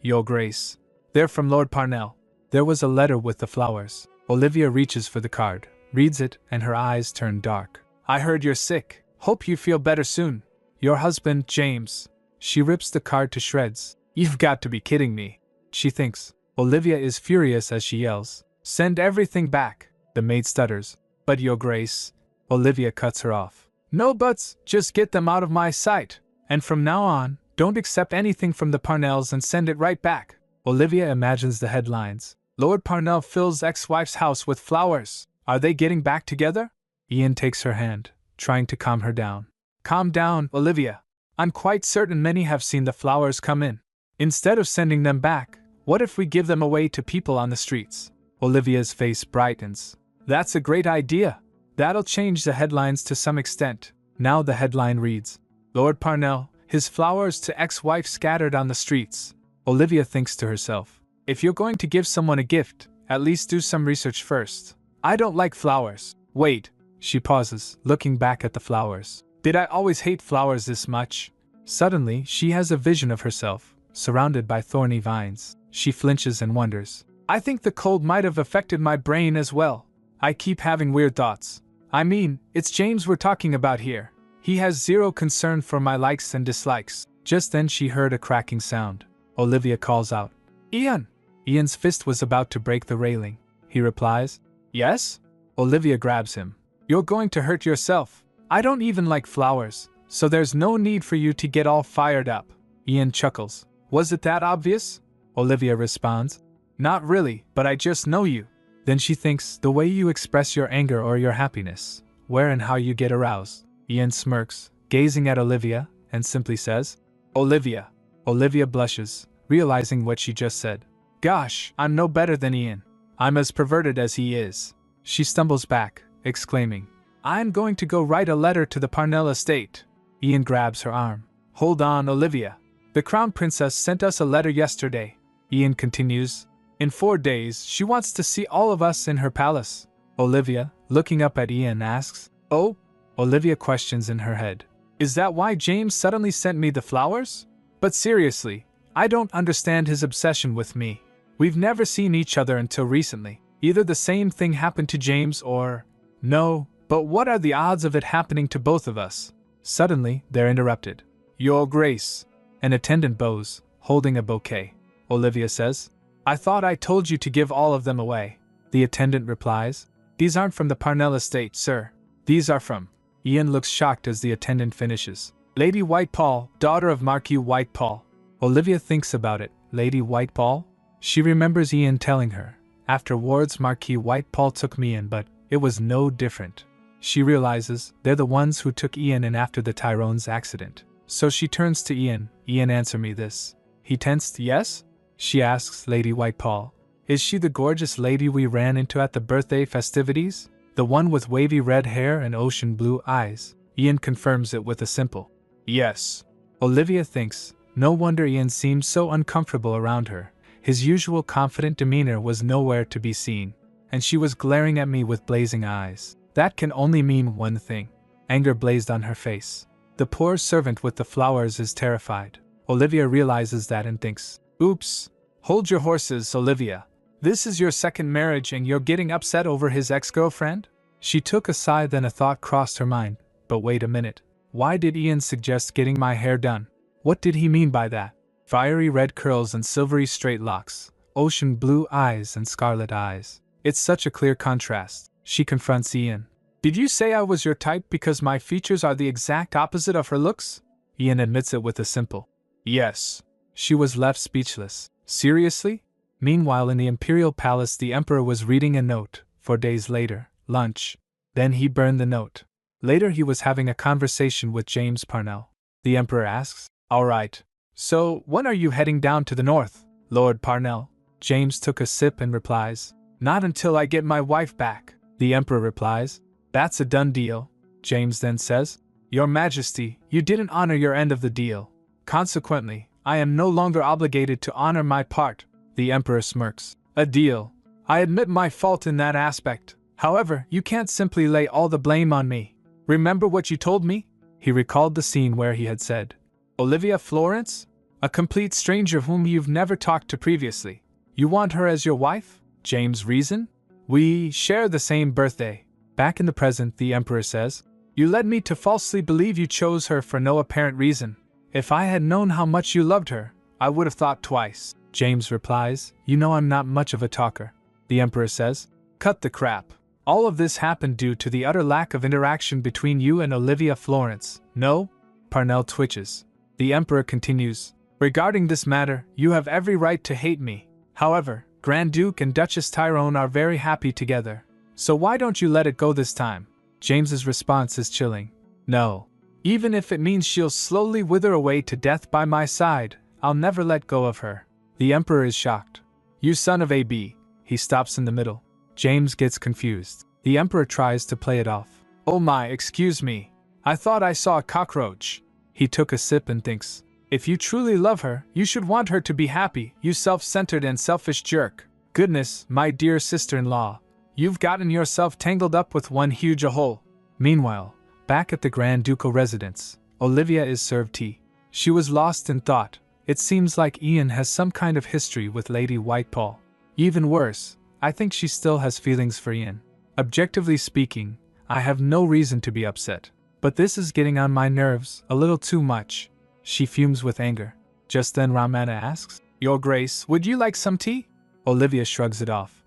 Your Grace. They're from Lord Parnell. There was a letter with the flowers. Olivia reaches for the card, reads it, and her eyes turn dark. I heard you're sick. Hope you feel better soon. Your husband, James. She rips the card to shreds. You've got to be kidding me. She thinks. Olivia is furious as she yells. Send everything back. The maid stutters. But Your Grace. Olivia cuts her off. No buts, just get them out of my sight. And from now on, don't accept anything from the Parnells and send it right back. Olivia imagines the headlines. Lord Parnell fills ex-wife's house with flowers. Are they getting back together? Ian takes her hand, trying to calm her down. Calm down, Olivia. I'm quite certain many have seen the flowers come in. Instead of sending them back, what if we give them away to people on the streets? Olivia's face brightens. That's a great idea. That'll change the headlines to some extent. Now the headline reads, Lord Parnell, his flowers to ex-wife scattered on the streets. Olivia thinks to herself, if you're going to give someone a gift, at least do some research first. I don't like flowers. Wait. She pauses, looking back at the flowers. Did I always hate flowers this much? Suddenly, she has a vision of herself, surrounded by thorny vines. She flinches and wonders. I think the cold might have affected my brain as well. I keep having weird thoughts. I mean, it's James we're talking about here. He has zero concern for my likes and dislikes. Just then she heard a cracking sound. Olivia calls out, Ian! Ian's fist was about to break the railing. He replies, Yes? Olivia grabs him. You're going to hurt yourself. I don't even like flowers, so there's no need for you to get all fired up. Ian chuckles. Was it that obvious? Olivia responds, Not really, but I just know you. Then she thinks, the way you express your anger or your happiness, where and how you get aroused. Ian smirks, gazing at Olivia, and simply says, Olivia. Olivia blushes, realizing what she just said. Gosh, I'm no better than Ian. I'm as perverted as he is. She stumbles back, exclaiming, I'm going to go write a letter to the Parnell estate. Ian grabs her arm. Hold on, Olivia. The Crown Princess sent us a letter yesterday. Ian continues, In 4 days, she wants to see all of us in her palace. Olivia, looking up at Ian, asks, Oh? Olivia questions in her head. Is that why James suddenly sent me the flowers? But seriously, I don't understand his obsession with me. We've never seen each other until recently. Either the same thing happened to James or… No, but what are the odds of it happening to both of us? Suddenly, they're interrupted. Your Grace. An attendant bows, holding a bouquet. Olivia says, I thought I told you to give all of them away. The attendant replies, These aren't from the Parnell estate, sir. These are from… Ian looks shocked as the attendant finishes. Lady Whitepall, daughter of Marquis Whitepall. Olivia thinks about it. Lady Whitepall? She remembers Ian telling her. Afterwards, Marquis Whitepall took me in, but it was no different. She realizes they're the ones who took Ian in after the Tyrone's accident. So she turns to Ian. Ian, answer me this. He tensed, yes? She asks Lady Whitepall. Is she the gorgeous lady we ran into at the birthday festivities? The one with wavy red hair and ocean blue eyes? Ian confirms it with a simple, yes. Olivia thinks, no wonder Ian seemed so uncomfortable around her. His usual confident demeanor was nowhere to be seen, and she was glaring at me with blazing eyes. That can only mean one thing. Anger blazed on her face. The poor servant with the flowers is terrified. Olivia realizes that and thinks, oops. Hold your horses, Olivia. This is your second marriage and you're getting upset over his ex-girlfriend? She took a sigh, then a thought crossed her mind. But wait a minute. Why did Ian suggest getting my hair done? What did he mean by that? Fiery red curls and silvery straight locks, ocean blue eyes and scarlet eyes. It's such a clear contrast. She confronts Ian. Did you say I was your type because my features are the exact opposite of her looks? Ian admits it with a simple, yes. She was left speechless. Seriously? Meanwhile, in the imperial palace, the emperor was reading a note. 4 days later, lunch. Then he burned the note. Later, he was having a conversation with James Parnell. The emperor asks, all right. So, when are you heading down to the north, Lord Parnell? James took a sip and replies, not until I get my wife back. The emperor replies, that's a done deal. James then says, Your Majesty, you didn't honor your end of the deal. Consequently, I am no longer obligated to honor my part. The emperor smirks. A deal. I admit my fault in that aspect. However, you can't simply lay all the blame on me. Remember what you told me? He recalled the scene where he had said, Olivia Florence? A complete stranger whom you've never talked to previously. You want her as your wife? James reason? We share the same birthday. Back in the present, the emperor says, You led me to falsely believe you chose her for no apparent reason. If I had known how much you loved her, I would have thought twice. James replies, You know I'm not much of a talker. The emperor says, Cut the crap. All of this happened due to the utter lack of interaction between you and Olivia Florence. No? Parnell twitches. The emperor continues, Regarding this matter, you have every right to hate me. However, Grand Duke and Duchess Tyrone are very happy together. So why don't you let it go this time? James's response is chilling. No. Even if it means she'll slowly wither away to death by my side, I'll never let go of her. The emperor is shocked. You son of a b. He stops in the middle. James gets confused. The Emperor tries to play it off. Oh my, excuse me. I thought I saw a cockroach. He took a sip and thinks, if you truly love her, you should want her to be happy, you self-centered and selfish jerk. Goodness, my dear sister-in-law. You've gotten yourself tangled up with one huge hole. Meanwhile, back at the Grand Ducal residence, Olivia is served tea. She was lost in thought. It seems like Ian has some kind of history with Lady Whitepall. Even worse, I think she still has feelings for Ian. Objectively speaking, I have no reason to be upset. But this is getting on my nerves a little too much. She fumes with anger. Just then Ramana asks, Your Grace, would you like some tea? Olivia shrugs it off.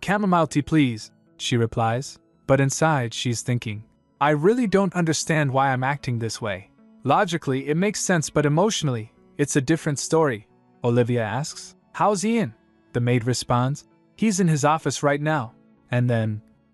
Chamomile tea please, she replies. But inside she's thinking, I really don't understand why I'm acting this way. Logically, it makes sense, but emotionally, it's a different story. Olivia asks, How's Ian? The maid responds, He's in his office right now.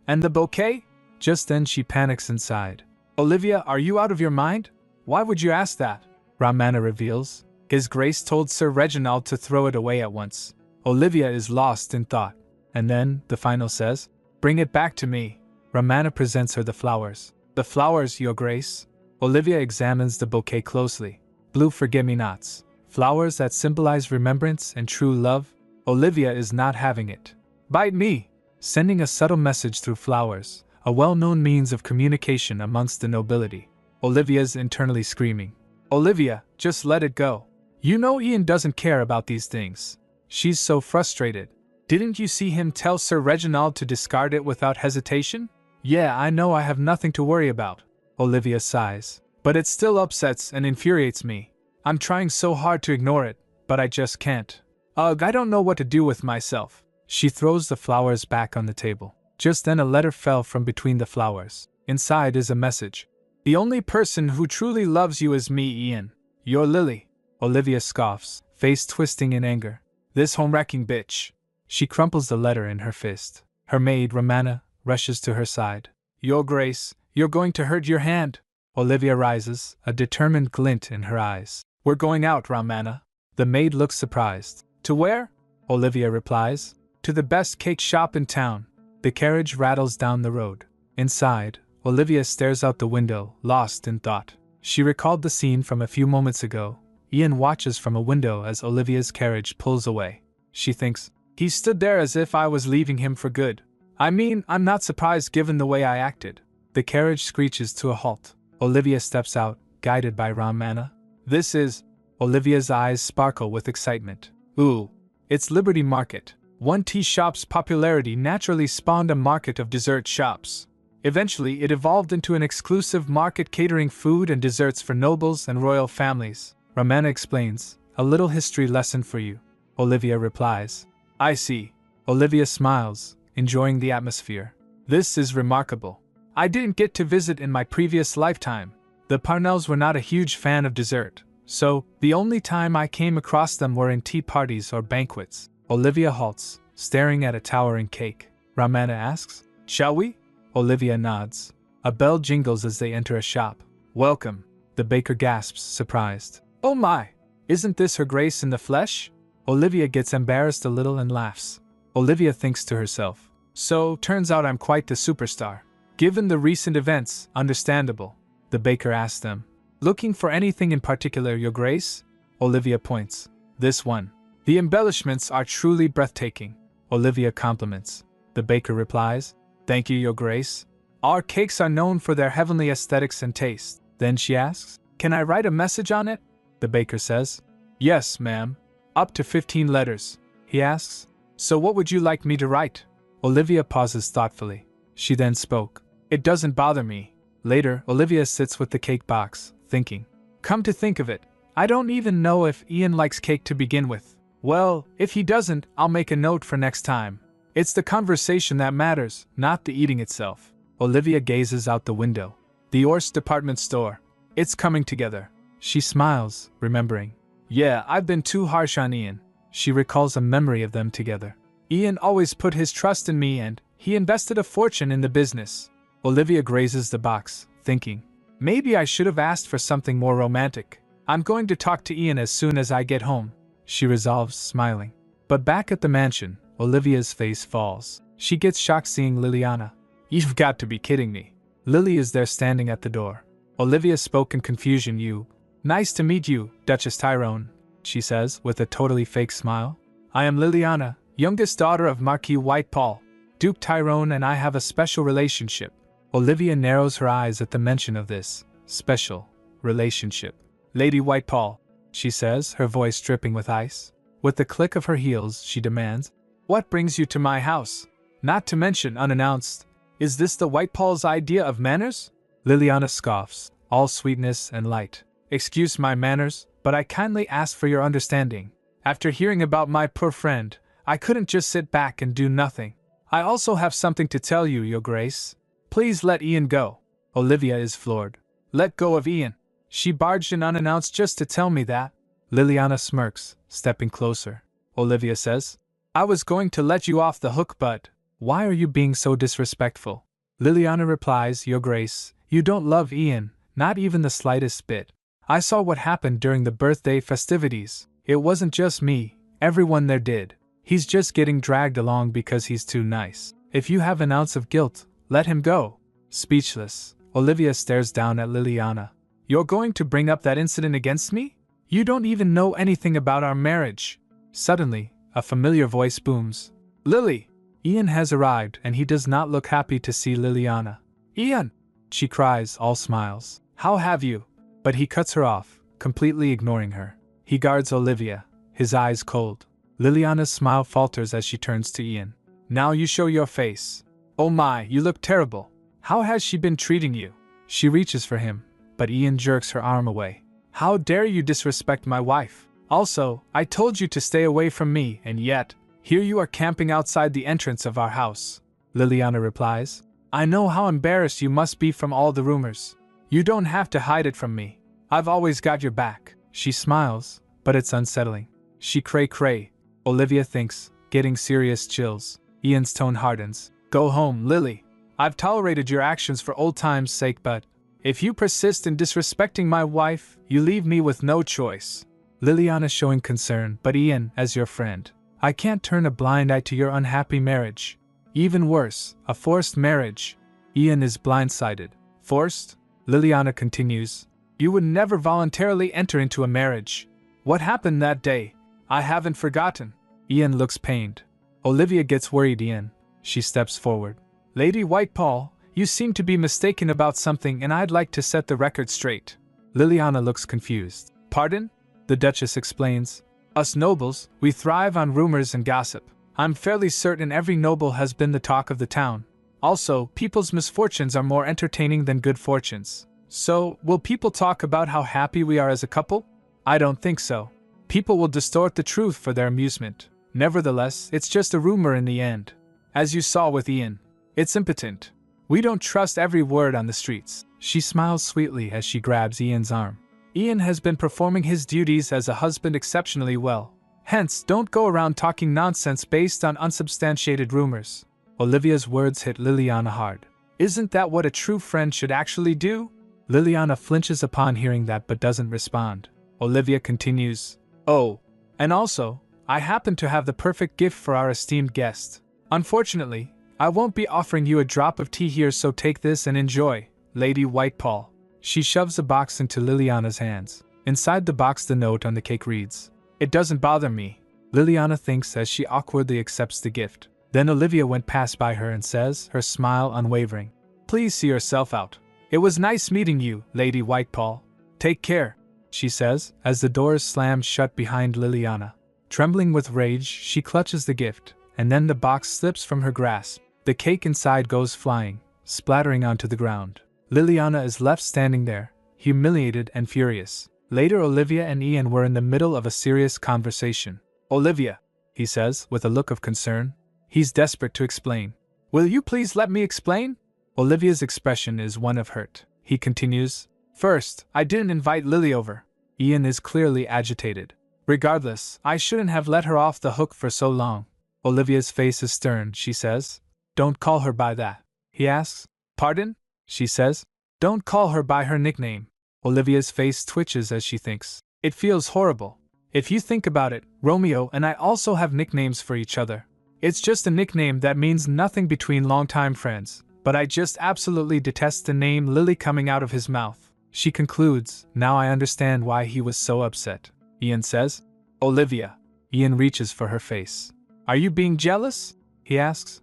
And the bouquet? Just then she panics inside. Olivia, are you out of your mind? Why would you ask that? Ramana reveals, His Grace told Sir Reginald to throw it away at once. Olivia is lost in thought. And then, the final says, Bring it back to me. Ramana presents her the flowers. The flowers, Your Grace. Olivia examines the bouquet closely. Blue forget-me-nots. Flowers that symbolize remembrance and true love. Olivia is not having it. Bite me! Sending a subtle message through flowers, a well-known means of communication amongst the nobility. Olivia's internally screaming. Olivia, just let it go. You know Ian doesn't care about these things. She's so frustrated. Didn't you see him tell Sir Reginald to discard it without hesitation? Yeah, I know I have nothing to worry about. Olivia sighs. But it still upsets and infuriates me. I'm trying so hard to ignore it, but I just can't. Ugh, I don't know what to do with myself. She throws the flowers back on the table. Just then a letter fell from between the flowers. Inside is a message. The only person who truly loves you is me, Ian. You're Lily. Olivia scoffs, face twisting in anger. This home-wrecking bitch. She crumples the letter in her fist. Her maid, Ramana, rushes to her side. Your Grace, you're going to hurt your hand. Olivia rises, a determined glint in her eyes. We're going out, Ramana. The maid looks surprised. To where? Olivia replies. To the best cake shop in town. The carriage rattles down the road. Inside, Olivia stares out the window, lost in thought. She recalled the scene from a few moments ago. Ian watches from a window as Olivia's carriage pulls away. She thinks, he stood there as if I was leaving him for good. I mean, I'm not surprised given the way I acted. The carriage screeches to a halt. Olivia steps out, guided by Ramana. This is... Olivia's eyes sparkle with excitement. Ooh, it's Liberty Market. One tea shop's popularity naturally spawned a market of dessert shops. Eventually, it evolved into an exclusive market catering food and desserts for nobles and royal families. Ramana explains, a little history lesson for you. Olivia replies, I see. Olivia smiles, enjoying the atmosphere. This is remarkable. I didn't get to visit in my previous lifetime. The Parnells were not a huge fan of dessert, so the only time I came across them were in tea parties or banquets. Olivia halts, staring at a towering cake. Ramana asks, Shall we? Olivia nods. A bell jingles as they enter a shop. Welcome. The baker gasps, surprised. Oh my! Isn't this Her Grace in the flesh? Olivia gets embarrassed a little and laughs. Olivia thinks to herself, so, turns out I'm quite the superstar. Given the recent events, understandable. The baker asks them, Looking for anything in particular, Your Grace? Olivia points. This one. The embellishments are truly breathtaking. Olivia compliments. The baker replies, Thank you, Your Grace. Our cakes are known for their heavenly aesthetics and taste. Then she asks, Can I write a message on it? The baker says, Yes, ma'am. Up to 15 letters. He asks, So what would you like me to write? Olivia pauses thoughtfully. She then spoke. It doesn't bother me. Later, Olivia sits with the cake box, thinking. Come to think of it, I don't even know if Ian likes cake to begin with. Well, if he doesn't, I'll make a note for next time. It's the conversation that matters, not the eating itself. Olivia gazes out the window. The Orse department store. It's coming together. She smiles, remembering. Yeah, I've been too harsh on Ian. She recalls a memory of them together. Ian always put his trust in me and he invested a fortune in the business. Olivia grazes the box, thinking. Maybe I should have asked for something more romantic. I'm going to talk to Ian as soon as I get home. She resolves, smiling. But back at the mansion, Olivia's face falls. She gets shocked seeing Liliana. You've got to be kidding me. Lily is there standing at the door. Olivia spoke in confusion. Nice to meet you, Duchess Tyrone, she says, with a totally fake smile. I am Liliana, youngest daughter of Marquis Whitepall. Duke Tyrone and I have a special relationship. Olivia narrows her eyes at the mention of this special relationship. Lady Whitepall, she says, her voice dripping with ice. With the click of her heels, she demands, what brings you to my house? Not to mention unannounced. Is this the Whitepall's idea of manners? Liliana scoffs, all sweetness and light. Excuse my manners, but I kindly ask for your understanding. After hearing about my poor friend, I couldn't just sit back and do nothing. I also have something to tell you, Your Grace. Please let Ian go. Olivia is floored. Let go of Ian. She barged in unannounced just to tell me that. Liliana smirks, stepping closer. Olivia says, I was going to let you off the hook, but why are you being so disrespectful? Liliana replies, Your Grace, you don't love Ian, not even the slightest bit. I saw what happened during the birthday festivities. It wasn't just me, everyone there did. He's just getting dragged along because he's too nice. If you have an ounce of guilt, let him go. Speechless, Olivia stares down at Liliana. You're going to bring up that incident against me? You don't even know anything about our marriage. Suddenly, a familiar voice booms. Lily! Ian has arrived and he does not look happy to see Liliana. Ian! She cries, all smiles. How have you? But he cuts her off, completely ignoring her. He guards Olivia, his eyes cold. Liliana's smile falters as she turns to Ian. Now you show your face. Oh my, you look terrible. How has she been treating you? She reaches for him, but Ian jerks her arm away. How dare you disrespect my wife? Also, I told you to stay away from me, and yet, here you are camping outside the entrance of our house. Liliana replies, I know how embarrassed you must be from all the rumors. You don't have to hide it from me. I've always got your back. She smiles, but it's unsettling. She cray-cray. Olivia thinks, getting serious chills. Ian's tone hardens. Go home, Lily. I've tolerated your actions for old time's sake, but if you persist in disrespecting my wife, you leave me with no choice. Liliana showing concern, but Ian, as your friend, I can't turn a blind eye to your unhappy marriage. Even worse, a forced marriage. Ian is blindsided. Forced? Liliana continues. You would never voluntarily enter into a marriage. What happened that day? I haven't forgotten. Ian looks pained. Olivia gets worried. Ian. She steps forward. Lady Whitepall, you seem to be mistaken about something and I'd like to set the record straight. Liliana looks confused. Pardon? The Duchess explains. Us nobles, we thrive on rumors and gossip. I'm fairly certain every noble has been the talk of the town. Also, people's misfortunes are more entertaining than good fortunes. So, will people talk about how happy we are as a couple? I don't think so. People will distort the truth for their amusement. Nevertheless, it's just a rumor in the end. As you saw with Ian. It's impotent. We don't trust every word on the streets. She smiles sweetly as she grabs Ian's arm. Ian has been performing his duties as a husband exceptionally well. Hence, don't go around talking nonsense based on unsubstantiated rumors. Olivia's words hit Liliana hard. Isn't that what a true friend should actually do? Liliana flinches upon hearing that but doesn't respond. Olivia continues. Oh, and also, I happen to have the perfect gift for our esteemed guest. Unfortunately, I won't be offering you a drop of tea here, so take this and enjoy, Lady Whitepall. She shoves a box into Liliana's hands. Inside the box the note on the cake reads, It doesn't bother me, Liliana thinks as she awkwardly accepts the gift. Then Olivia went past by her and says, her smile unwavering, Please see yourself out. It was nice meeting you, Lady Whitepall. Take care, she says, as the doors slam shut behind Liliana. Trembling with rage, she clutches the gift, and then the box slips from her grasp. The cake inside goes flying, splattering onto the ground. Liliana is left standing there, humiliated and furious. Later Olivia and Ian were in the middle of a serious conversation. Olivia, he says, with a look of concern. He's desperate to explain. Will you please let me explain? Olivia's expression is one of hurt. He continues, First, I didn't invite Lily over. Ian is clearly agitated. Regardless, I shouldn't have let her off the hook for so long. Olivia's face is stern. She says, Don't call her by that. He asks, Pardon? She says, Don't call her by her nickname. Olivia's face twitches as she thinks. It feels horrible. If you think about it, Romeo and I also have nicknames for each other. It's just a nickname that means nothing between longtime friends. But I just absolutely detest the name Lily coming out of his mouth. She concludes, now I understand why he was so upset. Ian says, Olivia. Ian reaches for her face. Are you being jealous? He asks.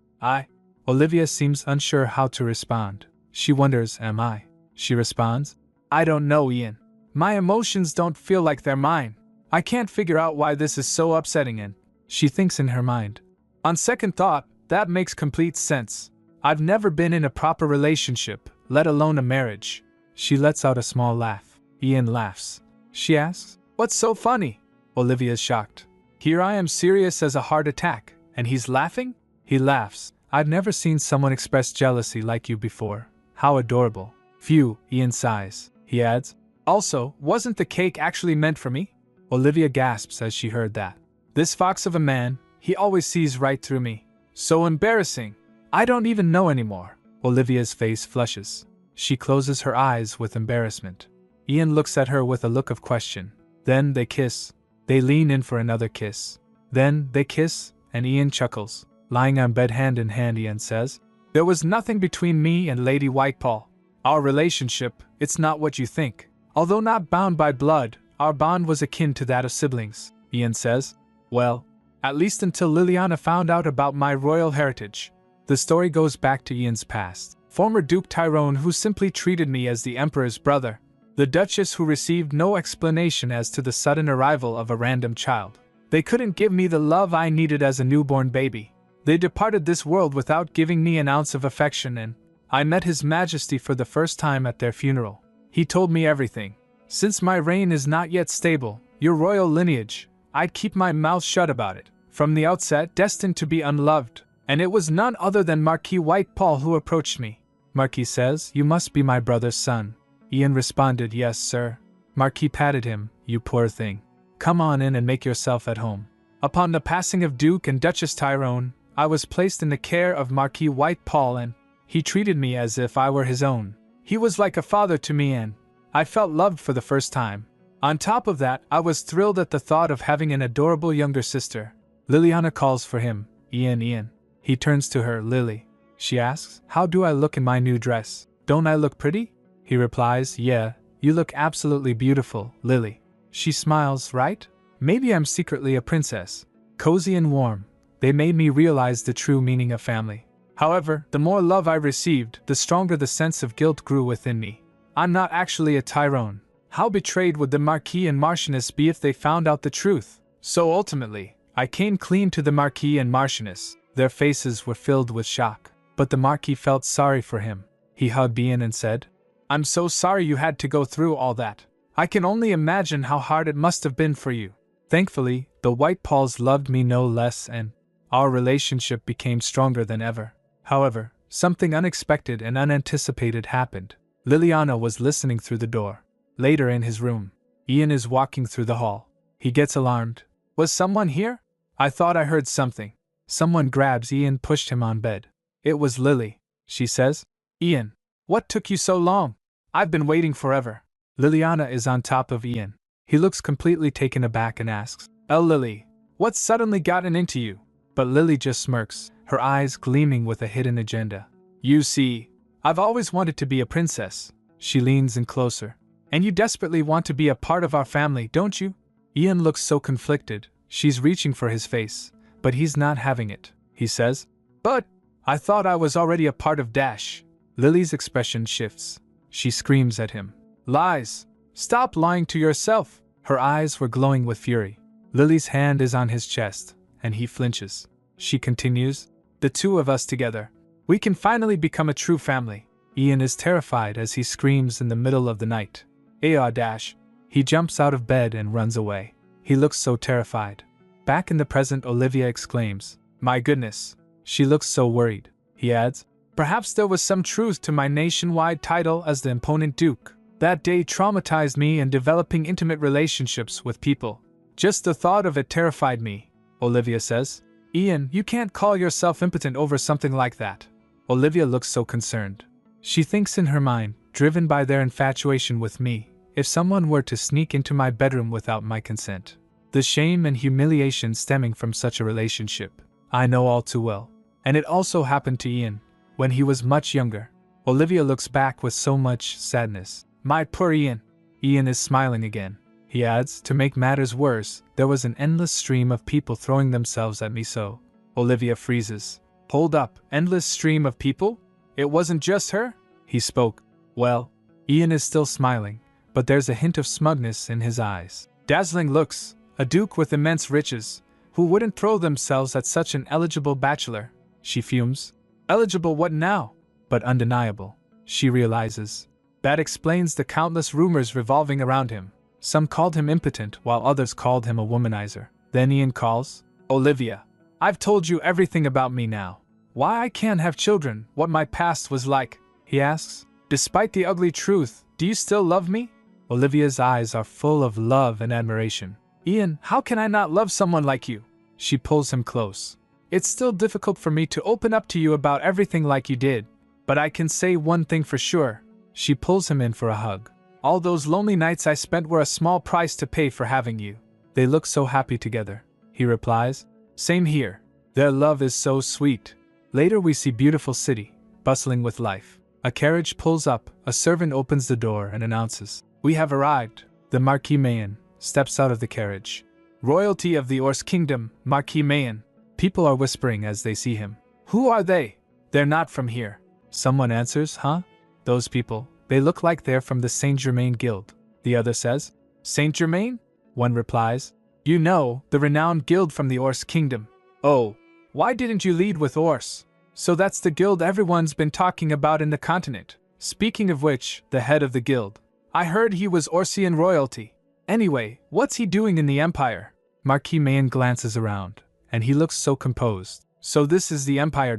Olivia seems unsure how to respond. She wonders, am I? She responds, I don't know, Ian. My emotions don't feel like they're mine. I can't figure out why this is so upsetting, and she thinks in her mind. On second thought, that makes complete sense. I've never been in a proper relationship, let alone a marriage. She lets out a small laugh. Ian laughs. She asks, what's so funny? Olivia's shocked. Here I am serious as a heart attack, and he's laughing? He laughs. I've never seen someone express jealousy like you before. How adorable. Phew, Ian sighs. He adds, also, wasn't the cake actually meant for me? Olivia gasps as she heard that. This fox of a man, he always sees right through me. So embarrassing. I don't even know anymore. Olivia's face flushes. She closes her eyes with embarrassment. Ian looks at her with a look of question. Then they kiss. They lean in for another kiss. Then they kiss, and Ian chuckles. Lying on bed hand in hand, Ian says, there was nothing between me and Lady Whitepaw. Our relationship, it's not what you think. Although not bound by blood, our bond was akin to that of siblings, Ian says. Well, at least until Liliana found out about my royal heritage. The story goes back to Ian's past. Former Duke Tyrone, who simply treated me as the Emperor's brother. The Duchess, who received no explanation as to the sudden arrival of a random child. They couldn't give me the love I needed as a newborn baby. They departed this world without giving me an ounce of affection, and I met His Majesty for the first time at their funeral. He told me everything. Since my reign is not yet stable, your royal lineage, I'd keep my mouth shut about it. From the outset, destined to be unloved. And it was none other than Marquis Whitepaw who approached me. Marquis says, you must be my brother's son. Ian responded, yes, sir. Marquis patted him, you poor thing. Come on in and make yourself at home. Upon the passing of Duke and Duchess Tyrone, I was placed in the care of Marquis Whitepaw, and he treated me as if I were his own. He was like a father to me, and I felt loved for the first time. On top of that, I was thrilled at the thought of having an adorable younger sister. Liliana calls for him, Ian. He turns to her, Lily. She asks, how do I look in my new dress? Don't I look pretty? He replies, yeah, you look absolutely beautiful, Lily. She smiles, right? Maybe I'm secretly a princess. Cozy and warm. They made me realize the true meaning of family. However, the more love I received, the stronger the sense of guilt grew within me. I'm not actually a Tyrone. How betrayed would the Marquis and Marchioness be if they found out the truth? So ultimately, I came clean to the Marquis and Marchioness. Their faces were filled with shock. But the Marquis felt sorry for him. He hugged Ian and said, I'm so sorry you had to go through all that. I can only imagine how hard it must have been for you. Thankfully, the Whitepaws loved me no less, and our relationship became stronger than ever. However, something unexpected and unanticipated happened. Liliana was listening through the door. Later in his room, Ian is walking through the hall. He gets alarmed. Was someone here? I thought I heard something. Someone grabs Ian, pushed him on bed. It was Lily. She says, Ian, what took you so long? I've been waiting forever. Liliana is on top of Ian. He looks completely taken aback and asks, Lily, what's suddenly gotten into you? But Lily just smirks, her eyes gleaming with a hidden agenda. You see, I've always wanted to be a princess. She leans in closer. And you desperately want to be a part of our family, don't you? Ian looks so conflicted. She's reaching for his face, but he's not having it. He says, But I thought I was already a part of Dash. Lily's expression shifts. She screams at him. Lies! Stop lying to yourself! Her eyes were glowing with fury. Lily's hand is on his chest, and he flinches. She continues, The two of us together. We can finally become a true family. Ian is terrified as he screams in the middle of the night. Dash! He jumps out of bed and runs away. He looks so terrified. Back in the present, Olivia exclaims, My goodness! She looks so worried. He adds, Perhaps there was some truth to my nationwide title as the imponent Duke. That day traumatized me in developing intimate relationships with people. Just the thought of it terrified me, Olivia says. Ian, you can't call yourself impotent over something like that. Olivia looks so concerned. She thinks in her mind, driven by their infatuation with me, if someone were to sneak into my bedroom without my consent. The shame and humiliation stemming from such a relationship, I know all too well. And it also happened to Ian. when he was much younger. Olivia looks back with so much sadness. My poor Ian. Ian is smiling again. He adds, to make matters worse, there was an endless stream of people throwing themselves at me so. Olivia freezes. Hold up, endless stream of people? It wasn't just her? He spoke. Well, Ian is still smiling, but there's a hint of smugness in his eyes. Dazzling looks, a duke with immense riches. Who wouldn't throw themselves at such an eligible bachelor? She fumes. Eligible what now? But undeniable. She realizes. That explains the countless rumors revolving around him. Some called him impotent while others called him a womanizer. Then Ian calls. Olivia. I've told you everything about me now. Why I can't have children, what my past was like, he asks. Despite the ugly truth, do you still love me? Olivia's eyes are full of love and admiration. Ian, how can I not love someone like you? She pulls him close. It's still difficult for me to open up to you about everything like you did. But I can say one thing for sure. She pulls him in for a hug. All those lonely nights I spent were a small price to pay for having you. They look so happy together. He replies. Same here. Their love is so sweet. Later we see beautiful city, bustling with life. A carriage pulls up, a servant opens the door and announces, We have arrived. The Marquis Mayen steps out of the carriage. Royalty of the Orse Kingdom, Marquis Mayen. People are whispering as they see him. Who are they? They're not from here. Someone answers, Huh? Those people, they look like they're from the Saint Germain Guild. The other says, Saint Germain? One replies, You know, the renowned guild from the Orse Kingdom. Oh, why didn't you lead with Orse? So that's the guild everyone's been talking about in the continent. Speaking of which, the head of the guild. I heard he was Orsian royalty. Anyway, what's he doing in the Empire? Marquis Mayen glances around, and he looks so composed. So this is the Empire.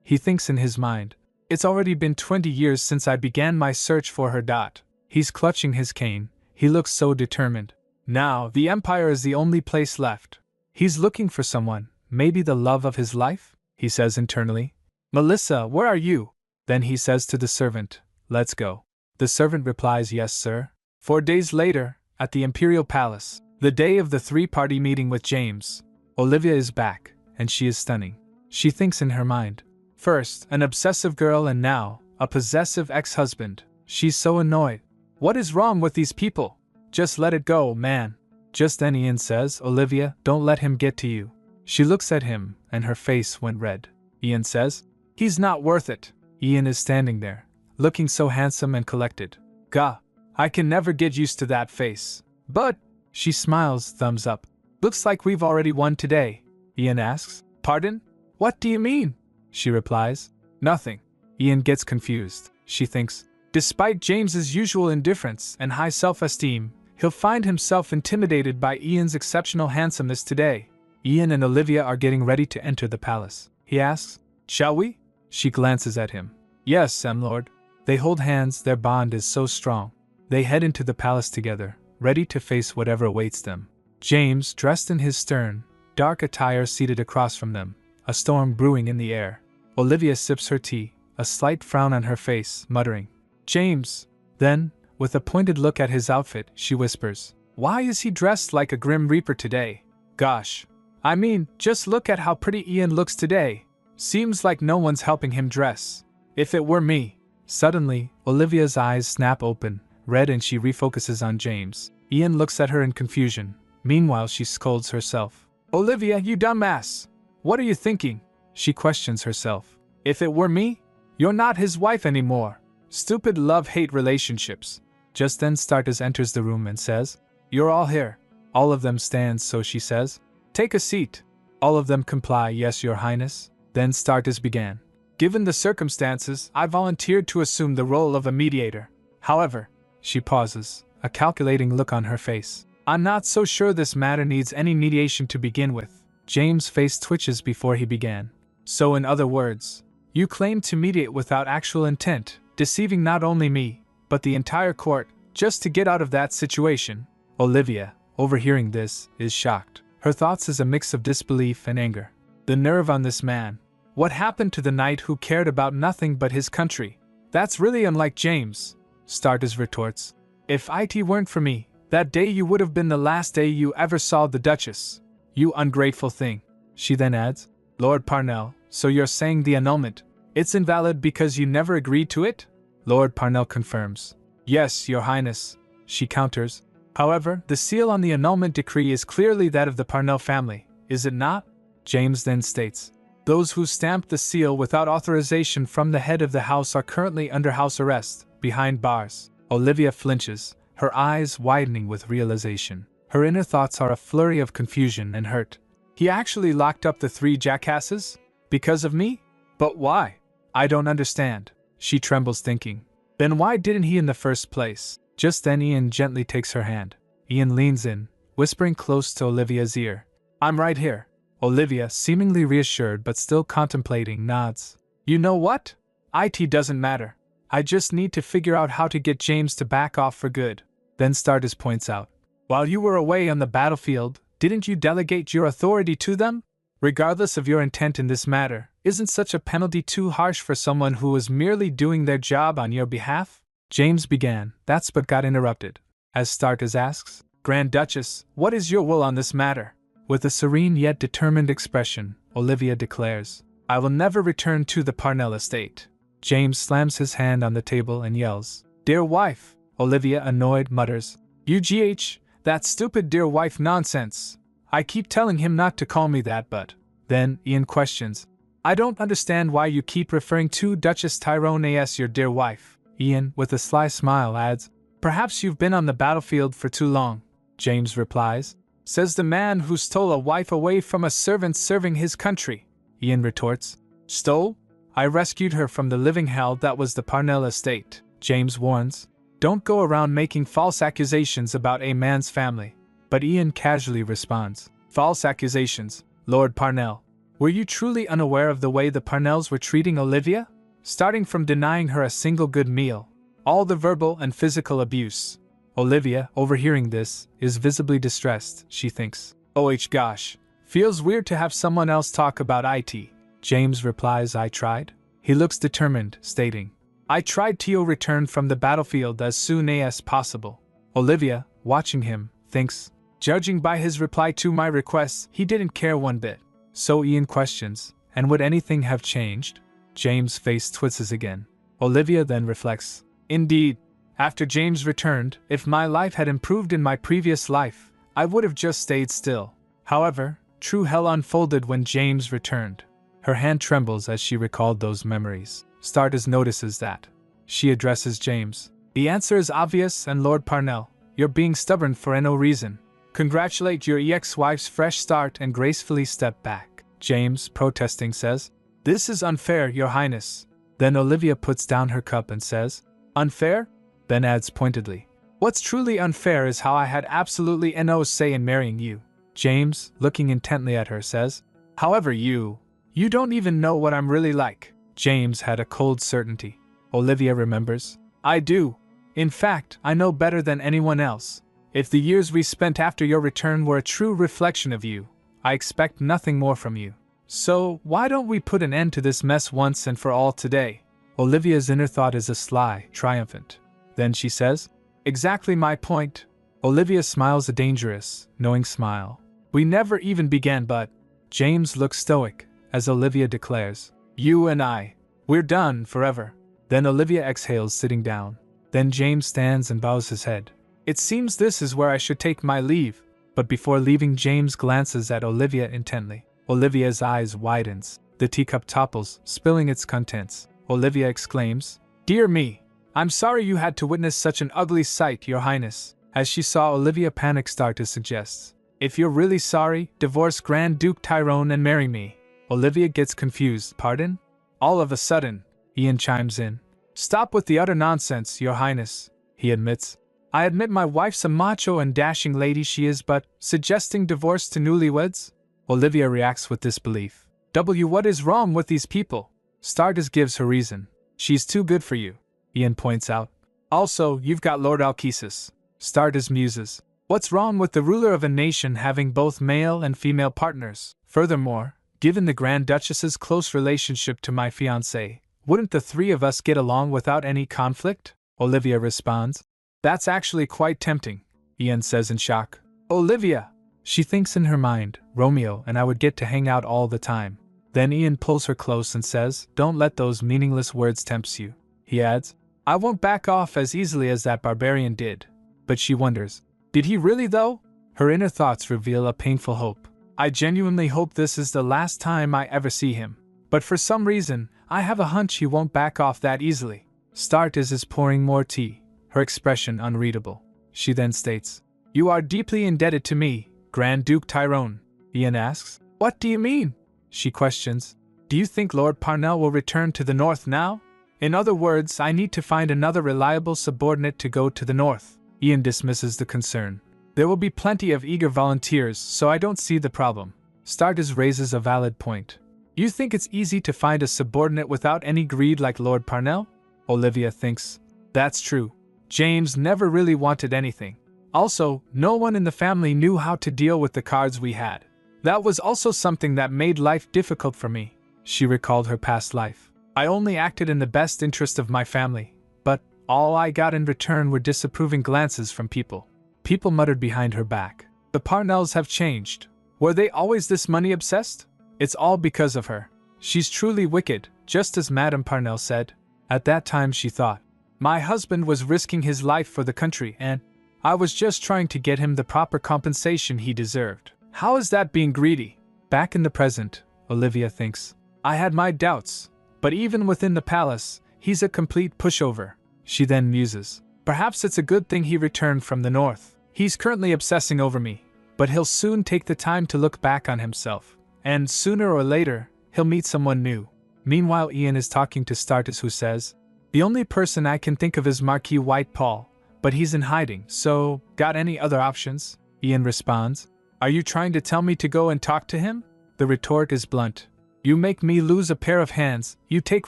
He thinks in his mind. It's already been 20 years since I began my search for her. He's clutching his cane. He looks so determined. Now, the Empire is the only place left. He's looking for someone, maybe the love of his life? He says internally. Melissa, where are you? Then he says to the servant, Let's go. The servant replies, Yes, sir. 4 days later, at the Imperial Palace, the day of the three-party meeting with James, Olivia is back, and she is stunning. She thinks in her mind. First, an obsessive girl and now, a possessive ex-husband. She's so annoyed. What is wrong with these people? Just let it go, man. Just then Ian says, Olivia, don't let him get to you. She looks at him, and her face went red. Ian says, He's not worth it. Ian is standing there, looking so handsome and collected. Gah, I can never get used to that face. But, she smiles, thumbs up. Looks like we've already won today. Ian asks, Pardon? What do you mean? She replies, Nothing. Ian gets confused. She thinks, despite James's usual indifference and high self-esteem, he'll find himself intimidated by Ian's exceptional handsomeness today. Ian and Olivia are getting ready to enter the palace. He asks, Shall we? She glances at him. Yes, lord. They hold hands, their bond is so strong. They head into the palace together, ready to face whatever awaits them. James, dressed in his stern, dark attire, seated across from them, a storm brewing in the air. Olivia sips her tea, a slight frown on her face, muttering, James. Then, with a pointed look at his outfit, she whispers, Why is he dressed like a Grim Reaper today? Gosh. I mean, just look at how pretty Ian looks today. Seems like no one's helping him dress. If it were me. Suddenly, Olivia's eyes snap open, red, and she refocuses on James. Ian looks at her in confusion. Meanwhile, she scolds herself. Olivia, you dumbass! What are you thinking? She questions herself. If it were me? You're not his wife anymore. Stupid love-hate relationships. Just then Startus enters the room and says, You're all here. All of them stand, so she says, Take a seat. All of them comply, Yes, your highness. Then Startus began. Given the circumstances, I volunteered to assume the role of a mediator. However, she pauses, a calculating look on her face. I'm not so sure this matter needs any mediation to begin with. James' face twitches before he began. So in other words, you claim to mediate without actual intent, deceiving not only me, but the entire court, just to get out of that situation. Olivia, overhearing this, is shocked. Her thoughts is a mix of disbelief and anger. The nerve on this man. What happened to the knight who cared about nothing but his country? That's really unlike James, Startus retorts. If it weren't for me, that day you would have been the last day you ever saw the Duchess. You ungrateful thing. She then adds, Lord Parnell, so you're saying the annulment? It's invalid because you never agreed to it? Lord Parnell confirms. Yes, Your Highness, she counters. However, the seal on the annulment decree is clearly that of the Parnell family, is it not? James then states. Those who stamped the seal without authorization from the head of the house are currently under house arrest, behind bars. Olivia flinches, her eyes widening with realization. Her inner thoughts are a flurry of confusion and hurt. He actually locked up the 3 jackasses? Because of me? But why? I don't understand. She trembles thinking. Then why didn't he in the first place? Just then Ian gently takes her hand. Ian leans in, whispering close to Olivia's ear. I'm right here. Olivia, seemingly reassured but still contemplating, nods. You know what? IT doesn't matter. I just need to figure out how to get James to back off for good. Then Stardust points out. While you were away on the battlefield, didn't you delegate your authority to them? Regardless of your intent in this matter, isn't such a penalty too harsh for someone who was merely doing their job on your behalf? James began, that's but got interrupted. As Stardust asks, Grand Duchess, what is your will on this matter? With a serene yet determined expression, Olivia declares, I will never return to the Parnell estate. James slams his hand on the table and yells, Dear wife! Olivia, annoyed, mutters, UGH, that stupid dear wife nonsense. I keep telling him not to call me that, but... Then, Ian questions, I don't understand why you keep referring to Duchess Tyrone as your dear wife. Ian, with a sly smile, adds, Perhaps you've been on the battlefield for too long. James replies, Says the man who stole a wife away from a servant serving his country. Ian retorts, Stole? I rescued her from the living hell that was the Parnell estate. James warns, Don't go around making false accusations about a man's family. But Ian casually responds, False accusations, Lord Parnell. Were you truly unaware of the way the Parnells were treating Olivia? Starting from denying her a single good meal, all the verbal and physical abuse. Olivia, overhearing this, is visibly distressed, she thinks. Oh gosh, feels weird to have someone else talk about IT. James replies, I tried. He looks determined, stating, I tried to return from the battlefield as soon as possible. Olivia, watching him, thinks, judging by his reply to my requests, he didn't care one bit. So Ian questions, and would anything have changed? James' face twists again. Olivia then reflects, Indeed, after James returned, if my life had improved in my previous life, I would have just stayed still. However, true hell unfolded when James returned. Her hand trembles as she recalled those memories. Stardust notices that. She addresses James. The answer is obvious, and Lord Parnell, you're being stubborn for no reason. Congratulate your ex-wife's fresh start and gracefully step back. James, protesting, says, This is unfair, Your Highness. Then Olivia puts down her cup and says, Unfair? Then adds pointedly, What's truly unfair is how I had absolutely no say in marrying you. James, looking intently at her, says, However, you don't even know what I'm really like. James had a cold certainty. Olivia remembers, I do. In fact, I know better than anyone else. If the years we spent after your return were a true reflection of you, I expect nothing more from you. So, why don't we put an end to this mess once and for all today? Olivia's inner thought is a sly, triumphant. Then she says, Exactly my point. Olivia smiles a dangerous, knowing smile. We never even began, but... James looks stoic, as Olivia declares, You and I, we're done forever. Then Olivia exhales, sitting down. Then James stands and bows his head. It seems this is where I should take my leave. But before leaving, James glances at Olivia intently. Olivia's eyes widens. The teacup topples, spilling its contents. Olivia exclaims, Dear me! I'm sorry you had to witness such an ugly sight, Your Highness. As she saw Olivia panic, Stardust suggests, If you're really sorry, divorce Grand Duke Tyrone and marry me. Olivia gets confused. Pardon? All of a sudden, Ian chimes in. Stop with the utter nonsense, Your Highness, he admits. I admit my wife's a macho and dashing lady she is, but suggesting divorce to newlyweds? Olivia reacts with disbelief. What is wrong with these people? Stardust gives her reason. She's too good for you, Ian points out. Also, you've got Lord Alkesis. Stardust muses. What's wrong with the ruler of a nation having both male and female partners? Furthermore, given the Grand Duchess's close relationship to my fiancé, wouldn't the three of us get along without any conflict? Olivia responds. That's actually quite tempting, Ian says in shock. Olivia! She thinks in her mind, Romeo and I would get to hang out all the time. Then Ian pulls her close and says, "Don't let those meaningless words tempt you." He adds, "I won't back off as easily as that barbarian did." But she wonders, did he really though? Her inner thoughts reveal a painful hope. "I genuinely hope this is the last time I ever see him. But for some reason, I have a hunch he won't back off that easily." Startis is pouring more tea, her expression unreadable. She then states, "You are deeply indebted to me, Grand Duke Tyrone." Ian asks, "What do you mean?" She questions, "Do you think Lord Parnell will return to the north now? In other words, I need to find another reliable subordinate to go to the north." Ian dismisses the concern. "There will be plenty of eager volunteers, so I don't see the problem." Startis raises a valid point. "You think it's easy to find a subordinate without any greed like Lord Parnell?" Olivia thinks, "That's true. James never really wanted anything. Also, no one in the family knew how to deal with the cards we had. That was also something that made life difficult for me." She recalled her past life. "I only acted in the best interest of my family, but all I got in return were disapproving glances from people." People muttered behind her back. "The Parnells have changed. Were they always this money-obsessed? It's all because of her. She's truly wicked, just as Madame Parnell said." At that time she thought, "My husband was risking his life for the country and I was just trying to get him the proper compensation he deserved. How is that being greedy?" Back in the present, Olivia thinks, "I had my doubts, but even within the palace, he's a complete pushover." She then muses, "Perhaps it's a good thing he returned from the north. He's currently obsessing over me, but he'll soon take the time to look back on himself, and sooner or later, he'll meet someone new." Meanwhile, Ian is talking to Startis, who says, "The only person I can think of is Marquis Whitepall, but he's in hiding, so got any other options?" Ian responds, "Are you trying to tell me to go and talk to him?" The retort is blunt. "You make me lose a pair of hands, you take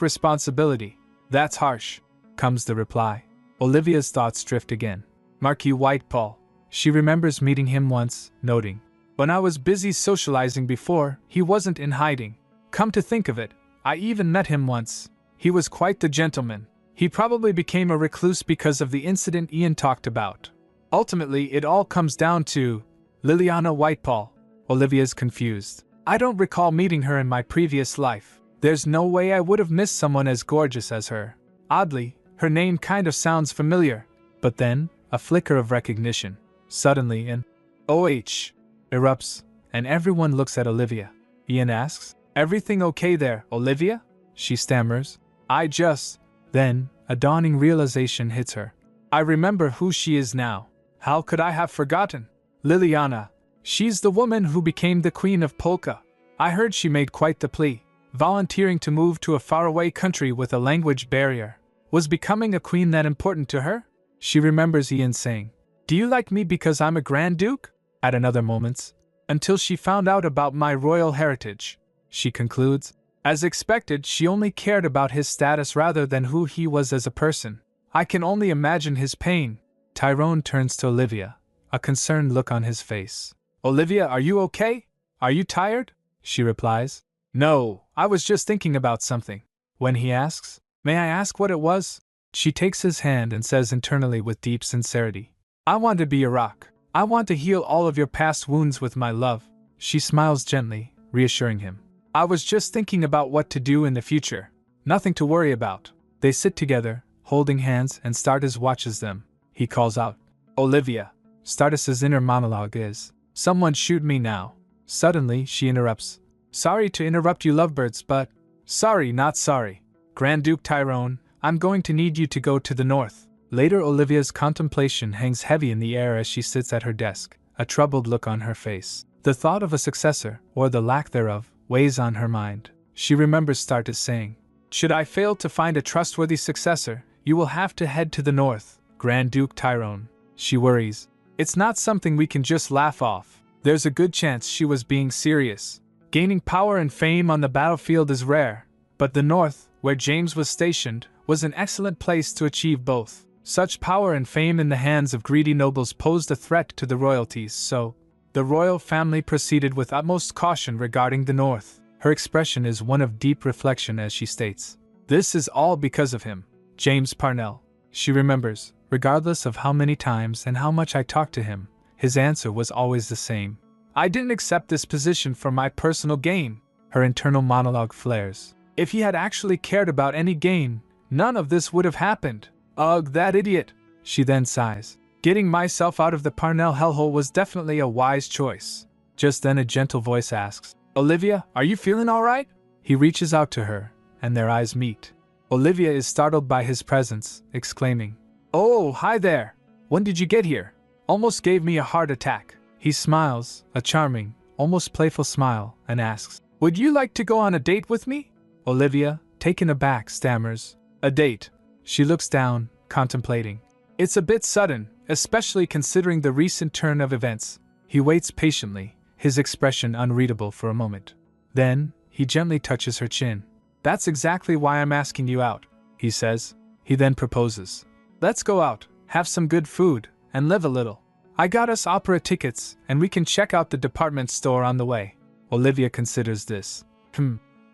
responsibility." "That's harsh," comes the reply. Olivia's thoughts drift again. Marquis Whitepall. She remembers meeting him once, noting, "When I was busy socializing before, he wasn't in hiding. Come to think of it, I even met him once. He was quite the gentleman. He probably became a recluse because of the incident Ian talked about. Ultimately, it all comes down to Liliana Whitepall." Olivia's confused. "I don't recall meeting her in my previous life. There's no way I would have missed someone as gorgeous as her. Oddly, her name kind of sounds familiar." But then, a flicker of recognition. Suddenly an OH erupts, and everyone looks at Olivia. Ian asks, "Everything okay there, Olivia?" She stammers, "I just..." Then, a dawning realization hits her. "I remember who she is now. How could I have forgotten? Liliana. She's the woman who became the Queen of Polka. I heard she made quite the plea, volunteering to move to a faraway country with a language barrier. Was becoming a queen that important to her?" She remembers Ian saying, "Do you like me because I'm a Grand Duke?" At another moment, "Until she found out about my royal heritage," she concludes. As expected, she only cared about his status rather than who he was as a person. "I can only imagine his pain." Tyrone turns to Olivia, a concerned look on his face. "Olivia, are you okay? Are you tired?" She replies, "No, I was just thinking about something." When he asks, "May I ask what it was?" she takes his hand and says internally with deep sincerity, "I want to be a rock. I want to heal all of your past wounds with my love." She smiles gently, reassuring him. "I was just thinking about what to do in the future. Nothing to worry about." They sit together, holding hands, and Startis watches them. He calls out, "Olivia." Startis's inner monologue is, "Someone shoot me now." Suddenly, she interrupts, "Sorry to interrupt you lovebirds, but..." "Sorry, not sorry. Grand Duke Tyrone, I'm going to need you to go to the north." Later, Olivia's contemplation hangs heavy in the air as she sits at her desk, a troubled look on her face. The thought of a successor, or the lack thereof, weighs on her mind. She remembers Startis saying, "Should I fail to find a trustworthy successor, you will have to head to the north, Grand Duke Tyrone." She worries. It's not something we can just laugh off. There's a good chance she was being serious. Gaining power and fame on the battlefield is rare, but the north, where James was stationed, was an excellent place to achieve both. Such power and fame in the hands of greedy nobles posed a threat to the royalties, so the royal family proceeded with utmost caution regarding the north. Her expression is one of deep reflection as she states, "This is all because of him, James Parnell." She remembers, regardless of how many times and how much I talked to him, his answer was always the same. "I didn't accept this position for my personal gain." Her internal monologue flares. If he had actually cared about any gain, none of this would have happened. Ugh, that idiot! She then sighs. Getting myself out of the Parnell hellhole was definitely a wise choice. Just then a gentle voice asks, Olivia, are you feeling alright? He reaches out to her, and their eyes meet. Olivia is startled by his presence, exclaiming, Oh, hi there! When did you get here? Almost gave me a heart attack. He smiles, a charming, almost playful smile, and asks, Would you like to go on a date with me? Olivia, taken aback, stammers, A date. She looks down, contemplating. It's a bit sudden, especially considering the recent turn of events. He waits patiently, his expression unreadable for a moment. Then, he gently touches her chin. That's exactly why I'm asking you out, he says. He then proposes. Let's go out, have some good food, and live a little. I got us opera tickets, and we can check out the department store on the way. Olivia considers this.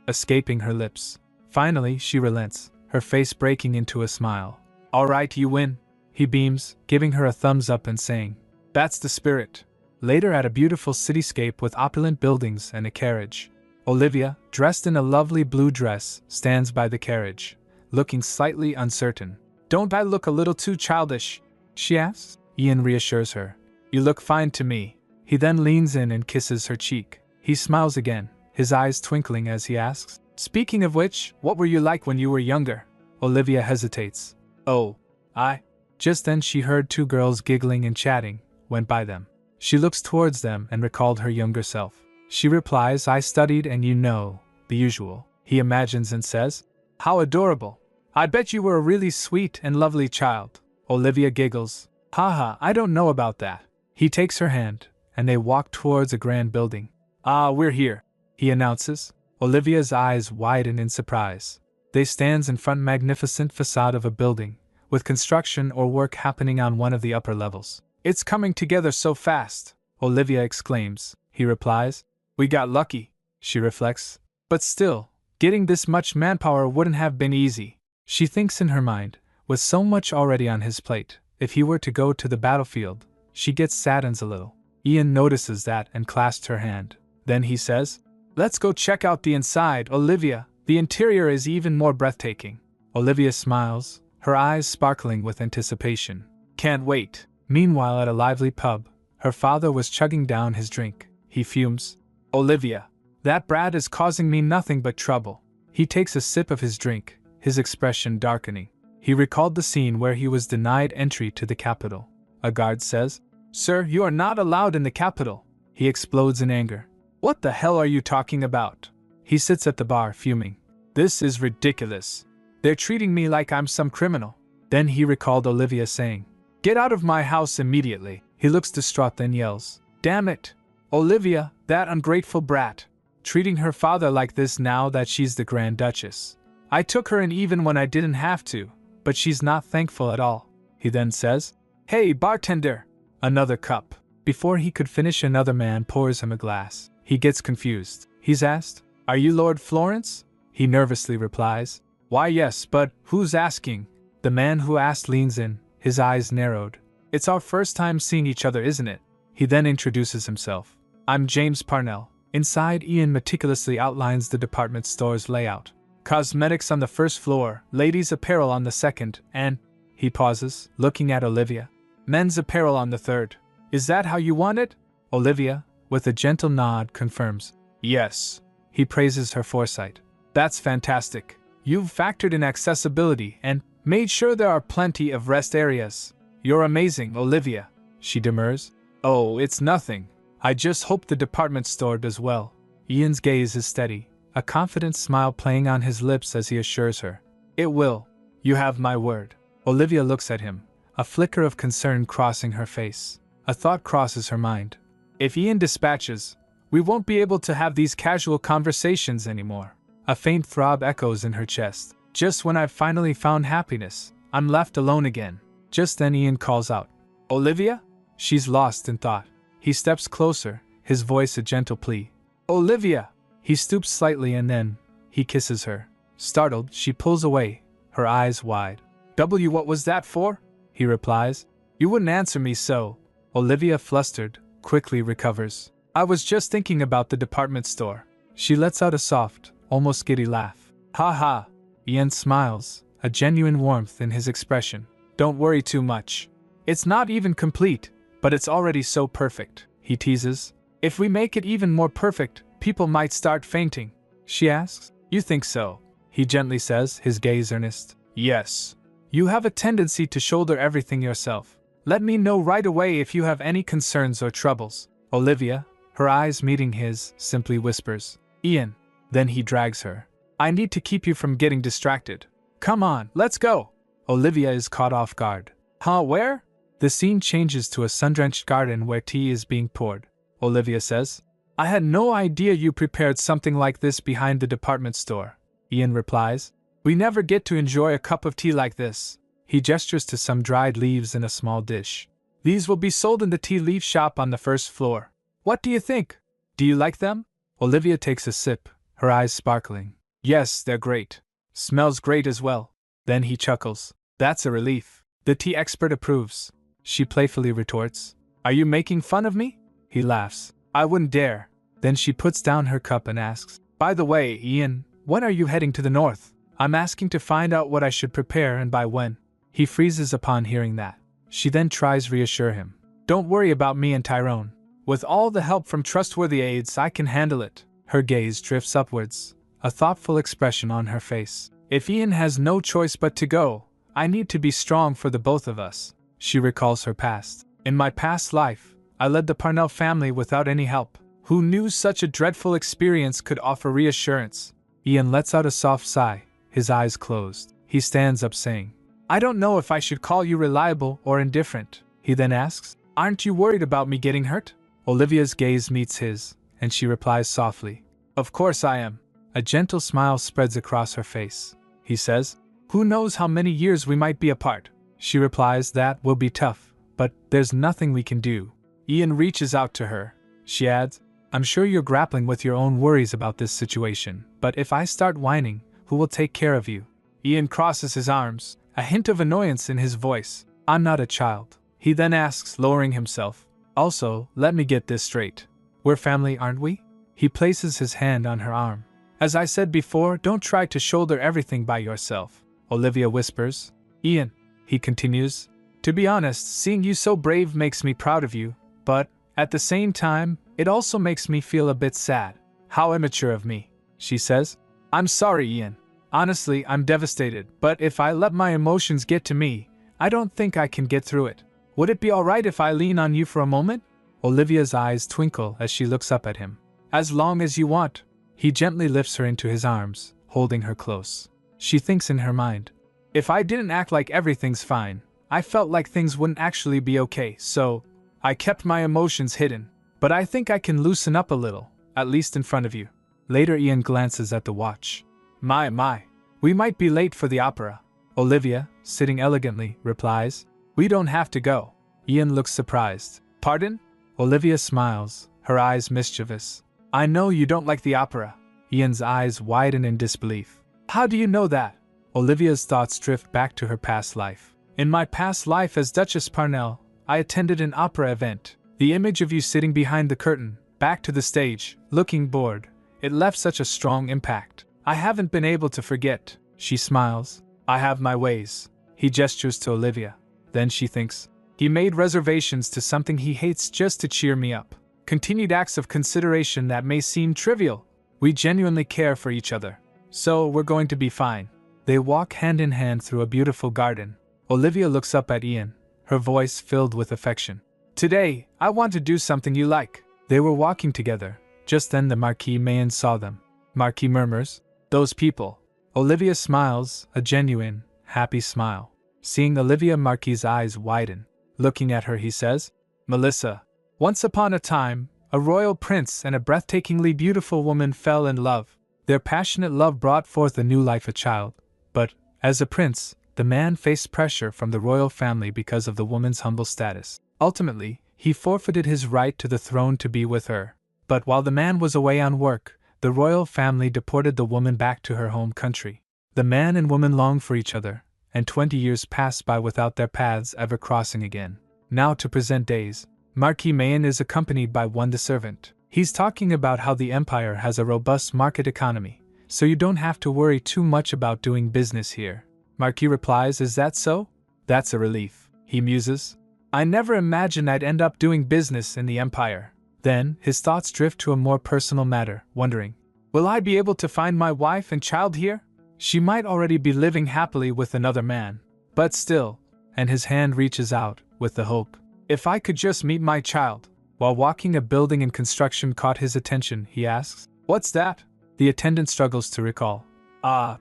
Escaping her lips. Finally, she relents, her face breaking into a smile. All right, you win. He beams, giving her a thumbs up and saying, That's the spirit. Later at a beautiful cityscape with opulent buildings and a carriage. Olivia, dressed in a lovely blue dress, stands by the carriage, looking slightly uncertain. Don't I look a little too childish? She asks. Ian reassures her. You look fine to me. He then leans in and kisses her cheek. He smiles again, his eyes twinkling as he asks, Speaking of which, what were you like when you were younger? Olivia hesitates. Oh, I. Just then she heard two girls giggling and chatting, went by them. She looks towards them and recalled her younger self. She replies, I studied and you know, the usual. He imagines and says, How adorable. I bet you were a really sweet and lovely child. Olivia giggles. Haha, I don't know about that. He takes her hand, and they walk towards a grand building. Ah, we're here, he announces. Olivia's eyes widen in surprise. They stands in front magnificent facade of a building, with construction or work happening on one of the upper levels. It's coming together so fast, Olivia exclaims. He replies, We got lucky, she reflects. But still, getting this much manpower wouldn't have been easy. She thinks in her mind, with so much already on his plate, if he were to go to the battlefield, she saddens a little. Ian notices that and clasps her hand. Then he says, Let's go check out the inside, Olivia. The interior is even more breathtaking. Olivia smiles, her eyes sparkling with anticipation. Can't wait. Meanwhile, at a lively pub, her father was chugging down his drink. He fumes. Olivia, that brat is causing me nothing but trouble. He takes a sip of his drink, his expression darkening. He recalled the scene where he was denied entry to the Capitol. A guard says, Sir, you are not allowed in the Capitol. He explodes in anger. What the hell are you talking about? He sits at the bar, fuming. This is ridiculous. They're treating me like I'm some criminal. Then he recalled Olivia saying, Get out of my house immediately. He looks distraught, then yells, Damn it! Olivia, that ungrateful brat. Treating her father like this now that she's the Grand Duchess. I took her in even when I didn't have to, but she's not thankful at all. He then says, Hey, bartender! Another cup. Before he could finish, another man pours him a glass. He gets confused. He's asked, Are you Lord Florence? He nervously replies, Why yes, but who's asking? The man who asked leans in, his eyes narrowed. It's our first time seeing each other, isn't it? He then introduces himself. I'm James Parnell. Inside, Ian meticulously outlines the department store's layout. Cosmetics on the first floor, ladies' apparel on the second, and, he pauses, looking at Olivia, men's apparel on the third. Is that how you want it? Olivia, with a gentle nod, confirms. Yes. He praises her foresight. That's fantastic. You've factored in accessibility and made sure there are plenty of rest areas. You're amazing, Olivia. She demurs. Oh, it's nothing. I just hope the department store does well. Ian's gaze is steady, a confident smile playing on his lips as he assures her. It will. You have my word. Olivia looks at him, a flicker of concern crossing her face. A thought crosses her mind. If Ian dispatches, we won't be able to have these casual conversations anymore. A faint throb echoes in her chest. Just when I've finally found happiness, I'm left alone again. Just then Ian calls out, Olivia? She's lost in thought. He steps closer, his voice a gentle plea. Olivia! He stoops slightly and then, he kisses her. Startled, she pulls away, her eyes wide. What was that for? He replies. You wouldn't answer me so. Olivia, flustered, quickly recovers. I was just thinking about the department store. She lets out a soft, almost giddy laugh. Ha ha! Ian smiles, a genuine warmth in his expression. Don't worry too much. It's not even complete, but it's already so perfect, he teases. If we make it even more perfect, people might start fainting. She asks. You think so? He gently says, his gaze earnest. Yes. You have a tendency to shoulder everything yourself. Let me know right away if you have any concerns or troubles. Olivia, her eyes meeting his, simply whispers, Ian. Then he drags her. I need to keep you from getting distracted. Come on, let's go. Olivia is caught off guard. Huh, where? The scene changes to a sun-drenched garden where tea is being poured. Olivia says, I had no idea you prepared something like this behind the department store. Ian replies, We never get to enjoy a cup of tea like this. He gestures to some dried leaves in a small dish. These will be sold in the tea leaf shop on the first floor. What do you think? Do you like them? Olivia takes a sip, her eyes sparkling. Yes, they're great. Smells great as well. Then he chuckles. That's a relief. The tea expert approves. She playfully retorts, Are you making fun of me? He laughs. I wouldn't dare. Then she puts down her cup and asks, By the way, Ian, when are you heading to the north? I'm asking to find out what I should prepare and by when. He freezes upon hearing that. She then tries to reassure him. Don't worry about me and Tyrone. With all the help from trustworthy aides, I can handle it. Her gaze drifts upwards, a thoughtful expression on her face. If Ian has no choice but to go, I need to be strong for the both of us. She recalls her past. In my past life, I led the Parnell family without any help. Who knew such a dreadful experience could offer reassurance? Ian lets out a soft sigh, his eyes closed. He stands up saying, I don't know if I should call you reliable or indifferent. He then asks, Aren't you worried about me getting hurt? Olivia's gaze meets his, and she replies softly, Of course I am. A gentle smile spreads across her face. He says, Who knows how many years we might be apart? She replies that will be tough, but there's nothing we can do. Ian reaches out to her. She adds, I'm sure you're grappling with your own worries about this situation, but if I start whining, who will take care of you? Ian crosses his arms, a hint of annoyance in his voice. I'm not a child. He then asks, lowering himself, Also, let me get this straight. We're family, aren't we? He places his hand on her arm. As I said before, don't try to shoulder everything by yourself. Olivia whispers. Ian, he continues, to be honest, seeing you so brave makes me proud of you, but, at the same time, it also makes me feel a bit sad. How immature of me, she says. I'm sorry, Ian. Honestly, I'm devastated, but if I let my emotions get to me, I don't think I can get through it. Would it be alright if I lean on you for a moment? Olivia's eyes twinkle as she looks up at him. As long as you want. He gently lifts her into his arms, holding her close. She thinks in her mind, if I didn't act like everything's fine, I felt like things wouldn't actually be okay, so I kept my emotions hidden. But I think I can loosen up a little, at least in front of you. Later Ian glances at the watch. My, we might be late for the opera. Olivia, sitting elegantly, replies, We don't have to go. Ian looks surprised. Pardon? Olivia smiles, her eyes mischievous. I know you don't like the opera. Ian's eyes widen in disbelief. How do you know that? Olivia's thoughts drift back to her past life. In my past life as Duchess Parnell, I attended an opera event. The image of you sitting behind the curtain, back to the stage, looking bored, it left such a strong impact. I haven't been able to forget. She smiles. I have my ways. He gestures to Olivia. Then she thinks, he made reservations to something he hates just to cheer me up. Continued acts of consideration that may seem trivial. We genuinely care for each other. So we're going to be fine. They walk hand in hand through a beautiful garden. Olivia looks up at Ian, her voice filled with affection. Today, I want to do something you like. They were walking together. Just then the Marquis Mayen saw them. Marquis murmurs, Those people. Olivia smiles, a genuine, happy smile. Seeing Olivia, Marquis' eyes widen. Looking at her, he says, Melissa, once upon a time, a royal prince and a breathtakingly beautiful woman fell in love. Their passionate love brought forth a new life, a child. But, as a prince, the man faced pressure from the royal family because of the woman's humble status. Ultimately, he forfeited his right to the throne to be with her. But while the man was away on work, the royal family deported the woman back to her home country. The man and woman longed for each other, and 20 years passed by without their paths ever crossing again. Now to present days, Marquis Mayen is accompanied by the servant. He's talking about how the Empire has a robust market economy, so you don't have to worry too much about doing business here. Marquis replies, Is that so? That's a relief. He muses. I never imagined I'd end up doing business in the Empire. Then, his thoughts drift to a more personal matter, wondering, will I be able to find my wife and child here? She might already be living happily with another man. But still, and his hand reaches out, with the hope. If I could just meet my child. While walking, a building in construction caught his attention. He asks, What's that? The attendant struggles to recall.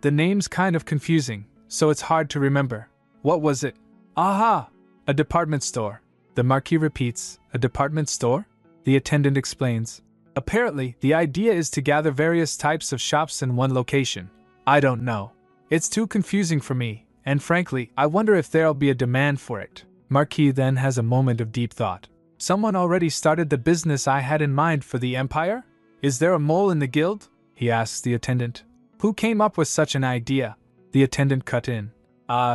The name's kind of confusing, so it's hard to remember. What was it? Aha! A department store. The Marquis repeats, A department store? The attendant explains. Apparently, the idea is to gather various types of shops in one location. I don't know. It's too confusing for me, and frankly, I wonder if there'll be a demand for it. Marquis then has a moment of deep thought. Someone already started the business I had in mind for the Empire? Is there a mole in the guild? He asks the attendant. Who came up with such an idea? The attendant cut in.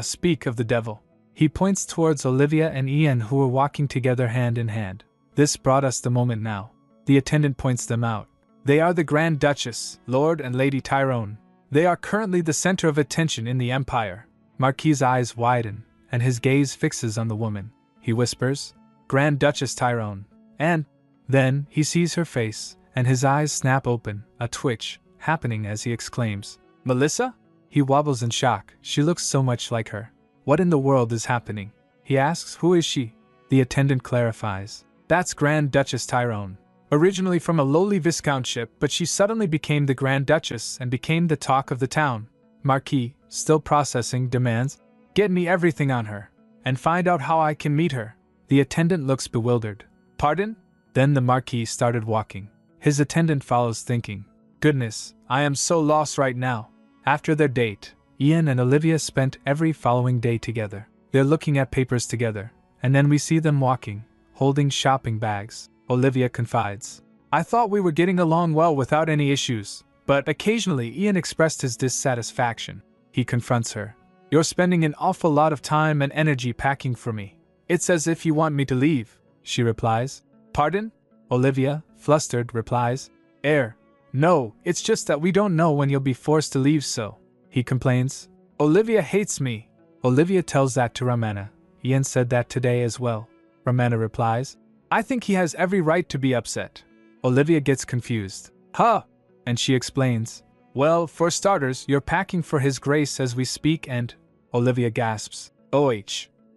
Speak of the devil. He points towards Olivia and Ian, who were walking together hand in hand. This brought us the moment now. The attendant points them out. They are the Grand Duchess, Lord and Lady Tyrone. They are currently the center of attention in the Empire. Marquis' eyes widen, and his gaze fixes on the woman. He whispers, Grand Duchess Tyrone. And then he sees her face, and his eyes snap open, a twitch happening as he exclaims, Melissa? He wobbles in shock. She looks so much like her. What in the world is happening? He asks, Who is she? The attendant clarifies. That's Grand Duchess Tyrone. Originally from a lowly viscountship, but she suddenly became the Grand Duchess and became the talk of the town. Marquis, still processing, demands, Get me everything on her, and find out how I can meet her. The attendant looks bewildered. Pardon? Then the Marquis started walking. His attendant follows, thinking, Goodness, I am so lost right now. After their date, Ian and Olivia spent every following day together. They're looking at papers together, and then we see them walking, holding shopping bags. Olivia confides, I thought we were getting along well without any issues, but occasionally Ian expressed his dissatisfaction. He confronts her. You're spending an awful lot of time and energy packing for me. It's as if you want me to leave, she replies. Pardon? Olivia, flustered, replies. No, it's just that we don't know when you'll be forced to leave, so. He complains. Olivia hates me. Olivia tells that to Ramana. Ian said that today as well. Ramana replies. I think he has every right to be upset. Olivia gets confused. And she explains. Well, for starters, you're packing for His Grace as we speak and… Olivia gasps.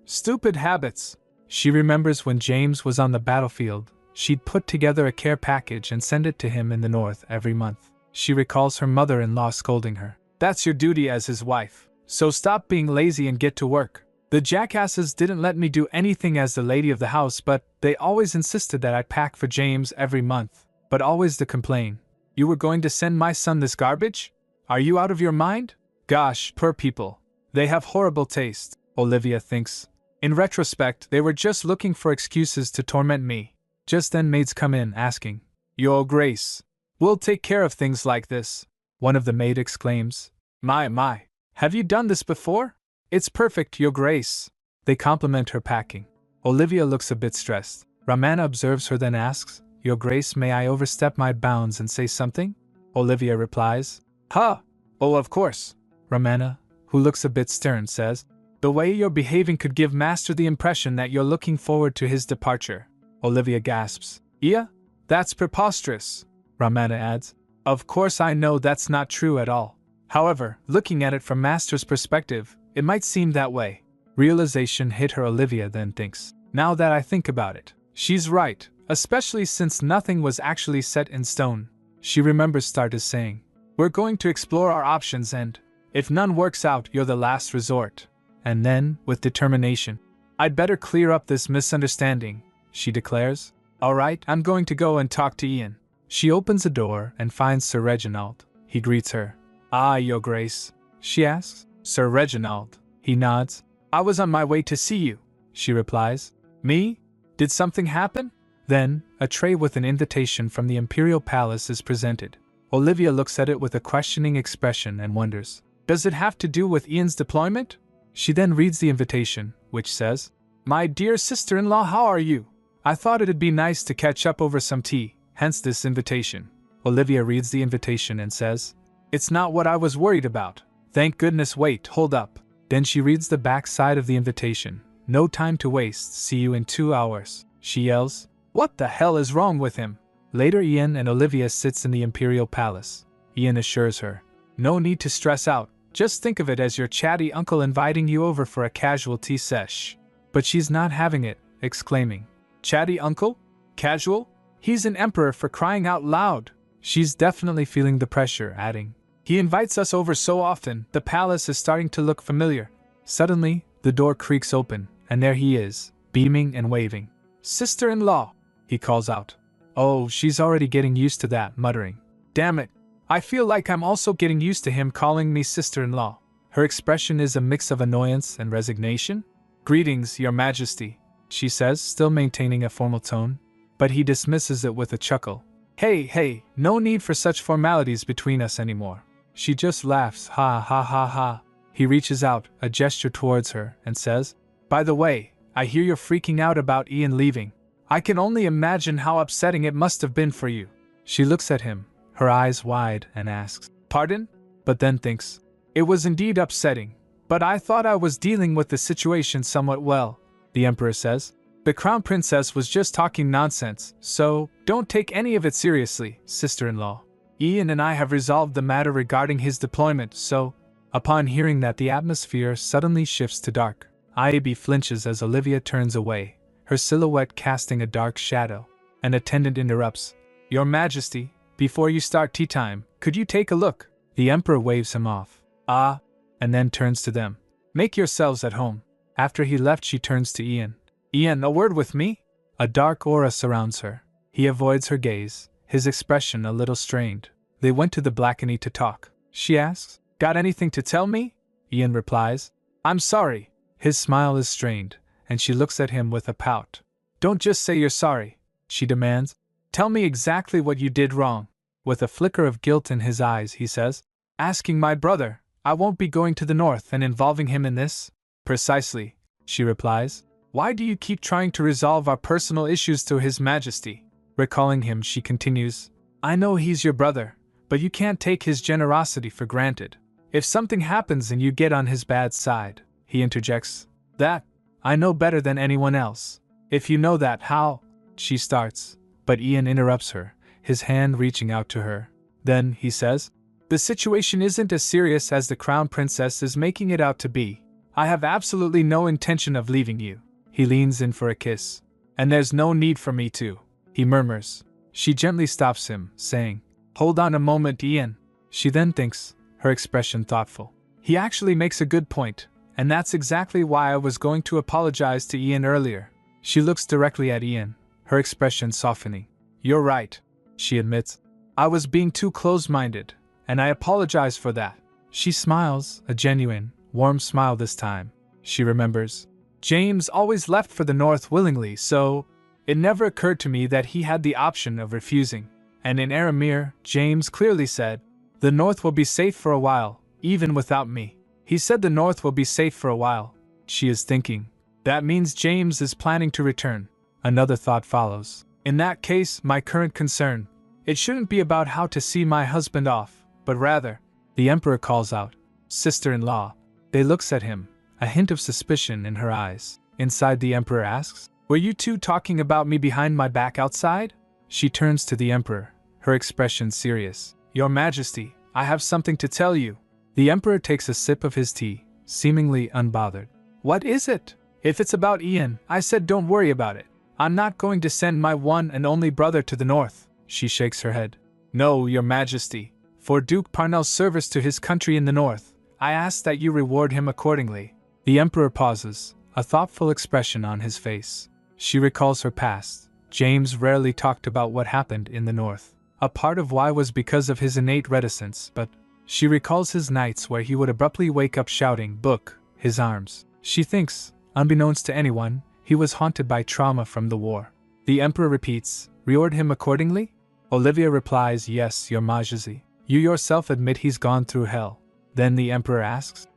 Stupid habits. She remembers when James was on the battlefield, she'd put together a care package and send it to him in the north every month. She recalls her mother-in-law scolding her. That's your duty as his wife. So stop being lazy and get to work. The jackasses didn't let me do anything as the lady of the house, but they always insisted that I pack for James every month. But always the complaint. You were going to send my son this garbage? Are you out of your mind? Gosh, poor people. They have horrible taste, Olivia thinks. In retrospect, they were just looking for excuses to torment me. Just then maids come in, asking, Your Grace, we'll take care of things like this. One of the maid exclaims, My, have you done this before? It's perfect, Your Grace. They compliment her packing. Olivia looks a bit stressed. Ramana observes her, then asks, Your Grace, may I overstep my bounds and say something? Olivia replies, Oh, of course. Ramana, who looks a bit stern, says, The way you're behaving could give Master the impression that you're looking forward to his departure. Olivia gasps, Iya? That's preposterous. Ramana adds, Of course I know that's not true at all. However, looking at it from Master's perspective, it might seem that way. Realization hit her. Olivia then thinks, Now that I think about it, she's right, especially since nothing was actually set in stone. She remembers Startus saying, We're going to explore our options and, if none works out, you're the last resort. And then, with determination, I'd better clear up this misunderstanding, she declares. All right, I'm going to go and talk to Ian. She opens a door and finds Sir Reginald. He greets her. Your Grace, she asks. Sir Reginald. He nods. I was on my way to see you, she replies. Me? Did something happen? Then, a tray with an invitation from the Imperial Palace is presented. Olivia looks at it with a questioning expression and wonders, Does it have to do with Ian's deployment? She then reads the invitation, which says, My dear sister-in-law, how are you? I thought it'd be nice to catch up over some tea. hence this invitation. Olivia reads the invitation and says, "It's not what I was worried about. Thank goodness, wait, hold up." Then she reads the back side of the invitation. "No time to waste, see you in 2 hours." She yells, "What the hell is wrong with him?" Later, Ian and Olivia sits in the Imperial Palace. Ian assures her, "No need to stress out, just think of it as your chatty uncle inviting you over for a casual tea sesh." But she's not having it, exclaiming, "Chatty uncle? Casual? He's an emperor, for crying out loud." She's definitely feeling the pressure, adding, "He invites us over so often, the palace is starting to look familiar." Suddenly, the door creaks open, and there he is, beaming and waving. "Sister-in-law," he calls out. Oh, she's already getting used to that, muttering, "Damn it, I feel like I'm also getting used to him calling me sister-in-law." Her expression is a mix of annoyance and resignation. "Greetings, Your Majesty," she says, still maintaining a formal tone. But he dismisses it with a chuckle. Hey, no need for such formalities between us anymore." She just laughs, "Ha ha ha ha." He reaches out, a gesture towards her, and says, "By the way, I hear you're freaking out about Ian leaving. I can only imagine how upsetting it must have been for you." She looks at him, her eyes wide, and asks, "Pardon?" But then thinks, "It was indeed upsetting, but I thought I was dealing with the situation somewhat well." The Emperor says, "The Crown Princess was just talking nonsense, so don't take any of it seriously, sister-in-law. Ian and I have resolved the matter regarding his deployment, so..." Upon hearing that, the atmosphere suddenly shifts to dark. Ivy flinches as Olivia turns away, her silhouette casting a dark shadow. An attendant interrupts, "Your Majesty, before you start tea time, could you take a look?" The Emperor waves him off. "Ah," and then turns to them. "Make yourselves at home." After he left, she turns to Ian. "Ian, a word with me?" A dark aura surrounds her. He avoids her gaze, his expression a little strained. "They went to the balcony to talk," she asks. "Got anything to tell me?" Ian replies, "I'm sorry." His smile is strained, and she looks at him with a pout. "Don't just say you're sorry," she demands. "Tell me exactly what you did wrong." With a flicker of guilt in his eyes, he says, "Asking my brother. I won't be going to the north and involving him in this." "Precisely," she replies. "Why do you keep trying to resolve our personal issues through His Majesty?" Recalling him, she continues, "I know he's your brother, but you can't take his generosity for granted. If something happens and you get on his bad side," he interjects, "that, I know better than anyone else. If you know that, how..." She starts, but Ian interrupts her, his hand reaching out to her. Then, he says, "The situation isn't as serious as the Crown Princess is making it out to be. I have absolutely no intention of leaving you." He leans in for a kiss. "And there's no need for me to," he murmurs. She gently stops him, saying, "Hold on a moment, Ian." She then thinks, her expression thoughtful. "He actually makes a good point, and that's exactly why I was going to apologize to Ian earlier." She looks directly at Ian, her expression softening. "You're right," she admits. "I was being too close-minded, and I apologize for that." She smiles, a genuine, warm smile this time. She remembers, James always left for the north willingly, so it never occurred to me that he had the option of refusing. And in Aramir, James clearly said, "The north will be safe for a while, even without me." He said the north will be safe for a while. She is thinking, that means James is planning to return. Another thought follows. In that case, my current concern, it shouldn't be about how to see my husband off, but rather, the Emperor calls out, "Sister-in-law." They looks at him, a hint of suspicion in her eyes. Inside, the Emperor asks, "Were you two talking about me behind my back outside?" She turns to the Emperor, her expression serious. "Your Majesty, I have something to tell you." The Emperor takes a sip of his tea, seemingly unbothered. "What is it?" "If it's about Ian," I said, "don't worry about it. I'm not going to send my one and only brother to the north." She shakes her head. "No, Your Majesty. For Duke Parnell's service to his country in the north, I ask that you reward him accordingly." The Emperor pauses, a thoughtful expression on his face. She recalls her past. James rarely talked about what happened in the north. A part of why was because of his innate reticence, but she recalls his nights where he would abruptly wake up shouting, "Book," his arms. She thinks, unbeknownst to anyone, he was haunted by trauma from the war. The Emperor repeats, "Reward him accordingly?" Olivia replies, "Yes, Your Majesty. You yourself admit he's gone through hell." Then the Emperor asks,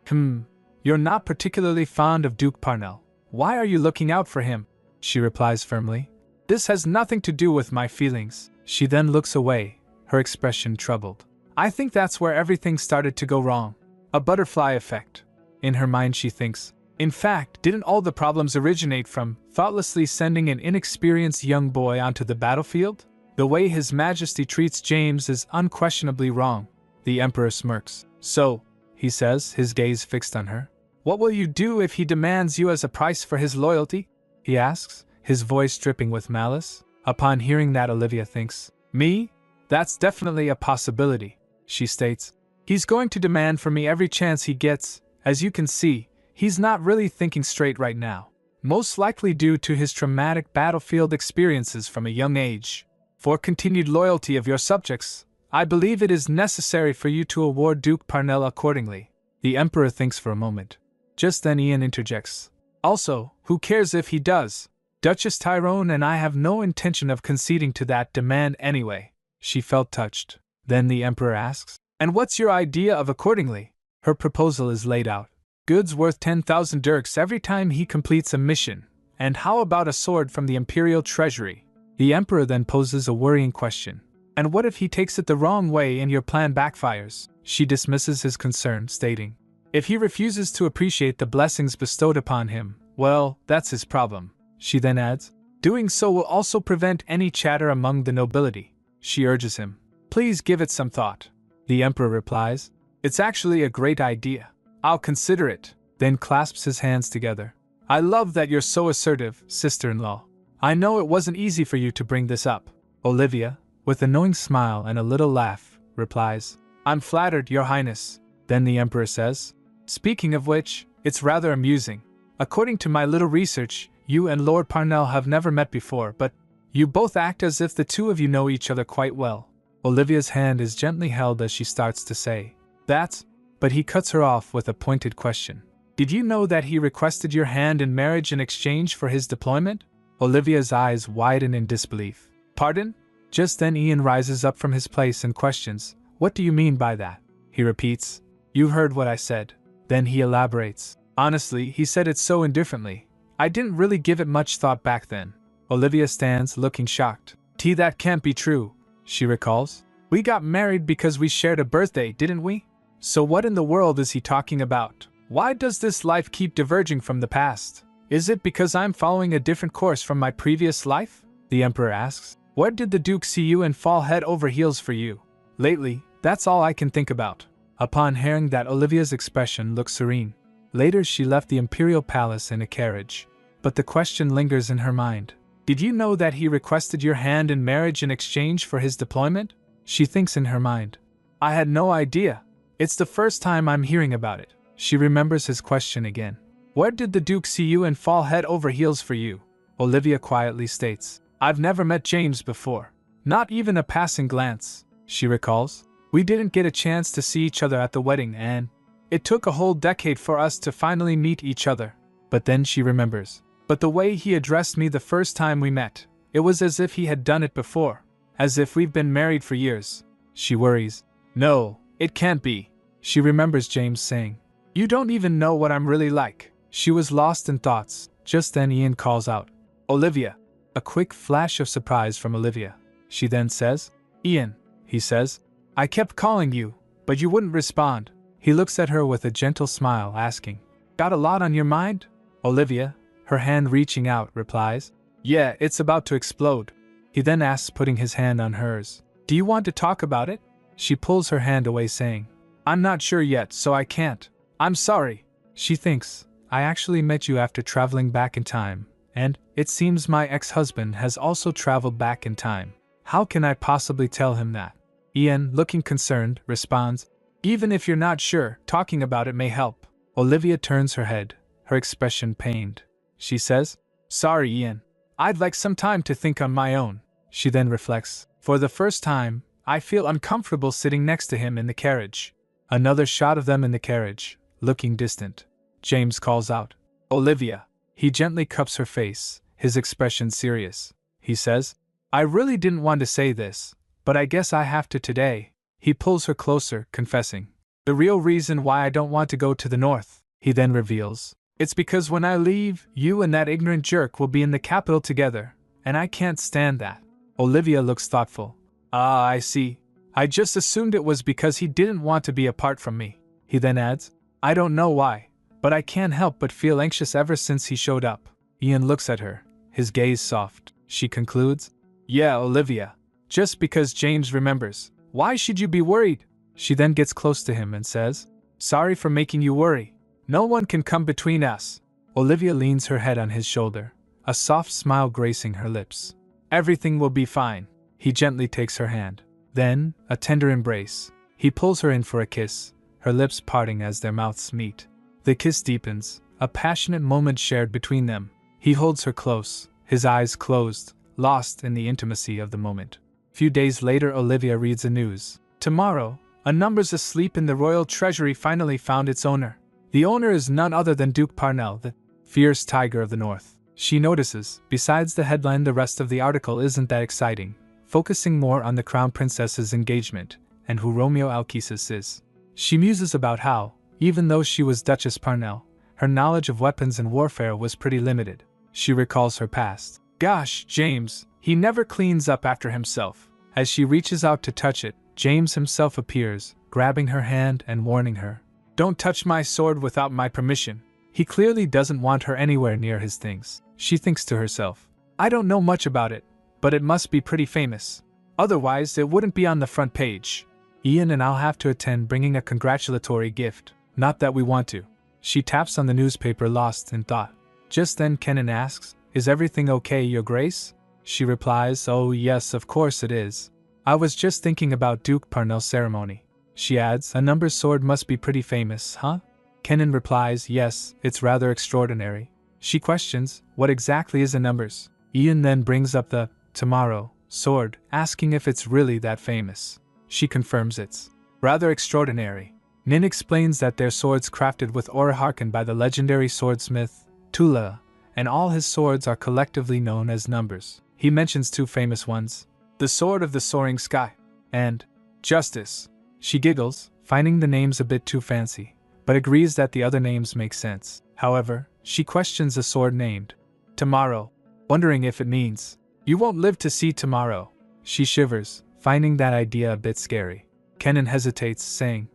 "You're not particularly fond of Duke Parnell. Why are you looking out for him?" She replies firmly, "This has nothing to do with my feelings." She then looks away, her expression troubled. I think that's where everything started to go wrong. A butterfly effect. In her mind she thinks. In fact, didn't all the problems originate from thoughtlessly sending an inexperienced young boy onto the battlefield? The way His Majesty treats James is unquestionably wrong. The Emperor smirks. So, he says, his gaze fixed on her. What will you do if he demands you as a price for his loyalty? He asks, his voice dripping with malice. Upon hearing that, Olivia thinks, me? That's definitely a possibility, she states. He's going to demand from me every chance he gets. As you can see, he's not really thinking straight right now. Most likely due to his traumatic battlefield experiences from a young age. For continued loyalty of your subjects, I believe it is necessary for you to award Duke Parnell accordingly. The Emperor thinks for a moment. Just then Ian interjects. Also, who cares if he does? Duchess Tyrone and I have no intention of conceding to that demand anyway. She felt touched. Then the Emperor asks, and what's your idea of accordingly? Her proposal is laid out. Goods worth 10,000 dirks every time he completes a mission. And how about a sword from the Imperial Treasury? The Emperor then poses a worrying question. And what if he takes it the wrong way and your plan backfires? She dismisses his concern, stating, if he refuses to appreciate the blessings bestowed upon him, well, that's his problem. She then adds, doing so will also prevent any chatter among the nobility. She urges him, please give it some thought. The Emperor replies, it's actually a great idea. I'll consider it, then clasps his hands together. I love that you're so assertive, sister-in-law. I know it wasn't easy for you to bring this up. Olivia, with a knowing smile and a little laugh, replies, I'm flattered, Your Highness. Then the Emperor says, speaking of which, it's rather amusing. According to my little research, you and Lord Parnell have never met before, but you both act as if the two of you know each other quite well. Olivia's hand is gently held as she starts to say, that's, but he cuts her off with a pointed question. Did you know that he requested your hand in marriage in exchange for his deployment? Olivia's eyes widen in disbelief. Pardon? Just then Ian rises up from his place and questions, what do you mean by that? He repeats, you heard what I said. Then he elaborates. Honestly, he said it so indifferently. I didn't really give it much thought back then. Olivia stands, looking shocked. That can't be true, she recalls. We got married because we shared a birthday, didn't we? So what in the world is he talking about? Why does this life keep diverging from the past? Is it because I'm following a different course from my previous life? The Emperor asks. Where did the Duke see you and fall head over heels for you? Lately, that's all I can think about. Upon hearing that, Olivia's expression looked serene. Later she left the Imperial Palace in a carriage. But the question lingers in her mind. Did you know that he requested your hand in marriage in exchange for his deployment? She thinks in her mind. I had no idea. It's the first time I'm hearing about it. She remembers his question again. Where did the Duke see you and fall head over heels for you? Olivia quietly states. I've never met James before. Not even a passing glance, she recalls. We didn't get a chance to see each other at the wedding, and it took a whole decade for us to finally meet each other. But then she remembers. But the way he addressed me the first time we met, it was as if he had done it before. As if we've been married for years. She worries. No, it can't be. She remembers James saying, you don't even know what I'm really like. She was lost in thoughts. Just then Ian calls out, Olivia. A quick flash of surprise from Olivia. She then says, Ian, he says, I kept calling you, but you wouldn't respond. He looks at her with a gentle smile, asking, got a lot on your mind? Olivia, her hand reaching out, replies, yeah, it's about to explode. He then asks, putting his hand on hers, do you want to talk about it? She pulls her hand away, saying, I'm not sure yet, so I can't. I'm sorry. She thinks, I actually met you after traveling back in time. And it seems my ex-husband has also traveled back in time. How can I possibly tell him that? Ian, looking concerned, responds, even if you're not sure, talking about it may help. Olivia turns her head, her expression pained. She says, sorry, Ian. I'd like some time to think on my own. She then reflects, for the first time, I feel uncomfortable sitting next to him in the carriage. Another shot of them in the carriage, looking distant. James calls out, Olivia. He gently cups her face, his expression serious. He says, I really didn't want to say this, but I guess I have to today. He pulls her closer, confessing. The real reason why I don't want to go to the north, he then reveals. It's because when I leave, you and that ignorant jerk will be in the capital together, and I can't stand that. Olivia looks thoughtful, Ah, I see. I just assumed it was because he didn't want to be apart from me. He then adds, I don't know why, but I can't help but feel anxious ever since he showed up. Ian looks at her, his gaze soft. She concludes, Yeah, Olivia. Just because James remembers. Why should you be worried? She then gets close to him and says, Sorry for making you worry. No one can come between us. Olivia leans her head on his shoulder, a soft smile gracing her lips. Everything will be fine. He gently takes her hand. Then, a tender embrace. He pulls her in for a kiss, her lips parting as their mouths meet. The kiss deepens, a passionate moment shared between them. He holds her close, his eyes closed, lost in the intimacy of the moment. Few days later, Olivia reads the news. Tomorrow, a numbers asleep in the royal treasury finally found its owner. The owner is none other than Duke Parnell, the fierce tiger of the north. She notices, besides the headline, the rest of the article isn't that exciting, focusing more on the crown princess's engagement and who Romeo Alkesis is. She muses about how, even though she was Duchess Parnell, her knowledge of weapons and warfare was pretty limited. She recalls her past. Gosh, James, he never cleans up after himself. As she reaches out to touch it, James himself appears, grabbing her hand and warning her. Don't touch my sword without my permission. He clearly doesn't want her anywhere near his things. She thinks to herself, I don't know much about it, but it must be pretty famous. Otherwise, it wouldn't be on the front page. Ian and I'll have to attend bringing a congratulatory gift. Not that we want to. She taps on the newspaper, lost in thought. Just then Kenan asks, Is everything okay, Your Grace? She replies, Oh yes, of course it is. I was just thinking about Duke Parnell's ceremony. She adds, A number's sword must be pretty famous, huh? Kenan replies, Yes, it's rather extraordinary. She questions, What exactly is a numbers? Ian then brings up the tomorrow sword, asking if it's really that famous. She confirms it's rather extraordinary. Nin explains that their swords crafted with Oraharkan by the legendary swordsmith, Tula, and all his swords are collectively known as numbers. He mentions two famous ones, the Sword of the Soaring Sky, and Justice. She giggles, finding the names a bit too fancy, but agrees that the other names make sense. However, she questions the sword named Tomorrow, wondering if it means, You won't live to see tomorrow. She shivers, finding that idea a bit scary. Kenan hesitates, saying,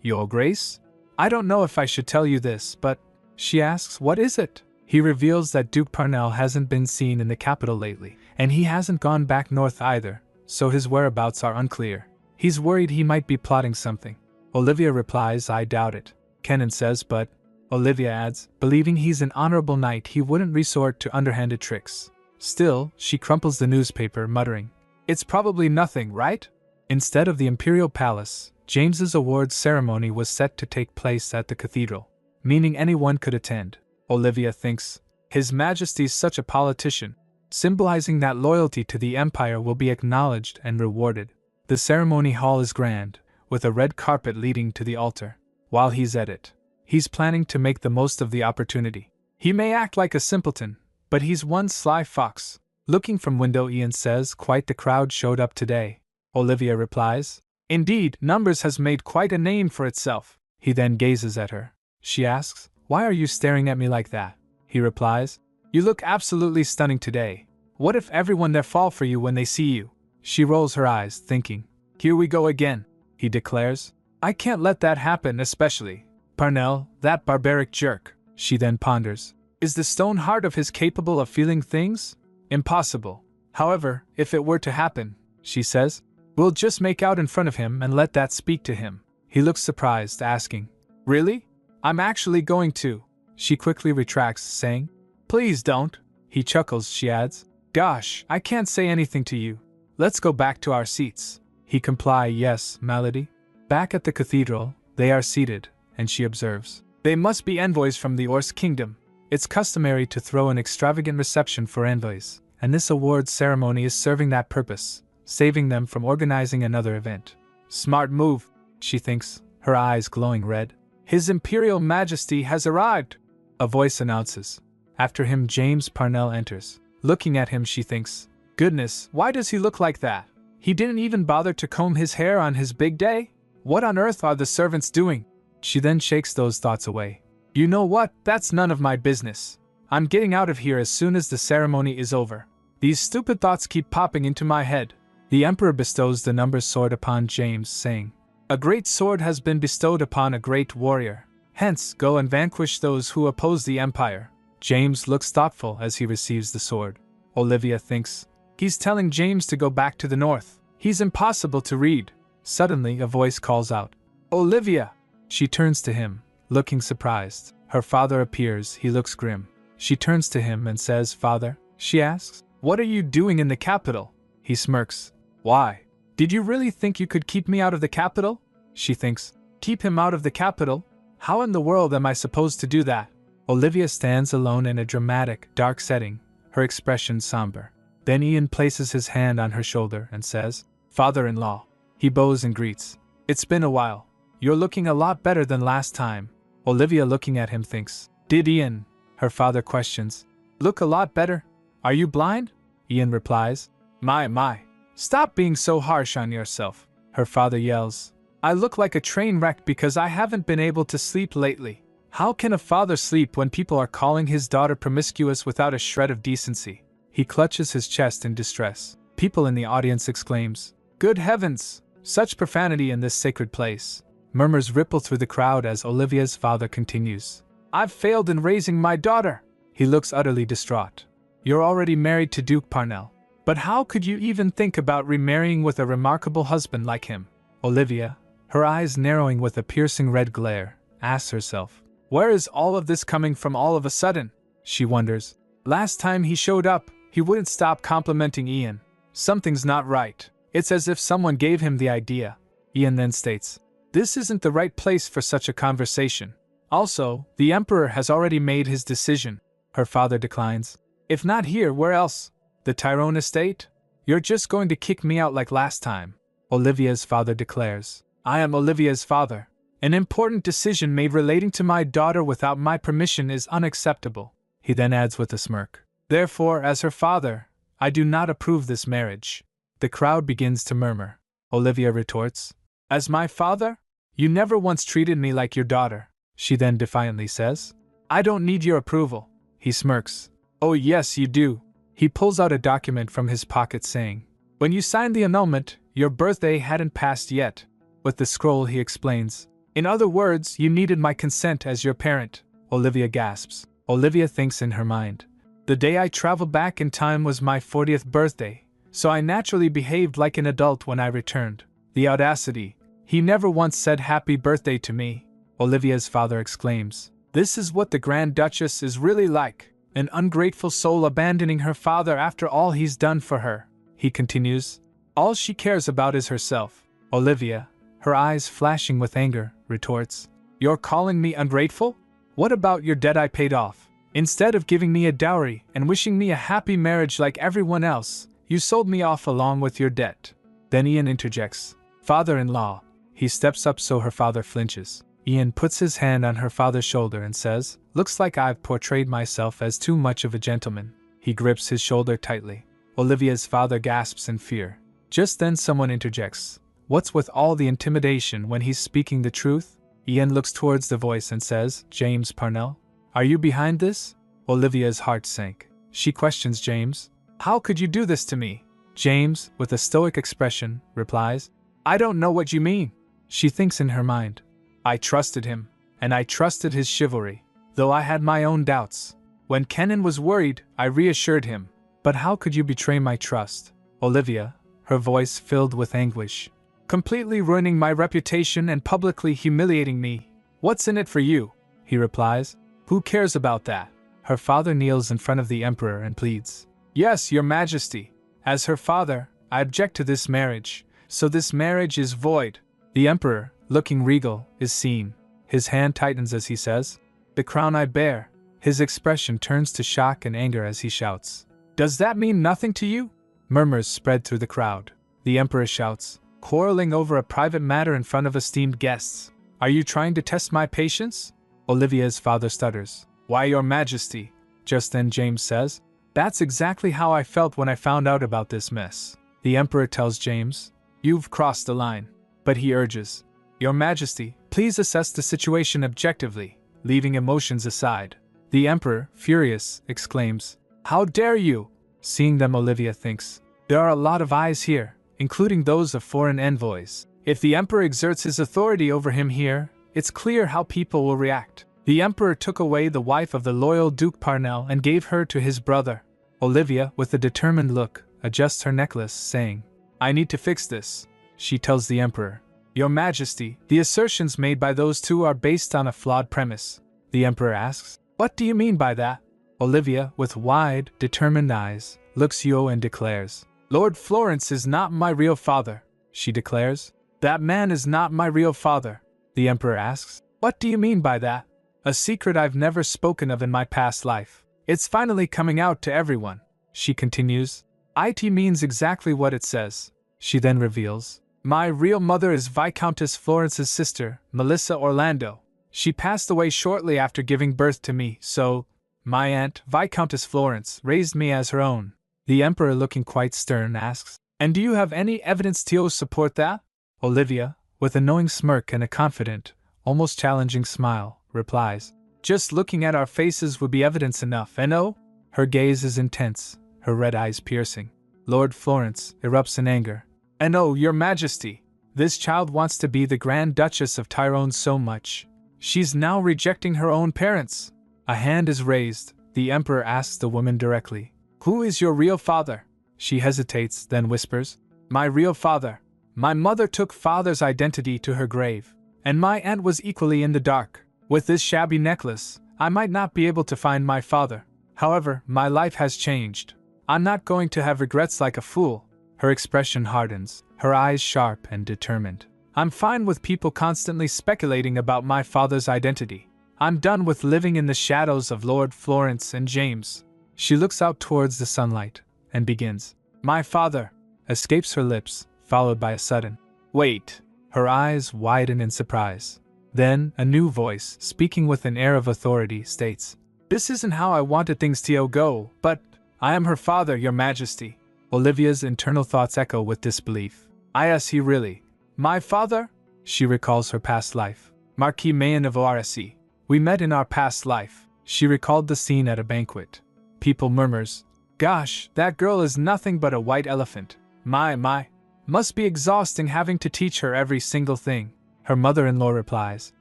Your Grace? I don't know if I should tell you this, but… She asks, What is it? He reveals that Duke Parnell hasn't been seen in the capital lately, and he hasn't gone back north either, so his whereabouts are unclear. He's worried he might be plotting something. Olivia replies, I doubt it. Kenan says, but… Olivia adds, believing he's an honorable knight, he wouldn't resort to underhanded tricks. Still, she crumples the newspaper, muttering, It's probably nothing, right? Instead of the Imperial Palace, James's awards ceremony was set to take place at the cathedral, meaning anyone could attend. Olivia thinks, His Majesty's such a politician, symbolizing that loyalty to the Empire will be acknowledged and rewarded. The ceremony hall is grand, with a red carpet leading to the altar. While he's at it, he's planning to make the most of the opportunity. He may act like a simpleton, but he's one sly fox. Looking from window, Ian says, Quite the crowd showed up today. Olivia replies, Indeed, Numbers has made quite a name for itself. He then gazes at her. She asks, Why are you staring at me like that? He replies, You look absolutely stunning today. What if everyone there fall for you when they see you? She rolls her eyes, thinking, Here we go again. He declares, I can't let that happen, especially Parnell, that barbaric jerk. She then ponders, Is the stone heart of his capable of feeling things? Impossible. However, if it were to happen, she says, we'll just make out in front of him and let that speak to him. He looks surprised, asking, Really? I'm actually going to. She quickly retracts, saying, Please don't. He chuckles, she adds, Gosh, I can't say anything to you. Let's go back to our seats. He comply, Yes, Malady. Back at the cathedral, they are seated, and she observes, They must be envoys from the Orse kingdom. It's customary to throw an extravagant reception for envoys, and this awards ceremony is serving that purpose, saving them from organizing another event. Smart move, she thinks, her eyes glowing red. His Imperial Majesty has arrived, a voice announces. After him, James Parnell enters. Looking at him, she thinks, Goodness, why does he look like that? He didn't even bother to comb his hair on his big day? What on earth are the servants doing? She then shakes those thoughts away. You know what? That's none of my business. I'm getting out of here as soon as the ceremony is over. These stupid thoughts keep popping into my head. The emperor bestows the number sword upon James, saying, "A great sword has been bestowed upon a great warrior. Hence, go and vanquish those who oppose the empire." James looks thoughtful as he receives the sword. Olivia thinks, he's telling James to go back to the north. He's impossible to read. Suddenly, a voice calls out, "Olivia!" She turns to him, looking surprised. Her father appears, he looks grim. She turns to him and says, "Father?" She asks, "What are you doing in the capital?" He smirks. "Why? Did you really think you could keep me out of the capital?" She thinks, "Keep him out of the capital? How in the world am I supposed to do that?" Olivia stands alone in a dramatic, dark setting, her expression somber. Then Ian places his hand on her shoulder and says, "Father-in-law." He bows and greets. "It's been a while. You're looking a lot better than last time." Olivia, looking at him, thinks, "Did Ian," her father questions, "look a lot better? Are you blind?" Ian replies, My. Stop being so harsh on yourself," her father yells. "I look like a train wreck because I haven't been able to sleep lately." How can a father sleep when people are calling his daughter promiscuous without a shred of decency? He clutches his chest in distress. People in the audience exclaims, "Good heavens! Such profanity in this sacred place." Murmurs ripple through the crowd as Olivia's father continues, "I've failed in raising my daughter." He looks utterly distraught. "You're already married to Duke Parnell. But how could you even think about remarrying with a remarkable husband like him?" Olivia, her eyes narrowing with a piercing red glare, asks herself, "Where is all of this coming from all of a sudden?" She wonders. Last time he showed up, he wouldn't stop complimenting Ian. Something's not right. It's as if someone gave him the idea. Ian then states, "This isn't the right place for such a conversation. Also, the emperor has already made his decision." Her father declines. "If not here, where else? The Tyrone estate? You're just going to kick me out like last time." Olivia's father declares, "I am Olivia's father. An important decision made relating to my daughter without my permission is unacceptable." He then adds with a smirk, "Therefore, as her father, I do not approve this marriage." The crowd begins to murmur. Olivia retorts, "As my father? You never once treated me like your daughter." She then defiantly says, "I don't need your approval." He smirks, "Oh yes, you do." He pulls out a document from his pocket saying, "When you signed the annulment, your birthday hadn't passed yet." With the scroll he explains, "In other words, you needed my consent as your parent." Olivia gasps. Olivia thinks in her mind, "The day I traveled back in time was my 40th birthday, so I naturally behaved like an adult when I returned." The audacity! He never once said happy birthday to me. Olivia's father exclaims, "This is what the Grand Duchess is really like. An ungrateful soul abandoning her father after all he's done for her." He continues, "All she cares about is herself." Olivia, her eyes flashing with anger, retorts, "You're calling me ungrateful? What about your debt I paid off? Instead of giving me a dowry and wishing me a happy marriage like everyone else, you sold me off along with your debt." Then Ian interjects, "Father-in-law." He steps up so her father flinches. Ian puts his hand on her father's shoulder and says, "Looks like I've portrayed myself as too much of a gentleman." He grips his shoulder tightly. Olivia's father gasps in fear. Just then someone interjects, "What's with all the intimidation when he's speaking the truth?" Ian looks towards the voice and says, "James Parnell? Are you behind this?" Olivia's heart sank. She questions James. "How could you do this to me?" James, with a stoic expression, replies, "I don't know what you mean." She thinks in her mind, "I trusted him, and I trusted his chivalry, though I had my own doubts. When Kenan was worried, I reassured him. But how could you betray my trust?" Olivia, her voice filled with anguish, "Completely ruining my reputation and publicly humiliating me. What's in it for you?" He replies, "Who cares about that?" Her father kneels in front of the emperor and pleads, "Yes, your majesty. As her father, I object to this marriage, so this marriage is void." The emperor, looking regal, is seen. His hand tightens as he says, "The crown I bear." His expression turns to shock and anger as he shouts, "Does that mean nothing to you?" Murmurs spread through the crowd. The emperor shouts, "Quarreling over a private matter in front of esteemed guests. Are you trying to test my patience?" Olivia's father stutters, "Why, your majesty." Just then James says, "That's exactly how I felt when I found out about this mess." The emperor tells James, "You've crossed the line." But he urges, "Your majesty, please assess the situation objectively, leaving emotions aside." The emperor, furious, exclaims, "How dare you?" Seeing them, Olivia thinks, "There are a lot of eyes here. including those of foreign envoys. If the emperor exerts his authority over him here, it's clear how people will react. The emperor took away the wife of the loyal Duke Parnell and gave her to his brother. Olivia, with a determined look, adjusts her necklace, saying, "I need to fix this," she tells the emperor. "Your Majesty, the assertions made by those two are based on a flawed premise." The emperor asks, "What do you mean by that?" Olivia, with wide, determined eyes, looks Yo and declares, "Lord Florence is not my real father," she declares. "That man is not my real father." The emperor asks, "What do you mean by that?" "A secret I've never spoken of in my past life. It's finally coming out to everyone," she continues. "It means exactly what it says." She then reveals, "My real mother is Viscountess Florence's sister, Melissa Orlando. She passed away shortly after giving birth to me, so my aunt, Viscountess Florence, raised me as her own." The emperor, looking quite stern, asks, "And do you have any evidence to support that?" Olivia, with a knowing smirk and a confident, almost challenging smile, replies, "Just looking at our faces would be evidence enough, and oh." Her gaze is intense, her red eyes piercing. Lord Florence erupts in anger. "And oh, Your Majesty, this child wants to be the Grand Duchess of Tyrone so much. She's now rejecting her own parents." A hand is raised. The emperor asks the woman directly, "Who is your real father?" She hesitates, then whispers, "My real father. My mother took father's identity to her grave, and my aunt was equally in the dark. With this shabby necklace, I might not be able to find my father. However, my life has changed. I'm not going to have regrets like a fool." Her expression hardens, her eyes sharp and determined. "I'm fine with people constantly speculating about my father's identity. I'm done with living in the shadows of Lord Florence and James." She looks out towards the sunlight and begins, "My father," escapes her lips, followed by a sudden, "Wait." Her eyes widen in surprise. Then, a new voice, speaking with an air of authority, states, "This isn't how I wanted things to go, but I am her father, Your Majesty." Olivia's internal thoughts echo with disbelief. "Is he really my father?" She recalls her past life. "Marquis Mayen of Oarasi. We met in our past life." She recalled the scene at a banquet. People murmurs, "Gosh, that girl is nothing but a white elephant. My. Must be exhausting having to teach her every single thing." Her mother-in-law replies,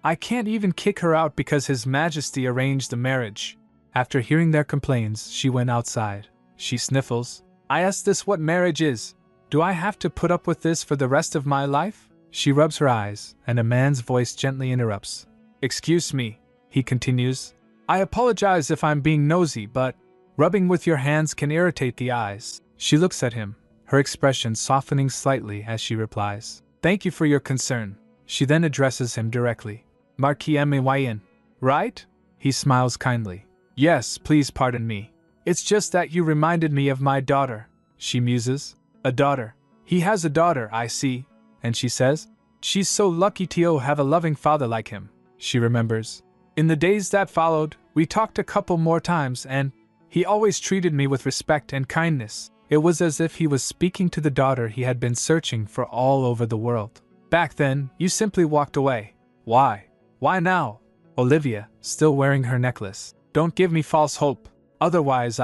"I can't even kick her out because His Majesty arranged the marriage." After hearing their complaints, she went outside. She sniffles. "I ask this what marriage is. Do I have to put up with this for the rest of my life?" She rubs her eyes, and a man's voice gently interrupts. "Excuse me," he continues. "I apologize if I'm being nosy, but rubbing with your hands can irritate the eyes." She looks at him, her expression softening slightly as she replies, "Thank you for your concern." She then addresses him directly. "Marquis Mayen, right?" He smiles kindly. "Yes, please pardon me. It's just that you reminded me of my daughter." She muses. "A daughter. He has a daughter, I see." And she says, "She's so lucky to have a loving father like him." She remembers. "In the days that followed, we talked a couple more times and he always treated me with respect and kindness." It was as if he was speaking to the daughter he had been searching for all over the world. "Back then, you simply walked away. Why? Why now?" Olivia, still wearing her necklace, "Don't give me false hope. Otherwise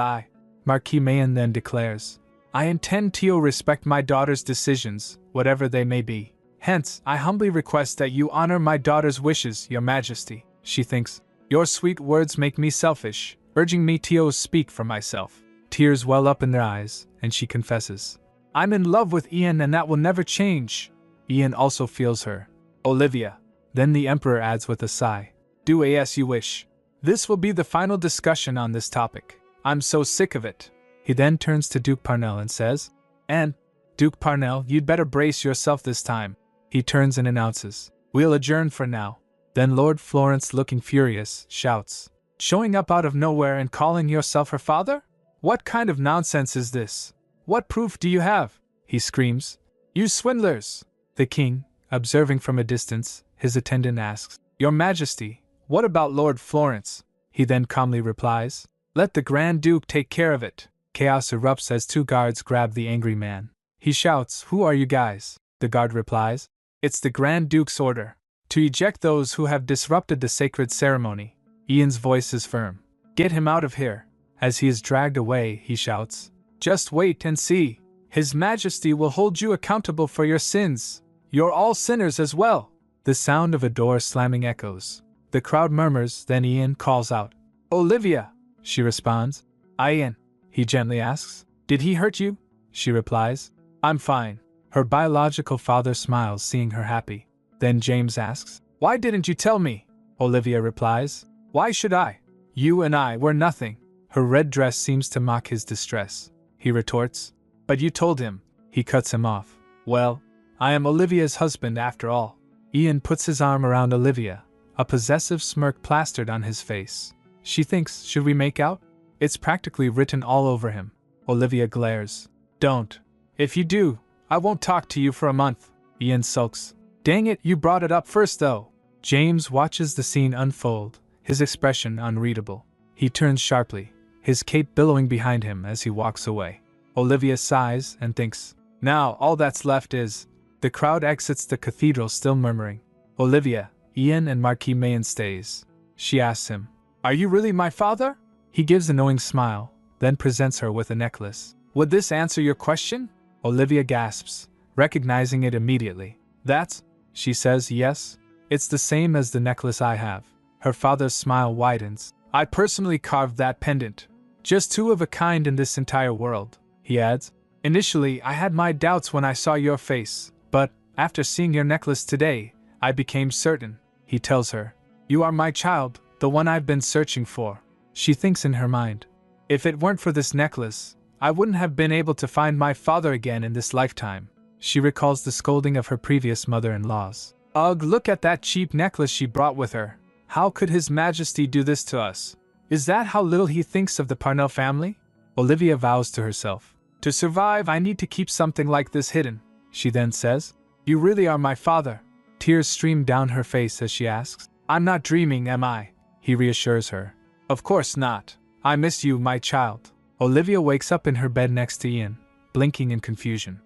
Marquis Mayen then declares, "I intend to respect my daughter's decisions, whatever they may be. Hence, I humbly request that you honor my daughter's wishes, Your Majesty." She thinks, "Your sweet words make me selfish, urging me to speak for myself." Tears well up in their eyes, and she confesses, "I'm in love with Ian and that will never change." Ian also feels her. "Olivia." Then the emperor adds with a sigh, "Do as you wish. This will be the final discussion on this topic. I'm so sick of it." He then turns to Duke Parnell and says, "And, Duke Parnell, you'd better brace yourself this time." He turns and announces, "We'll adjourn for now." Then Lord Florence, looking furious, shouts, "Showing up out of nowhere and calling yourself her father? What kind of nonsense is this? What proof do you have?" he screams. "You swindlers!" The king, observing from a distance, his attendant asks, "Your Majesty, what about Lord Florence?" He then calmly replies, "Let the Grand Duke take care of it." Chaos erupts as two guards grab the angry man. He shouts, "Who are you guys?" The guard replies, "It's the Grand Duke's order to eject those who have disrupted the sacred ceremony." Ian's voice is firm. "Get him out of here." As he is dragged away, he shouts, "Just wait and see." His Majesty will hold you accountable for your sins. You're all sinners as well. The sound of a door slamming echoes. The crowd murmurs, then Ian calls out, Olivia! She responds. Ian, he gently asks. Did he hurt you? She replies. I'm fine. Her biological father smiles, seeing her happy. Then James asks, Why didn't you tell me? Olivia replies, Why should I? You and I were nothing. Her red dress seems to mock his distress. He retorts, But you told him. He cuts him off. Well, I am Olivia's husband after all. Ian puts his arm around Olivia, a possessive smirk plastered on his face. She thinks, should we make out? It's practically written all over him. Olivia glares. Don't. If you do, I won't talk to you for a month. Ian sulks. Dang it, you brought it up first though. James watches the scene unfold, his expression unreadable. He turns sharply, his cape billowing behind him as he walks away. Olivia sighs and thinks, now all that's left is... The crowd exits the cathedral still murmuring. Olivia, Ian and Marquis Mayen stays. She asks him, Are you really my father? He gives a knowing smile, then presents her with a necklace. Would this answer your question? Olivia gasps, recognizing it immediately. That's, she says, yes. It's the same as the necklace I have. Her father's smile widens. I personally carved that pendant. Just two of a kind in this entire world, he adds. Initially, I had my doubts when I saw your face, but after seeing your necklace today, I became certain, he tells her. You are my child, the one I've been searching for. She thinks in her mind. If it weren't for this necklace, I wouldn't have been able to find my father again in this lifetime. She recalls the scolding of her previous mother-in-laws. Ugh, look at that cheap necklace she brought with her. How could His Majesty do this to us? Is that how little he thinks of the Parnell family? Olivia vows to herself. To survive, I need to keep something like this hidden. She then says, You really are my father. Tears stream down her face as she asks, I'm not dreaming, am I? He reassures her. Of course not. I miss you, my child. Olivia wakes up in her bed next to Ian, blinking in confusion.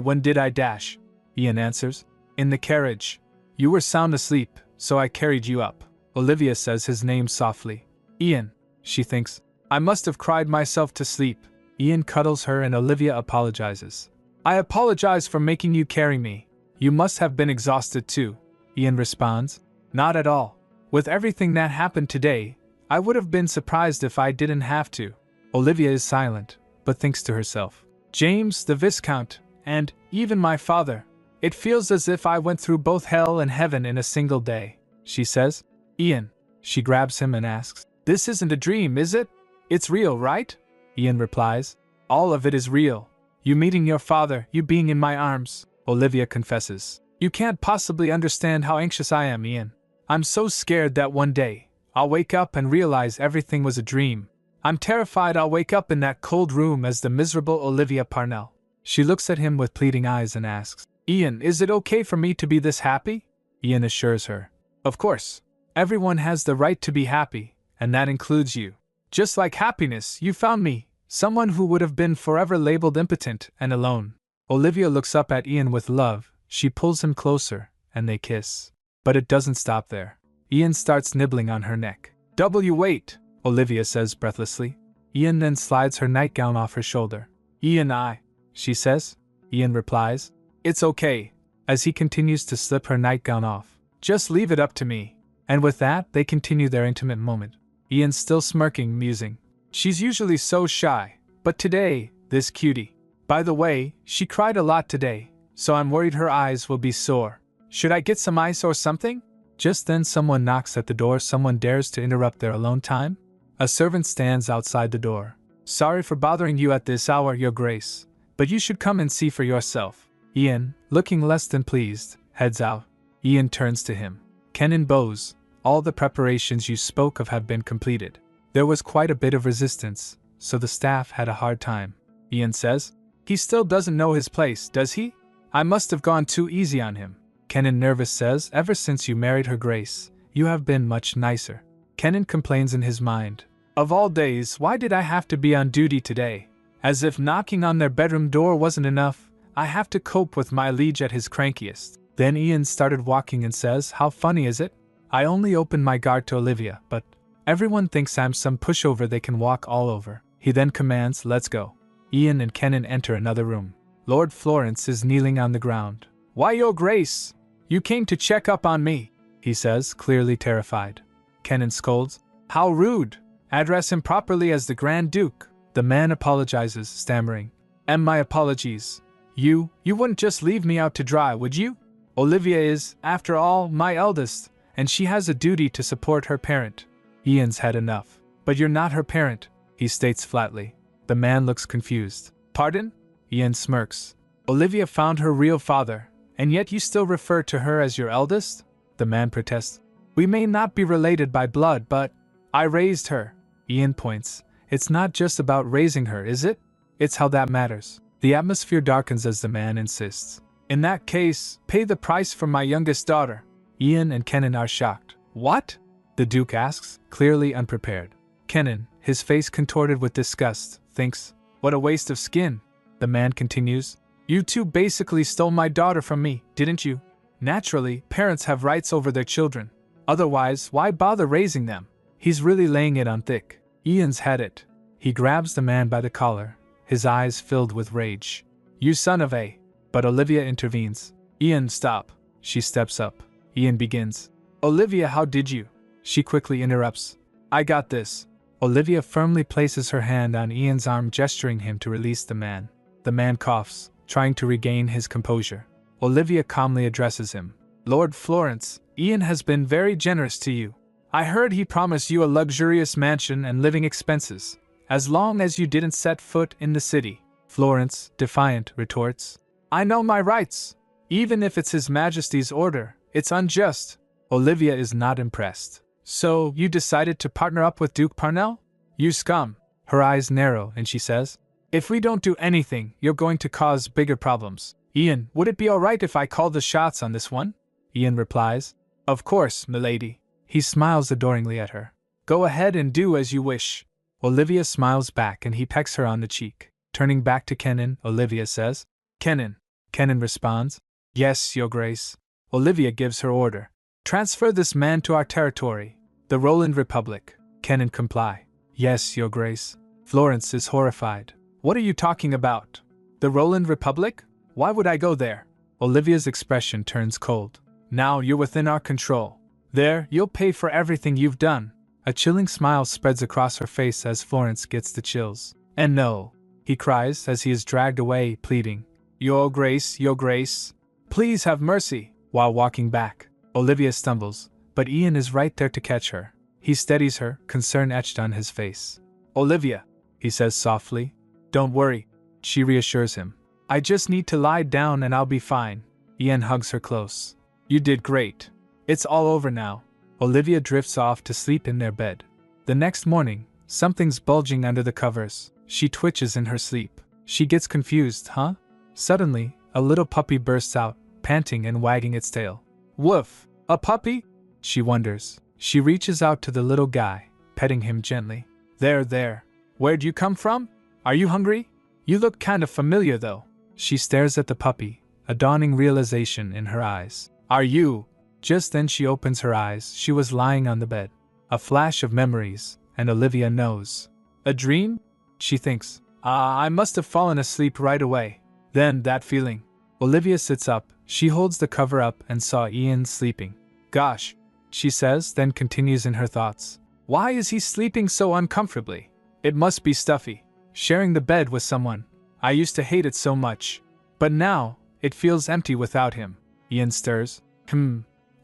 When did I dash? Ian answers. In the carriage. You were sound asleep, so I carried you up. Olivia says his name softly. Ian, she thinks. I must have cried myself to sleep. Ian cuddles her and Olivia apologizes. I apologize for making you carry me. You must have been exhausted too. Ian responds. Not at all. With everything that happened today, I would have been surprised if I didn't have to. Olivia is silent, but thinks to herself. James, the Viscount, and even my father. It feels as if I went through both hell and heaven in a single day, she says. Ian. She grabs him and asks. This isn't a dream, is it? It's real, right? Ian replies. All of it is real. You meeting your father, you being in my arms, Olivia confesses. You can't possibly understand how anxious I am, Ian. I'm so scared that one day, I'll wake up and realize everything was a dream. I'm terrified I'll wake up in that cold room as the miserable Olivia Parnell. She looks at him with pleading eyes and asks, Ian, is it okay for me to be this happy? Ian assures her. Of course. Everyone has the right to be happy, and that includes you. Just like happiness, you found me, someone who would have been forever labeled impotent and alone. Olivia looks up at Ian with love, she pulls him closer, and they kiss. But it doesn't stop there. Ian starts nibbling on her neck. Wait, Olivia says breathlessly. Ian then slides her nightgown off her shoulder. She says. Ian replies. It's okay, as he continues to slip her nightgown off. Just leave it up to me. And with that, they continue their intimate moment. Ian still smirking, musing. She's usually so shy, but today, this cutie. By the way, she cried a lot today, so I'm worried her eyes will be sore. Should I get some ice or something? Just then someone knocks at the door. Someone dares to interrupt their alone time. A servant stands outside the door. Sorry for bothering you at this hour, Your Grace, but you should come and see for yourself. Ian, looking less than pleased, heads out. Ian turns to him. Kenan Bose, all the preparations you spoke of have been completed. There was quite a bit of resistance, so the staff had a hard time. Ian says. He still doesn't know his place, does he? I must have gone too easy on him. Kenan nervous says. Ever since you married Her Grace, you have been much nicer. Kenan complains in his mind. Of all days, why did I have to be on duty today? As if knocking on their bedroom door wasn't enough, I have to cope with my liege at his crankiest. Then Ian started walking and says, How funny is it? I only opened my guard to Olivia, but everyone thinks I'm some pushover they can walk all over. He then commands, Let's go. Ian and Kenan enter another room. Lord Florence is kneeling on the ground. Why, Your Grace? You came to check up on me, he says, clearly terrified. Kenan scolds. How rude! Address him properly as the Grand Duke. The man apologizes, stammering. My apologies. You wouldn't just leave me out to dry, would you? Olivia is, after all, my eldest, and she has a duty to support her parent. Ian's had enough. But you're not her parent, he states flatly. The man looks confused. Pardon? Ian smirks. Olivia found her real father, and yet you still refer to her as your eldest? The man protests. We may not be related by blood, but I raised her. Ian points. It's not just about raising her, is it? It's how that matters. The atmosphere darkens as the man insists. In that case, pay the price for my youngest daughter. Ian and Kenan are shocked. What? The Duke asks, clearly unprepared. Kenan, his face contorted with disgust, thinks, what a waste of skin. The man continues. You two basically stole my daughter from me, didn't you? Naturally, parents have rights over their children. Otherwise, why bother raising them? He's really laying it on thick. Ian's had it. He grabs the man by the collar, his eyes filled with rage. You son of a... But Olivia intervenes. Ian, stop. She steps up. Ian begins. Olivia, how did you? She quickly interrupts. I got this. Olivia firmly places her hand on Ian's arm, gesturing him to release the man. The man coughs, trying to regain his composure. Olivia calmly addresses him. Lord Florence, Ian has been very generous to you. I heard he promised you a luxurious mansion and living expenses, as long as you didn't set foot in the city. Florence, defiant, retorts. I know my rights. Even if it's His Majesty's order, it's unjust. Olivia is not impressed. So, you decided to partner up with Duke Parnell? You scum. Her eyes narrow and she says, if we don't do anything, you're going to cause bigger problems. Ian, would it be alright if I call the shots on this one? Ian replies, of course, milady. He smiles adoringly at her. Go ahead and do as you wish. Olivia smiles back and he pecks her on the cheek. Turning back to Kenan, Olivia says, Kenan. Kenan responds, yes, Your Grace. Olivia gives her order. Transfer this man to our territory, the Roland Republic. Kenan comply. Yes, Your Grace. Florence is horrified. What are you talking about? The Roland Republic? Why would I go there? Olivia's expression turns cold. Now you're within our control. There, you'll pay for everything you've done. A chilling smile spreads across her face as Florence gets the chills. And no, he cries as he is dragged away, pleading, Your Grace, please have mercy. While walking back, Olivia stumbles, but Ian is right there to catch her. He steadies her, concern etched on his face. Olivia, he says softly. Don't worry, she reassures him. I just need to lie down and I'll be fine. Ian hugs her close. You did great. It's all over now. Olivia drifts off to sleep in their bed. The next morning, something's bulging under the covers. She twitches in her sleep. She gets confused, huh? Suddenly, a little puppy bursts out, panting and wagging its tail. Woof! A puppy? She wonders. She reaches out to the little guy, petting him gently. There. Where'd you come from? Are you hungry? You look kind of familiar though. She stares at the puppy, a dawning realization in her eyes. Are you? Just then she opens her eyes. She was lying on the bed. A flash of memories, and Olivia knows. A dream? She thinks. I must have fallen asleep right away. Then that feeling. Olivia sits up. She holds the cover up and saw Ian sleeping. Gosh, she says, then continues in her thoughts. Why is he sleeping so uncomfortably? It must be stuffy. Sharing the bed with someone. I used to hate it so much. But now, it feels empty without him. Ian stirs.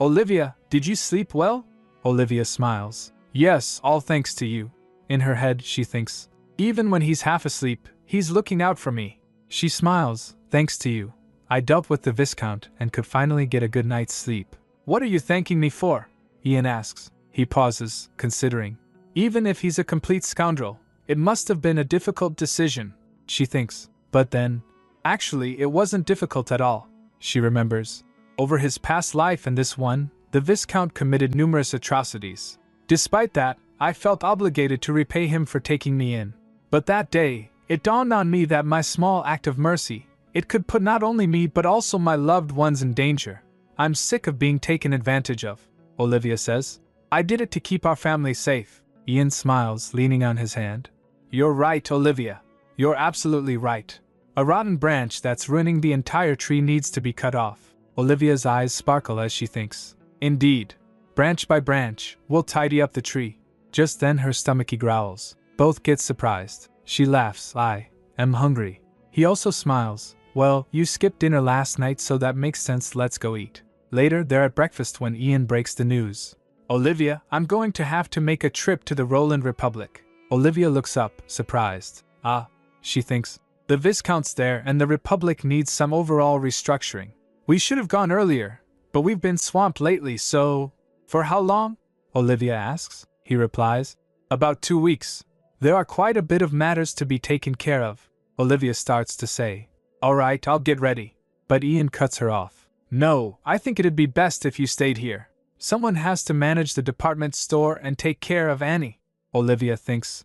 Olivia, did you sleep well? Olivia smiles. Yes, all thanks to you. In her head, she thinks. Even when he's half asleep, he's looking out for me. She smiles. Thanks to you. I dealt with the Viscount and could finally get a good night's sleep. What are you thanking me for? Ian asks. He pauses, considering. Even if he's a complete scoundrel, it must have been a difficult decision, she thinks. But then, actually, it wasn't difficult at all. She remembers. Over his past life and this one, the Viscount committed numerous atrocities. Despite that, I felt obligated to repay him for taking me in. But that day, it dawned on me that my small act of mercy, it could put not only me but also my loved ones in danger. I'm sick of being taken advantage of, Olivia says. I did it to keep our family safe. Ian smiles, leaning on his hand. You're right, Olivia. You're absolutely right. A rotten branch that's ruining the entire tree needs to be cut off. Olivia's eyes sparkle as she thinks. Indeed. Branch by branch, we'll tidy up the tree. Just then her stomachy growls. Both get surprised. She laughs. I am hungry. He also smiles. Well, you skipped dinner last night, so that makes sense. Let's go eat. Later, they're at breakfast when Ian breaks the news. Olivia, I'm going to have to make a trip to the Roland Republic. Olivia looks up, surprised. Ah, she thinks. The Viscount's there and the Republic needs some overall restructuring. We should have gone earlier, but we've been swamped lately, so… For how long? Olivia asks. He replies. About 2 weeks. There are quite a bit of matters to be taken care of. Olivia starts to say. All right, I'll get ready. But Ian cuts her off. No, I think it'd be best if you stayed here. Someone has to manage the department store and take care of Annie. Olivia thinks.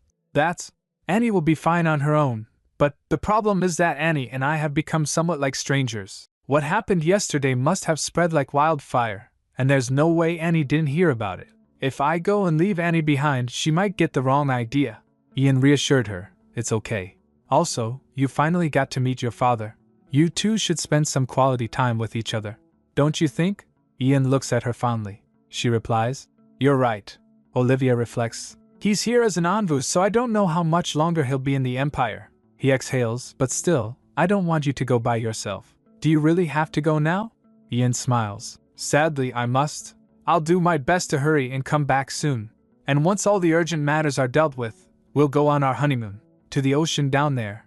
Annie will be fine on her own. But the problem is that Annie and I have become somewhat like strangers. What happened yesterday must have spread like wildfire, and there's no way Annie didn't hear about it. If I go and leave Annie behind, she might get the wrong idea. Ian reassured her. It's okay. Also, you finally got to meet your father. You two should spend some quality time with each other. Don't you think? Ian looks at her fondly. She replies. You're right. Olivia reflects. He's here as an envoy, so I don't know how much longer he'll be in the Empire. He exhales, but still, I don't want you to go by yourself. Do you really have to go now? Ian smiles. Sadly, I must. I'll do my best to hurry and come back soon. And once all the urgent matters are dealt with, we'll go on our honeymoon. To the ocean down there.